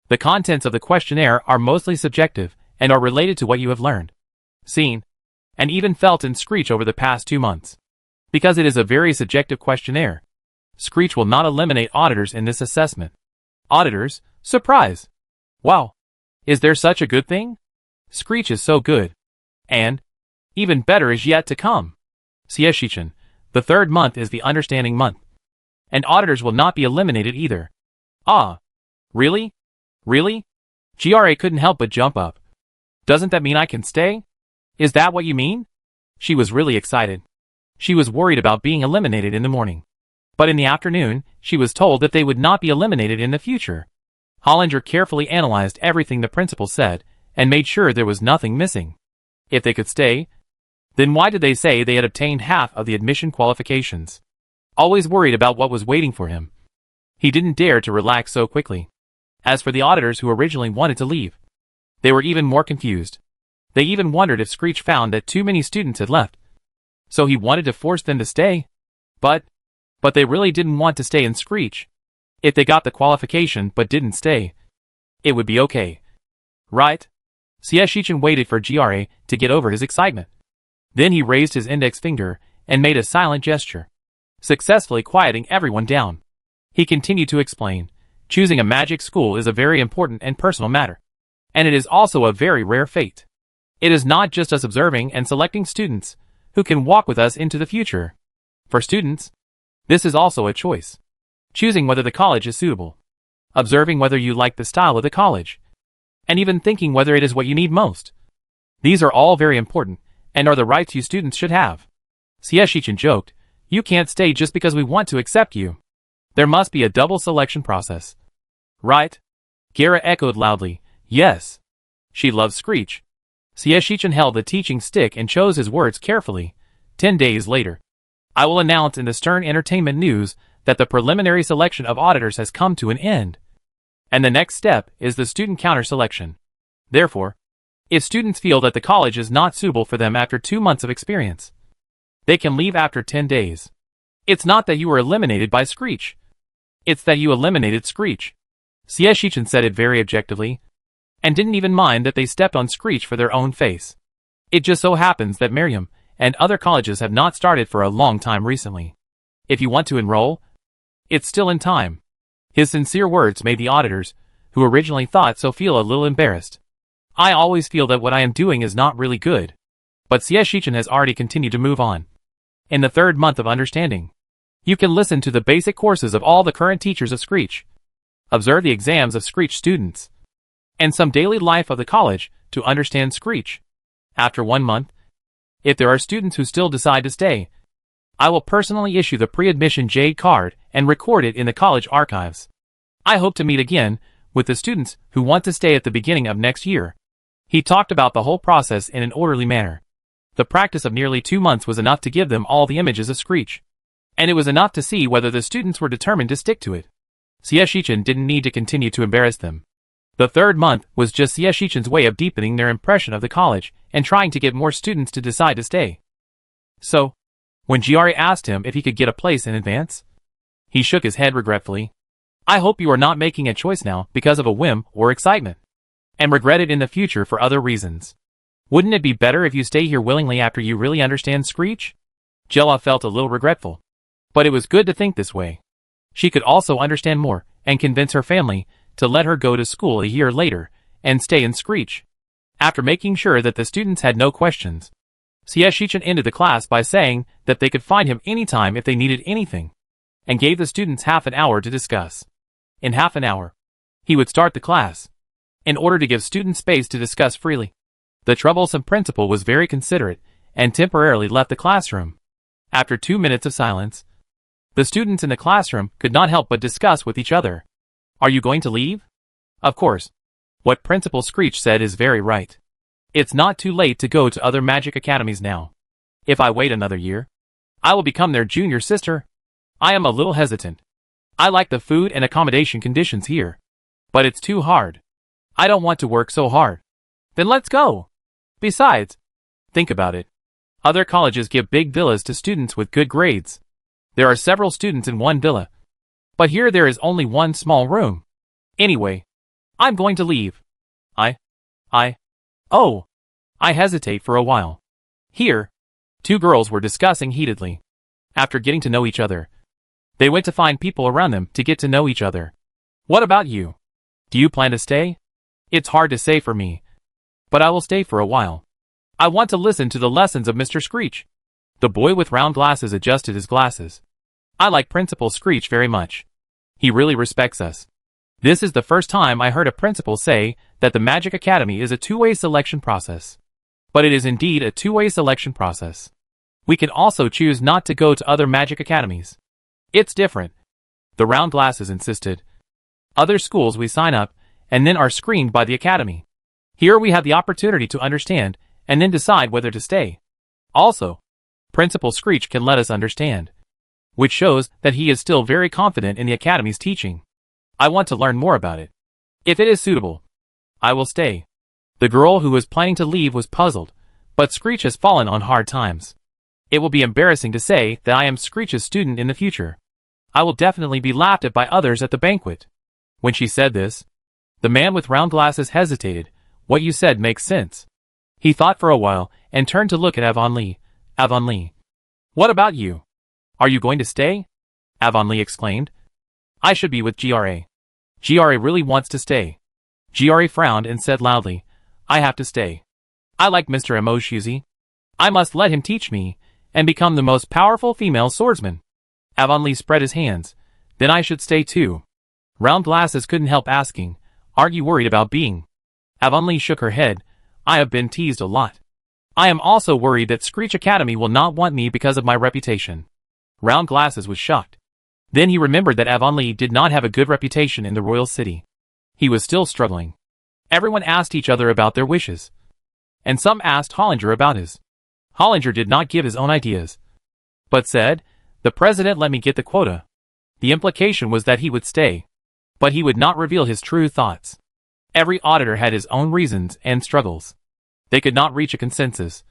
The contents of the questionnaire are mostly subjective and are related to what you have learned, seen, and even felt in Screech over the past 2 months. Because it is a very subjective questionnaire, Screech will not eliminate auditors in this assessment. Auditors? Surprise! Wow! Is there such a good thing? Screech is so good. And even better is yet to come. Sieshichin, the 3rd month is the understanding month. And auditors will not be eliminated either. Ah. Really? Really? GRA couldn't help but jump up. Doesn't that mean I can stay? Is that what you mean? She was really excited. She was worried about being eliminated in the morning. But in the afternoon, she was told that they would not be eliminated in the future. Hollinger carefully analyzed everything the principal said and made sure there was nothing missing. If they could stay, then why did they say they had obtained half of the admission qualifications? Always worried about what was waiting for him. He didn't dare to relax so quickly. As for the auditors who originally wanted to leave, they were even more confused. They even wondered if Screech found that too many students had left. So he wanted to force them to stay. But they really didn't want to stay in Screech. If they got the qualification but didn't stay, it would be okay. Right? Sieshichin waited for GRA to get over his excitement. Then he raised his index finger and made a silent gesture, successfully quieting everyone down. He continued to explain, choosing a magic school is a very important and personal matter. And it is also a very rare fate. It is not just us observing and selecting students who can walk with us into the future. For students, this is also a choice. Choosing whether the college is suitable. Observing whether you like the style of the college. And even thinking whether it is what you need most. These are all very important, and are the rights you students should have. Sieshichin joked, you can't stay just because we want to accept you. There must be a double selection process. Right? Gera echoed loudly, yes. She loves Screech. Sieshichin held the teaching stick and chose his words carefully. 10 days later, I will announce in the Stern Entertainment News that the preliminary selection of auditors has come to an end. And the next step is the student counter selection. Therefore, if students feel that the college is not suitable for them after 2 months of experience, they can leave after 10 days. It's not that you were eliminated by Screech. It's that you eliminated Screech. Sieshichin said it very objectively, and didn't even mind that they stepped on Screech for their own face. It just so happens that Miriam and other colleges have not started for a long time recently. If you want to enroll, it's still in time. His sincere words made the auditors, who originally thought so, feel a little embarrassed. I always feel that what I am doing is not really good. But Sieshichin has already continued to move on. In the 3rd month of understanding, you can listen to the basic courses of all the current teachers of Screech. Observe the exams of Screech students. And some daily life of the college to understand Screech. After 1 month, if there are students who still decide to stay, I will personally issue the pre-admission Jade card and record it in the college archives. I hope to meet again with the students who want to stay at the beginning of next year. He talked about the whole process in an orderly manner. The practice of nearly 2 months was enough to give them all the images of Screech. And it was enough to see whether the students were determined to stick to it. Sieshichin didn't need to continue to embarrass them. The 3rd month was just Sieshichin's way of deepening their impression of the college and trying to get more students to decide to stay. So, when GRA asked him if he could get a place in advance, he shook his head regretfully. I hope you are not making a choice now because of a whim or excitement, and regret it in the future for other reasons. Wouldn't it be better if you stay here willingly after you really understand Screech? Jella felt a little regretful, but it was good to think this way. She could also understand more and convince her family to let her go to school a year later and stay in Screech. After making sure that the students had no questions, Sieshichin ended the class by saying that they could find him anytime if they needed anything, and gave the students half an hour to discuss. In half an hour, he would start the class, in order to give students space to discuss freely. The troublesome principal was very considerate and temporarily left the classroom. After 2 minutes of silence, the students in the classroom could not help but discuss with each other. Are you going to leave? Of course. What Principal Screech said is very right. It's not too late to go to other magic academies now. If I wait another year, I will become their junior sister. I am a little hesitant. I like the food and accommodation conditions here, but it's too hard. I don't want to work so hard. Then let's go. Besides, think about it. Other colleges give big villas to students with good grades. There are several students in one villa, but here there is only one small room. Anyway, I'm going to leave. Oh, I hesitate for a while. Here, two girls were discussing heatedly. After getting to know each other, they went to find people around them to get to know each other. What about you? Do you plan to stay? It's hard to say for me, but I will stay for a while. I want to listen to the lessons of Mr. Screech. The boy with round glasses adjusted his glasses. I like Principal Screech very much. He really respects us. This is the first time I heard a principal say that the Magic Academy is a two-way selection process. But it is indeed a two-way selection process. We can also choose not to go to other magic academies. It's different. The round glasses insisted. Other schools we sign up, and then are screened by the academy. Here we have the opportunity to understand, and then decide whether to stay. Also, Principal Screech can let us understand, which shows that he is still very confident in the academy's teaching. I want to learn more about it. If it is suitable, I will stay. The girl who was planning to leave was puzzled, but Screech has fallen on hard times. It will be embarrassing to say that I am Screech's student in the future. I will definitely be laughed at by others at the banquet. When she said this, the man with round glasses hesitated. What you said makes sense. He thought for a while and turned to look at Avonlea. Avonlea. What about you? Are you going to stay? Avonlea exclaimed. I should be with GRA. GRA really wants to stay. GRA frowned and said loudly, I have to stay. I like Mr. Emoshuzi. I must let him teach me and become the most powerful female swordsman. Avonlea spread his hands. Then I should stay too. Round glasses couldn't help asking, aren't you worried about being? Avonlea shook her head. I have been teased a lot. I am also worried that Screech Academy will not want me because of my reputation. Round glasses was shocked. Then he remembered that Avonlea did not have a good reputation in the royal city. He was still struggling. Everyone asked each other about their wishes. And some asked Hollinger about his. Hollinger did not give his own ideas, but said, the president let me get the quota. The implication was that he would stay, but he would not reveal his true thoughts. Every auditor had his own reasons and struggles. They could not reach a consensus,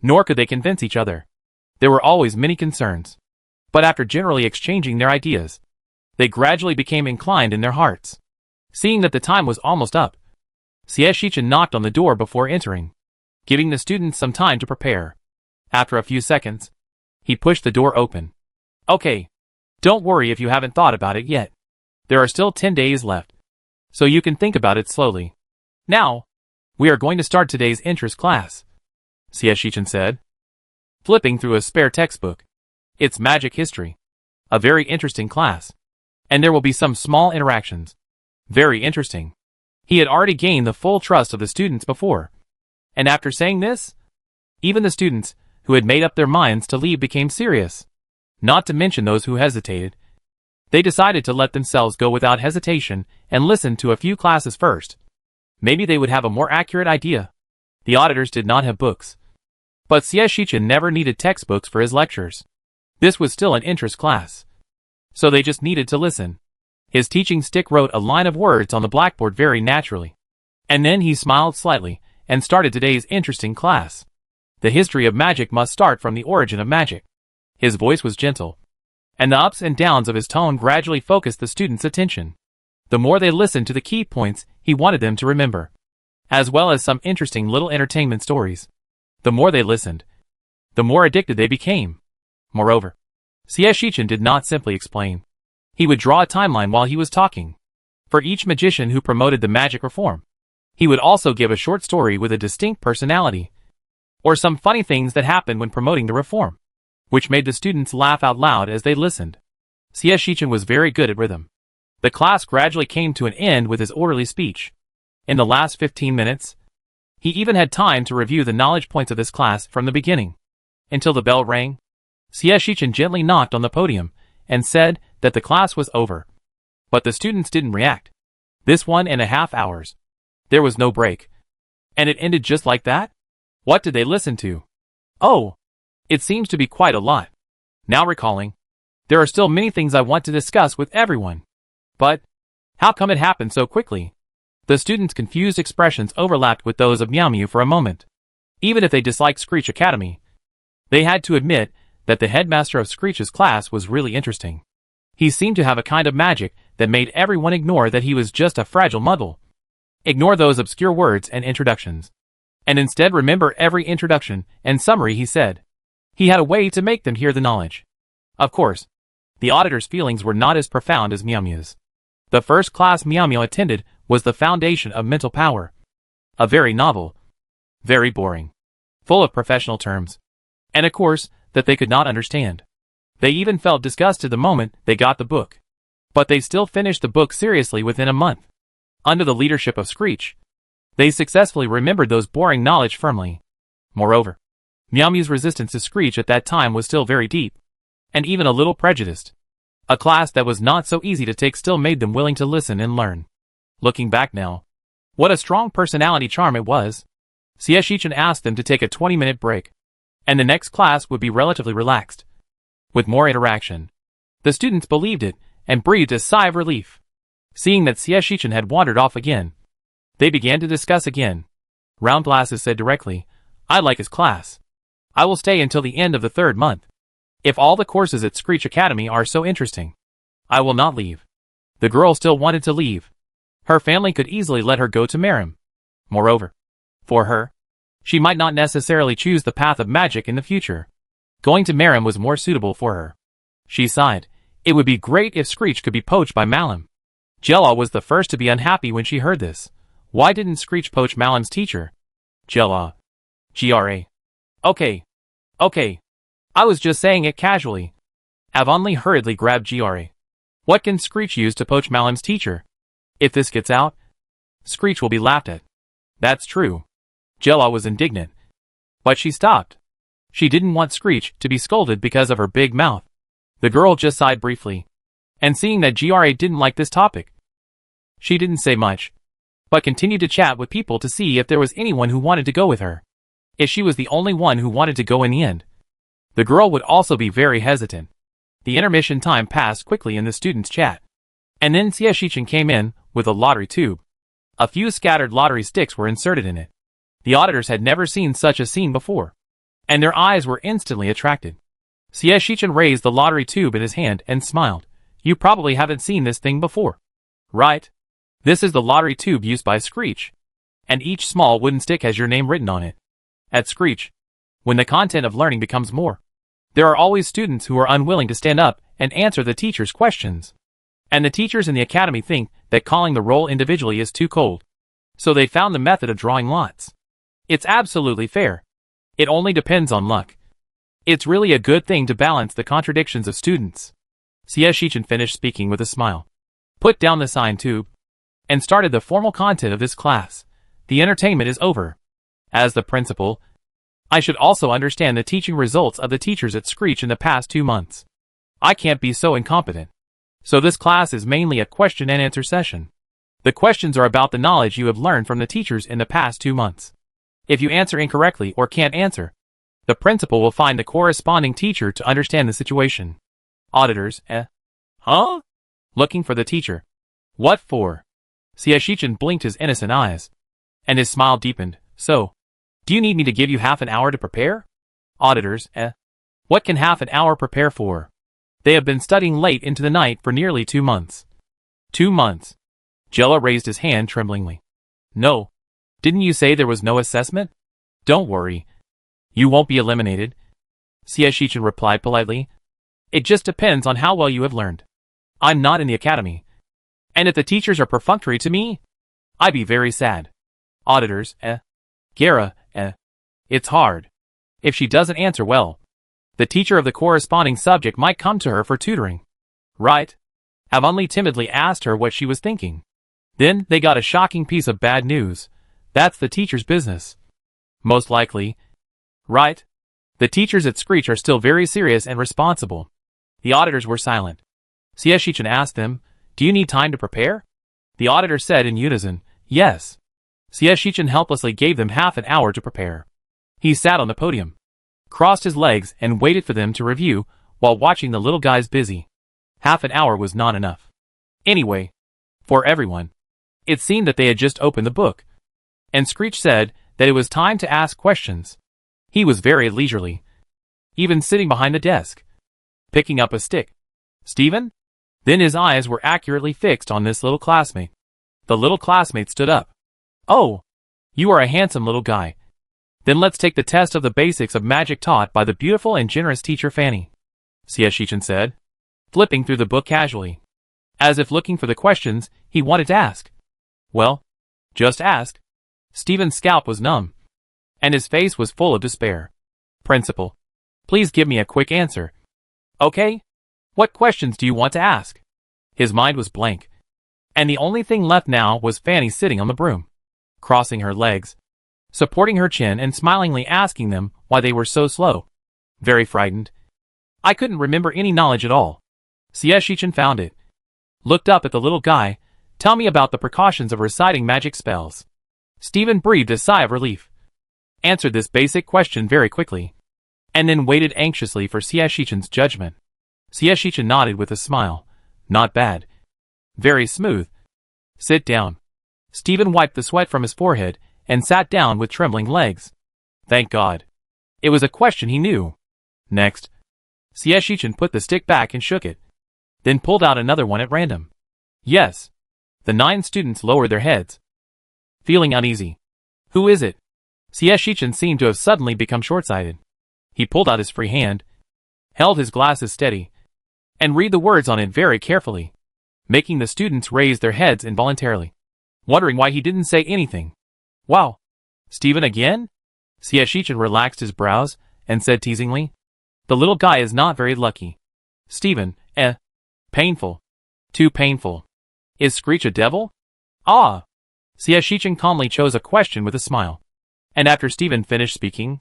nor could they convince each other. There were always many concerns, but after generally exchanging their ideas, they gradually became inclined in their hearts. Seeing that the time was almost up, Sieshichin knocked on the door before entering, giving the students some time to prepare. After a few seconds, he pushed the door open. Okay, don't worry if you haven't thought about it yet. There are still 10 days left, so you can think about it slowly. Now, we are going to start today's interest class, Sieshichin said, flipping through a spare textbook. It's magic history. A very interesting class. And there will be some small interactions. Very interesting. He had already gained the full trust of the students before. And after saying this, even the students who had made up their minds to leave became serious. Not to mention those who hesitated. They decided to let themselves go without hesitation and listen to a few classes first. Maybe they would have a more accurate idea. The auditors did not have books. But Sieshichin never needed textbooks for his lectures. This was still an interest class. So they just needed to listen. His teaching stick wrote a line of words on the blackboard very naturally. And then he smiled slightly and started today's interesting class. The history of magic must start from the origin of magic. His voice was gentle, and the ups and downs of his tone gradually focused the students' attention. The more they listened to the key points he wanted them to remember, as well as some interesting little entertainment stories. The more they listened, the more addicted they became. Moreover, Sieshichin did not simply explain. He would draw a timeline while he was talking. For each magician who promoted the magic reform, he would also give a short story with a distinct personality, or some funny things that happened when promoting the reform, which made the students laugh out loud as they listened. Sieshichin was very good at rhythm. The class gradually came to an end with his orderly speech. In the last 15 minutes, he even had time to review the knowledge points of this class from the beginning. Until the bell rang, Sieshichin gently knocked on the podium and said that the class was over. But the students didn't react. This 1.5 hours. There was no break. And it ended just like that? What did they listen to? Oh, it seems to be quite a lot. Now recalling, there are still many things I want to discuss with everyone. But, how come it happened so quickly? The students' confused expressions overlapped with those of Miao Miu for a moment. Even if they disliked Screech Academy, they had to admit that the headmaster of Screech's class was really interesting. He seemed to have a kind of magic that made everyone ignore that he was just a fragile muddle. Ignore those obscure words and introductions. And instead remember every introduction and summary he said. He had a way to make them hear the knowledge. Of course, the auditor's feelings were not as profound as Meow Mew's. The first class Meow Meow attended was the Foundation of Mental Power. A very novel, very boring, full of professional terms, and a course that they could not understand. They even felt disgusted the moment they got the book. But they still finished the book seriously within a month. Under the leadership of Screech, they successfully remembered those boring knowledge firmly. Moreover, Meow Mew's resistance to Screech at that time was still very deep, and even a little prejudiced. A class that was not so easy to take still made them willing to listen and learn. Looking back now, what a strong personality charm it was. Xieshichan asked them to take a 20-minute break, and the next class would be relatively relaxed, with more interaction. The students believed it, and breathed a sigh of relief. Seeing that Xieshichan had wandered off again, they began to discuss again. Round Glasses said directly, "I like his class. I will stay until the end of the 3rd month. If all the courses at Screech Academy are so interesting, I will not leave." The girl still wanted to leave. Her family could easily let her go to Merim. Moreover, for her, she might not necessarily choose the path of magic in the future. Going to Merim was more suitable for her. She sighed. It would be great if Screech could be poached by Malum. Jella was the first to be unhappy when she heard this. Why didn't Screech poach Malum's teacher? Jella. GRA. Okay. I was just saying it casually. Avonlea hurriedly grabbed GRA. What can Screech use to poach Malum's teacher? If this gets out, Screech will be laughed at. That's true. Jella was indignant. But she stopped. She didn't want Screech to be scolded because of her big mouth. The girl just sighed briefly. And seeing that GRA didn't like this topic, she didn't say much, but continued to chat with people to see if there was anyone who wanted to go with her. If she was the only one who wanted to go in the end, the girl would also be very hesitant. The intermission time passed quickly in the students' chat. And then Xieshichan came in with a lottery tube. A few scattered lottery sticks were inserted in it. The auditors had never seen such a scene before, and their eyes were instantly attracted. Xieshichan raised the lottery tube in his hand and smiled. You probably haven't seen this thing before, right? This is the lottery tube used by Screech, and each small wooden stick has your name written on it. At Screech, when the content of learning becomes more, there are always students who are unwilling to stand up and answer the teacher's questions. And the teachers in the academy think that calling the roll individually is too cold. So they found the method of drawing lots. It's absolutely fair. It only depends on luck. It's really a good thing to balance the contradictions of students. Xieshichan finished speaking with a smile, put down the sign tube, and started the formal content of this class. The entertainment is over. As the principal, I should also understand the teaching results of the teachers at Screech in the past 2 months. I can't be so incompetent. So this class is mainly a question and answer session. The questions are about the knowledge you have learned from the teachers in the past 2 months. If you answer incorrectly or can't answer, the principal will find the corresponding teacher to understand the situation. Auditors, Huh? Looking for the teacher. What for? Xieshichan blinked his innocent eyes, and his smile deepened. So, do you need me to give you half an hour to prepare? Auditors, What can half an hour prepare for? They have been studying late into the night for nearly 2 months. 2 months. Jella raised his hand tremblingly. No. Didn't you say there was no assessment? Don't worry. You won't be eliminated. Xieshichan replied politely. It just depends on how well you have learned. I'm not in the academy. And if the teachers are perfunctory to me, I'd be very sad. Auditors, Gara, It's hard. If she doesn't answer well, the teacher of the corresponding subject might come to her for tutoring. Right? Avonlea timidly asked her what she was thinking. Then they got a shocking piece of bad news. That's the teacher's business. Most likely. Right? The teachers at Screech are still very serious and responsible. The auditors were silent. Xieshichan asked them, Do you need time to prepare? The auditors said in unison, Yes. Xieshichan helplessly gave them half an hour to prepare. He sat on the podium, crossed his legs and waited for them to review while watching the little guys busy. Half an hour was not enough. Anyway, for everyone, it seemed that they had just opened the book, and Screech said that it was time to ask questions. He was very leisurely. even sitting behind the desk, picking up a stick. Stephen? Then his eyes were accurately fixed on this little classmate. The little classmate stood up. Oh, you are a handsome little guy. Then let's take the test of the basics of magic taught by the beautiful and generous teacher Fanny, Siashichin said, flipping through the book casually, as if looking for the questions he wanted to ask. Well, just ask. Stephen's scalp was numb, and his face was full of despair. Principal, please give me a quick answer. Okay? What questions do you want to ask? His mind was blank, and the only thing left now was Fanny sitting on the broom, crossing her legs, supporting her chin and smilingly asking them why they were so slow. Very frightened. I couldn't remember any knowledge at all. Siashichin found it. Looked up at the little guy. Tell me about the precautions of reciting magic spells. Stephen breathed a sigh of relief, answered this basic question very quickly, and then waited anxiously for Siashichin's judgment. Siashichin nodded with a smile. Not bad. Very smooth. Sit down. Stephen wiped the sweat from his forehead and sat down with trembling legs. Thank God. It was a question he knew. Next. Siashichin put the stick back and shook it, then pulled out another one at random. Yes. The 9 students lowered their heads, feeling uneasy. Who is it? Siashichin seemed to have suddenly become short-sighted. He pulled out his free hand, held his glasses steady, and read the words on it very carefully, making the students raise their heads involuntarily, wondering why he didn't say anything. Wow. Stephen again? Siashichin relaxed his brows and said teasingly, the little guy is not very lucky. Stephen, painful. Too painful. Is Screech a devil? Ah. Siashichin calmly chose a question with a smile, and after Stephen finished speaking,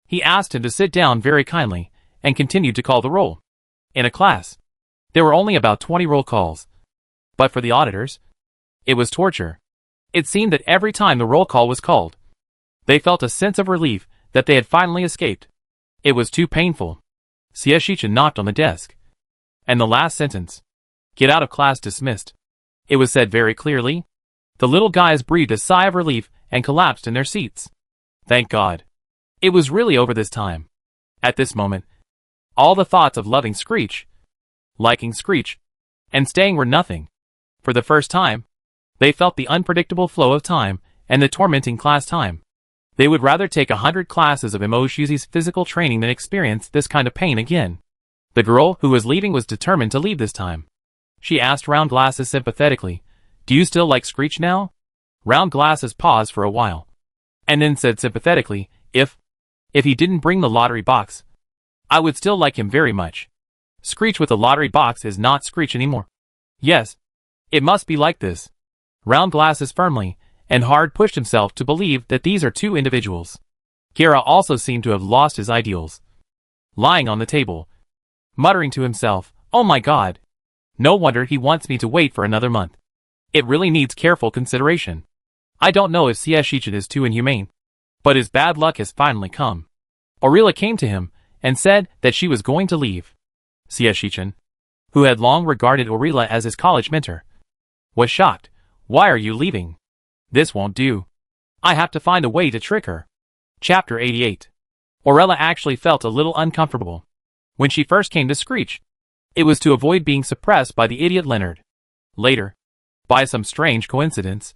he asked him to sit down very kindly and continued to call the roll. In a class, there were only about 20 roll calls, but for the auditors, it was torture. It seemed that every time the roll call was called, they felt a sense of relief that they had finally escaped. It was too painful. Siashichin knocked on the desk, and the last sentence, "Get out of class dismissed." It was said very clearly. The little guys breathed a sigh of relief and collapsed in their seats. Thank God. It was really over this time. At this moment, all the thoughts of loving Screech, liking Screech, and staying were nothing. For the first time, they felt the unpredictable flow of time and the tormenting class time. They would rather take 100 classes of Emoshuzi's physical training than experience this kind of pain again. The girl who was leaving was determined to leave this time. She asked Round Glasses sympathetically, "Do you still like Screech now?" Round Glasses paused for a while, and then said sympathetically, If he didn't bring the lottery box, I would still like him very much. Screech with a lottery box is not Screech anymore." Yes, it must be like this. Round Glasses firmly and hard pushed himself to believe that these are two individuals. Kira also seemed to have lost his ideals, lying on the table, muttering to himself, "Oh my God. No wonder he wants me to wait for another month. It really needs careful consideration. I don't know if Siashichin is too inhumane, but his bad luck has finally come." Orilla came to him and said that she was going to leave. Siashichin, who had long regarded Orilla as his college mentor, was shocked. "Why are you leaving? This won't do. I have to find a way to trick her." Chapter 88. Orilla actually felt a little uncomfortable when she first came to Screech. It was to avoid being suppressed by the idiot Leonard. Later, by some strange coincidence,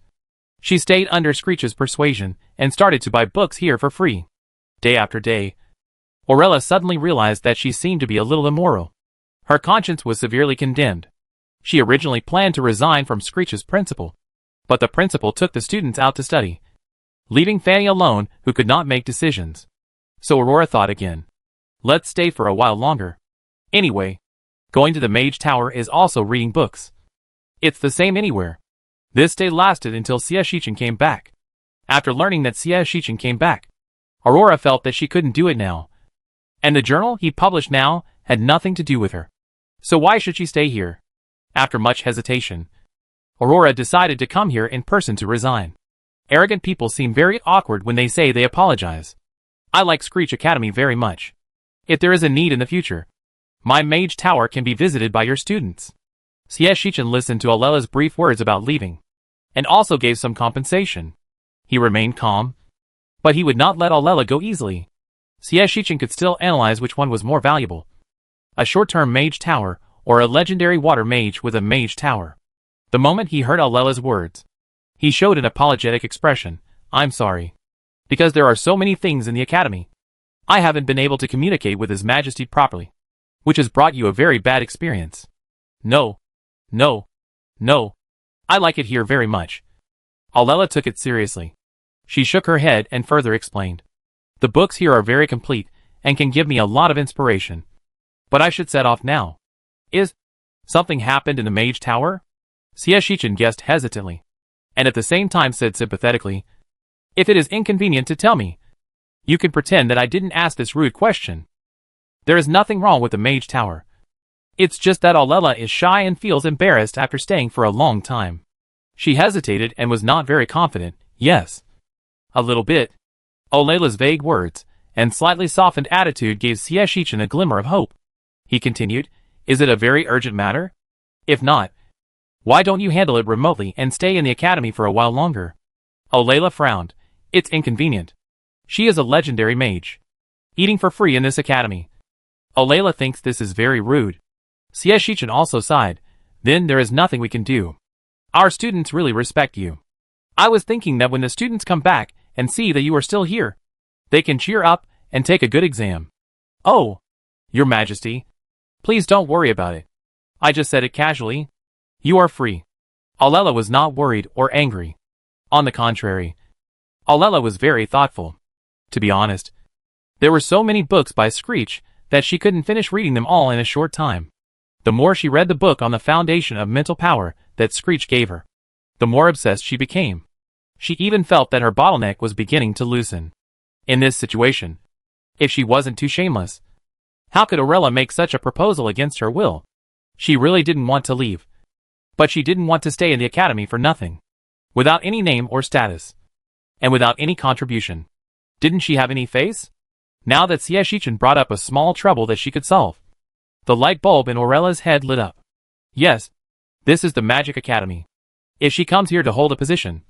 she stayed under Screech's persuasion and started to buy books here for free. Day after day, Orilla suddenly realized that she seemed to be a little immoral. Her conscience was severely condemned. She originally planned to resign from Screech's principal, but the principal took the students out to study, leaving Fanny alone, who could not make decisions. So Aurora thought again. Let's stay for a while longer. Anyway, going to the Mage Tower is also reading books. It's the same anywhere. This day lasted until Siashichin came back. After learning that Siashichin came back, Aurora felt that she couldn't do it now, and the journal he published now had nothing to do with her. So why should she stay here? After much hesitation, Aurora decided to come here in person to resign. Arrogant people seem very awkward when they say they apologize. I like Screech Academy very much. If there is a need in the future, my Mage Tower can be visited by your students. Siashichin listened to Alella's brief words about leaving, and also gave some compensation. He remained calm, but he would not let Alela go easily. Shichen could still analyze which one was more valuable. A short-term mage tower, or a legendary water mage with a mage tower. The moment he heard Alela's words, he showed an apologetic expression. I'm sorry. Because there are so many things in the academy. I haven't been able to communicate with His Majesty properly. Which has brought you a very bad experience. No. I like it here very much. Alela took it seriously. She shook her head and further explained. The books here are very complete, and can give me a lot of inspiration. But I should set off now. Is something happened in the mage tower? Shichen guessed hesitantly, and at the same time said sympathetically, if it is inconvenient to tell me, you can pretend that I didn't ask this rude question. There is nothing wrong with the mage tower. It's just that Alela is shy and feels embarrassed after staying for a long time. She hesitated and was not very confident. Yes. A little bit. Alela's vague words and slightly softened attitude gave Shichen a glimmer of hope. He continued, is it a very urgent matter? If not, why don't you handle it remotely and stay in the academy for a while longer? Alela frowned. It's inconvenient. She is a legendary mage. Eating for free in this academy. Alela thinks this is very rude. Shichen also sighed. Then there is nothing we can do. Our students really respect you. I was thinking that when the students come back and see that you are still here, they can cheer up and take a good exam. Oh, Your Majesty. Please don't worry about it. I just said it casually. You are free. Alela was not worried or angry. On the contrary, Alela was very thoughtful. To be honest, there were so many books by Screech that she couldn't finish reading them all in a short time. The more she read the book on the foundation of mental power that Screech gave her, the more obsessed she became. She even felt that her bottleneck was beginning to loosen. In this situation, if she wasn't too shameless, how could Alela make such a proposal against her will? She really didn't want to leave. But she didn't want to stay in the academy for nothing. Without any name or status. And without any contribution. Didn't she have any face? Now that Shichen brought up a small trouble that she could solve. The light bulb in Aurela's head lit up. Yes, this is the Magic Academy. If she comes here to hold a position,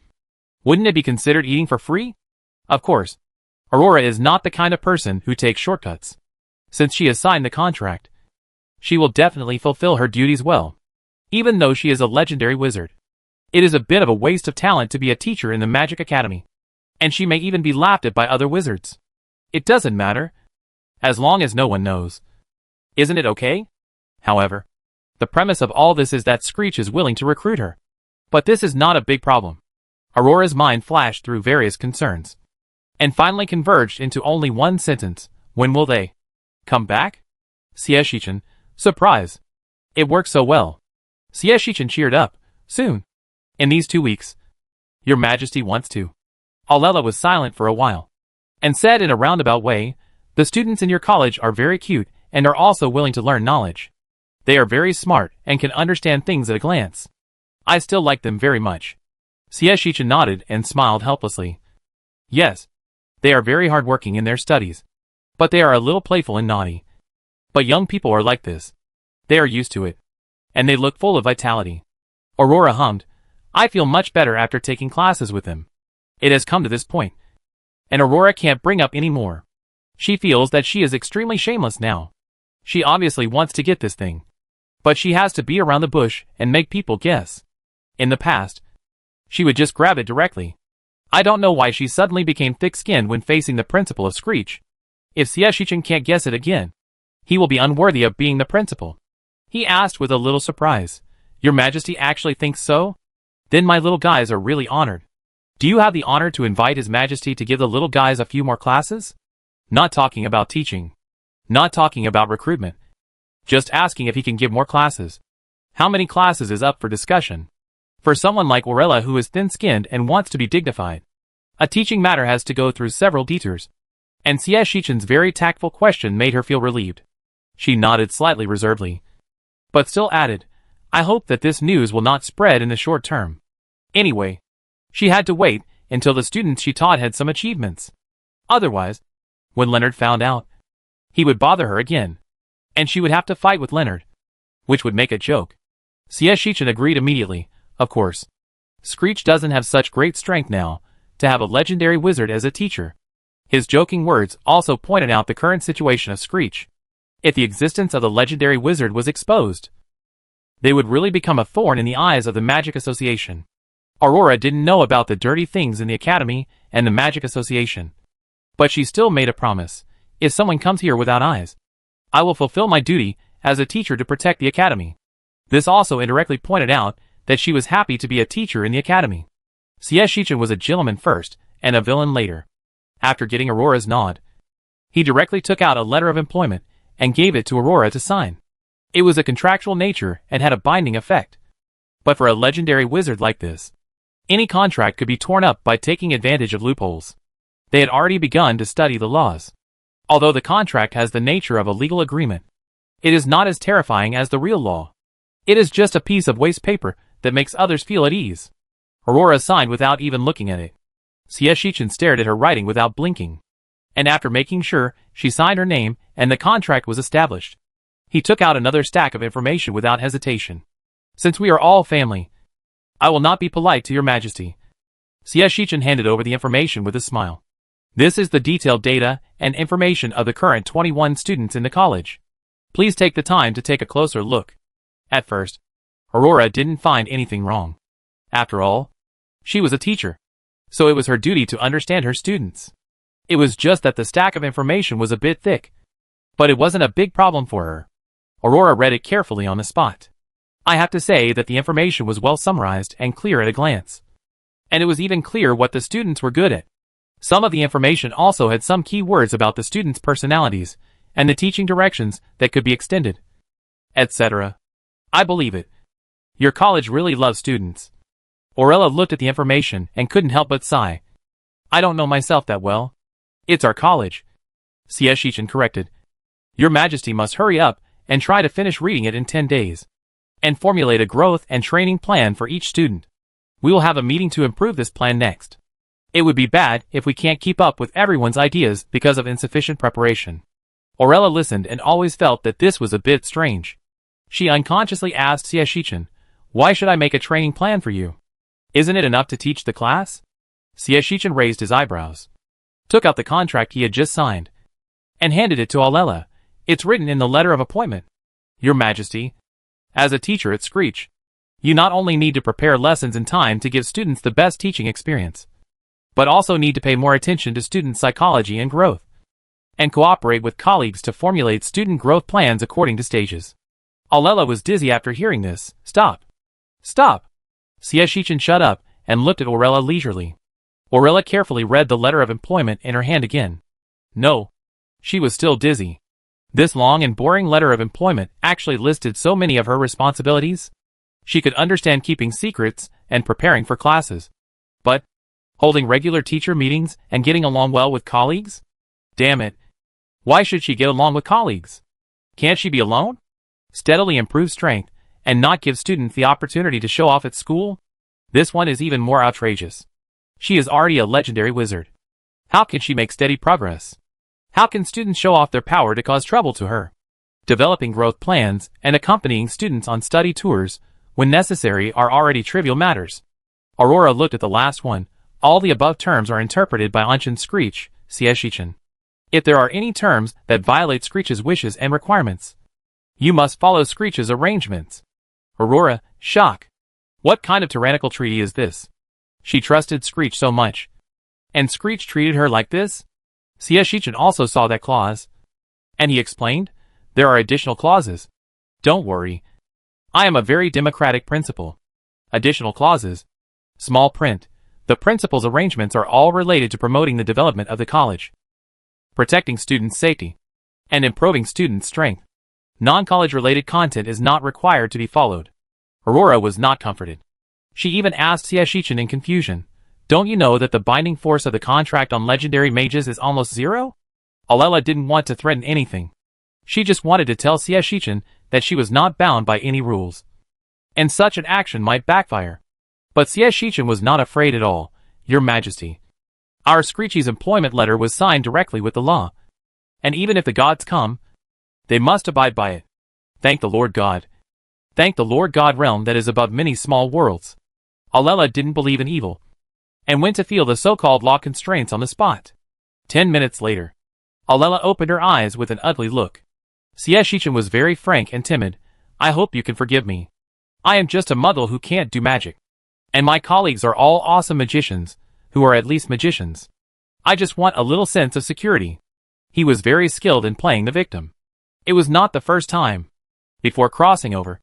wouldn't it be considered eating for free? Of course. Aurora is not the kind of person who takes shortcuts. Since she has signed the contract, she will definitely fulfill her duties well. Even though she is a legendary wizard. It is a bit of a waste of talent to be a teacher in the Magic Academy. And she may even be laughed at by other wizards. It doesn't matter. As long as no one knows. Isn't it okay? However, the premise of all this is that Screech is willing to recruit her. But this is not a big problem. Aurora's mind flashed through various concerns. And finally converged into only one sentence. When will they come back? Shichen, surprise. It worked so well. Shichen cheered up. Soon. In these 2 weeks. Your Majesty wants to. Alela was silent for a while. And said in a roundabout way, the students in your college are very cute and are also willing to learn knowledge. They are very smart and can understand things at a glance. I still like them very much. Shichen nodded and smiled helplessly. Yes. They are very hardworking in their studies. But they are a little playful and naughty. But young people are like this. They are used to it. And they look full of vitality. Aurora hummed. I feel much better after taking classes with them. It has come to this point. And Aurora can't bring up any more. She feels that she is extremely shameless now. She obviously wants to get this thing. But she has to beat around the bush and make people guess. In the past, she would just grab it directly. I don't know why she suddenly became thick-skinned when facing the principal of Screech. If Shichen can't guess it again, he will be unworthy of being the principal. He asked with a little surprise. Your Majesty actually thinks so? Then my little guys are really honored. Do you have the honor to invite His Majesty to give the little guys a few more classes? Not talking about teaching. Not talking about recruitment. Just asking if he can give more classes. How many classes is up for discussion? For someone like Aurela who is thin-skinned and wants to be dignified, a teaching matter has to go through several detours. And Shichen's very tactful question made her feel relieved. She nodded slightly reservedly. But still added, I hope that this news will not spread in the short term. Anyway, she had to wait until the students she taught had some achievements. Otherwise, when Leonard found out, he would bother her again. And she would have to fight with Leonard. Which would make a joke. Shichen agreed immediately, of course. Screech doesn't have such great strength now, to have a legendary wizard as a teacher. His joking words also pointed out the current situation of Screech. If the existence of the legendary wizard was exposed, they would really become a thorn in the eyes of the Magic Association. Aurora didn't know about the dirty things in the Academy and the Magic Association. But she still made a promise. If someone comes here without eyes, I will fulfill my duty as a teacher to protect the Academy. This also indirectly pointed out that she was happy to be a teacher in the Academy. Shichen was a gentleman first, and a villain later. After getting Aurora's nod, he directly took out a letter of employment and gave it to Aurora to sign. It was a contractual nature and had a binding effect. But for a legendary wizard like this, any contract could be torn up by taking advantage of loopholes. They had already begun to study the laws. Although the contract has the nature of a legal agreement, it is not as terrifying as the real law. It is just a piece of waste paper that makes others feel at ease. Aurora signed without even looking at it. Shichen stared at her writing without blinking. And after making sure, she signed her name and the contract was established, he took out another stack of information without hesitation. Since we are all family, I will not be polite to your majesty. Shichen handed over the information with a smile. This is the detailed data and information of the current 21 students in the college. Please take the time to take a closer look. At first, Aurora didn't find anything wrong. After all, she was a teacher, so it was her duty to understand her students. It was just that the stack of information was a bit thick, but it wasn't a big problem for her. Aurora read it carefully on the spot. I have to say that the information was well summarized and clear at a glance. And it was even clear what the students were good at. Some of the information also had some key words about the students' personalities and the teaching directions that could be extended, etc. I believe it. Your college really loves students. Aurora looked at the information and couldn't help but sigh. I don't know myself that well. It's our college. Shichen corrected. Your Majesty must hurry up and try to finish reading it in 10 days. And formulate a growth and training plan for each student. We will have a meeting to improve this plan next. It would be bad if we can't keep up with everyone's ideas because of insufficient preparation. Aurora listened and always felt that this was a bit strange. She unconsciously asked Shichen, why should I make a training plan for you? Isn't it enough to teach the class? Shichen raised his eyebrows, took out the contract he had just signed, and handed it to Aurora. It's written in the letter of appointment. Your Majesty, as a teacher at Screech, you not only need to prepare lessons in time to give students the best teaching experience, but also need to pay more attention to student psychology and growth, and cooperate with colleagues to formulate student growth plans according to stages. Aurora was dizzy after hearing this. Stop. Stop. Shichen shut up and looked at Aurora leisurely. Aurora carefully read the letter of employment in her hand again. No. She was still dizzy. This long and boring letter of employment actually listed so many of her responsibilities. She could understand keeping secrets and preparing for classes. But holding regular teacher meetings and getting along well with colleagues? Damn it. Why should she get along with colleagues? Can't she be alone? Steadily improve strength and not give students the opportunity to show off at school? This one is even more outrageous. She is already a legendary wizard. How can she make steady progress? How can students show off their power to cause trouble to her? Developing growth plans and accompanying students on study tours, when necessary, are already trivial matters. Aurora looked at the last one. All the above terms are interpreted by Anshin Screech, Shichen. If there are any terms that violate Screech's wishes and requirements, you must follow Screech's arrangements. Aurora, shock. What kind of tyrannical treaty is this? She trusted Screech so much. And Screech treated her like this? Shichen also saw that clause. And he explained, there are additional clauses. Don't worry. I am a very democratic principal. Additional clauses. Small print. The principal's arrangements are all related to promoting the development of the college, protecting students' safety, and improving students' strength. Non-college related content is not required to be followed. Aurora was not comforted. She even asked Shichen in confusion, don't you know that the binding force of the contract on legendary mages is almost zero? Aurora didn't want to threaten anything. She just wanted to tell Shichen that she was not bound by any rules, and such an action might backfire. But Shichen was not afraid at all. Your Majesty, our Screechy's employment letter was signed directly with the law, and even if the gods come, they must abide by it. Thank the Lord God. Thank the Lord God realm that is above many small worlds. Aurora didn't believe in evil, and went to feel the so-called law constraints on the spot. 10 minutes later, Alela opened her eyes with an ugly look. Sieshichan was very frank and timid. I hope you can forgive me. I am just a muddle who can't do magic. And my colleagues are all awesome magicians, who are at least magicians. I just want a little sense of security. He was very skilled in playing the victim. It was not the first time. Before crossing over,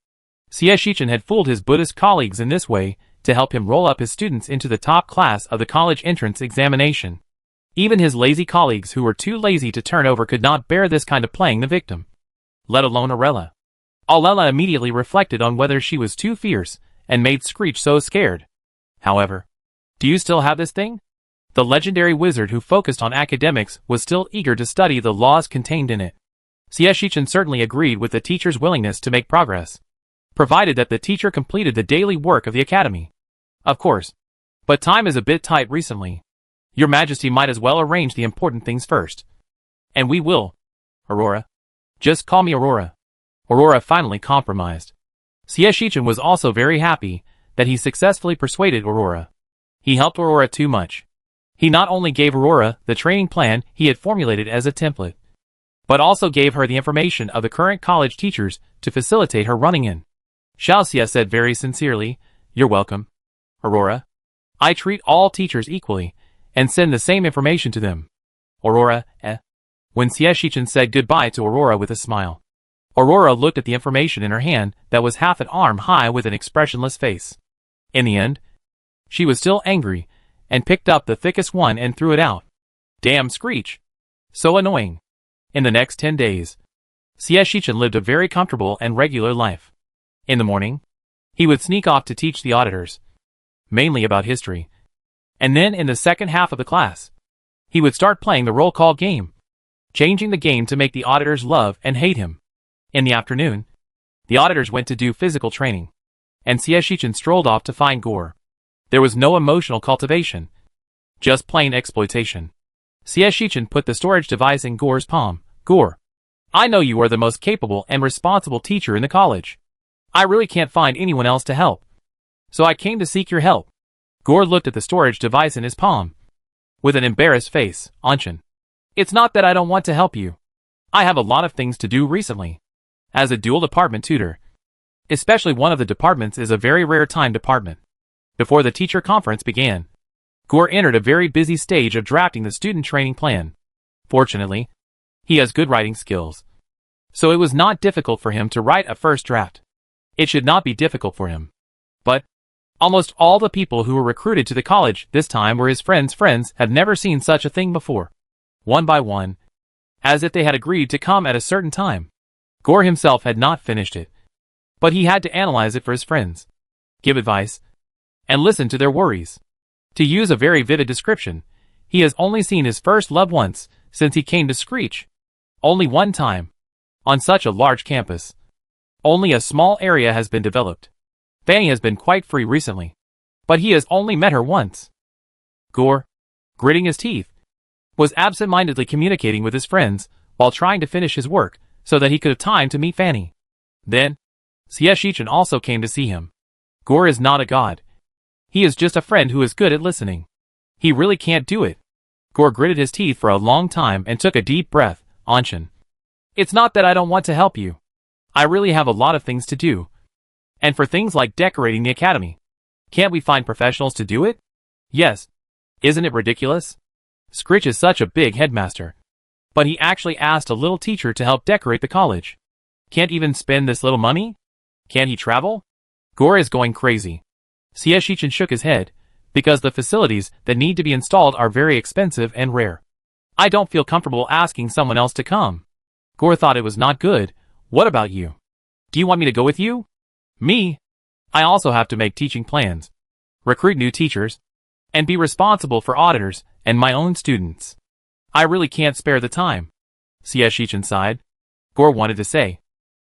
Sieshichan had fooled his Buddhist colleagues in this way to help him roll up his students into the top class of the college entrance examination. Even his lazy colleagues who were too lazy to turn over could not bear this kind of playing the victim. Let alone Alela. Alela immediately reflected on whether she was too fierce and made Screech so scared. However, do you still have this thing? The legendary wizard who focused on academics was still eager to study the laws contained in it. Sieshichan certainly agreed with the teacher's willingness to make progress, provided that the teacher completed the daily work of the academy. Of course. But time is a bit tight recently. Your Majesty might as well arrange the important things first. And we will. Aurora. Just call me Aurora. Aurora finally compromised. Sieshichan was also very happy that he successfully persuaded Aurora. He helped Aurora too much. He not only gave Aurora the training plan he had formulated as a template, but also gave her the information of the current college teachers to facilitate her running in. Xiaoxia said very sincerely, "You're welcome, Aurora. I treat all teachers equally, and send the same information to them." Aurora, When Sieshichan said goodbye to Aurora with a smile, Aurora looked at the information in her hand that was half an arm high with an expressionless face. In the end, she was still angry, and picked up the thickest one and threw it out. Damn Screech! So annoying. In the next 10 days, Sieshichan lived a very comfortable and regular life. In the morning, he would sneak off to teach the auditors, mainly about history. And then in the second half of the class, he would start playing the roll call game, changing the game to make the auditors love and hate him. In the afternoon, the auditors went to do physical training, and Sieshichan strolled off to find Gore. There was no emotional cultivation, just plain exploitation. Sieshichan put the storage device in Gore's palm. Gore, I know you are the most capable and responsible teacher in the college. I really can't find anyone else to help, so I came to seek your help. Gore looked at the storage device in his palm with an embarrassed face. Anshan, it's not that I don't want to help you. I have a lot of things to do recently. As a dual department tutor, especially one of the departments is a very rare time department. Before the teacher conference began, Gore entered a very busy stage of drafting the student training plan. Fortunately, he has good writing skills, so it was not difficult for him to write a first draft. It should not be difficult for him. But almost all the people who were recruited to the college this time were his friends' friends had never seen such a thing before. One by one, as if they had agreed to come at a certain time. Gore himself had not finished it, but he had to analyze it for his friends, give advice, and listen to their worries. To use a very vivid description, he has only seen his first love once since he came to Screech. Only one time. On such a large campus. Only a small area has been developed. Fanny has been quite free recently, but he has only met her once. Gore, gritting his teeth, was absent-mindedly communicating with his friends while trying to finish his work so that he could have time to meet Fanny. Then, Sieshichan also came to see him. Gore is not a god. He is just a friend who is good at listening. He really can't do it. Gore gritted his teeth for a long time and took a deep breath. Anshan, it's not that I don't want to help you. I really have a lot of things to do. And for things like decorating the academy, can't we find professionals to do it? Yes. Isn't it ridiculous? Screech is such a big headmaster. But he actually asked a little teacher to help decorate the college. Can't even spend this little money? Can't he travel? Gore is going crazy. Sieshichan shook his head, because the facilities that need to be installed are very expensive and rare. I don't feel comfortable asking someone else to come. Gore thought it was not good. What about you? Do you want me to go with you? Me? I also have to make teaching plans, recruit new teachers, and be responsible for auditors and my own students. I really can't spare the time. Sieshichan sighed. Gore wanted to say,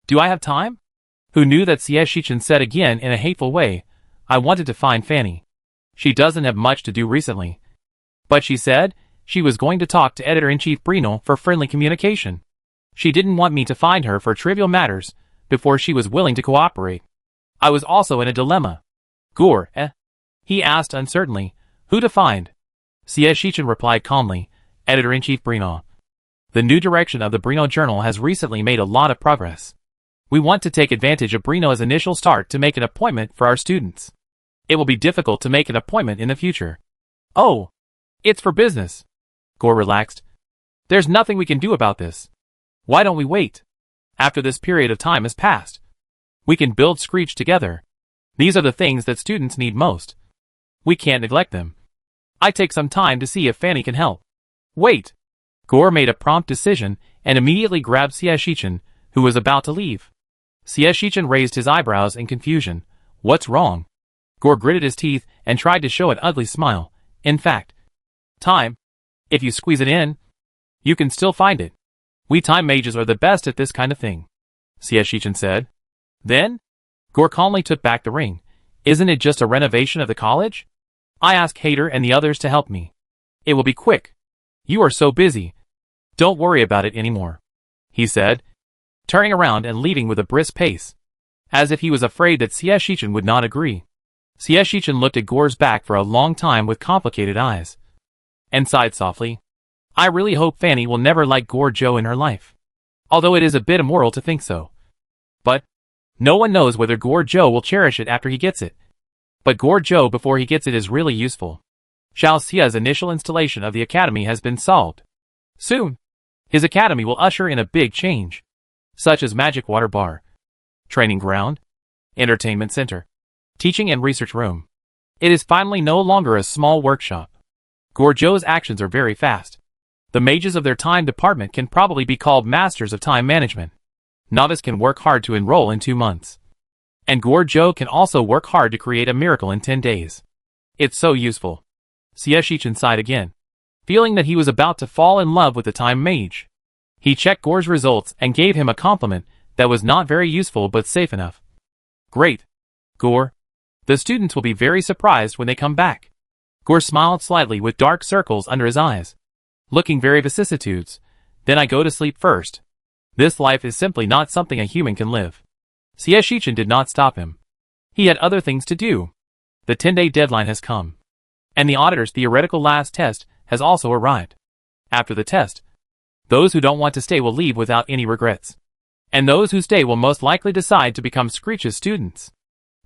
do I have time? Who knew that Sieshichan said again in a hateful way, I wanted to find Fanny. She doesn't have much to do recently. But she said she was going to talk to Editor-in-Chief Brino for friendly communication. She didn't want me to find her for trivial matters before she was willing to cooperate. I was also in a dilemma. Gore, He asked uncertainly, who to find? Sieshichan replied calmly, Editor-in-Chief Brino. The new direction of the Brino Journal has recently made a lot of progress. We want to take advantage of Brino's initial start to make an appointment for our students. It will be difficult to make an appointment in the future. Oh, it's for business. Gore relaxed. There's nothing we can do about this. Why don't we wait? After this period of time has passed, we can build Screech together. These are the things that students need most. We can't neglect them. I take some time to see if Fanny can help. Wait. Gore made a prompt decision and immediately grabbed Siashichin, who was about to leave. Siashichin raised his eyebrows in confusion. What's wrong? Gore gritted his teeth and tried to show an ugly smile. In fact, time. If you squeeze it in, you can still find it. We time mages are the best at this kind of thing, Siashichin said. Then? Gore calmly took back the ring. Isn't it just a renovation of the college? I ask Hater and the others to help me. It will be quick. You are so busy. Don't worry about it anymore, he said, turning around and leaving with a brisk pace, as if he was afraid that Siashichin would not agree. Siashichin looked at Gore's back for a long time with complicated eyes, and sighed softly. I really hope Fanny will never like Gore Joe in her life, although it is a bit immoral to think so. But no one knows whether Gore Joe will cherish it after he gets it. But Gore Joe before he gets it is really useful. Xiao Xia's initial installation of the academy has been solved. Soon, his academy will usher in a big change, such as magic water bar, training ground, entertainment center, teaching and research room. It is finally no longer a small workshop. Gore Joe's actions are very fast. The mages of their time department can probably be called masters of time management. Novice can work hard to enroll in 2 months. And Gore Joe can also work hard to create a miracle in 10 days. It's so useful. Siashichin sighed again, feeling that he was about to fall in love with the time mage. He checked Gore's results and gave him a compliment that was not very useful but safe enough. Great, Gore. The students will be very surprised when they come back. Gore smiled slightly with dark circles under his eyes, looking very vicissitudes. Then I go to sleep first. This life is simply not something a human can live. Siashichin did not stop him. He had other things to do. The 10-day deadline has come, and the auditor's theoretical last test has also arrived. After the test, those who don't want to stay will leave without any regrets, and those who stay will most likely decide to become Screech's students.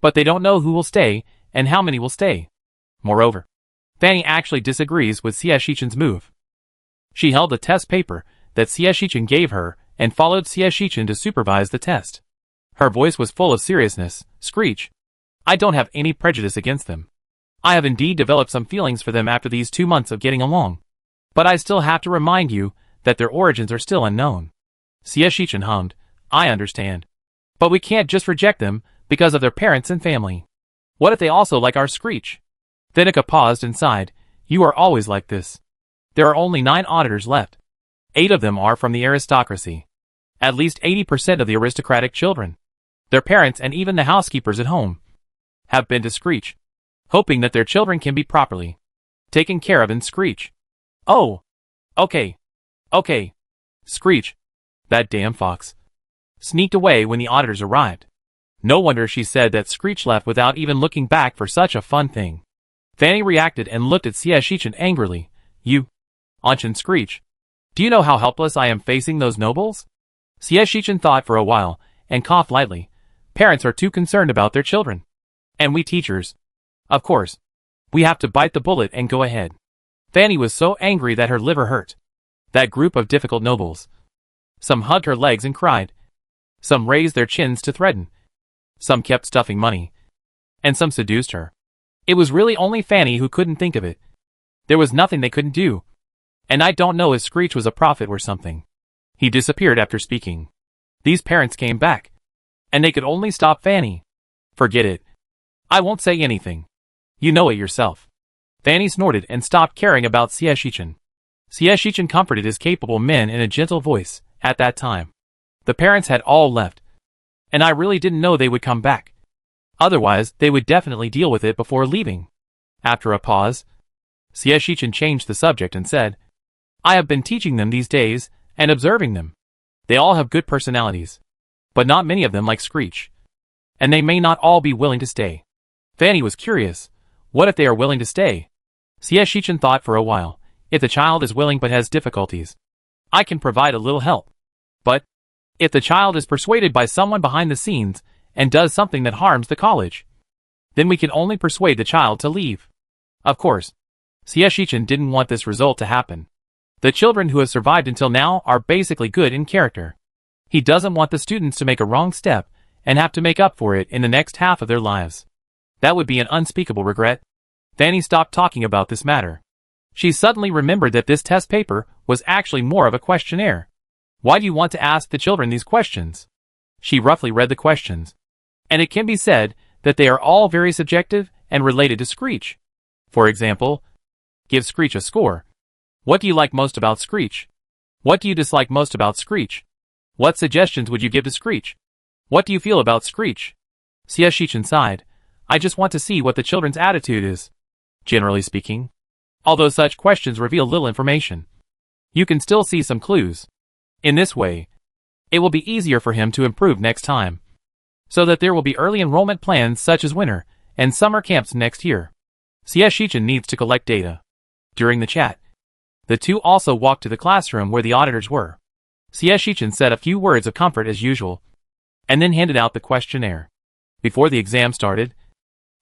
But they don't know who will stay and how many will stay. Moreover, Fanny actually disagrees with Siashichin's move. She held the test paper that Siashichin gave her and followed Siashichin to supervise the test. Her voice was full of seriousness. Screech, I don't have any prejudice against them. I have indeed developed some feelings for them after these 2 months of getting along. But I still have to remind you that their origins are still unknown. Siashichin hummed. I understand. But we can't just reject them because of their parents and family. What if they also like our Screech? Thenika paused and sighed. You are always like this. There are only 9 auditors left. 8 of them are from the aristocracy. At least 80% of the aristocratic children, their parents and even the housekeepers at home, have been to Screech, hoping that their children can be properly taken care of in Screech. Oh, okay. Screech, that damn fox, sneaked away when the auditors arrived. No wonder she said that Screech left without even looking back for such a fun thing. Fanny reacted and looked at Siashichin angrily. You, Anshin Screech, do you know how helpless I am facing those nobles? Siashichin thought for a while and coughed lightly. Parents are too concerned about their children. And we teachers, of course, we have to bite the bullet and go ahead. Fanny was so angry that her liver hurt. That group of difficult nobles. Some hugged her legs and cried. Some raised their chins to threaten. Some kept stuffing money. And some seduced her. It was really only Fanny who couldn't think of it. There was nothing they couldn't do. And I don't know if Screech was a prophet or something. He disappeared after speaking. These parents came back. And they could only stop Fanny. Forget it. I won't say anything. You know it yourself. Fanny snorted and stopped caring about Siashichin. Siashichin comforted his capable men in a gentle voice. At that time, the parents had all left. And I really didn't know they would come back. Otherwise, they would definitely deal with it before leaving. After a pause, Siashichin changed the subject and said, I have been teaching them these days and observing them. They all have good personalities, but not many of them like Screech. And they may not all be willing to stay. Fanny was curious. What if they are willing to stay? Siashichin thought for a while. If the child is willing but has difficulties, I can provide a little help. But if the child is persuaded by someone behind the scenes and does something that harms the college, then we can only persuade the child to leave. Of course, Shichen didn't want this result to happen. The children who have survived until now are basically good in character. He doesn't want the students to make a wrong step and have to make up for it in the next half of their lives. That would be an unspeakable regret. Fanny stopped talking about this matter. She suddenly remembered that this test paper was actually more of a questionnaire. Why do you want to ask the children these questions? She roughly read the questions, and it can be said that they are all very subjective and related to Screech. For example, give Screech a score. What do you like most about Screech? What do you dislike most about Screech? What suggestions would you give to Screech? What do you feel about Screech? Shichen sighed. I just want to see what the children's attitude is. Generally speaking, although such questions reveal little information, you can still see some clues. In this way, it will be easier for him to improve next time, so that there will be early enrollment plans such as winter and summer camps next year. Shichen needs to collect data. During the chat, the two also walked to the classroom where the auditors were. Shichen said a few words of comfort as usual, and then handed out the questionnaire. Before the exam started,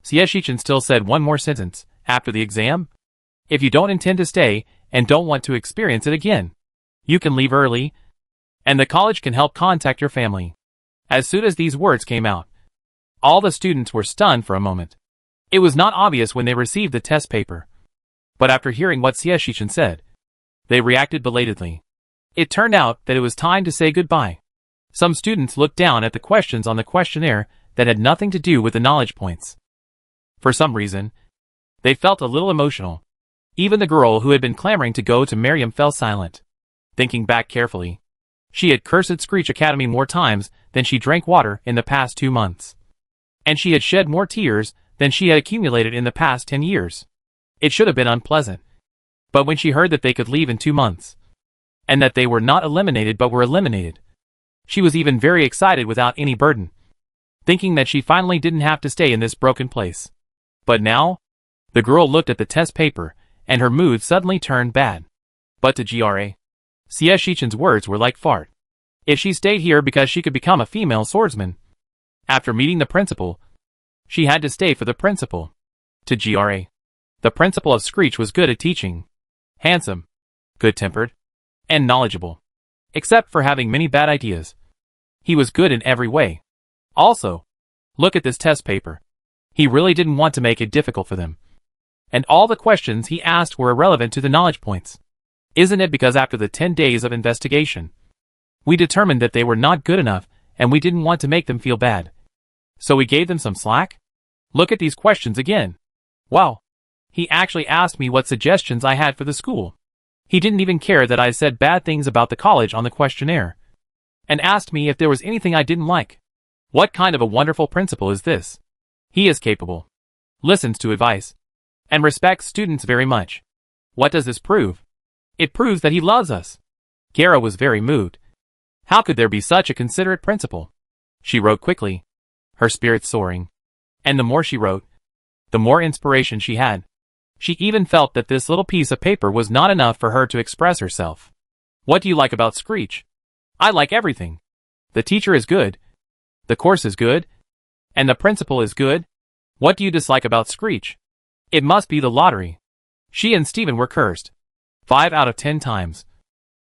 Shichen still said one more sentence. After the exam, if you don't intend to stay and don't want to experience it again, you can leave early, and the college can help contact your family. As soon as these words came out, all the students were stunned for a moment. It was not obvious when they received the test paper, but after hearing what Shichen said, they reacted belatedly. It turned out that it was time to say goodbye. Some students looked down at the questions on the questionnaire that had nothing to do with the knowledge points. For some reason, they felt a little emotional. Even the girl who had been clamoring to go to Miriam fell silent. Thinking back carefully, she had cursed Screech Academy more times than she drank water in the past 2 months. And she had shed more tears than she had accumulated in the past 10 years. It should have been unpleasant. But when she heard that they could leave in 2 months, and that they were not eliminated but were eliminated, she was even very excited without any burden, thinking that she finally didn't have to stay in this broken place. But now, the girl looked at the test paper, and her mood suddenly turned bad. But to Shichen's words were like fart. If she stayed here because she could become a female swordsman, after meeting the principal, she had to stay for the principal. To the principal of Screech was good at teaching, handsome, good-tempered, and knowledgeable, except for having many bad ideas. He was good in every way. Also, look at this test paper. He really didn't want to make it difficult for them. And all the questions he asked were irrelevant to the knowledge points. Isn't it because after the 10 days of investigation, we determined that they were not good enough and we didn't want to make them feel bad, so we gave them some slack? Look at these questions again. Wow. He actually asked me what suggestions I had for the school. He didn't even care that I said bad things about the college on the questionnaire, and asked me if there was anything I didn't like. What kind of a wonderful principal is this? He is capable, listens to advice, and respects students very much. What does this prove? It proves that he loves us. Kara was very moved. How could there be such a considerate principal? She wrote quickly, her spirits soaring. And the more she wrote, the more inspiration she had. She even felt that this little piece of paper was not enough for her to express herself. What do you like about Screech? I like everything. The teacher is good. The course is good. And the principal is good. What do you dislike about Screech? It must be the lottery. She and Steven were cursed. 5 out of 10 times.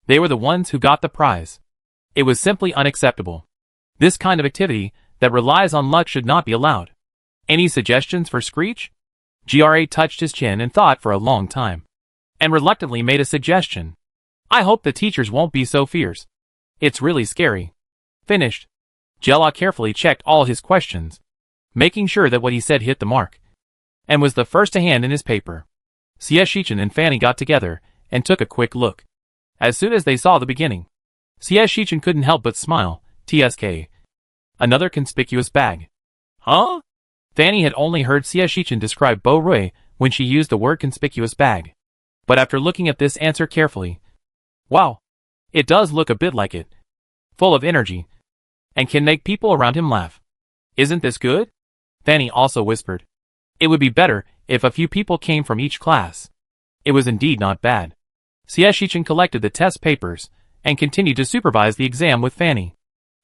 They were the ones who got the prize. It was simply unacceptable. This kind of activity that relies on luck should not be allowed. Any suggestions for Screech? Gra touched his chin and thought for a long time, and reluctantly made a suggestion. I hope the teachers won't be so fierce. It's really scary. Finished. Jella carefully checked all his questions, making sure that what he said hit the mark, and was the first to hand in his paper. Shichen and Fanny got together and took a quick look. As soon as they saw the beginning, Shichen couldn't help but smile. TSK. Another conspicuous bag. Huh? Fanny had only heard Shichen describe Bo Rui when she used the word conspicuous bag. But after looking at this answer carefully, wow, it does look a bit like it. Full of energy, and can make people around him laugh. Isn't this good? Fanny also whispered. It would be better if a few people came from each class. It was indeed not bad. Shichen collected the test papers and continued to supervise the exam with Fanny.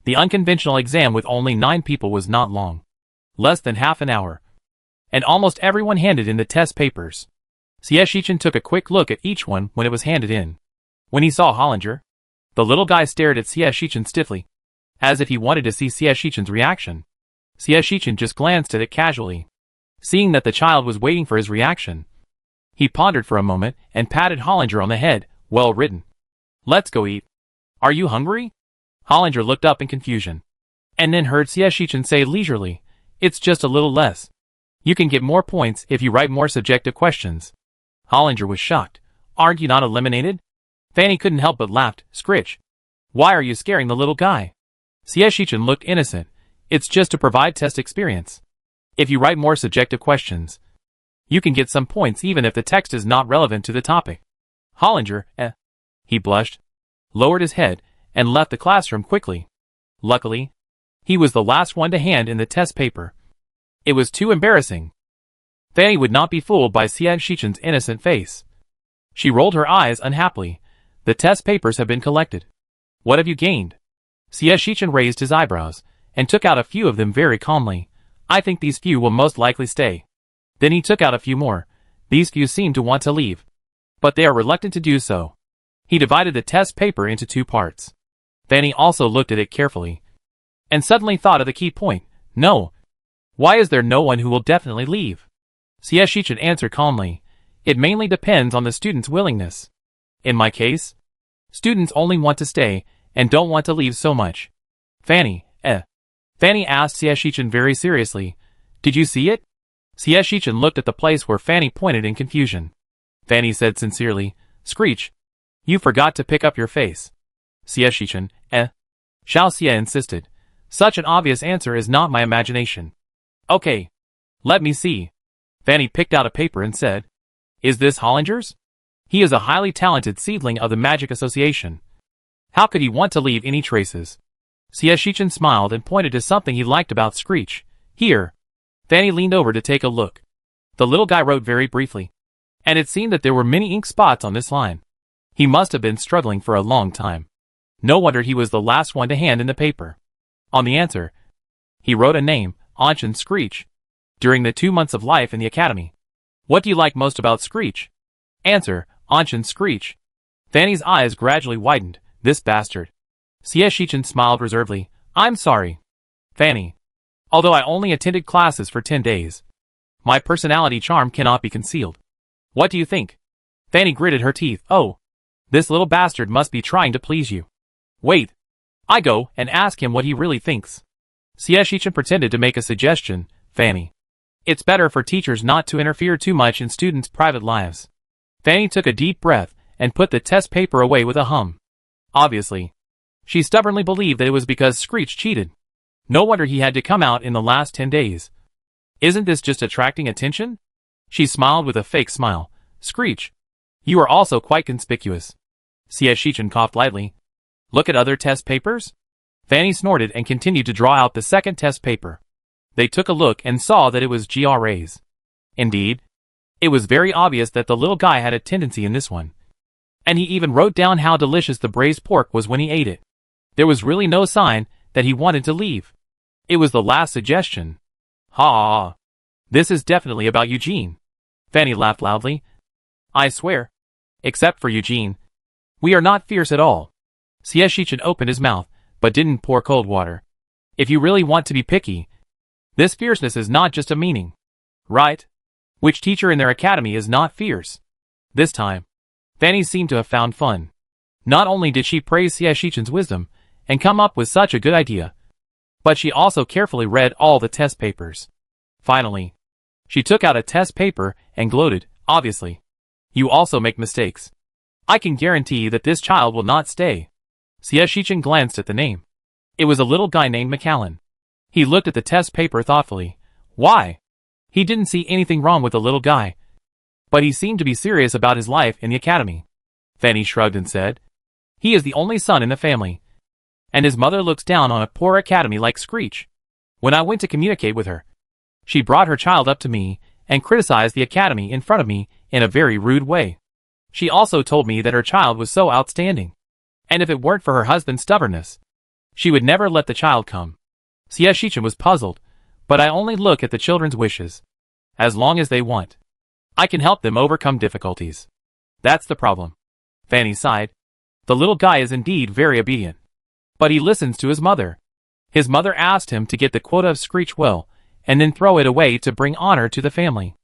The unconventional exam with only 9 people was not long. Less than half an hour. And almost everyone handed in the test papers. Shichen took a quick look at each one when it was handed in. When he saw Hollinger, the little guy stared at Shichen stiffly, as if he wanted to see Shichen's reaction. Shichen just glanced at it casually. Seeing that the child was waiting for his reaction, he pondered for a moment and patted Hollinger on the head. Well written. Let's go eat. Are you hungry? Hollinger looked up in confusion, and then heard Shichen say leisurely, it's just a little less. You can get more points if you write more subjective questions. Hollinger was shocked. Aren't you not eliminated? Fanny couldn't help but laughed. Scritch. Why are you scaring the little guy? Shichen looked innocent. It's just to provide test experience. If you write more subjective questions, you can get some points even if the text is not relevant to the topic. Hollinger, He blushed, lowered his head, and left the classroom quickly. Luckily, he was the last one to hand in the test paper. It was too embarrassing. Fanny would not be fooled by Shichen's innocent face. She rolled her eyes unhappily. The test papers have been collected. What have you gained? Shichen raised his eyebrows, and took out a few of them very calmly. I think these few will most likely stay. Then he took out a few more. These few seem to want to leave, but they are reluctant to do so. He divided the test paper into 2 parts. Fanny also looked at it carefully, and suddenly thought of the key point. No. Why is there no one who will definitely leave? Shichen answered calmly. It mainly depends on the student's willingness. In my case, students only want to stay, and don't want to leave so much. Fanny, Fanny asked Shichen very seriously. Did you see it? Shichen looked at the place where Fanny pointed in confusion. Fanny said sincerely, Screech, you forgot to pick up your face. Shichen, Xiao Xie insisted. Such an obvious answer is not my imagination. Okay. Let me see. Fanny picked out a paper and said, Is this Hollinger's? He is a highly talented seedling of the Magic Association. How could he want to leave any traces? Shichen smiled and pointed to something he liked about Screech. Here. Fanny leaned over to take a look. The little guy wrote very briefly, and it seemed that there were many ink spots on this line. He must have been struggling for a long time. No wonder he was the last one to hand in the paper. On the answer, he wrote a name, Anshin Screech. During the 2 months of life in the academy. What do you like most about Screech? Answer, Anshin Screech. Fanny's eyes gradually widened. This bastard. Shichen smiled reservedly. I'm sorry. Fanny. Although I only attended classes for 10 days, my personality charm cannot be concealed. What do you think? Fanny gritted her teeth. Oh. This little bastard must be trying to please you. Wait. I go and ask him what he really thinks. Shichen pretended to make a suggestion. Fanny. It's better for teachers not to interfere too much in students' private lives. Fanny took a deep breath and put the test paper away with a hum. Obviously, she stubbornly believed that it was because Screech cheated. No wonder he had to come out in the last 10 days. Isn't this just attracting attention? She smiled with a fake smile. Screech, you are also quite conspicuous. Shichen coughed lightly. Look at other test papers? Fanny snorted and continued to draw out the second test paper. They took a look and saw that it was GRA's. Indeed, it was very obvious that the little guy had a tendency in this one. And he even wrote down how delicious the braised pork was when he ate it. There was really no sign that he wanted to leave. It was the last suggestion. Ha! This is definitely about Eugene. Fanny laughed loudly. I swear. Except for Eugene. We are not fierce at all. Shichen opened his mouth, but didn't pour cold water. If you really want to be picky, this fierceness is not just a meaning. Right? Which teacher in their academy is not fierce? This time, Fanny seemed to have found fun. Not only did she praise Shichen's wisdom and come up with such a good idea, but she also carefully read all the test papers. Finally, she took out a test paper and gloated, obviously. You also make mistakes. I can guarantee that this child will not stay. Shichen glanced at the name. It was a little guy named McAllen. He looked at the test paper thoughtfully. Why? He didn't see anything wrong with the little guy, but he seemed to be serious about his life in the academy. Fanny shrugged and said, He is the only son in the family, and his mother looks down on a poor academy like Screech. When I went to communicate with her, she brought her child up to me and criticized the academy in front of me in a very rude way. She also told me that her child was so outstanding. And if it weren't for her husband's stubbornness, she would never let the child come. Xieshichan was puzzled, but I only look at the children's wishes. As long as they want, I can help them overcome difficulties. That's the problem. Fanny sighed. The little guy is indeed very obedient. But he listens to his mother. His mother asked him to get the quota of screech well, and then throw it away to bring honor to the family.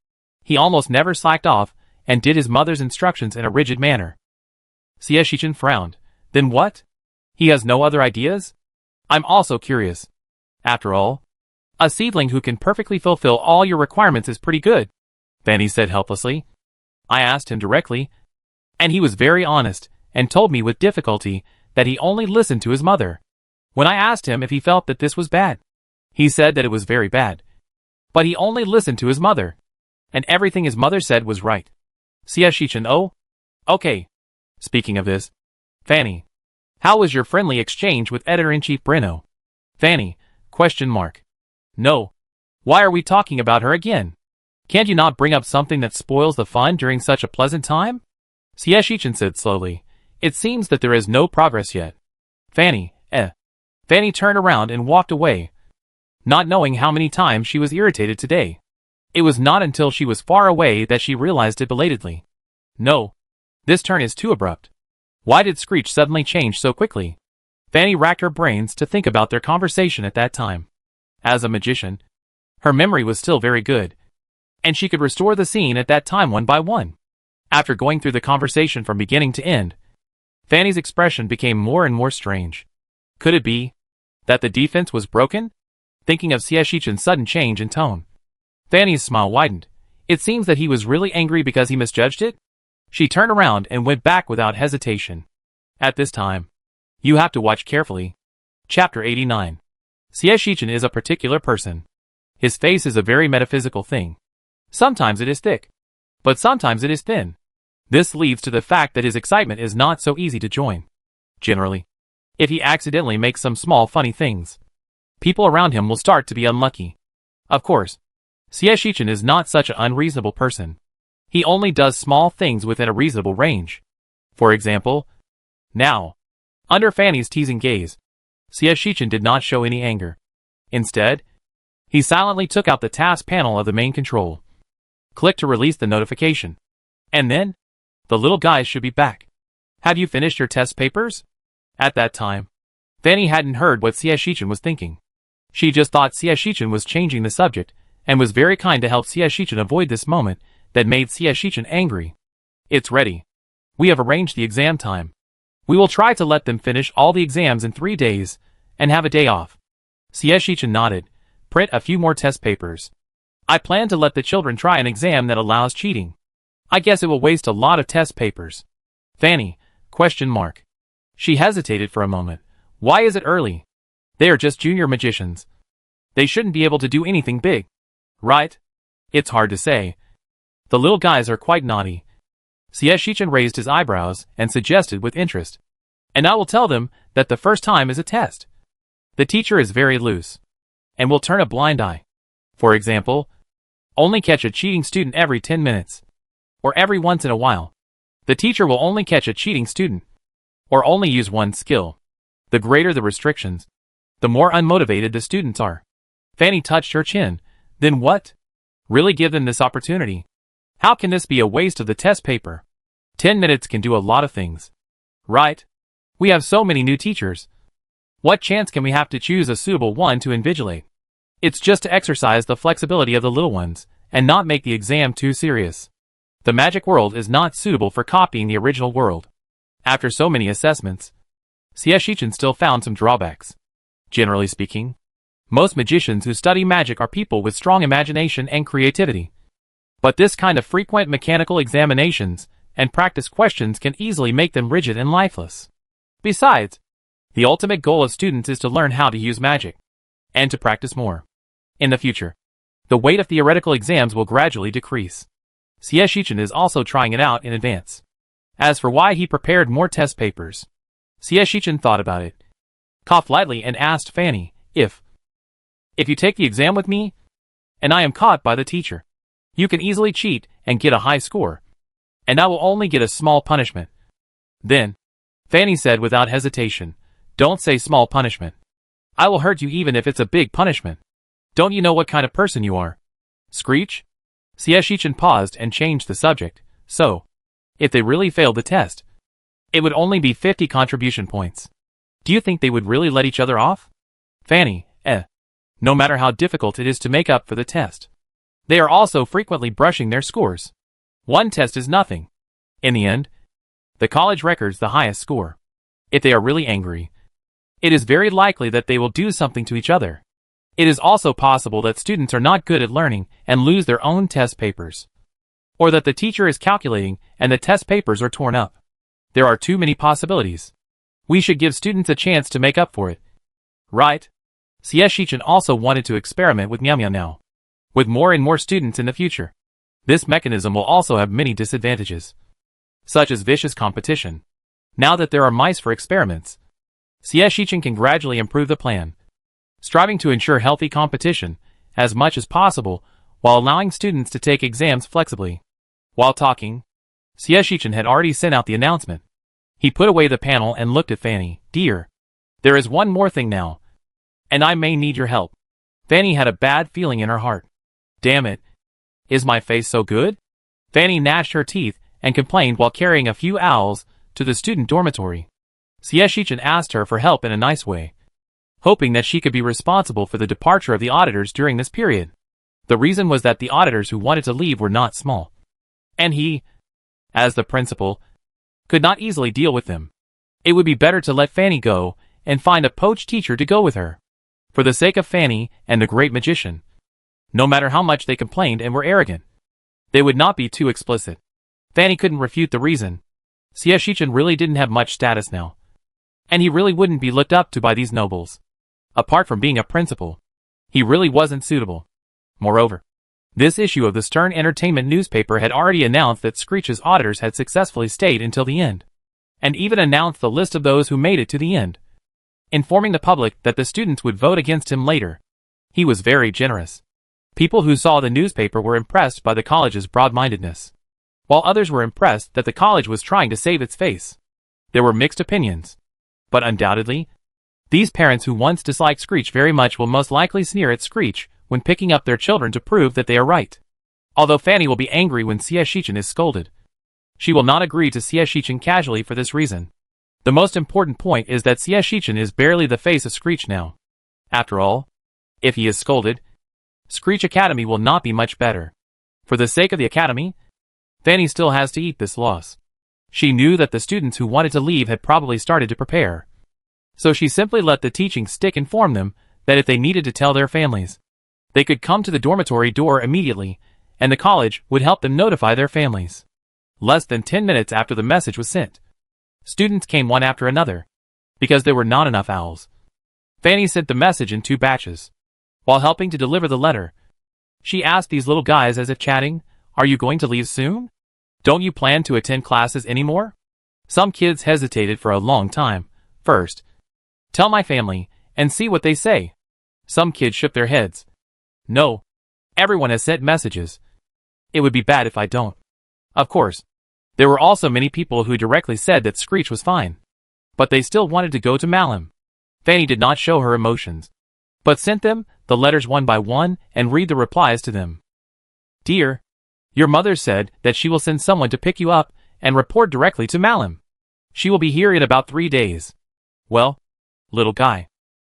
He almost never slacked off, and did his mother's instructions in a rigid manner. Xieshichan frowned. Then what? He has no other ideas? I'm also curious. After all, a seedling who can perfectly fulfill all your requirements is pretty good, Fanny said helplessly. I asked him directly, and he was very honest, and told me with difficulty that he only listened to his mother. When I asked him if he felt that this was bad, he said that it was very bad. But he only listened to his mother, and everything his mother said was right. Xieshichan, oh? Okay. Speaking of this, Fanny, how was your friendly exchange with Editor-in-Chief Breno? Fanny, ? No. Why are we talking about her again? Can't you not bring up something that spoils the fun during such a pleasant time? Xieshichan said slowly. It seems that there is no progress yet. Fanny, Fanny turned around and walked away, not knowing how many times she was irritated today. It was not until she was far away that she realized it belatedly. No. This turn is too abrupt. Why did Screech suddenly change so quickly? Fanny racked her brains to think about their conversation at that time. As a magician, her memory was still very good, and she could restore the scene at that time one by one. After going through the conversation from beginning to end, Fanny's expression became more and more strange. Could it be that the defense was broken? Thinking of Xieshichan's sudden change in tone, Fanny's smile widened. It seems that he was really angry because he misjudged it? She turned around and went back without hesitation. At this time, you have to watch carefully. Chapter 89. Xieshichan is a particular person. His face is a very metaphysical thing. Sometimes it is thick, but sometimes it is thin. This leads to the fact that his excitement is not so easy to join. Generally, if he accidentally makes some small funny things, people around him will start to be unlucky. Of course, Xieshichan is not such an unreasonable person. He only does small things within a reasonable range. For example, now, under Fanny's teasing gaze, Xieshichan did not show any anger. Instead, he silently took out the task panel of the main control, clicked to release the notification, and then, the little guys should be back. Have you finished your test papers? At that time, Fanny hadn't heard what Xieshichan was thinking. She just thought Xieshichan was changing the subject, and was very kind to help Xieshichan avoid this moment that made Xieshichan angry. It's ready. We have arranged the exam time. We will try to let them finish all the exams in 3 days, and have a day off. Xieshichan nodded. Print a few more test papers. I plan to let the children try an exam that allows cheating. I guess it will waste a lot of test papers. Fanny, ? She hesitated for a moment. Why is it early? They are just junior magicians. They shouldn't be able to do anything big, right? It's hard to say. The little guys are quite naughty. Xieshichan raised his eyebrows and suggested with interest. And I will tell them that the first time is a test. The teacher is very loose, and will turn a blind eye. For example, only catch a cheating student every 10 minutes, or every once in a while. The teacher will only catch a cheating student, or only use one skill. The greater the restrictions, the more unmotivated the students are. Fanny touched her chin. Then what? Really give them this opportunity? How can this be a waste of the test paper? 10 minutes can do a lot of things. Right? We have so many new teachers. What chance can we have to choose a suitable one to invigilate? It's just to exercise the flexibility of the little ones, and not make the exam too serious. The magic world is not suitable for copying the original world. After so many assessments, Xieshichan still found some drawbacks. Generally speaking, most magicians who study magic are people with strong imagination and creativity. But this kind of frequent mechanical examinations and practice questions can easily make them rigid and lifeless. Besides, the ultimate goal of students is to learn how to use magic, and to practice more. In the future, the weight of theoretical exams will gradually decrease. Xieshichan is also trying it out in advance. As for why he prepared more test papers, Xieshichan thought about it, coughed lightly and asked Fanny, if you take the exam with me, and I am caught by the teacher, you can easily cheat and get a high score. and I will only get a small punishment. Then, Fanny said without hesitation, "Don't say small punishment. I will hurt you even if it's a big punishment. Don't you know what kind of person you are?" Screech? Sieshichin paused and changed the subject. So, if they really failed the test, it would only be 50 contribution points. Do you think they would really let each other off? Fanny, no matter how difficult it is to make up for the test. They are also frequently brushing their scores. One test is nothing. In the end, the college records the highest score. If they are really angry, it is very likely that they will do something to each other. It is also possible that students are not good at learning and lose their own test papers. Or that the teacher is calculating and the test papers are torn up. There are too many possibilities. We should give students a chance to make up for it. Right? Sieshichin also wanted to experiment with Meow Meow now. With more and more students in the future. This mechanism will also have many disadvantages, such as vicious competition. Now that there are mice for experiments, Sieshichin can gradually improve the plan, striving to ensure healthy competition as much as possible while allowing students to take exams flexibly. While talking, Sieshichin had already sent out the announcement. He put away the panel and looked at Fanny. "Dear, there is one more thing now, and I may need your help." Fanny had a bad feeling in her heart. "Damn it. Is my face so good?" Fanny gnashed her teeth and complained while carrying a few owls to the student dormitory. Sieshichin asked her for help in a nice way, hoping that she could be responsible for the departure of the auditors during this period. The reason was that the auditors who wanted to leave were not small, and he, as the principal, could not easily deal with them. It would be better to let Fanny go and find a poached teacher to go with her, for the sake of Fanny and the great magician. No matter how much they complained and were arrogant, they would not be too explicit. Fanny couldn't refute the reason. Sieshichin really didn't have much status now, and he really wouldn't be looked up to by these nobles. Apart from being a principal, he really wasn't suitable. Moreover, this issue of the Stern Entertainment newspaper had already announced that Screech's auditors had successfully stayed until the end, and even announced the list of those who made it to the end, informing the public that the students would vote against him later. He was very generous. People who saw the newspaper were impressed by the college's broad-mindedness, while others were impressed that the college was trying to save its face. There were mixed opinions, but undoubtedly, these parents who once disliked Screech very much will most likely sneer at Screech when picking up their children to prove that they are right. Although Fanny will be angry when Sieshichin is scolded, she will not agree to Sieshichin casually for this reason. The most important point is that Sieshichin is barely the face of Screech now. After all, if he is scolded, Screech Academy will not be much better. For the sake of the academy, Fanny still has to eat this loss. She knew that the students who wanted to leave had probably started to prepare, so she simply let the teaching stick inform them that if they needed to tell their families, they could come to the dormitory door immediately, and the college would help them notify their families. Less than 10 minutes after the message was sent, students came one after another, because there were not enough owls. Fanny sent the message in 2 batches. While helping to deliver the letter, she asked these little guys as if chatting, "Are you going to leave soon? Don't you plan to attend classes anymore?" Some kids hesitated for a long time. "First, tell my family, and see what they say." Some kids shook their heads. "No. Everyone has sent messages. It would be bad if I don't." Of course, there were also many people who directly said that Screech was fine, but they still wanted to go to Malham. Fanny did not show her emotions, but sent them the letters one by one and read the replies to them. "Dear, your mother said that she will send someone to pick you up and report directly to Malham. She will be here in about 3 days. Well, little guy,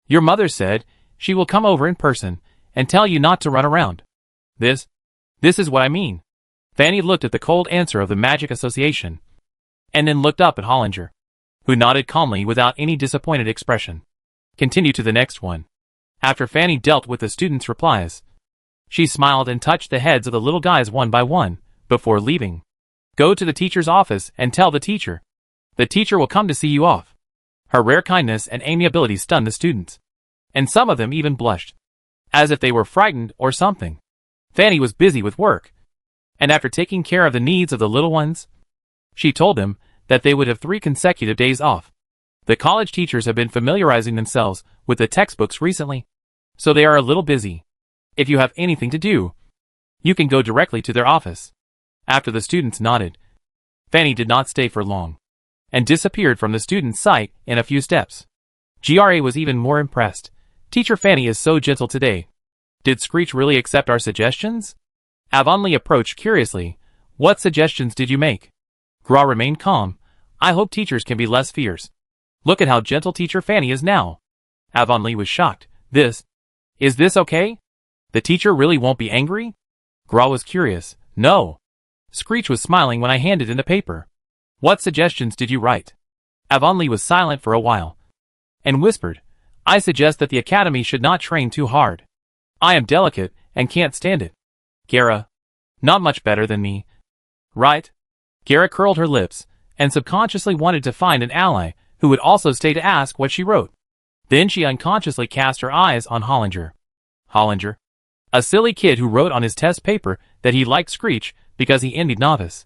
your mother said she will come over in person and tell you not to run around. This is what I mean." Fanny looked at the cold answer of the Magic Association, and then looked up at Hollinger, who nodded calmly without any disappointed expression. Continue to the next one. After Fanny dealt with the students' replies, she smiled and touched the heads of the little guys one by one, before leaving. "Go to the teacher's office and tell the teacher. The teacher will come to see you off." Her rare kindness and amiability stunned the students, and some of them even blushed, as if they were frightened or something. Fanny was busy with work, and after taking care of the needs of the little ones, she told them that they would have 3 consecutive days off. The college teachers have been familiarizing themselves with the textbooks recently, so they are a little busy. If you have anything to do, you can go directly to their office. After the students nodded, Fanny did not stay for long, and disappeared from the student's sight in a few steps. GRA was even more impressed. Teacher Fanny is so gentle today. Did Screech really accept our suggestions? Avonlea approached curiously. What suggestions did you make? Gra remained calm. I hope teachers can be less fierce. Look at how gentle Teacher Fanny is now. Avonlea was shocked. Is this okay? The teacher really won't be angry? Gra was curious. No. Screech was smiling when I handed in the paper. What suggestions did you write? Avonlea was silent for a while, and whispered, I suggest that the academy should not train too hard. I am delicate, and can't stand it. Gara. Not much better than me. Right? Gara curled her lips, and subconsciously wanted to find an ally who would also stay to ask what she wrote. Then she unconsciously cast her eyes on Hollinger. Hollinger? A silly kid who wrote on his test paper that he liked Screech because he envied Novice.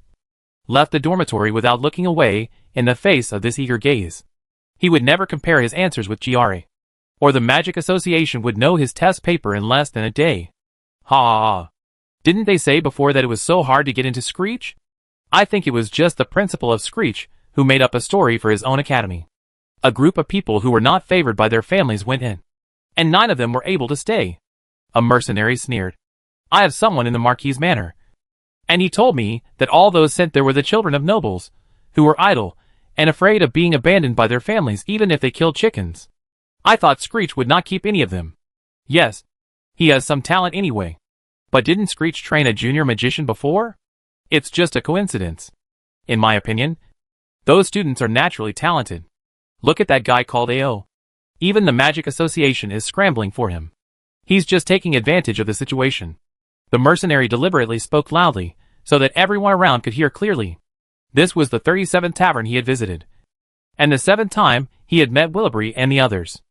Left the dormitory without looking away in the face of this eager gaze. He would never compare his answers with GRA, or the Magic Association would know his test paper in less than a day. Ha ha ha. Didn't they say before that it was so hard to get into Screech? I think it was just the principal of Screech who made up a story for his own academy. A group of people who were not favored by their families went in, and 9 of them were able to stay. A mercenary sneered. I have someone in the Marquis Manor, and he told me that all those sent there were the children of nobles, who were idle, and afraid of being abandoned by their families even if they killed chickens. I thought Screech would not keep any of them. Yes, he has some talent anyway. But didn't Screech train a junior magician before? It's just a coincidence. In my opinion, those students are naturally talented. Look at that guy called AO. Even the Magic Association is scrambling for him. He's just taking advantage of the situation. The mercenary deliberately spoke loudly, so that everyone around could hear clearly. This was the 37th tavern he had visited, and the 7th time he had met Willoughby and the others.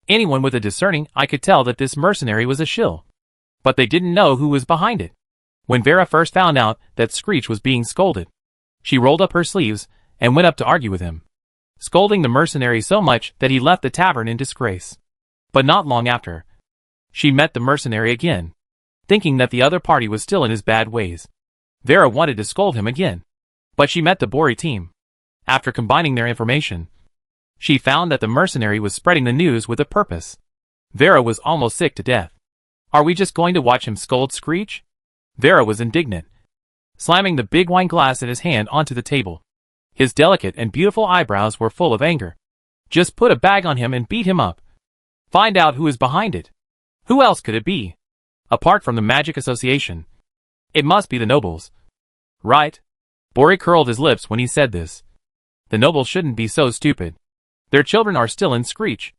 Anyone with a discerning eye could tell that this mercenary was a shill. But they didn't know who was behind it. When Vera first found out that Screech was being scolded, she rolled up her sleeves and went up to argue with him, scolding the mercenary so much that he left the tavern in disgrace. But not long after, she met the mercenary again, thinking that the other party was still in his bad ways. Vera wanted to scold him again, but she met the Bori team. After combining their information, she found that the mercenary was spreading the news with a purpose. Vera was almost sick to death. Are we just going to watch him scold Screech? Vera was indignant, slamming the big wine glass in his hand onto the table. His delicate and beautiful eyebrows were full of anger. Just put a bag on him and beat him up. Find out who is behind it. Who else could it be? Apart from the Magic Association. It must be the nobles. Right? Bori curled his lips when he said this. The nobles shouldn't be so stupid. Their children are still in Screech.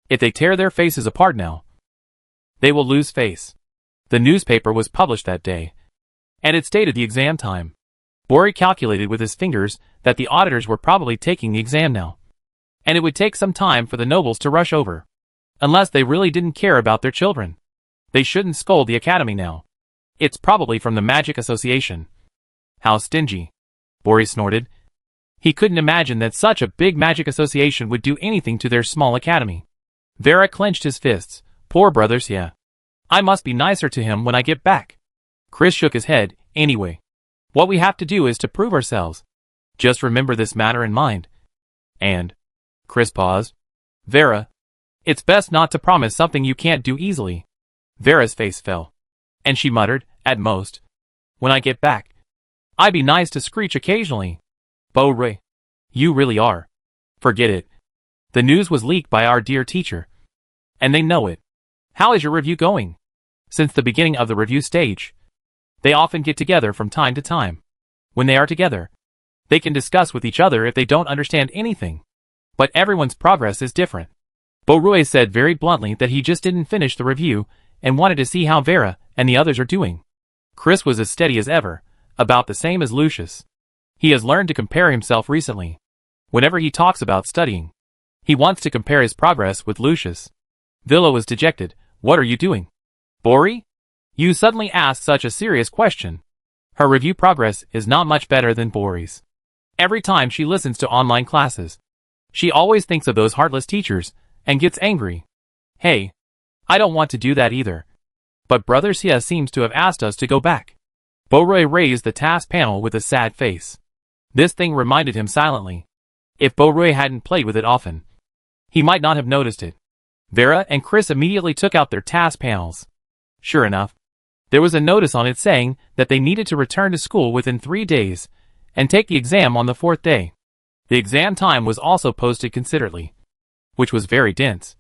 If they tear their faces apart now, they will lose face. The newspaper was published that day, and it stated the exam time. Bori calculated with his fingers that the auditors were probably taking the exam now, and it would take some time for the nobles to rush over. Unless they really didn't care about their children, they shouldn't scold the academy now. It's probably from the Magic Association. How stingy. Bori snorted. He couldn't imagine that such a big Magic Association would do anything to their small academy. Vera clenched his fists. Poor brothers, yeah. I must be nicer to him when I get back. Chris shook his head. Anyway, what we have to do is to prove ourselves. Just remember this matter in mind. And Chris paused. Vera, it's best not to promise something you can't do easily. Vera's face fell, and she muttered, at most. When I get back, I be nice to Screech occasionally. Bo-Ray, you really are. Forget it. The news was leaked by our dear teacher, and they know it. How is your review going? Since the beginning of the review stage, they often get together from time to time. When they are together, they can discuss with each other if they don't understand anything. But everyone's progress is different. Bo-Ray said very bluntly that he just didn't finish the review and wanted to see how Vera and the others are doing. Chris was as steady as ever, about the same as Lucius. He has learned to compare himself recently. Whenever he talks about studying, he wants to compare his progress with Lucius. Villa was dejected. What are you doing? Bori? You suddenly asked such a serious question. Her review progress is not much better than Bori's. Every time she listens to online classes, she always thinks of those heartless teachers and gets angry. Hey, I don't want to do that either. But Brother Sia seems to have asked us to go back. Bori raised the task panel with a sad face. This thing reminded him silently. If Beauroy hadn't played with it often, he might not have noticed it. Vera and Chris immediately took out their task panels. Sure enough, there was a notice on it saying that they needed to return to school within 3 days and take the exam on the 4th day. The exam time was also posted considerately, which was very dense,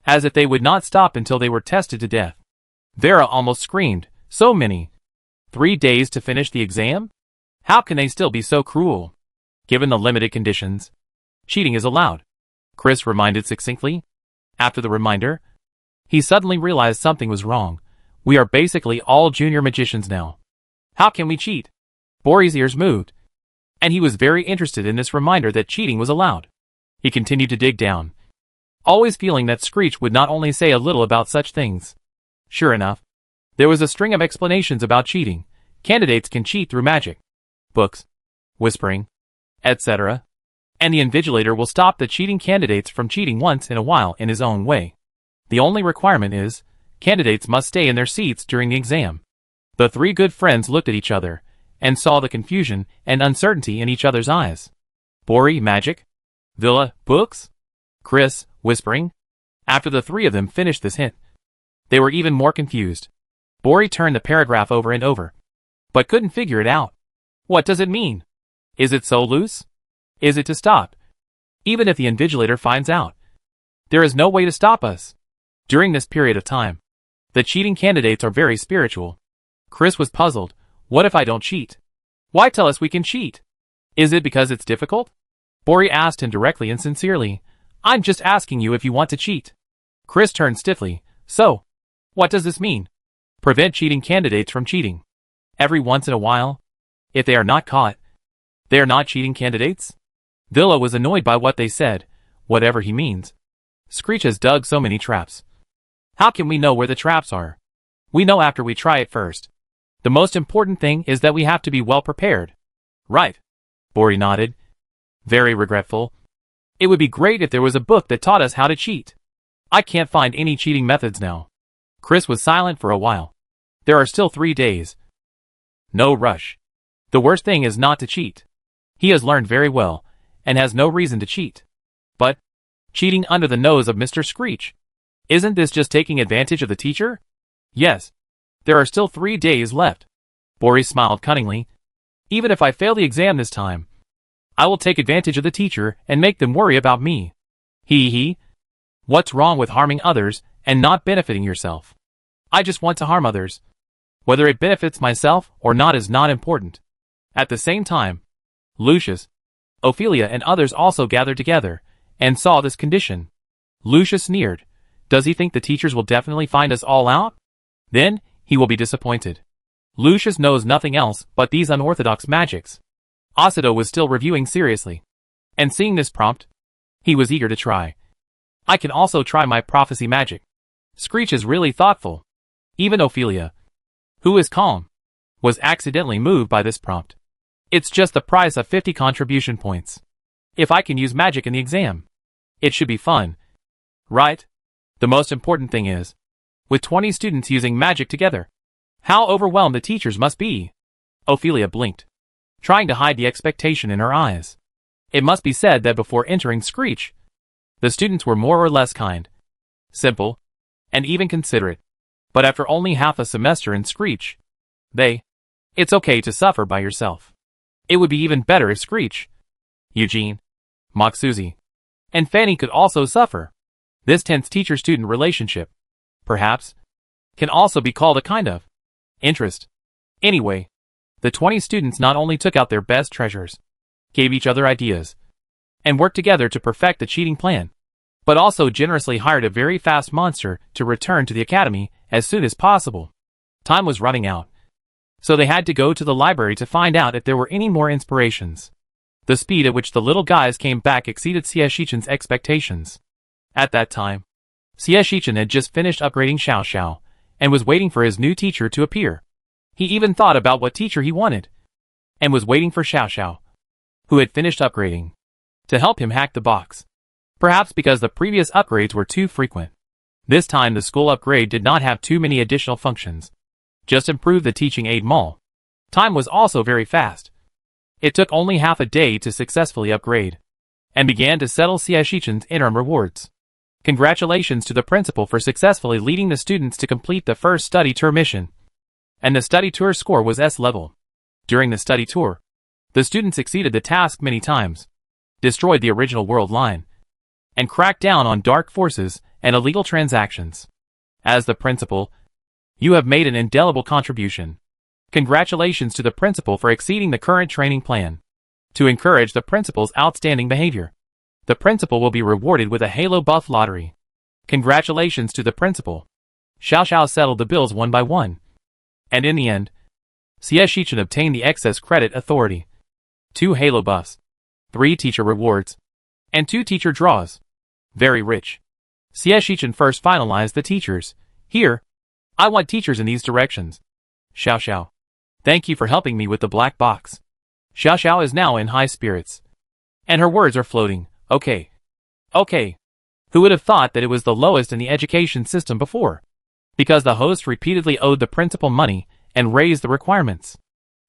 as if they would not stop until they were tested to death. Vera almost screamed, so many. 3 days to finish the exam? How can they still be so cruel? Given the limited conditions, cheating is allowed, Chris reminded succinctly. After the reminder, he suddenly realized something was wrong. We are basically all junior magicians now. How can we cheat? Bori's ears moved, and he was very interested in this reminder that cheating was allowed. He continued to dig down, always feeling that Screech would not only say a little about such things. Sure enough, there was a string of explanations about cheating. Candidates can cheat through magic, books, whispering, etc. And the invigilator will stop the cheating candidates from cheating once in a while in his own way. The only requirement is, candidates must stay in their seats during the exam. The three good friends looked at each other, and saw the confusion and uncertainty in each other's eyes. Bori, magic. Villa, books. Chris, whispering. After the three of them finished this hint, they were even more confused. Bori turned the paragraph over and over, but couldn't figure it out. What does it mean? Is it so loose? Is it to stop? Even if the invigilator finds out, there is no way to stop us. During this period of time, the cheating candidates are very spiritual. Chris was puzzled. What if I don't cheat? Why tell us we can cheat? Is it because it's difficult? Bori asked him directly and sincerely. I'm just asking you if you want to cheat. Chris turned stiffly. So, what does this mean? Prevent cheating candidates from cheating. Every once in a while, if they are not caught, they are not cheating candidates? Villa was annoyed by what they said. Whatever he means. Screech has dug so many traps. How can we know where the traps are? We know after we try it first. The most important thing is that we have to be well prepared. Right. Bori nodded. Very regretful. It would be great if there was a book that taught us how to cheat. I can't find any cheating methods now. Chris was silent for a while. There are still 3 days. No rush. The worst thing is not to cheat. He has learned very well, and has no reason to cheat. But, cheating under the nose of Mr. Screech. Isn't this just taking advantage of the teacher? Yes. There are still 3 days left. Bori smiled cunningly. Even if I fail the exam this time, I will take advantage of the teacher and make them worry about me. Hee. What's wrong with harming others and not benefiting yourself? I just want to harm others. Whether it benefits myself or not is not important. At the same time, Lucius, Ophelia and others also gathered together and saw this condition. Lucius sneered. Does he think the teachers will definitely find us all out? Then, he will be disappointed. Lucius knows nothing else but these unorthodox magics. Asuto was still reviewing seriously. And seeing this prompt, he was eager to try. I can also try my prophecy magic. Screech is really thoughtful. Even Ophelia, who is calm, was accidentally moved by this prompt. It's just the price of 50 contribution points. If I can use magic in the exam, it should be fun. Right? The most important thing is, with 20 students using magic together, how overwhelmed the teachers must be. Ophelia blinked, trying to hide the expectation in her eyes. It must be said that before entering Screech, the students were more or less kind, simple, and even considerate. But after only half a semester in Screech, it's okay to suffer by yourself. It would be even better if Screech, Eugene, Mock Susie, and Fanny could also suffer. This tense teacher-student relationship, perhaps, can also be called a kind of interest. Anyway, the 20 students not only took out their best treasures, gave each other ideas, and worked together to perfect the cheating plan, but also generously hired a very fast monster to return to the academy as soon as possible. Time was running out, so they had to go to the library to find out if there were any more inspirations. The speed at which the little guys came back exceeded Xieshichen's expectations. At that time, Xieshichen had just finished upgrading Xiao Xiao, and was waiting for his new teacher to appear. He even thought about what teacher he wanted, and was waiting for Xiao Xiao, who had finished upgrading, to help him hack the box. Perhaps because the previous upgrades were too frequent. This time the school upgrade did not have too many additional functions. Just improved the teaching aid mall. Time was also very fast. It took only half a day to successfully upgrade, and began to settle Xie Shichen's interim rewards. Congratulations to the principal for successfully leading the students to complete the first study tour mission. And the study tour score was S level. During the study tour, the students exceeded the task many times, destroyed the original world line, and cracked down on dark forces and illegal transactions. As the principal, you have made an indelible contribution. Congratulations to the principal for exceeding the current training plan. To encourage the principal's outstanding behavior, the principal will be rewarded with a Halo buff lottery. Congratulations to the principal. Xiao Xiao settled the bills one by one. And in the end, Xie Shichen obtained the excess credit authority. 2 Halo buffs, 3 teacher rewards, and 2 teacher draws. Very rich. Xie Shichen first finalized the teachers. Here, I want teachers in these directions. Xiao Xiao. Thank you for helping me with the black box. Xiao Xiao is now in high spirits, and her words are floating. Okay. Okay. Who would have thought that it was the lowest in the education system before? Because the host repeatedly owed the principal money and raised the requirements.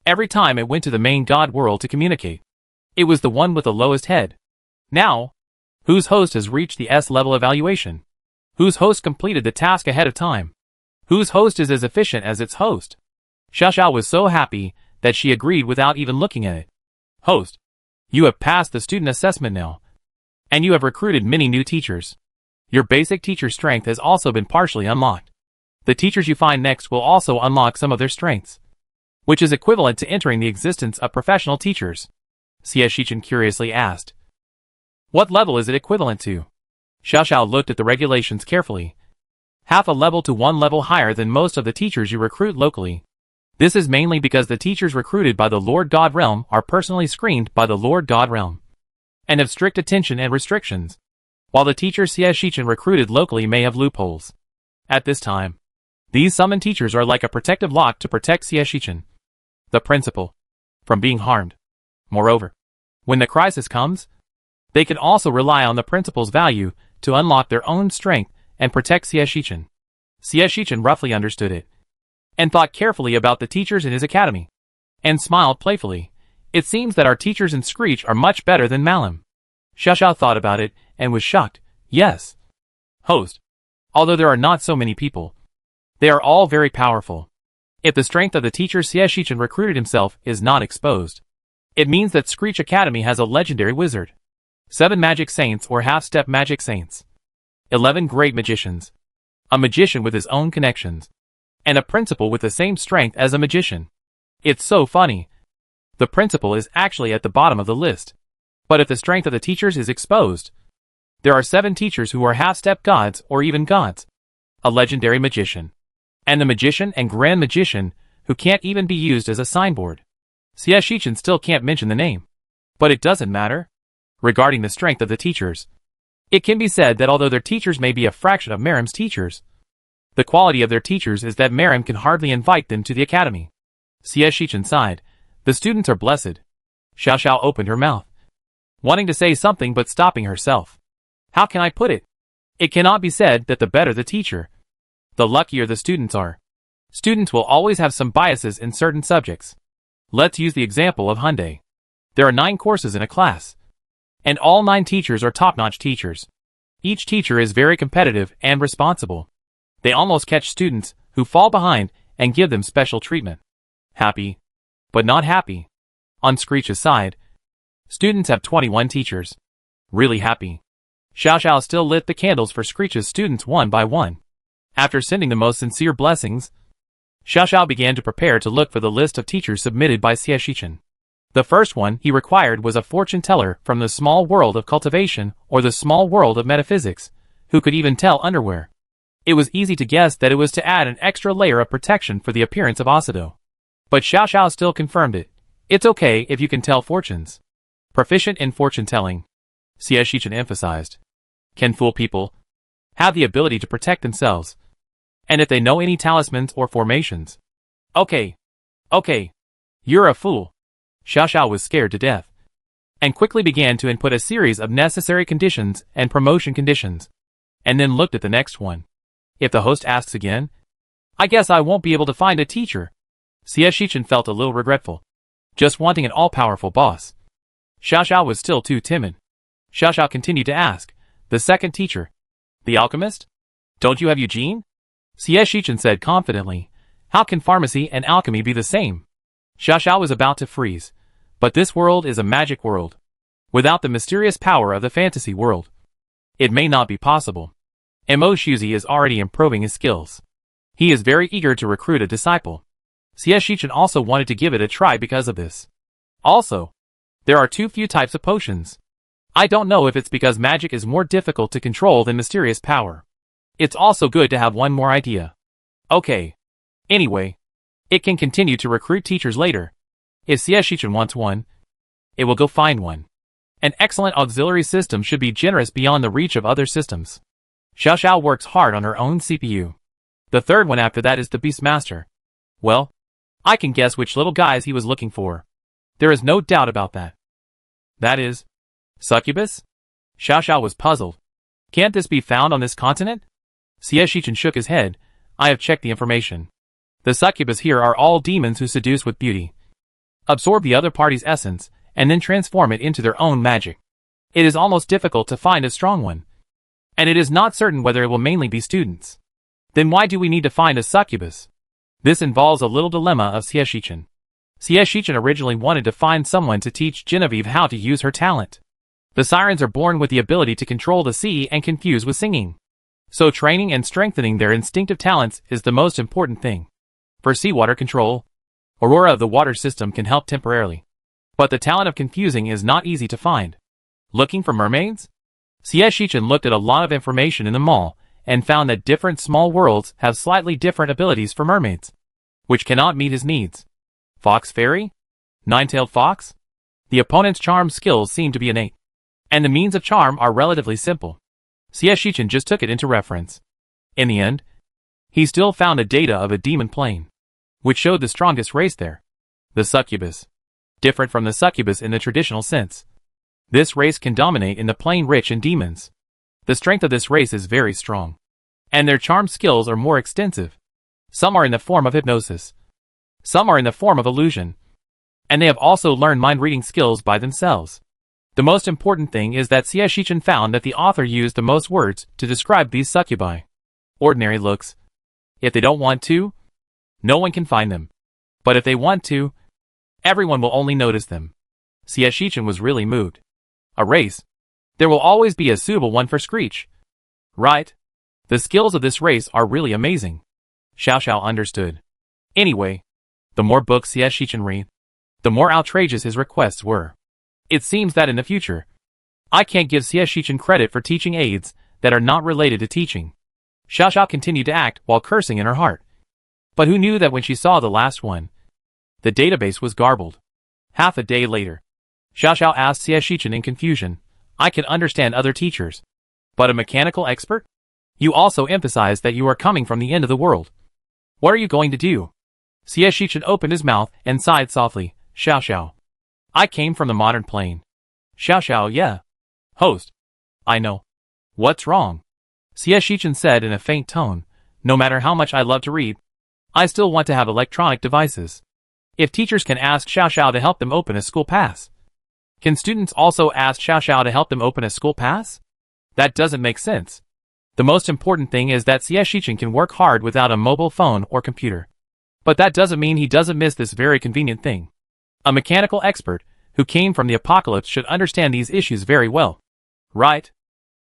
Every time it went to the main god world to communicate, it was the one with the lowest head. Now, whose host has reached the S level evaluation? Whose host completed the task ahead of time? Whose host is as efficient as its host? Xiao Xiao was so happy that she agreed without even looking at it. Host, you have passed the student assessment now, and you have recruited many new teachers. Your basic teacher strength has also been partially unlocked. The teachers you find next will also unlock some of their strengths, which is equivalent to entering the existence of professional teachers. Xie Shichen curiously asked. What level is it equivalent to? Xiao Xiao looked at the regulations carefully. Half a level to 1 level higher than most of the teachers you recruit locally. This is mainly because the teachers recruited by the Lord God Realm are personally screened by the Lord God Realm, and have strict attention and restrictions, while the teachers Xie Shichen recruited locally may have loopholes. At this time, these summoned teachers are like a protective lock to protect Xie Shichen, the principal, from being harmed. Moreover, when the crisis comes, they can also rely on the principal's value to unlock their own strength and protect Xie Shichen. Xie Shichen roughly understood it, and thought carefully about the teachers in his academy, and smiled playfully. It seems that our teachers in Screech are much better than Malim. Xiao Xiao thought about it, and was shocked. Yes. Host. Although there are not so many people, they are all very powerful. If the strength of the teacher Xie Shichen recruited himself is not exposed, it means that Screech Academy has a legendary wizard. 7 magic saints or half-step magic saints. 11 great magicians. A magician with his own connections, and a principal with the same strength as a magician. It's so funny. The principal is actually at the bottom of the list. But if the strength of the teachers is exposed, there are 7 teachers who are half-step gods or even gods. A legendary magician, and the magician and grand magician who can't even be used as a signboard. Xie Shichen still can't mention the name. But it doesn't matter. Regarding the strength of the teachers, it can be said that although their teachers may be a fraction of Merim's teachers, the quality of their teachers is that Merim can hardly invite them to the academy. Xie Shichen sighed. The students are blessed. Xiao Xiao opened her mouth, wanting to say something but stopping herself. How can I put it? It cannot be said that the better the teacher, the luckier the students are. Students will always have some biases in certain subjects. Let's use the example of Hyundai. There are 9 courses in a class, and all 9 teachers are top-notch teachers. Each teacher is very competitive and responsible. They almost catch students who fall behind and give them special treatment. Happy, but not happy. On Screech's side, students have 21 teachers. Really happy. Xiao Xiao still lit the candles for Screech's students one by one. After sending the most sincere blessings, Xiao Xiao began to prepare to look for the list of teachers submitted by Xie Shichen. The first one he required was a fortune teller from the small world of cultivation or the small world of metaphysics, who could even tell underwear. It was easy to guess that it was to add an extra layer of protection for the appearance of Asado. But Xiao Xiao still confirmed it. It's okay if you can tell fortunes. Proficient in fortune telling, Xie Shichen emphasized, can fool people, have the ability to protect themselves, and if they know any talismans or formations. Okay. You're a fool. Xiao Xiao was scared to death, and quickly began to input a series of necessary conditions and promotion conditions, and then looked at the next one. If the host asks again, I guess I won't be able to find a teacher. Xie Shichen felt a little regretful. just wanting an all-powerful boss. Xiao Xiao was still too timid. Xiao Xiao continued to ask, the second teacher, the alchemist? Don't you have Eugene? Xie Shichen said confidently, how can pharmacy and alchemy be the same? Xiao Xiao was about to freeze, but this world is a magic world. Without the mysterious power of the fantasy world, it may not be possible. Mo Shuzi is already improving his skills. He is very eager to recruit a disciple. Xie Shichen also wanted to give it a try because of this. Also, there are too few types of potions. I don't know if it's because magic is more difficult to control than mysterious power. It's also good to have one more idea. Okay. Anyway, it can continue to recruit teachers later. If Xie Shichen wants one, it will go find one. An excellent auxiliary system should be generous beyond the reach of other systems. Xiao Xiao works hard on her own CPU. The third one after that is the Beastmaster. Well, I can guess which little guys he was looking for. There is no doubt about that. That is, Succubus? Xiao Xiao was puzzled. Can't this be found on this continent? Xie Shichen shook his head. I have checked the information. The succubus here are all demons who seduce with beauty, absorb the other party's essence, and then transform it into their own magic. It is almost difficult to find a strong one. And it is not certain whether it will mainly be students. Then why do we need to find a succubus? This involves a little dilemma of Xie Shichen. Xie Shichen originally wanted to find someone to teach Genevieve how to use her talent. The sirens are born with the ability to control the sea and confuse with singing. So training and strengthening their instinctive talents is the most important thing. For seawater control, Aurora of the water system can help temporarily. But the talent of confusing is not easy to find. Looking for mermaids? Xie Shichen looked at a lot of information in the mall and found that different small worlds have slightly different abilities for mermaids, which cannot meet his needs. Fox Fairy? Nine-tailed fox? The opponent's charm skills seem to be innate, and the means of charm are relatively simple. Xie Shichen just took it into reference. In the end, he still found a data of a demon plane, which showed the strongest race there. The succubus. Different from the succubus in the traditional sense. This race can dominate in the plane rich in demons. The strength of this race is very strong, and their charm skills are more extensive. Some are in the form of hypnosis. Some are in the form of illusion. And they have also learned mind-reading skills by themselves. The most important thing is that Xie Shichen found that the author used the most words to describe these succubi. Ordinary looks. If they don't want to, no one can find them. But if they want to, everyone will only notice them. Xie Shichen was really moved. A race. There will always be a suitable one for Screech. Right? The skills of this race are really amazing. Xiao Xiao understood. Anyway, the more books Xie Shichen read, the more outrageous his requests were. It seems that in the future, I can't give Xie Shichen credit for teaching aids that are not related to teaching. Xiao Xiao continued to act while cursing in her heart. But who knew that when she saw the last one, the database was garbled. Half a day later, Xiao Xiao asked Xie Shichen in confusion, I can understand other teachers, but a mechanical expert? You also emphasized that you are coming from the end of the world. What are you going to do? Xie Shichen opened his mouth and sighed softly, Xiao Xiao. I came from the modern plane. Xiao Xiao, yeah. Host. I know. What's wrong? Xie Shichen said in a faint tone, no matter how much I love to read, I still want to have electronic devices. If teachers can ask Xiao Xiao to help them open a school pass, can students also ask Xiao Xiao to help them open a school pass? That doesn't make sense. The most important thing is that Xie Shichen can work hard without a mobile phone or computer. But that doesn't mean he doesn't miss this very convenient thing. A mechanical expert who came from the apocalypse should understand these issues very well. Right?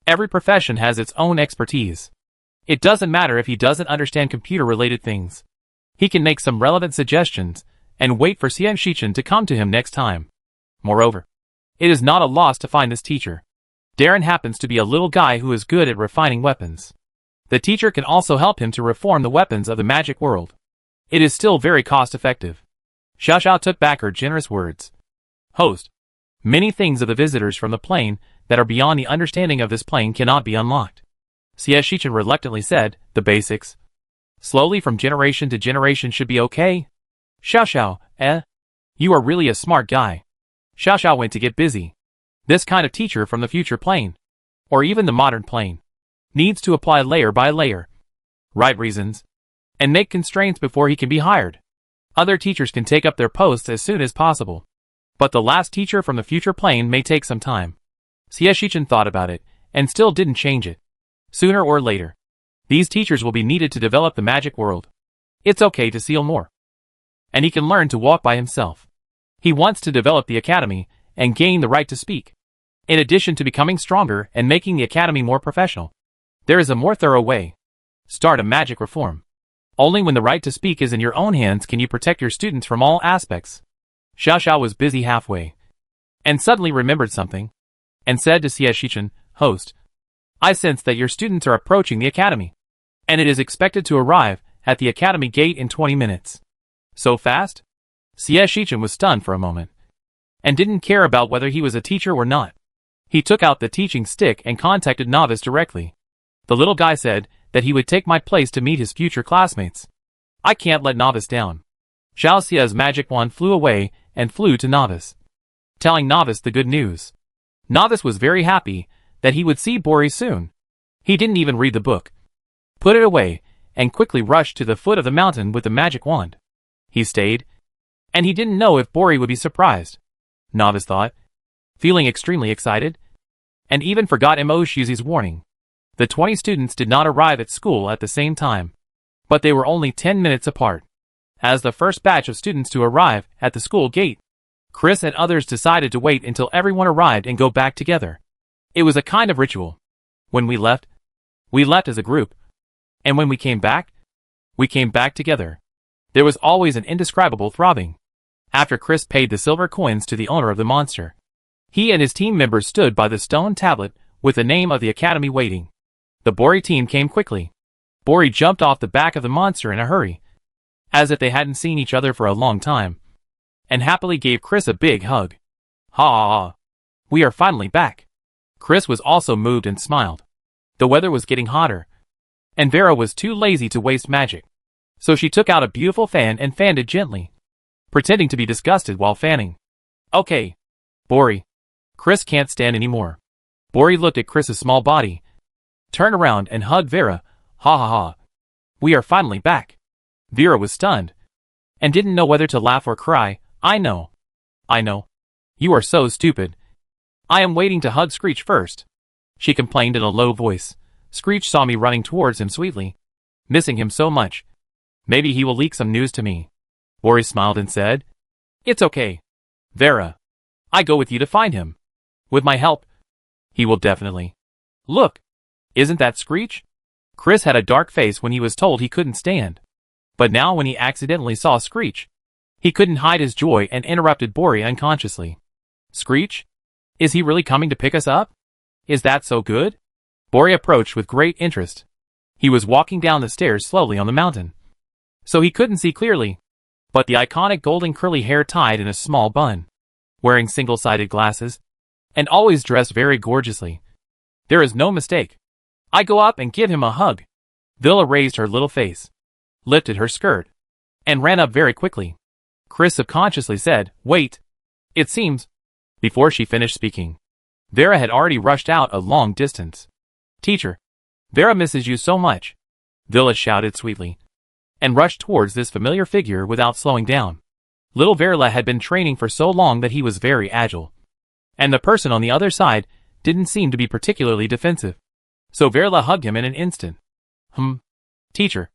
Every profession has its own expertise. It doesn't matter if he doesn't understand computer-related things. He can make some relevant suggestions and wait for Xie Shichen to come to him next time. Moreover, it is not a loss to find this teacher. Darren happens to be a little guy who is good at refining weapons. The teacher can also help him to reform the weapons of the magic world. It is still very cost-effective. Xiao Xiao took back her generous words. Host. Many things of the visitors from the plane that are beyond the understanding of this plane cannot be unlocked. Xie Shichen reluctantly said, the basics. Slowly from generation to generation should be okay. Xiao Xiao, you are really a smart guy. Xiao Xiao went to get busy. This kind of teacher from the future plane, or even the modern plane, needs to apply layer by layer. Right reasons. And make constraints before he can be hired. Other teachers can take up their posts as soon as possible. But the last teacher from the future plane may take some time. Shichen thought about it, and still didn't change it. Sooner or later, these teachers will be needed to develop the magic world. It's okay to seal more. And he can learn to walk by himself. He wants to develop the academy and gain the right to speak. In addition to becoming stronger and making the academy more professional, there is a more thorough way. Start a magic reform. Only when the right to speak is in your own hands can you protect your students from all aspects. Xiao Xiao was busy halfway, and suddenly remembered something, and said to Shichen, host, I sense that your students are approaching the academy, and it is expected to arrive at the academy gate in 20 minutes. So fast? Shichen was stunned for a moment, and didn't care about whether he was a teacher or not. He took out the teaching stick and contacted Novice directly. The little guy said that he would take my place to meet his future classmates. I can't let Novice down. Xiao Xia's magic wand flew away and flew to Novice, telling Novice the good news. Novice was very happy that he would see Bori soon. He didn't even read the book, put it away, and quickly rushed to the foot of the mountain with the magic wand. He stayed, and he didn't know if Bori would be surprised. Novice thought, feeling extremely excited, and even forgot Moshuzi's warning. The 20 students did not arrive at school at the same time, but they were only 10 minutes apart. As the first batch of students to arrive at the school gate, Chris and others decided to wait until everyone arrived and go back together. It was a kind of ritual. When we left as a group, and when we came back together. There was always an indescribable throbbing. After Chris paid the silver coins to the owner of the monster, he and his team members stood by the stone tablet with the name of the academy waiting. The Bori team came quickly. Bori jumped off the back of the monster in a hurry, as if they hadn't seen each other for a long time, and happily gave Chris a big hug. Ha ha ha. We are finally back. Chris was also moved and smiled. The weather was getting hotter, and Vera was too lazy to waste magic, so she took out a beautiful fan and fanned it gently, pretending to be disgusted while fanning. Okay, Bori. Chris can't stand anymore. Bori looked at Chris's small body, turned around and hugged Vera. Ha ha ha. We are finally back. Vera was stunned, and didn't know whether to laugh or cry. I know. You are so stupid. I am waiting to hug Screech first. She complained in a low voice. Screech saw me running towards him sweetly, missing him so much. Maybe he will leak some news to me. Bori smiled and said, It's okay. Vera, I go with you to find him. With my help, he will definitely. Look, isn't that Screech? Chris had a dark face when he was told he couldn't stand. But now when he accidentally saw Screech, he couldn't hide his joy and interrupted Bori unconsciously. Screech? Is he really coming to pick us up? Is that so good? Bori approached with great interest. He was walking down the stairs slowly on the mountain, so he couldn't see clearly, but the iconic golden curly hair tied in a small bun, wearing single-sided glasses, and always dressed very gorgeously. There is no mistake. I go up and give him a hug. Villa raised her little face, lifted her skirt, and ran up very quickly. Chris subconsciously said, Wait. It seems. Before she finished speaking, Vera had already rushed out a long distance. Teacher, Vera misses you so much. Villa shouted sweetly, and rushed towards this familiar figure without slowing down. Little Verla had been training for so long that he was very agile, and the person on the other side didn't seem to be particularly defensive. So Verla hugged him in an instant. Teacher.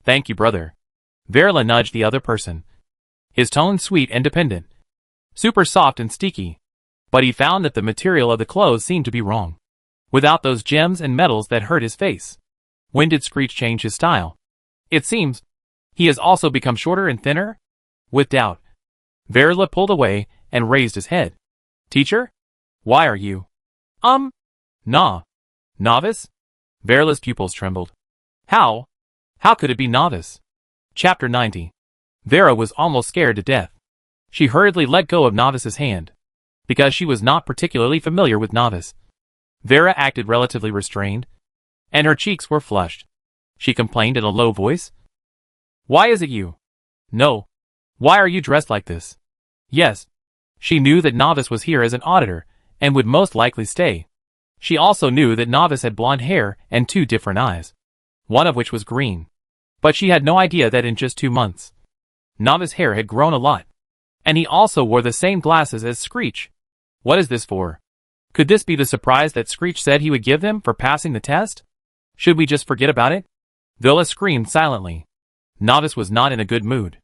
Thank you, brother. Verla nudged the other person, his tone sweet and dependent, super soft and sticky, but he found that the material of the clothes seemed to be wrong. Without those gems and metals that hurt his face. When did Screech change his style? It seems he has also become shorter and thinner? With doubt, Verla pulled away and raised his head. Teacher? Why are you? Nah. Novice? Verla's pupils trembled. How? How could it be Novice? Chapter 90. Vera was almost scared to death. She hurriedly let go of Novice's hand, because she was not particularly familiar with Novice. Vera acted relatively restrained, and her cheeks were flushed. She complained in a low voice. Why is it you? No. Why are you dressed like this? Yes. She knew that Novice was here as an auditor, and would most likely stay. She also knew that Novice had blonde hair and 2 different eyes, one of which was green. But she had no idea that in just 2 months, Novice's hair had grown a lot, And he also wore the same glasses as Screech. What is this for? Could this be the surprise that Screech said he would give them for passing the test? Should we just forget about it? Villa screamed silently. Novice was not in a good mood.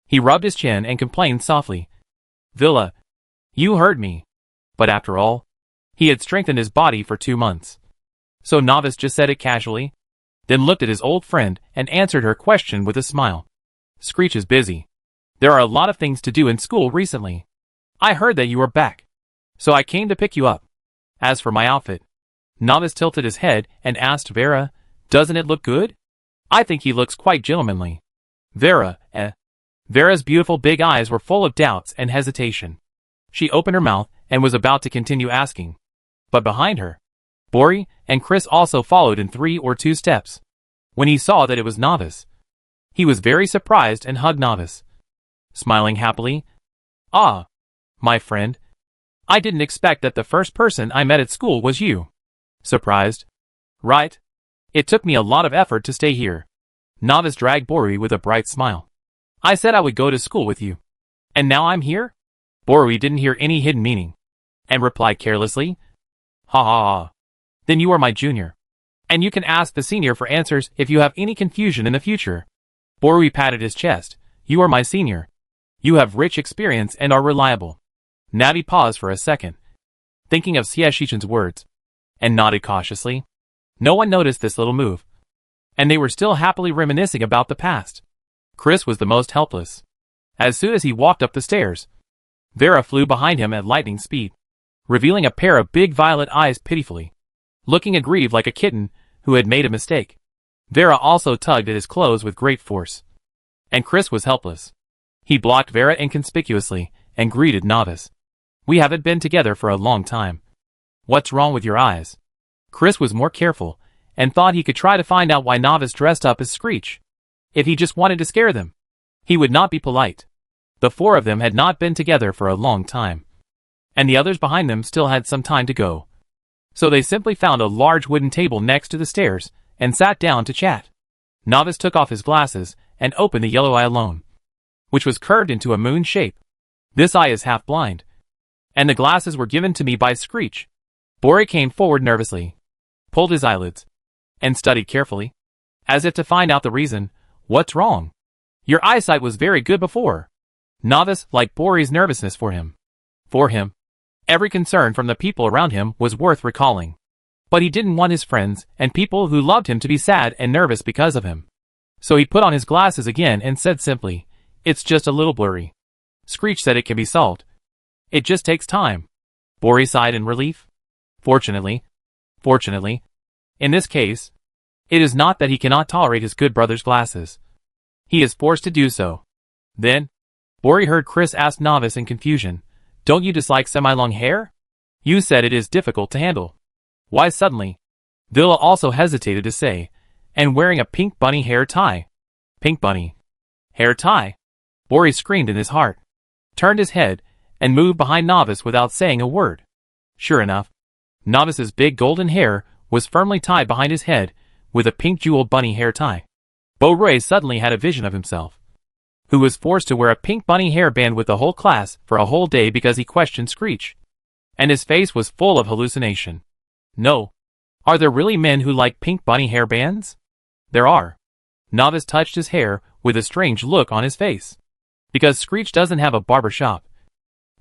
He rubbed his chin and complained softly. Villa, you heard me. But after all, he had strengthened his body for 2 months. So Novice just said it casually, then looked at his old friend and answered her question with a smile. Screech is busy. There are a lot of things to do in school recently. I heard that you were back, so I came to pick you up. As for my outfit, Novice tilted his head and asked Vera, doesn't it look good? I think he looks quite gentlemanly. Vera, Vera's beautiful big eyes were full of doubts and hesitation. She opened her mouth and was about to continue asking. But behind her, Bori and Chris also followed in 3 or 2 steps. When he saw that it was Novice, he was very surprised and hugged Novice, smiling happily. Ah, my friend. I didn't expect that the first person I met at school was you. Surprised? Right? It took me a lot of effort to stay here. Novice dragged Bori with a bright smile. I said I would go to school with you. And now I'm here? Bori didn't hear any hidden meaning, and replied carelessly. Ha ha ha. Then you are my junior. And you can ask the senior for answers if you have any confusion in the future. Bori patted his chest. You are my senior. You have rich experience and are reliable. Navi paused for a second, thinking of Xieshichen's words, and nodded cautiously. No one noticed this little move, and they were still happily reminiscing about the past. Chris was the most helpless. As soon as he walked up the stairs, Vera flew behind him at lightning speed, revealing a pair of big violet eyes pitifully, looking aggrieved like a kitten who had made a mistake. Vera also tugged at his clothes with great force, and Chris was helpless. He blocked Vera inconspicuously and greeted Novice. We haven't been together for a long time. What's wrong with your eyes? Chris was more careful and thought he could try to find out why Novice dressed up as Screech. If he just wanted to scare them, he would not be polite. The 4 of them had not been together for a long time, and the others behind them still had some time to go. So they simply found a large wooden table next to the stairs and sat down to chat. Novice took off his glasses and opened the yellow eye alone, which was curved into a moon shape. This eye is half blind, and the glasses were given to me by Screech. Bori came forward nervously, pulled his eyelids, and studied carefully, as if to find out the reason. What's wrong? Your eyesight was very good before. Novice liked Bori's nervousness for him. Every concern from the people around him was worth recalling. But he didn't want his friends and people who loved him to be sad and nervous because of him. So he put on his glasses again and said simply, it's just a little blurry. Screech said it can be solved. It just takes time. Bori sighed in relief. Fortunately, in this case, it is not that he cannot tolerate his good brother's glasses. He is forced to do so. Then, Bori heard Chris ask Novice in confusion, don't you dislike semi-long hair? You said it is difficult to handle. Why suddenly? Villa also hesitated to say, and wearing a pink bunny hair tie. Pink bunny hair tie? Bori screamed in his heart, turned his head, and moved behind Novice without saying a word. Sure enough, Novice's big golden hair was firmly tied behind his head with a pink jeweled bunny hair tie. Bori suddenly had a vision of himself, who was forced to wear a pink bunny hairband with the whole class for a whole day because he questioned Screech. And his face was full of hallucination. No. Are there really men who like pink bunny hairbands? There are. Novice touched his hair with a strange look on his face. Because Screech doesn't have a barber shop.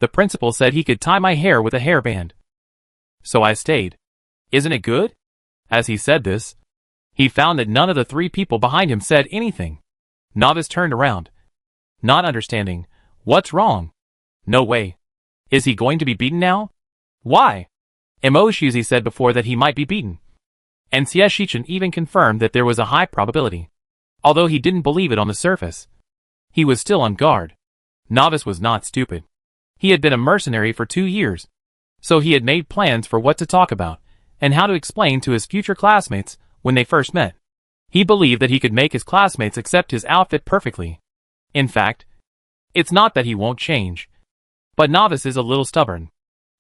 The principal said he could tie my hair with a hairband. So I stayed. Isn't it good? As he said this, he found that none of the 3 people behind him said anything. Novice turned around, not understanding. What's wrong? No way. Is he going to be beaten now? Why? Emoshuzi said before that he might be beaten. And Xieshichen even confirmed that there was a high probability. Although he didn't believe it on the surface, he was still on guard. Novice was not stupid. He had been a mercenary for 2 years, so he had made plans for what to talk about and how to explain to his future classmates when they first met. He believed that he could make his classmates accept his outfit perfectly. In fact, it's not that he won't change, but Novice is a little stubborn.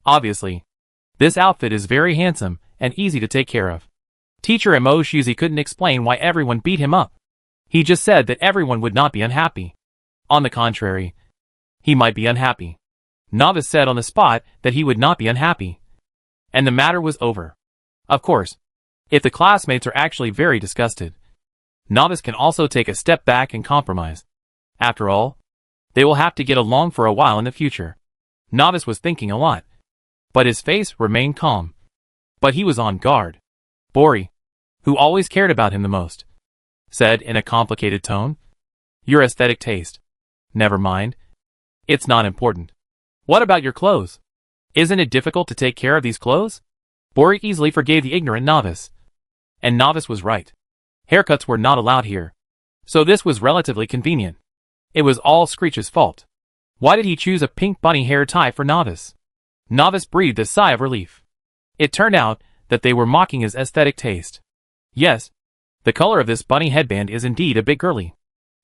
Obviously, this outfit is very handsome and easy to take care of. Teacher Emoshuzi couldn't explain why everyone beat him up. He just said that everyone would not be unhappy. On the contrary, He might be unhappy. Novice said on the spot that he would not be unhappy. And the matter was over. Of course, if the classmates are actually very disgusted, Novice can also take a step back and compromise. After all, they will have to get along for a while in the future. Novice was thinking a lot, but his face remained calm. But he was on guard. Bori, who always cared about him the most, said in a complicated tone, "Your aesthetic taste. Never mind. It's not important. What about your clothes? Isn't it difficult to take care of these clothes?" Bori easily forgave the ignorant Novice. And Novice was right. Haircuts were not allowed here. So this was relatively convenient. It was all Screech's fault. Why did he choose a pink bunny hair tie for Novice? Novice breathed a sigh of relief. It turned out that they were mocking his aesthetic taste. Yes, the color of this bunny headband is indeed a bit girly.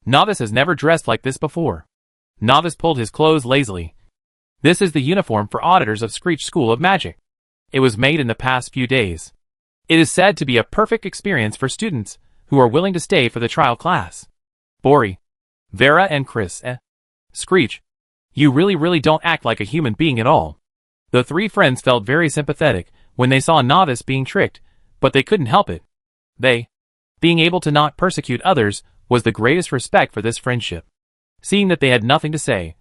Novice has never dressed like this before. Novice pulled his clothes lazily. This is the uniform for auditors of Screech School of Magic. It was made in the past few days. It is said to be a perfect experience for students who are willing to stay for the trial class. Bori, Vera and Chris, Screech, you really don't act like a human being at all. The three friends felt very sympathetic when they saw Novice being tricked, but they couldn't help it. Being able to not persecute others was the greatest respect for this friendship. Seeing that they had nothing to say,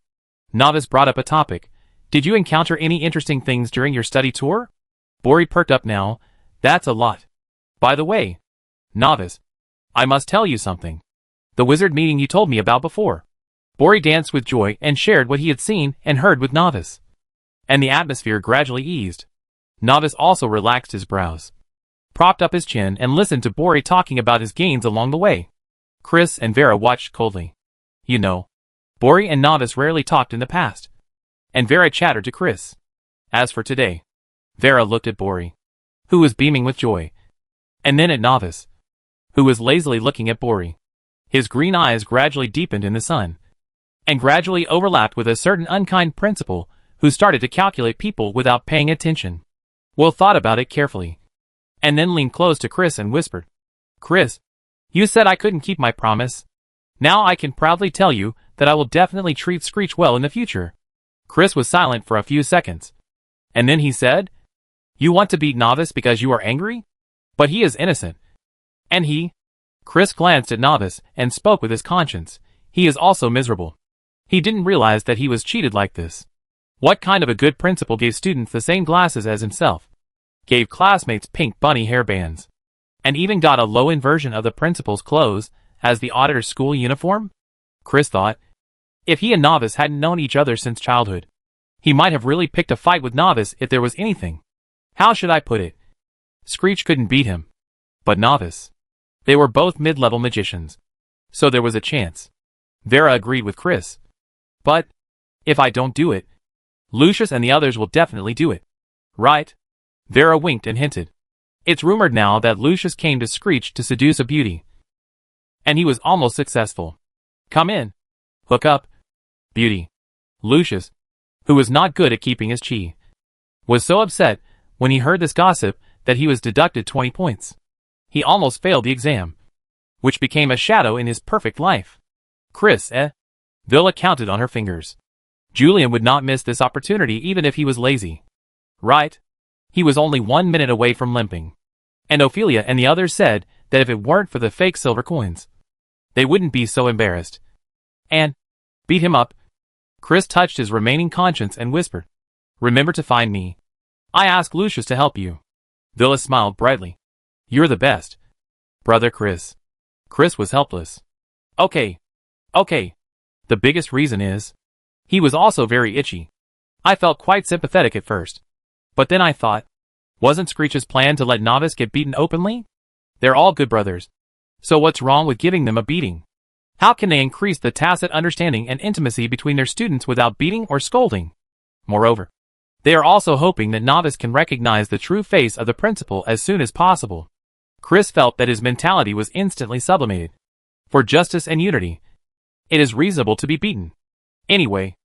Novice brought up a topic. Did you encounter any interesting things during your study tour? Bori perked up now. That's a lot. By the way, Novice, I must tell you something. The wizard meeting you told me about before. Bori danced with joy and shared what he had seen and heard with Novice. And the atmosphere gradually eased. Novice also relaxed his brows, propped up his chin and listened to Bori talking about his gains along the way. Chris and Vera watched coldly. You know, Bori and Novice rarely talked in the past. And Vera chattered to Chris. As for today, Vera looked at Bori, who was beaming with joy, and then at Novice, who was lazily looking at Bori. His green eyes gradually deepened in the sun, and gradually overlapped with a certain unkind principal who started to calculate people without paying attention. Will thought about it carefully, and then leaned close to Chris and whispered, "Chris, you said I couldn't keep my promise. Now I can proudly tell you that I will definitely treat Screech well in the future." Chris was silent for a few seconds, and then he said, "You want to beat Novice because you are angry? But he is innocent. And he..." Chris glanced at Novice and spoke with his conscience. "He is also miserable." He didn't realize that he was cheated like this. What kind of a good principal gave students the same glasses as himself, gave classmates pink bunny hairbands, and even got a low-end version of the principal's clothes as the auditor's school uniform? Chris thought, if he and Novice hadn't known each other since childhood, he might have really picked a fight with Novice if there was anything. How should I put it? Screech couldn't beat him. But Novice. They were both mid-level magicians. So there was a chance. Vera agreed with Chris. But, if I don't do it, Lucius and the others will definitely do it. Right? Vera winked and hinted. It's rumored now that Lucius came to Screech to seduce a beauty. And he was almost successful. Come in. Hook up. Beauty. Lucius, who was not good at keeping his chi, was so upset when he heard this gossip that he was deducted 20 points. He almost failed the exam, which became a shadow in his perfect life. Chris, Villa counted on her fingers. Julian would not miss this opportunity even if he was lazy. Right? He was only 1 minute away from limping. And Ophelia and the others said that if it weren't for the fake silver coins, they wouldn't be so embarrassed. And, beat him up. Chris touched his remaining conscience and whispered, "Remember to find me. I asked Lucius to help you." Villa smiled brightly. "You're the best, brother Chris." Chris was helpless. Okay. The biggest reason is, he was also very itchy. I felt quite sympathetic at first. But then I thought, wasn't Screech's plan to let Novice get beaten openly? They're all good brothers. So what's wrong with giving them a beating? How can they increase the tacit understanding and intimacy between their students without beating or scolding? Moreover, they are also hoping that Novice can recognize the true face of the principal as soon as possible. Chris felt that his mentality was instantly sublimated. For justice and unity, it is reasonable to be beaten. Anyway,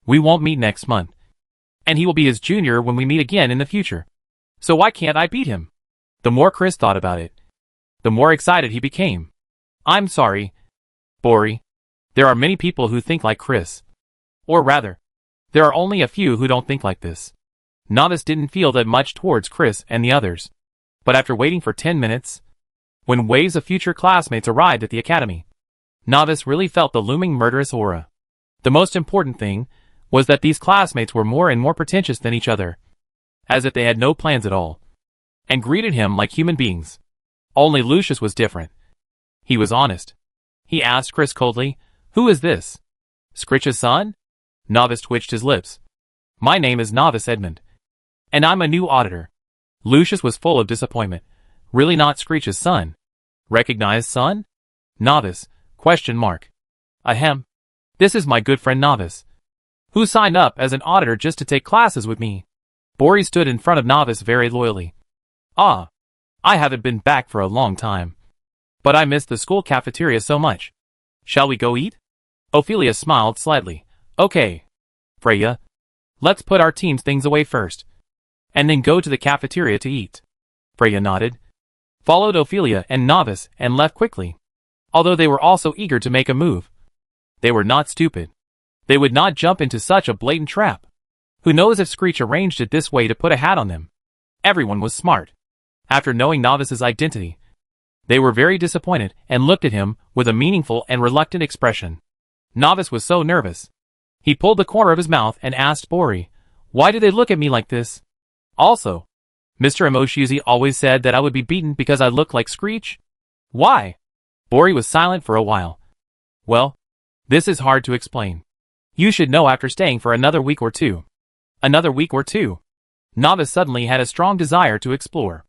we won't meet next month. And he will be his junior when we meet again in the future. So why can't I beat him? The more Chris thought about it, the more excited he became. I'm sorry, Bori. There are many people who think like Chris. Or rather, there are only a few who don't think like this. Novice didn't feel that much towards Chris and the others. But after waiting for 10 minutes, when waves of future classmates arrived at the academy, Novice really felt the looming murderous aura. The most important thing was that these classmates were more and more pretentious than each other, as if they had no plans at all, and greeted him like human beings. Only Lucius was different. He was honest. He asked Chris coldly, "Who is this? Scritch's son?" Novice twitched his lips. "My name is Novice Edmund, and I'm a new auditor." Lucius was full of disappointment. Really not Screech's son? Recognized son? Novice, ? Ahem. This is my good friend Novice, who signed up as an auditor just to take classes with me. Bori stood in front of Novice very loyally. Ah, I haven't been back for a long time, but I missed the school cafeteria so much. Shall we go eat? Ophelia smiled slightly. Okay. Freya, let's put our team's things away first, and then go to the cafeteria to eat. Freya nodded, followed Ophelia and Novice, and left quickly. Although they were also eager to make a move, they were not stupid. They would not jump into such a blatant trap. Who knows if Screech arranged it this way to put a hat on them? Everyone was smart. After knowing Novice's identity, they were very disappointed and looked at him with a meaningful and reluctant expression. Novice was so nervous. He pulled the corner of his mouth and asked Bori, "Why do they look at me like this? Also, Mr. Emoshiuzi always said that I would be beaten because I look like Screech? Why?" Bori was silent for a while. "Well, this is hard to explain. You should know after staying for another week or two." Another week or two? Novice suddenly had a strong desire to explore.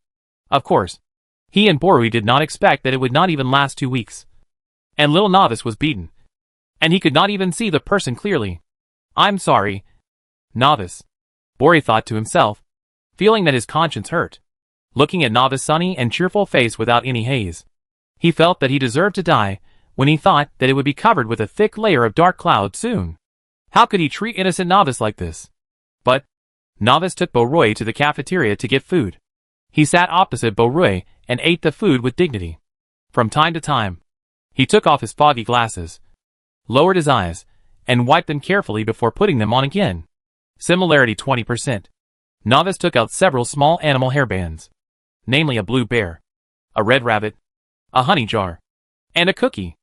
Of course, he and Bori did not expect that it would not even last 2 weeks. And little Novice was beaten, and he could not even see the person clearly. "I'm sorry, Novice," Bori thought to himself, feeling that his conscience hurt. Looking at Novice's sunny and cheerful face without any haze, he felt that he deserved to die when he thought that it would be covered with a thick layer of dark cloud soon. How could he treat innocent Novice like this? But Novice took Boroi to the cafeteria to get food. He sat opposite Boroi and ate the food with dignity. From time to time, he took off his foggy glasses, lowered his eyes, and wiped them carefully before putting them on again. Similarity 20%. Novice took out several small animal hairbands, namely a blue bear, a red rabbit, a honey jar, and a cookie.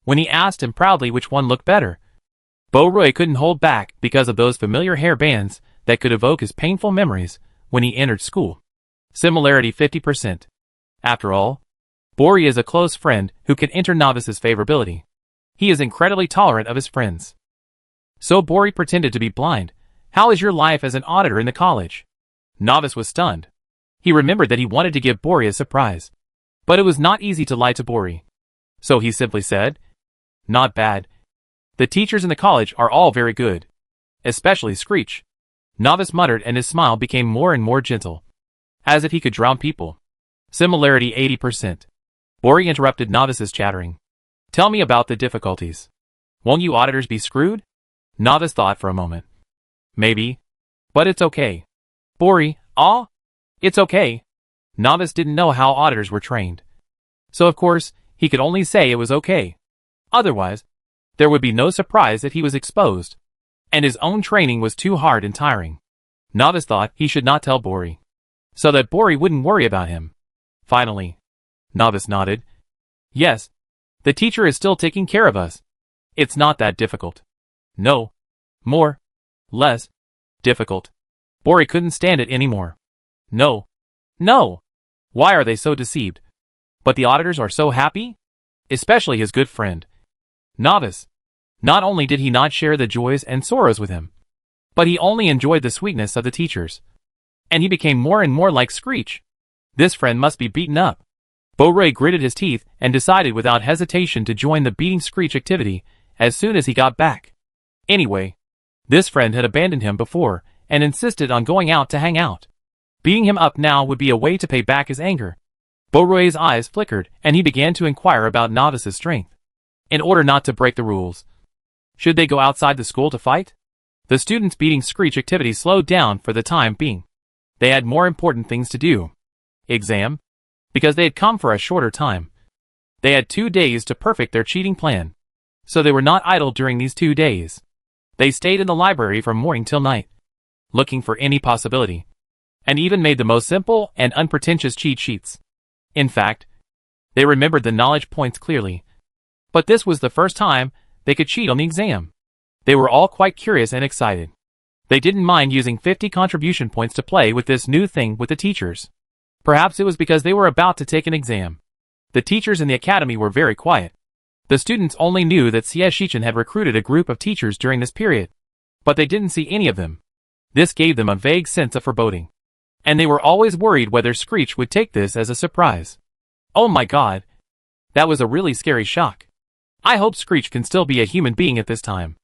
When he asked him proudly which one looked better, Boroi couldn't hold back because of those familiar hairbands that could evoke his painful memories when he entered school. Similarity 50%. After all, Bori is a close friend who can enter Novice's favorability. He is incredibly tolerant of his friends. So Bori pretended to be blind. "How is your life as an auditor in the college?" Novice was stunned. He remembered that he wanted to give Bori a surprise, but it was not easy to lie to Bori. So he simply said, "Not bad. The teachers in the college are all very good. Especially Screech." Novice muttered, and his smile became more and more gentle, as if he could drown people. Similarity 80%. Bori interrupted Novice's chattering. "Tell me about the difficulties. Won't you auditors be screwed?" Novice thought for a moment. "Maybe. But it's okay." Bori, it's okay. Novice didn't know how auditors were trained, so of course, he could only say it was okay. Otherwise, there would be no surprise that he was exposed, and his own training was too hard and tiring. Novice thought he should not tell Bori, so that Bori wouldn't worry about him. Finally, Novice nodded. "Yes, the teacher is still taking care of us. It's not that difficult." "No. More. Less. Difficult." Bori couldn't stand it anymore. No. Why are they so deceived? But the auditors are so happy? Especially his good friend, Novice. Not only did he not share the joys and sorrows with him, but he only enjoyed the sweetness of the teachers. And he became more and more like Screech. This friend must be beaten up. Boroi gritted his teeth and decided without hesitation to join the beating Screech activity as soon as he got back. Anyway, this friend had abandoned him before and insisted on going out to hang out. Beating him up now would be a way to pay back his anger. Boroi's eyes flickered and he began to inquire about Novice's strength. In order not to break the rules, should they go outside the school to fight? The students' beating Screech activity slowed down for the time being. They had more important things to do. Exam? Because they had come for a shorter time. They had 2 days to perfect their cheating plan, so they were not idle during these 2 days. They stayed in the library from morning till night, looking for any possibility, and even made the most simple and unpretentious cheat sheets. In fact, they remembered the knowledge points clearly. But this was the first time they could cheat on the exam. They were all quite curious and excited. They didn't mind using 50 contribution points to play with this new thing with the teachers. Perhaps it was because they were about to take an exam. The teachers in the academy were very quiet. The students only knew that CS Shichen had recruited a group of teachers during this period, but they didn't see any of them. This gave them a vague sense of foreboding. And they were always worried whether Screech would take this as a surprise. Oh my god. That was a really scary shock. I hope Screech can still be a human being at this time.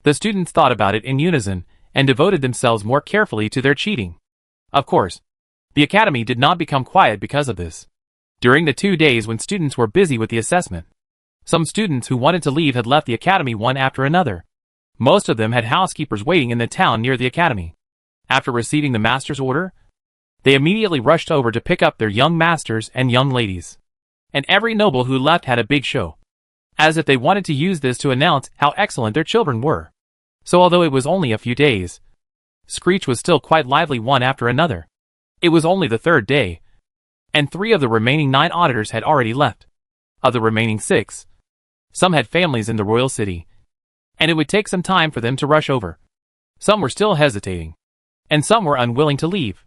The students thought about it in unison, and devoted themselves more carefully to their cheating. Of course, the academy did not become quiet because of this. During the 2 days when students were busy with the assessment, some students who wanted to leave had left the academy one after another. Most of them had housekeepers waiting in the town near the academy. After receiving the master's order, they immediately rushed over to pick up their young masters and young ladies. And every noble who left had a big show, as if they wanted to use this to announce how excellent their children were. So although it was only a few days, Screech was still quite lively one after another. It was only the 3rd day, and 3 of the remaining 9 auditors had already left. Of the remaining 6, some had families in the royal city, and it would take some time for them to rush over. Some were still hesitating, and some were unwilling to leave.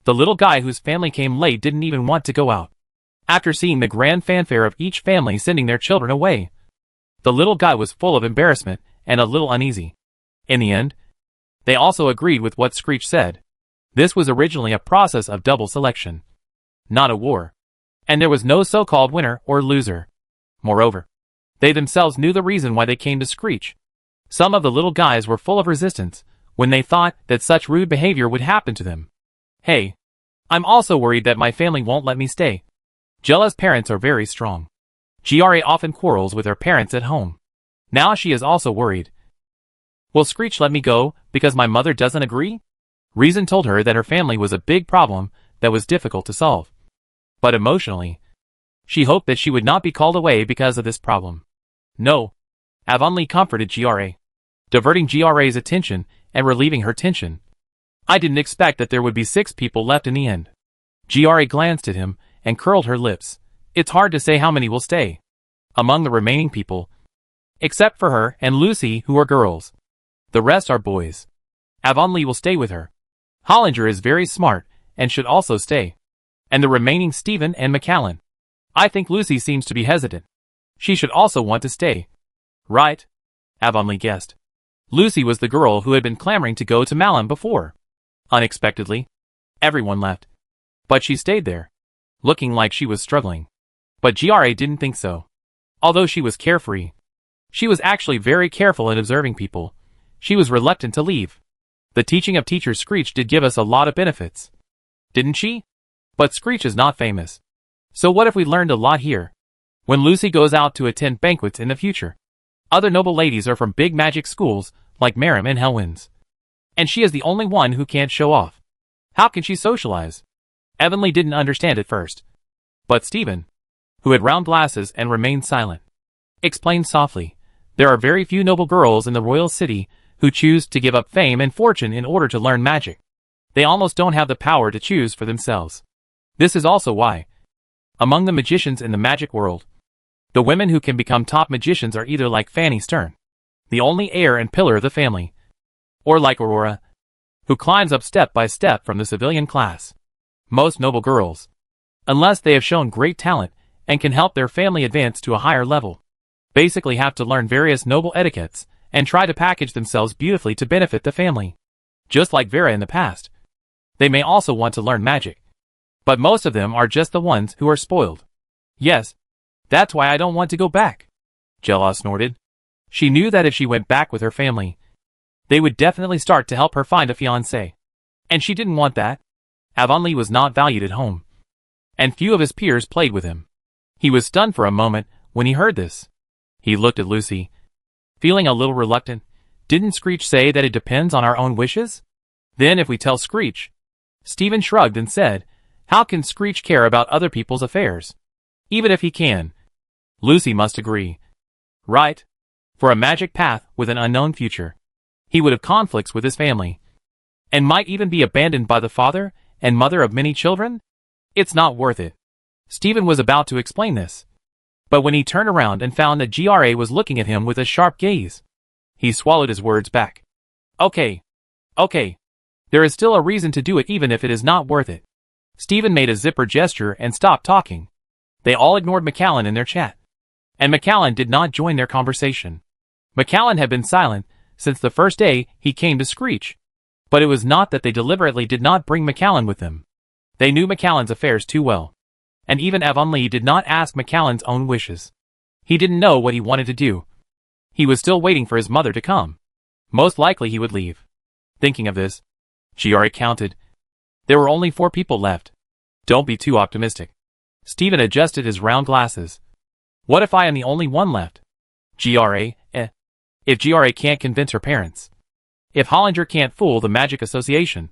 The little guy whose family came late didn't even want to go out. After seeing the grand fanfare of each family sending their children away, the little guy was full of embarrassment and a little uneasy. In the end, they also agreed with what Screech said. This was originally a process of double selection, not a war, and there was no so-called winner or loser. Moreover, they themselves knew the reason why they came to Screech. Some of the little guys were full of resistance when they thought that such rude behavior would happen to them. Hey, I'm also worried that my family won't let me stay. Jella's parents are very strong. Gra often quarrels with her parents at home. Now she is also worried. Will Screech let me go because my mother doesn't agree? Reason told her that her family was a big problem that was difficult to solve. But emotionally, she hoped that she would not be called away because of this problem. No. Avonlea comforted Gra, diverting Gra's attention and relieving her tension. I didn't expect that there would be 6 people left in the end. Gra glanced at him and curled her lips. It's hard to say how many will stay. Among the remaining people, except for her and Lucy, who are girls, the rest are boys. Avonlea will stay with her. Hollinger is very smart and should also stay. And the remaining Stephen and McAllen. I think Lucy seems to be hesitant. She should also want to stay. Right? Avonlea guessed. Lucy was the girl who had been clamoring to go to Malum before. Unexpectedly, everyone left. But she stayed there, looking like she was struggling. But Gra didn't think so. Although she was carefree, she was actually very careful in observing people. She was reluctant to leave. The teaching of Teacher Screech did give us a lot of benefits. Didn't she? But Screech is not famous. So what if we learned a lot here? When Lucy goes out to attend banquets in the future, other noble ladies are from big magic schools like Marim and Hellwinds. And she is the only one who can't show off. How can she socialize? Avonlea didn't understand at first. But Stephen, who had round glasses and remained silent, explained softly, there are very few noble girls in the royal city who choose to give up fame and fortune in order to learn magic. They almost don't have the power to choose for themselves. This is also why, among the magicians in the magic world, the women who can become top magicians are either like Fanny Stern, the only heir and pillar of the family, or like Aurora, who climbs up step by step from the civilian class. Most noble girls, unless they have shown great talent and can help their family advance to a higher level, basically have to learn various noble etiquettes and try to package themselves beautifully to benefit the family. Just like Vera in the past. They may also want to learn magic. But most of them are just the ones who are spoiled. Yes, that's why I don't want to go back. Jella snorted. She knew that if she went back with her family, they would definitely start to help her find a fiancé. And she didn't want that. Avonlea was not valued at home, and few of his peers played with him. He was stunned for a moment when he heard this. He looked at Lucy, feeling a little reluctant. Didn't Screech say that it depends on our own wishes? Then if we tell Screech... Stephen shrugged and said, how can Screech care about other people's affairs? Even if he can. Lucy must agree. Right? For a magic path with an unknown future. He would have conflicts with his family, and might even be abandoned by the father and mother of many children. It's not worth it. Stephen was about to explain this, but when he turned around and found that GRA was looking at him with a sharp gaze, he swallowed his words back. Okay. There is still a reason to do it even if it is not worth it. Stephen made a zipper gesture and stopped talking. They all ignored McAllen in their chat, and McAllen did not join their conversation. McAllen had been silent since the first day he came to Screech, but it was not that they deliberately did not bring McAllen with them. They knew McAllen's affairs too well, and even Avonlea did not ask McAllen's own wishes. He didn't know what he wanted to do. He was still waiting for his mother to come. Most likely he would leave. Thinking of this, GRA counted. There were only 4 people left. Don't be too optimistic. Stephen adjusted his round glasses. What if I am the only one left? GRA, If GRA can't convince her parents. If Hollinger can't fool the Magic Association,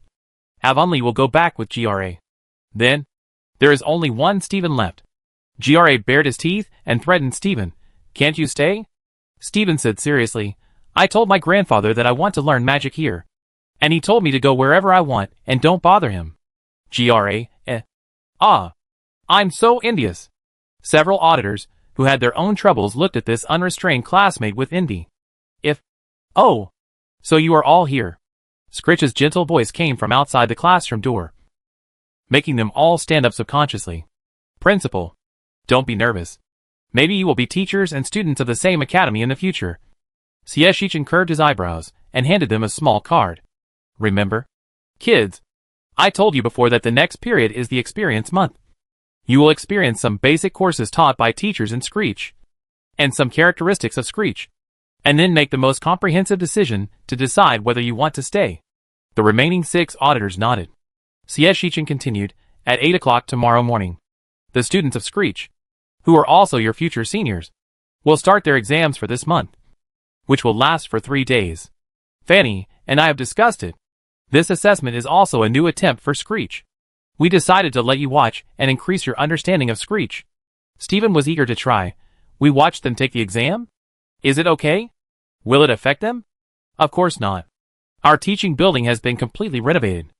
Avonlea will go back with GRA. Then, there is only one Stephen left. GRA bared his teeth and threatened Stephen. Can't you stay? Stephen said seriously, I told my grandfather that I want to learn magic here, and he told me to go wherever I want and don't bother him. GRA, I'm so envious. Several auditors, who had their own troubles, looked at this unrestrained classmate with envy. Oh, so you are all here. Scritch's gentle voice came from outside the classroom door, making them all stand up subconsciously. Principal, don't be nervous. Maybe you will be teachers and students of the same academy in the future. Sieshichin curved his eyebrows and handed them a small card. Remember? Kids, I told you before that the next period is the experience month. You will experience some basic courses taught by teachers in Screech, and some characteristics of Screech, and then make the most comprehensive decision to decide whether you want to stay. The remaining 6 auditors nodded. Sieshichin continued, at 8 o'clock tomorrow morning, the students of Screech, who are also your future seniors, will start their exams for this month, which will last for 3 days. Fanny and I have discussed it. This assessment is also a new attempt for Screech. We decided to let you watch and increase your understanding of Screech. Stephen was eager to try. We watched them take the exam? Is it okay? Will it affect them? Of course not. Our teaching building has been completely renovated.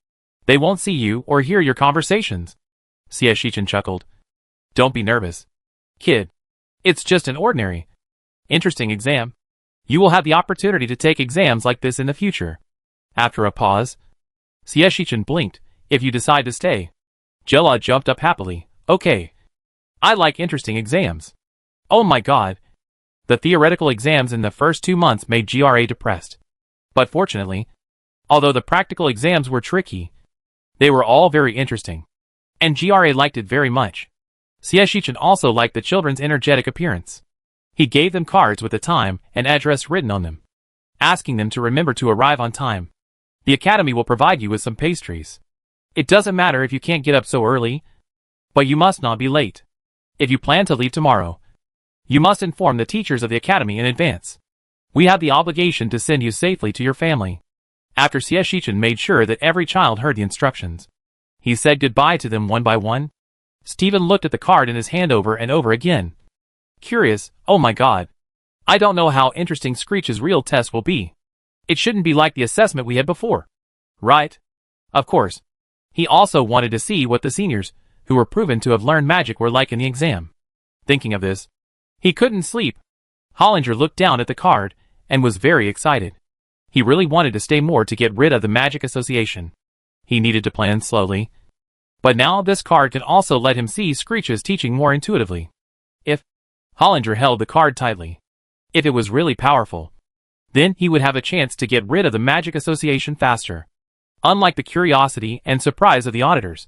They won't see you or hear your conversations. Sieshichin chuckled. Don't be nervous, kid. It's just an ordinary, interesting exam. You will have the opportunity to take exams like this in the future. After a pause, Sieshichin blinked. If you decide to stay. Jella jumped up happily. Okay. I like interesting exams. Oh my god. The theoretical exams in the first 2 months made GRA depressed. But fortunately, although the practical exams were tricky, they were all very interesting, and GRA liked it very much. Sieshichin also liked the children's energetic appearance. He gave them cards with the time and address written on them, asking them to remember to arrive on time. The academy will provide you with some pastries. It doesn't matter if you can't get up so early, but you must not be late. If you plan to leave tomorrow, you must inform the teachers of the academy in advance. We have the obligation to send you safely to your family. After Sieshichin made sure that every child heard the instructions, he said goodbye to them one by one. Stephen looked at the card in his hand over and over again. Curious, oh my god. I don't know how interesting Screech's real test will be. It shouldn't be like the assessment we had before. Right? Of course. He also wanted to see what the seniors, who were proven to have learned magic, were like in the exam. Thinking of this, he couldn't sleep. Hollinger looked down at the card and was very excited. He really wanted to stay more to get rid of the Magic Association. He needed to plan slowly. But now this card can also let him see Screech's teaching more intuitively. If Hollinger held the card tightly, if it was really powerful, then he would have a chance to get rid of the Magic Association faster. Unlike the curiosity and surprise of the auditors,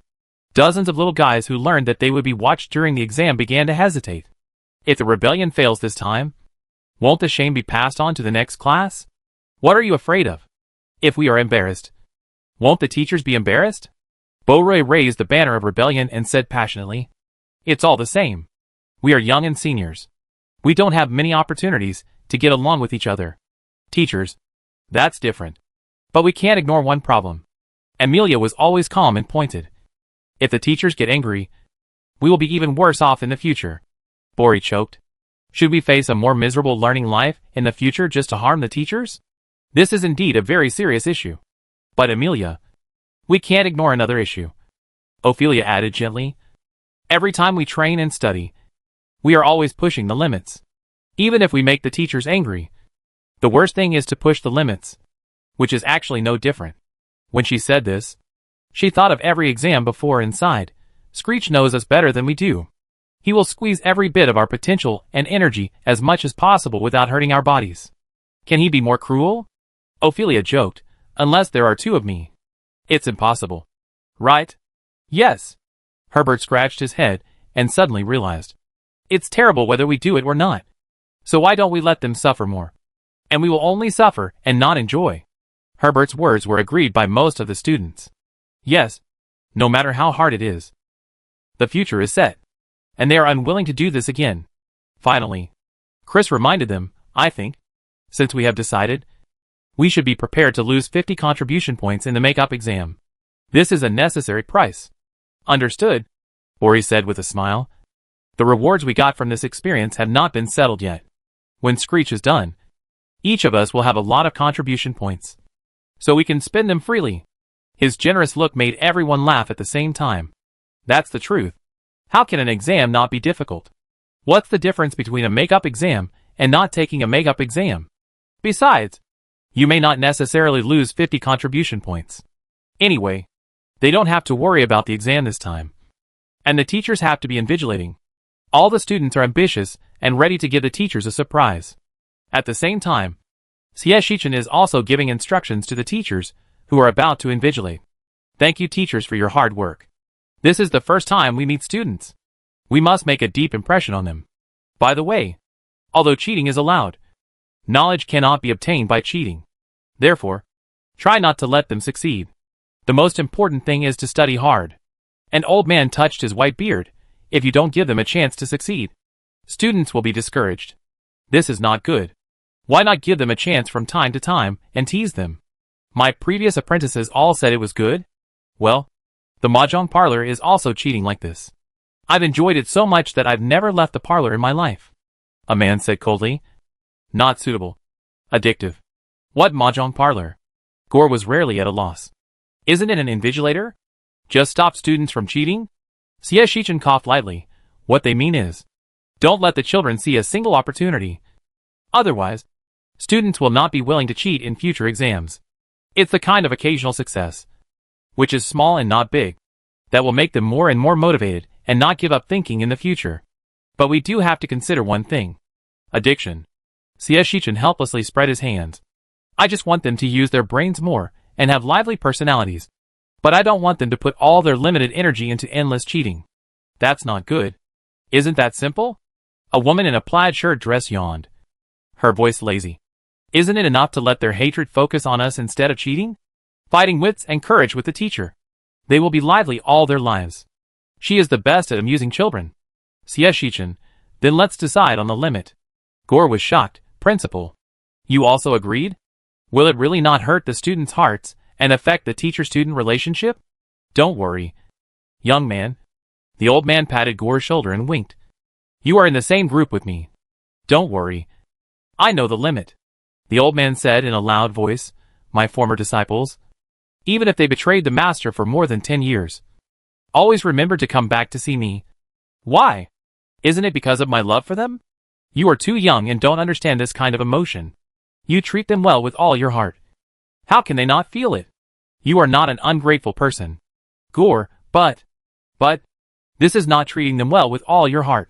dozens of little guys who learned that they would be watched during the exam began to hesitate. If the rebellion fails this time, won't the shame be passed on to the next class? What are you afraid of? If we are embarrassed, won't the teachers be embarrassed? Beauroy raised the banner of rebellion and said passionately, It's all the same. We are young and seniors. We don't have many opportunities to get along with each other. Teachers, that's different. But we can't ignore one problem. Amelia was always calm and pointed. If the teachers get angry, we will be even worse off in the future. Bori choked. Should we face a more miserable learning life in the future just to harm the teachers? This is indeed a very serious issue. But Amelia, we can't ignore another issue. Ophelia added gently. Every time we train and study, we are always pushing the limits. Even if we make the teachers angry, the worst thing is to push the limits, which is actually no different. When she said this, she thought of every exam before and sighed. Screech knows us better than we do. He will squeeze every bit of our potential and energy as much as possible without hurting our bodies. Can he be more cruel? Ophelia joked, unless there are two of me. It's impossible. Right? Yes. Herbert scratched his head and suddenly realized. It's terrible whether we do it or not. So why don't we let them suffer more? And we will only suffer and not enjoy. Herbert's words were agreed by most of the students. Yes, no matter how hard it is. The future is set. And they are unwilling to do this again. Finally, Chris reminded them, I think, since we have decided, we should be prepared to lose 50 contribution points in the make-up exam. This is a necessary price. Understood, Ori said with a smile. The rewards we got from this experience have not been settled yet. When Screech is done, each of us will have a lot of contribution points. So we can spend them freely. His generous look made everyone laugh at the same time. That's the truth. How can an exam not be difficult? What's the difference between a make-up exam and not taking a make-up exam? Besides, you may not necessarily lose 50 contribution points. Anyway, they don't have to worry about the exam this time. And the teachers have to be invigilating. All the students are ambitious and ready to give the teachers a surprise. At the same time, Shichen is also giving instructions to the teachers who are about to invigilate. Thank you teachers for your hard work. This is the first time we meet students. We must make a deep impression on them. By the way, although cheating is allowed, knowledge cannot be obtained by cheating. Therefore, try not to let them succeed. The most important thing is to study hard. An old man touched his white beard. If you don't give them a chance to succeed, students will be discouraged. This is not good. Why not give them a chance from time to time and tease them? My previous apprentices all said it was good. Well, the mahjong parlor is also cheating like this. I've enjoyed it so much that I've never left the parlor in my life. A man said coldly. Not suitable. Addictive. What mahjong parlor? Gore was rarely at a loss. Isn't it an invigilator? Just stop students from cheating? Shichen coughed lightly. What they mean is, don't let the children see a single opportunity. Otherwise, students will not be willing to cheat in future exams. It's the kind of occasional success, which is small and not big, that will make them more and more motivated and not give up thinking in the future. But we do have to consider one thing. Addiction. Shichen helplessly spread his hands. I just want them to use their brains more and have lively personalities. But I don't want them to put all their limited energy into endless cheating. That's not good. Isn't that simple? A woman in a plaid shirt dress yawned, her voice lazy. Isn't it enough to let their hatred focus on us instead of cheating? Fighting wits and courage with the teacher. They will be lively all their lives. She is the best at amusing children. Shichen, then let's decide on the limit. Gore was shocked. Principal, you also agreed? Will it really not hurt the students' hearts and affect the teacher-student relationship? Don't worry, young man. The old man patted Gore's shoulder and winked. You are in the same group with me. Don't worry. I know the limit. The old man said in a loud voice, my former disciples, even if they betrayed the master for more than 10 years, always remember to come back to see me. Why? Isn't it because of my love for them? You are too young and don't understand this kind of emotion. You treat them well with all your heart. How can they not feel it? You are not an ungrateful person. Gore, but, this is not treating them well with all your heart.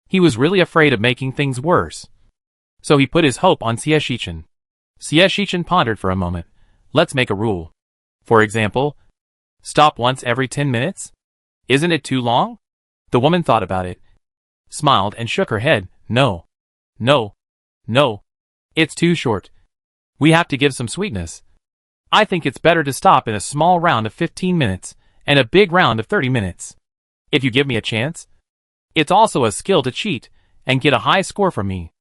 He was really afraid of making things worse. So he put his hope on Shichen. Shichen pondered for a moment. Let's make a rule. For example, stop once every 10 minutes? Isn't it too long? The woman thought about it, smiled and shook her head. No. It's too short. We have to give some sweetness. I think it's better to stop in a small round of 15 minutes and a big round of 30 minutes. If you give me a chance. It's also a skill to cheat and get a high score from me.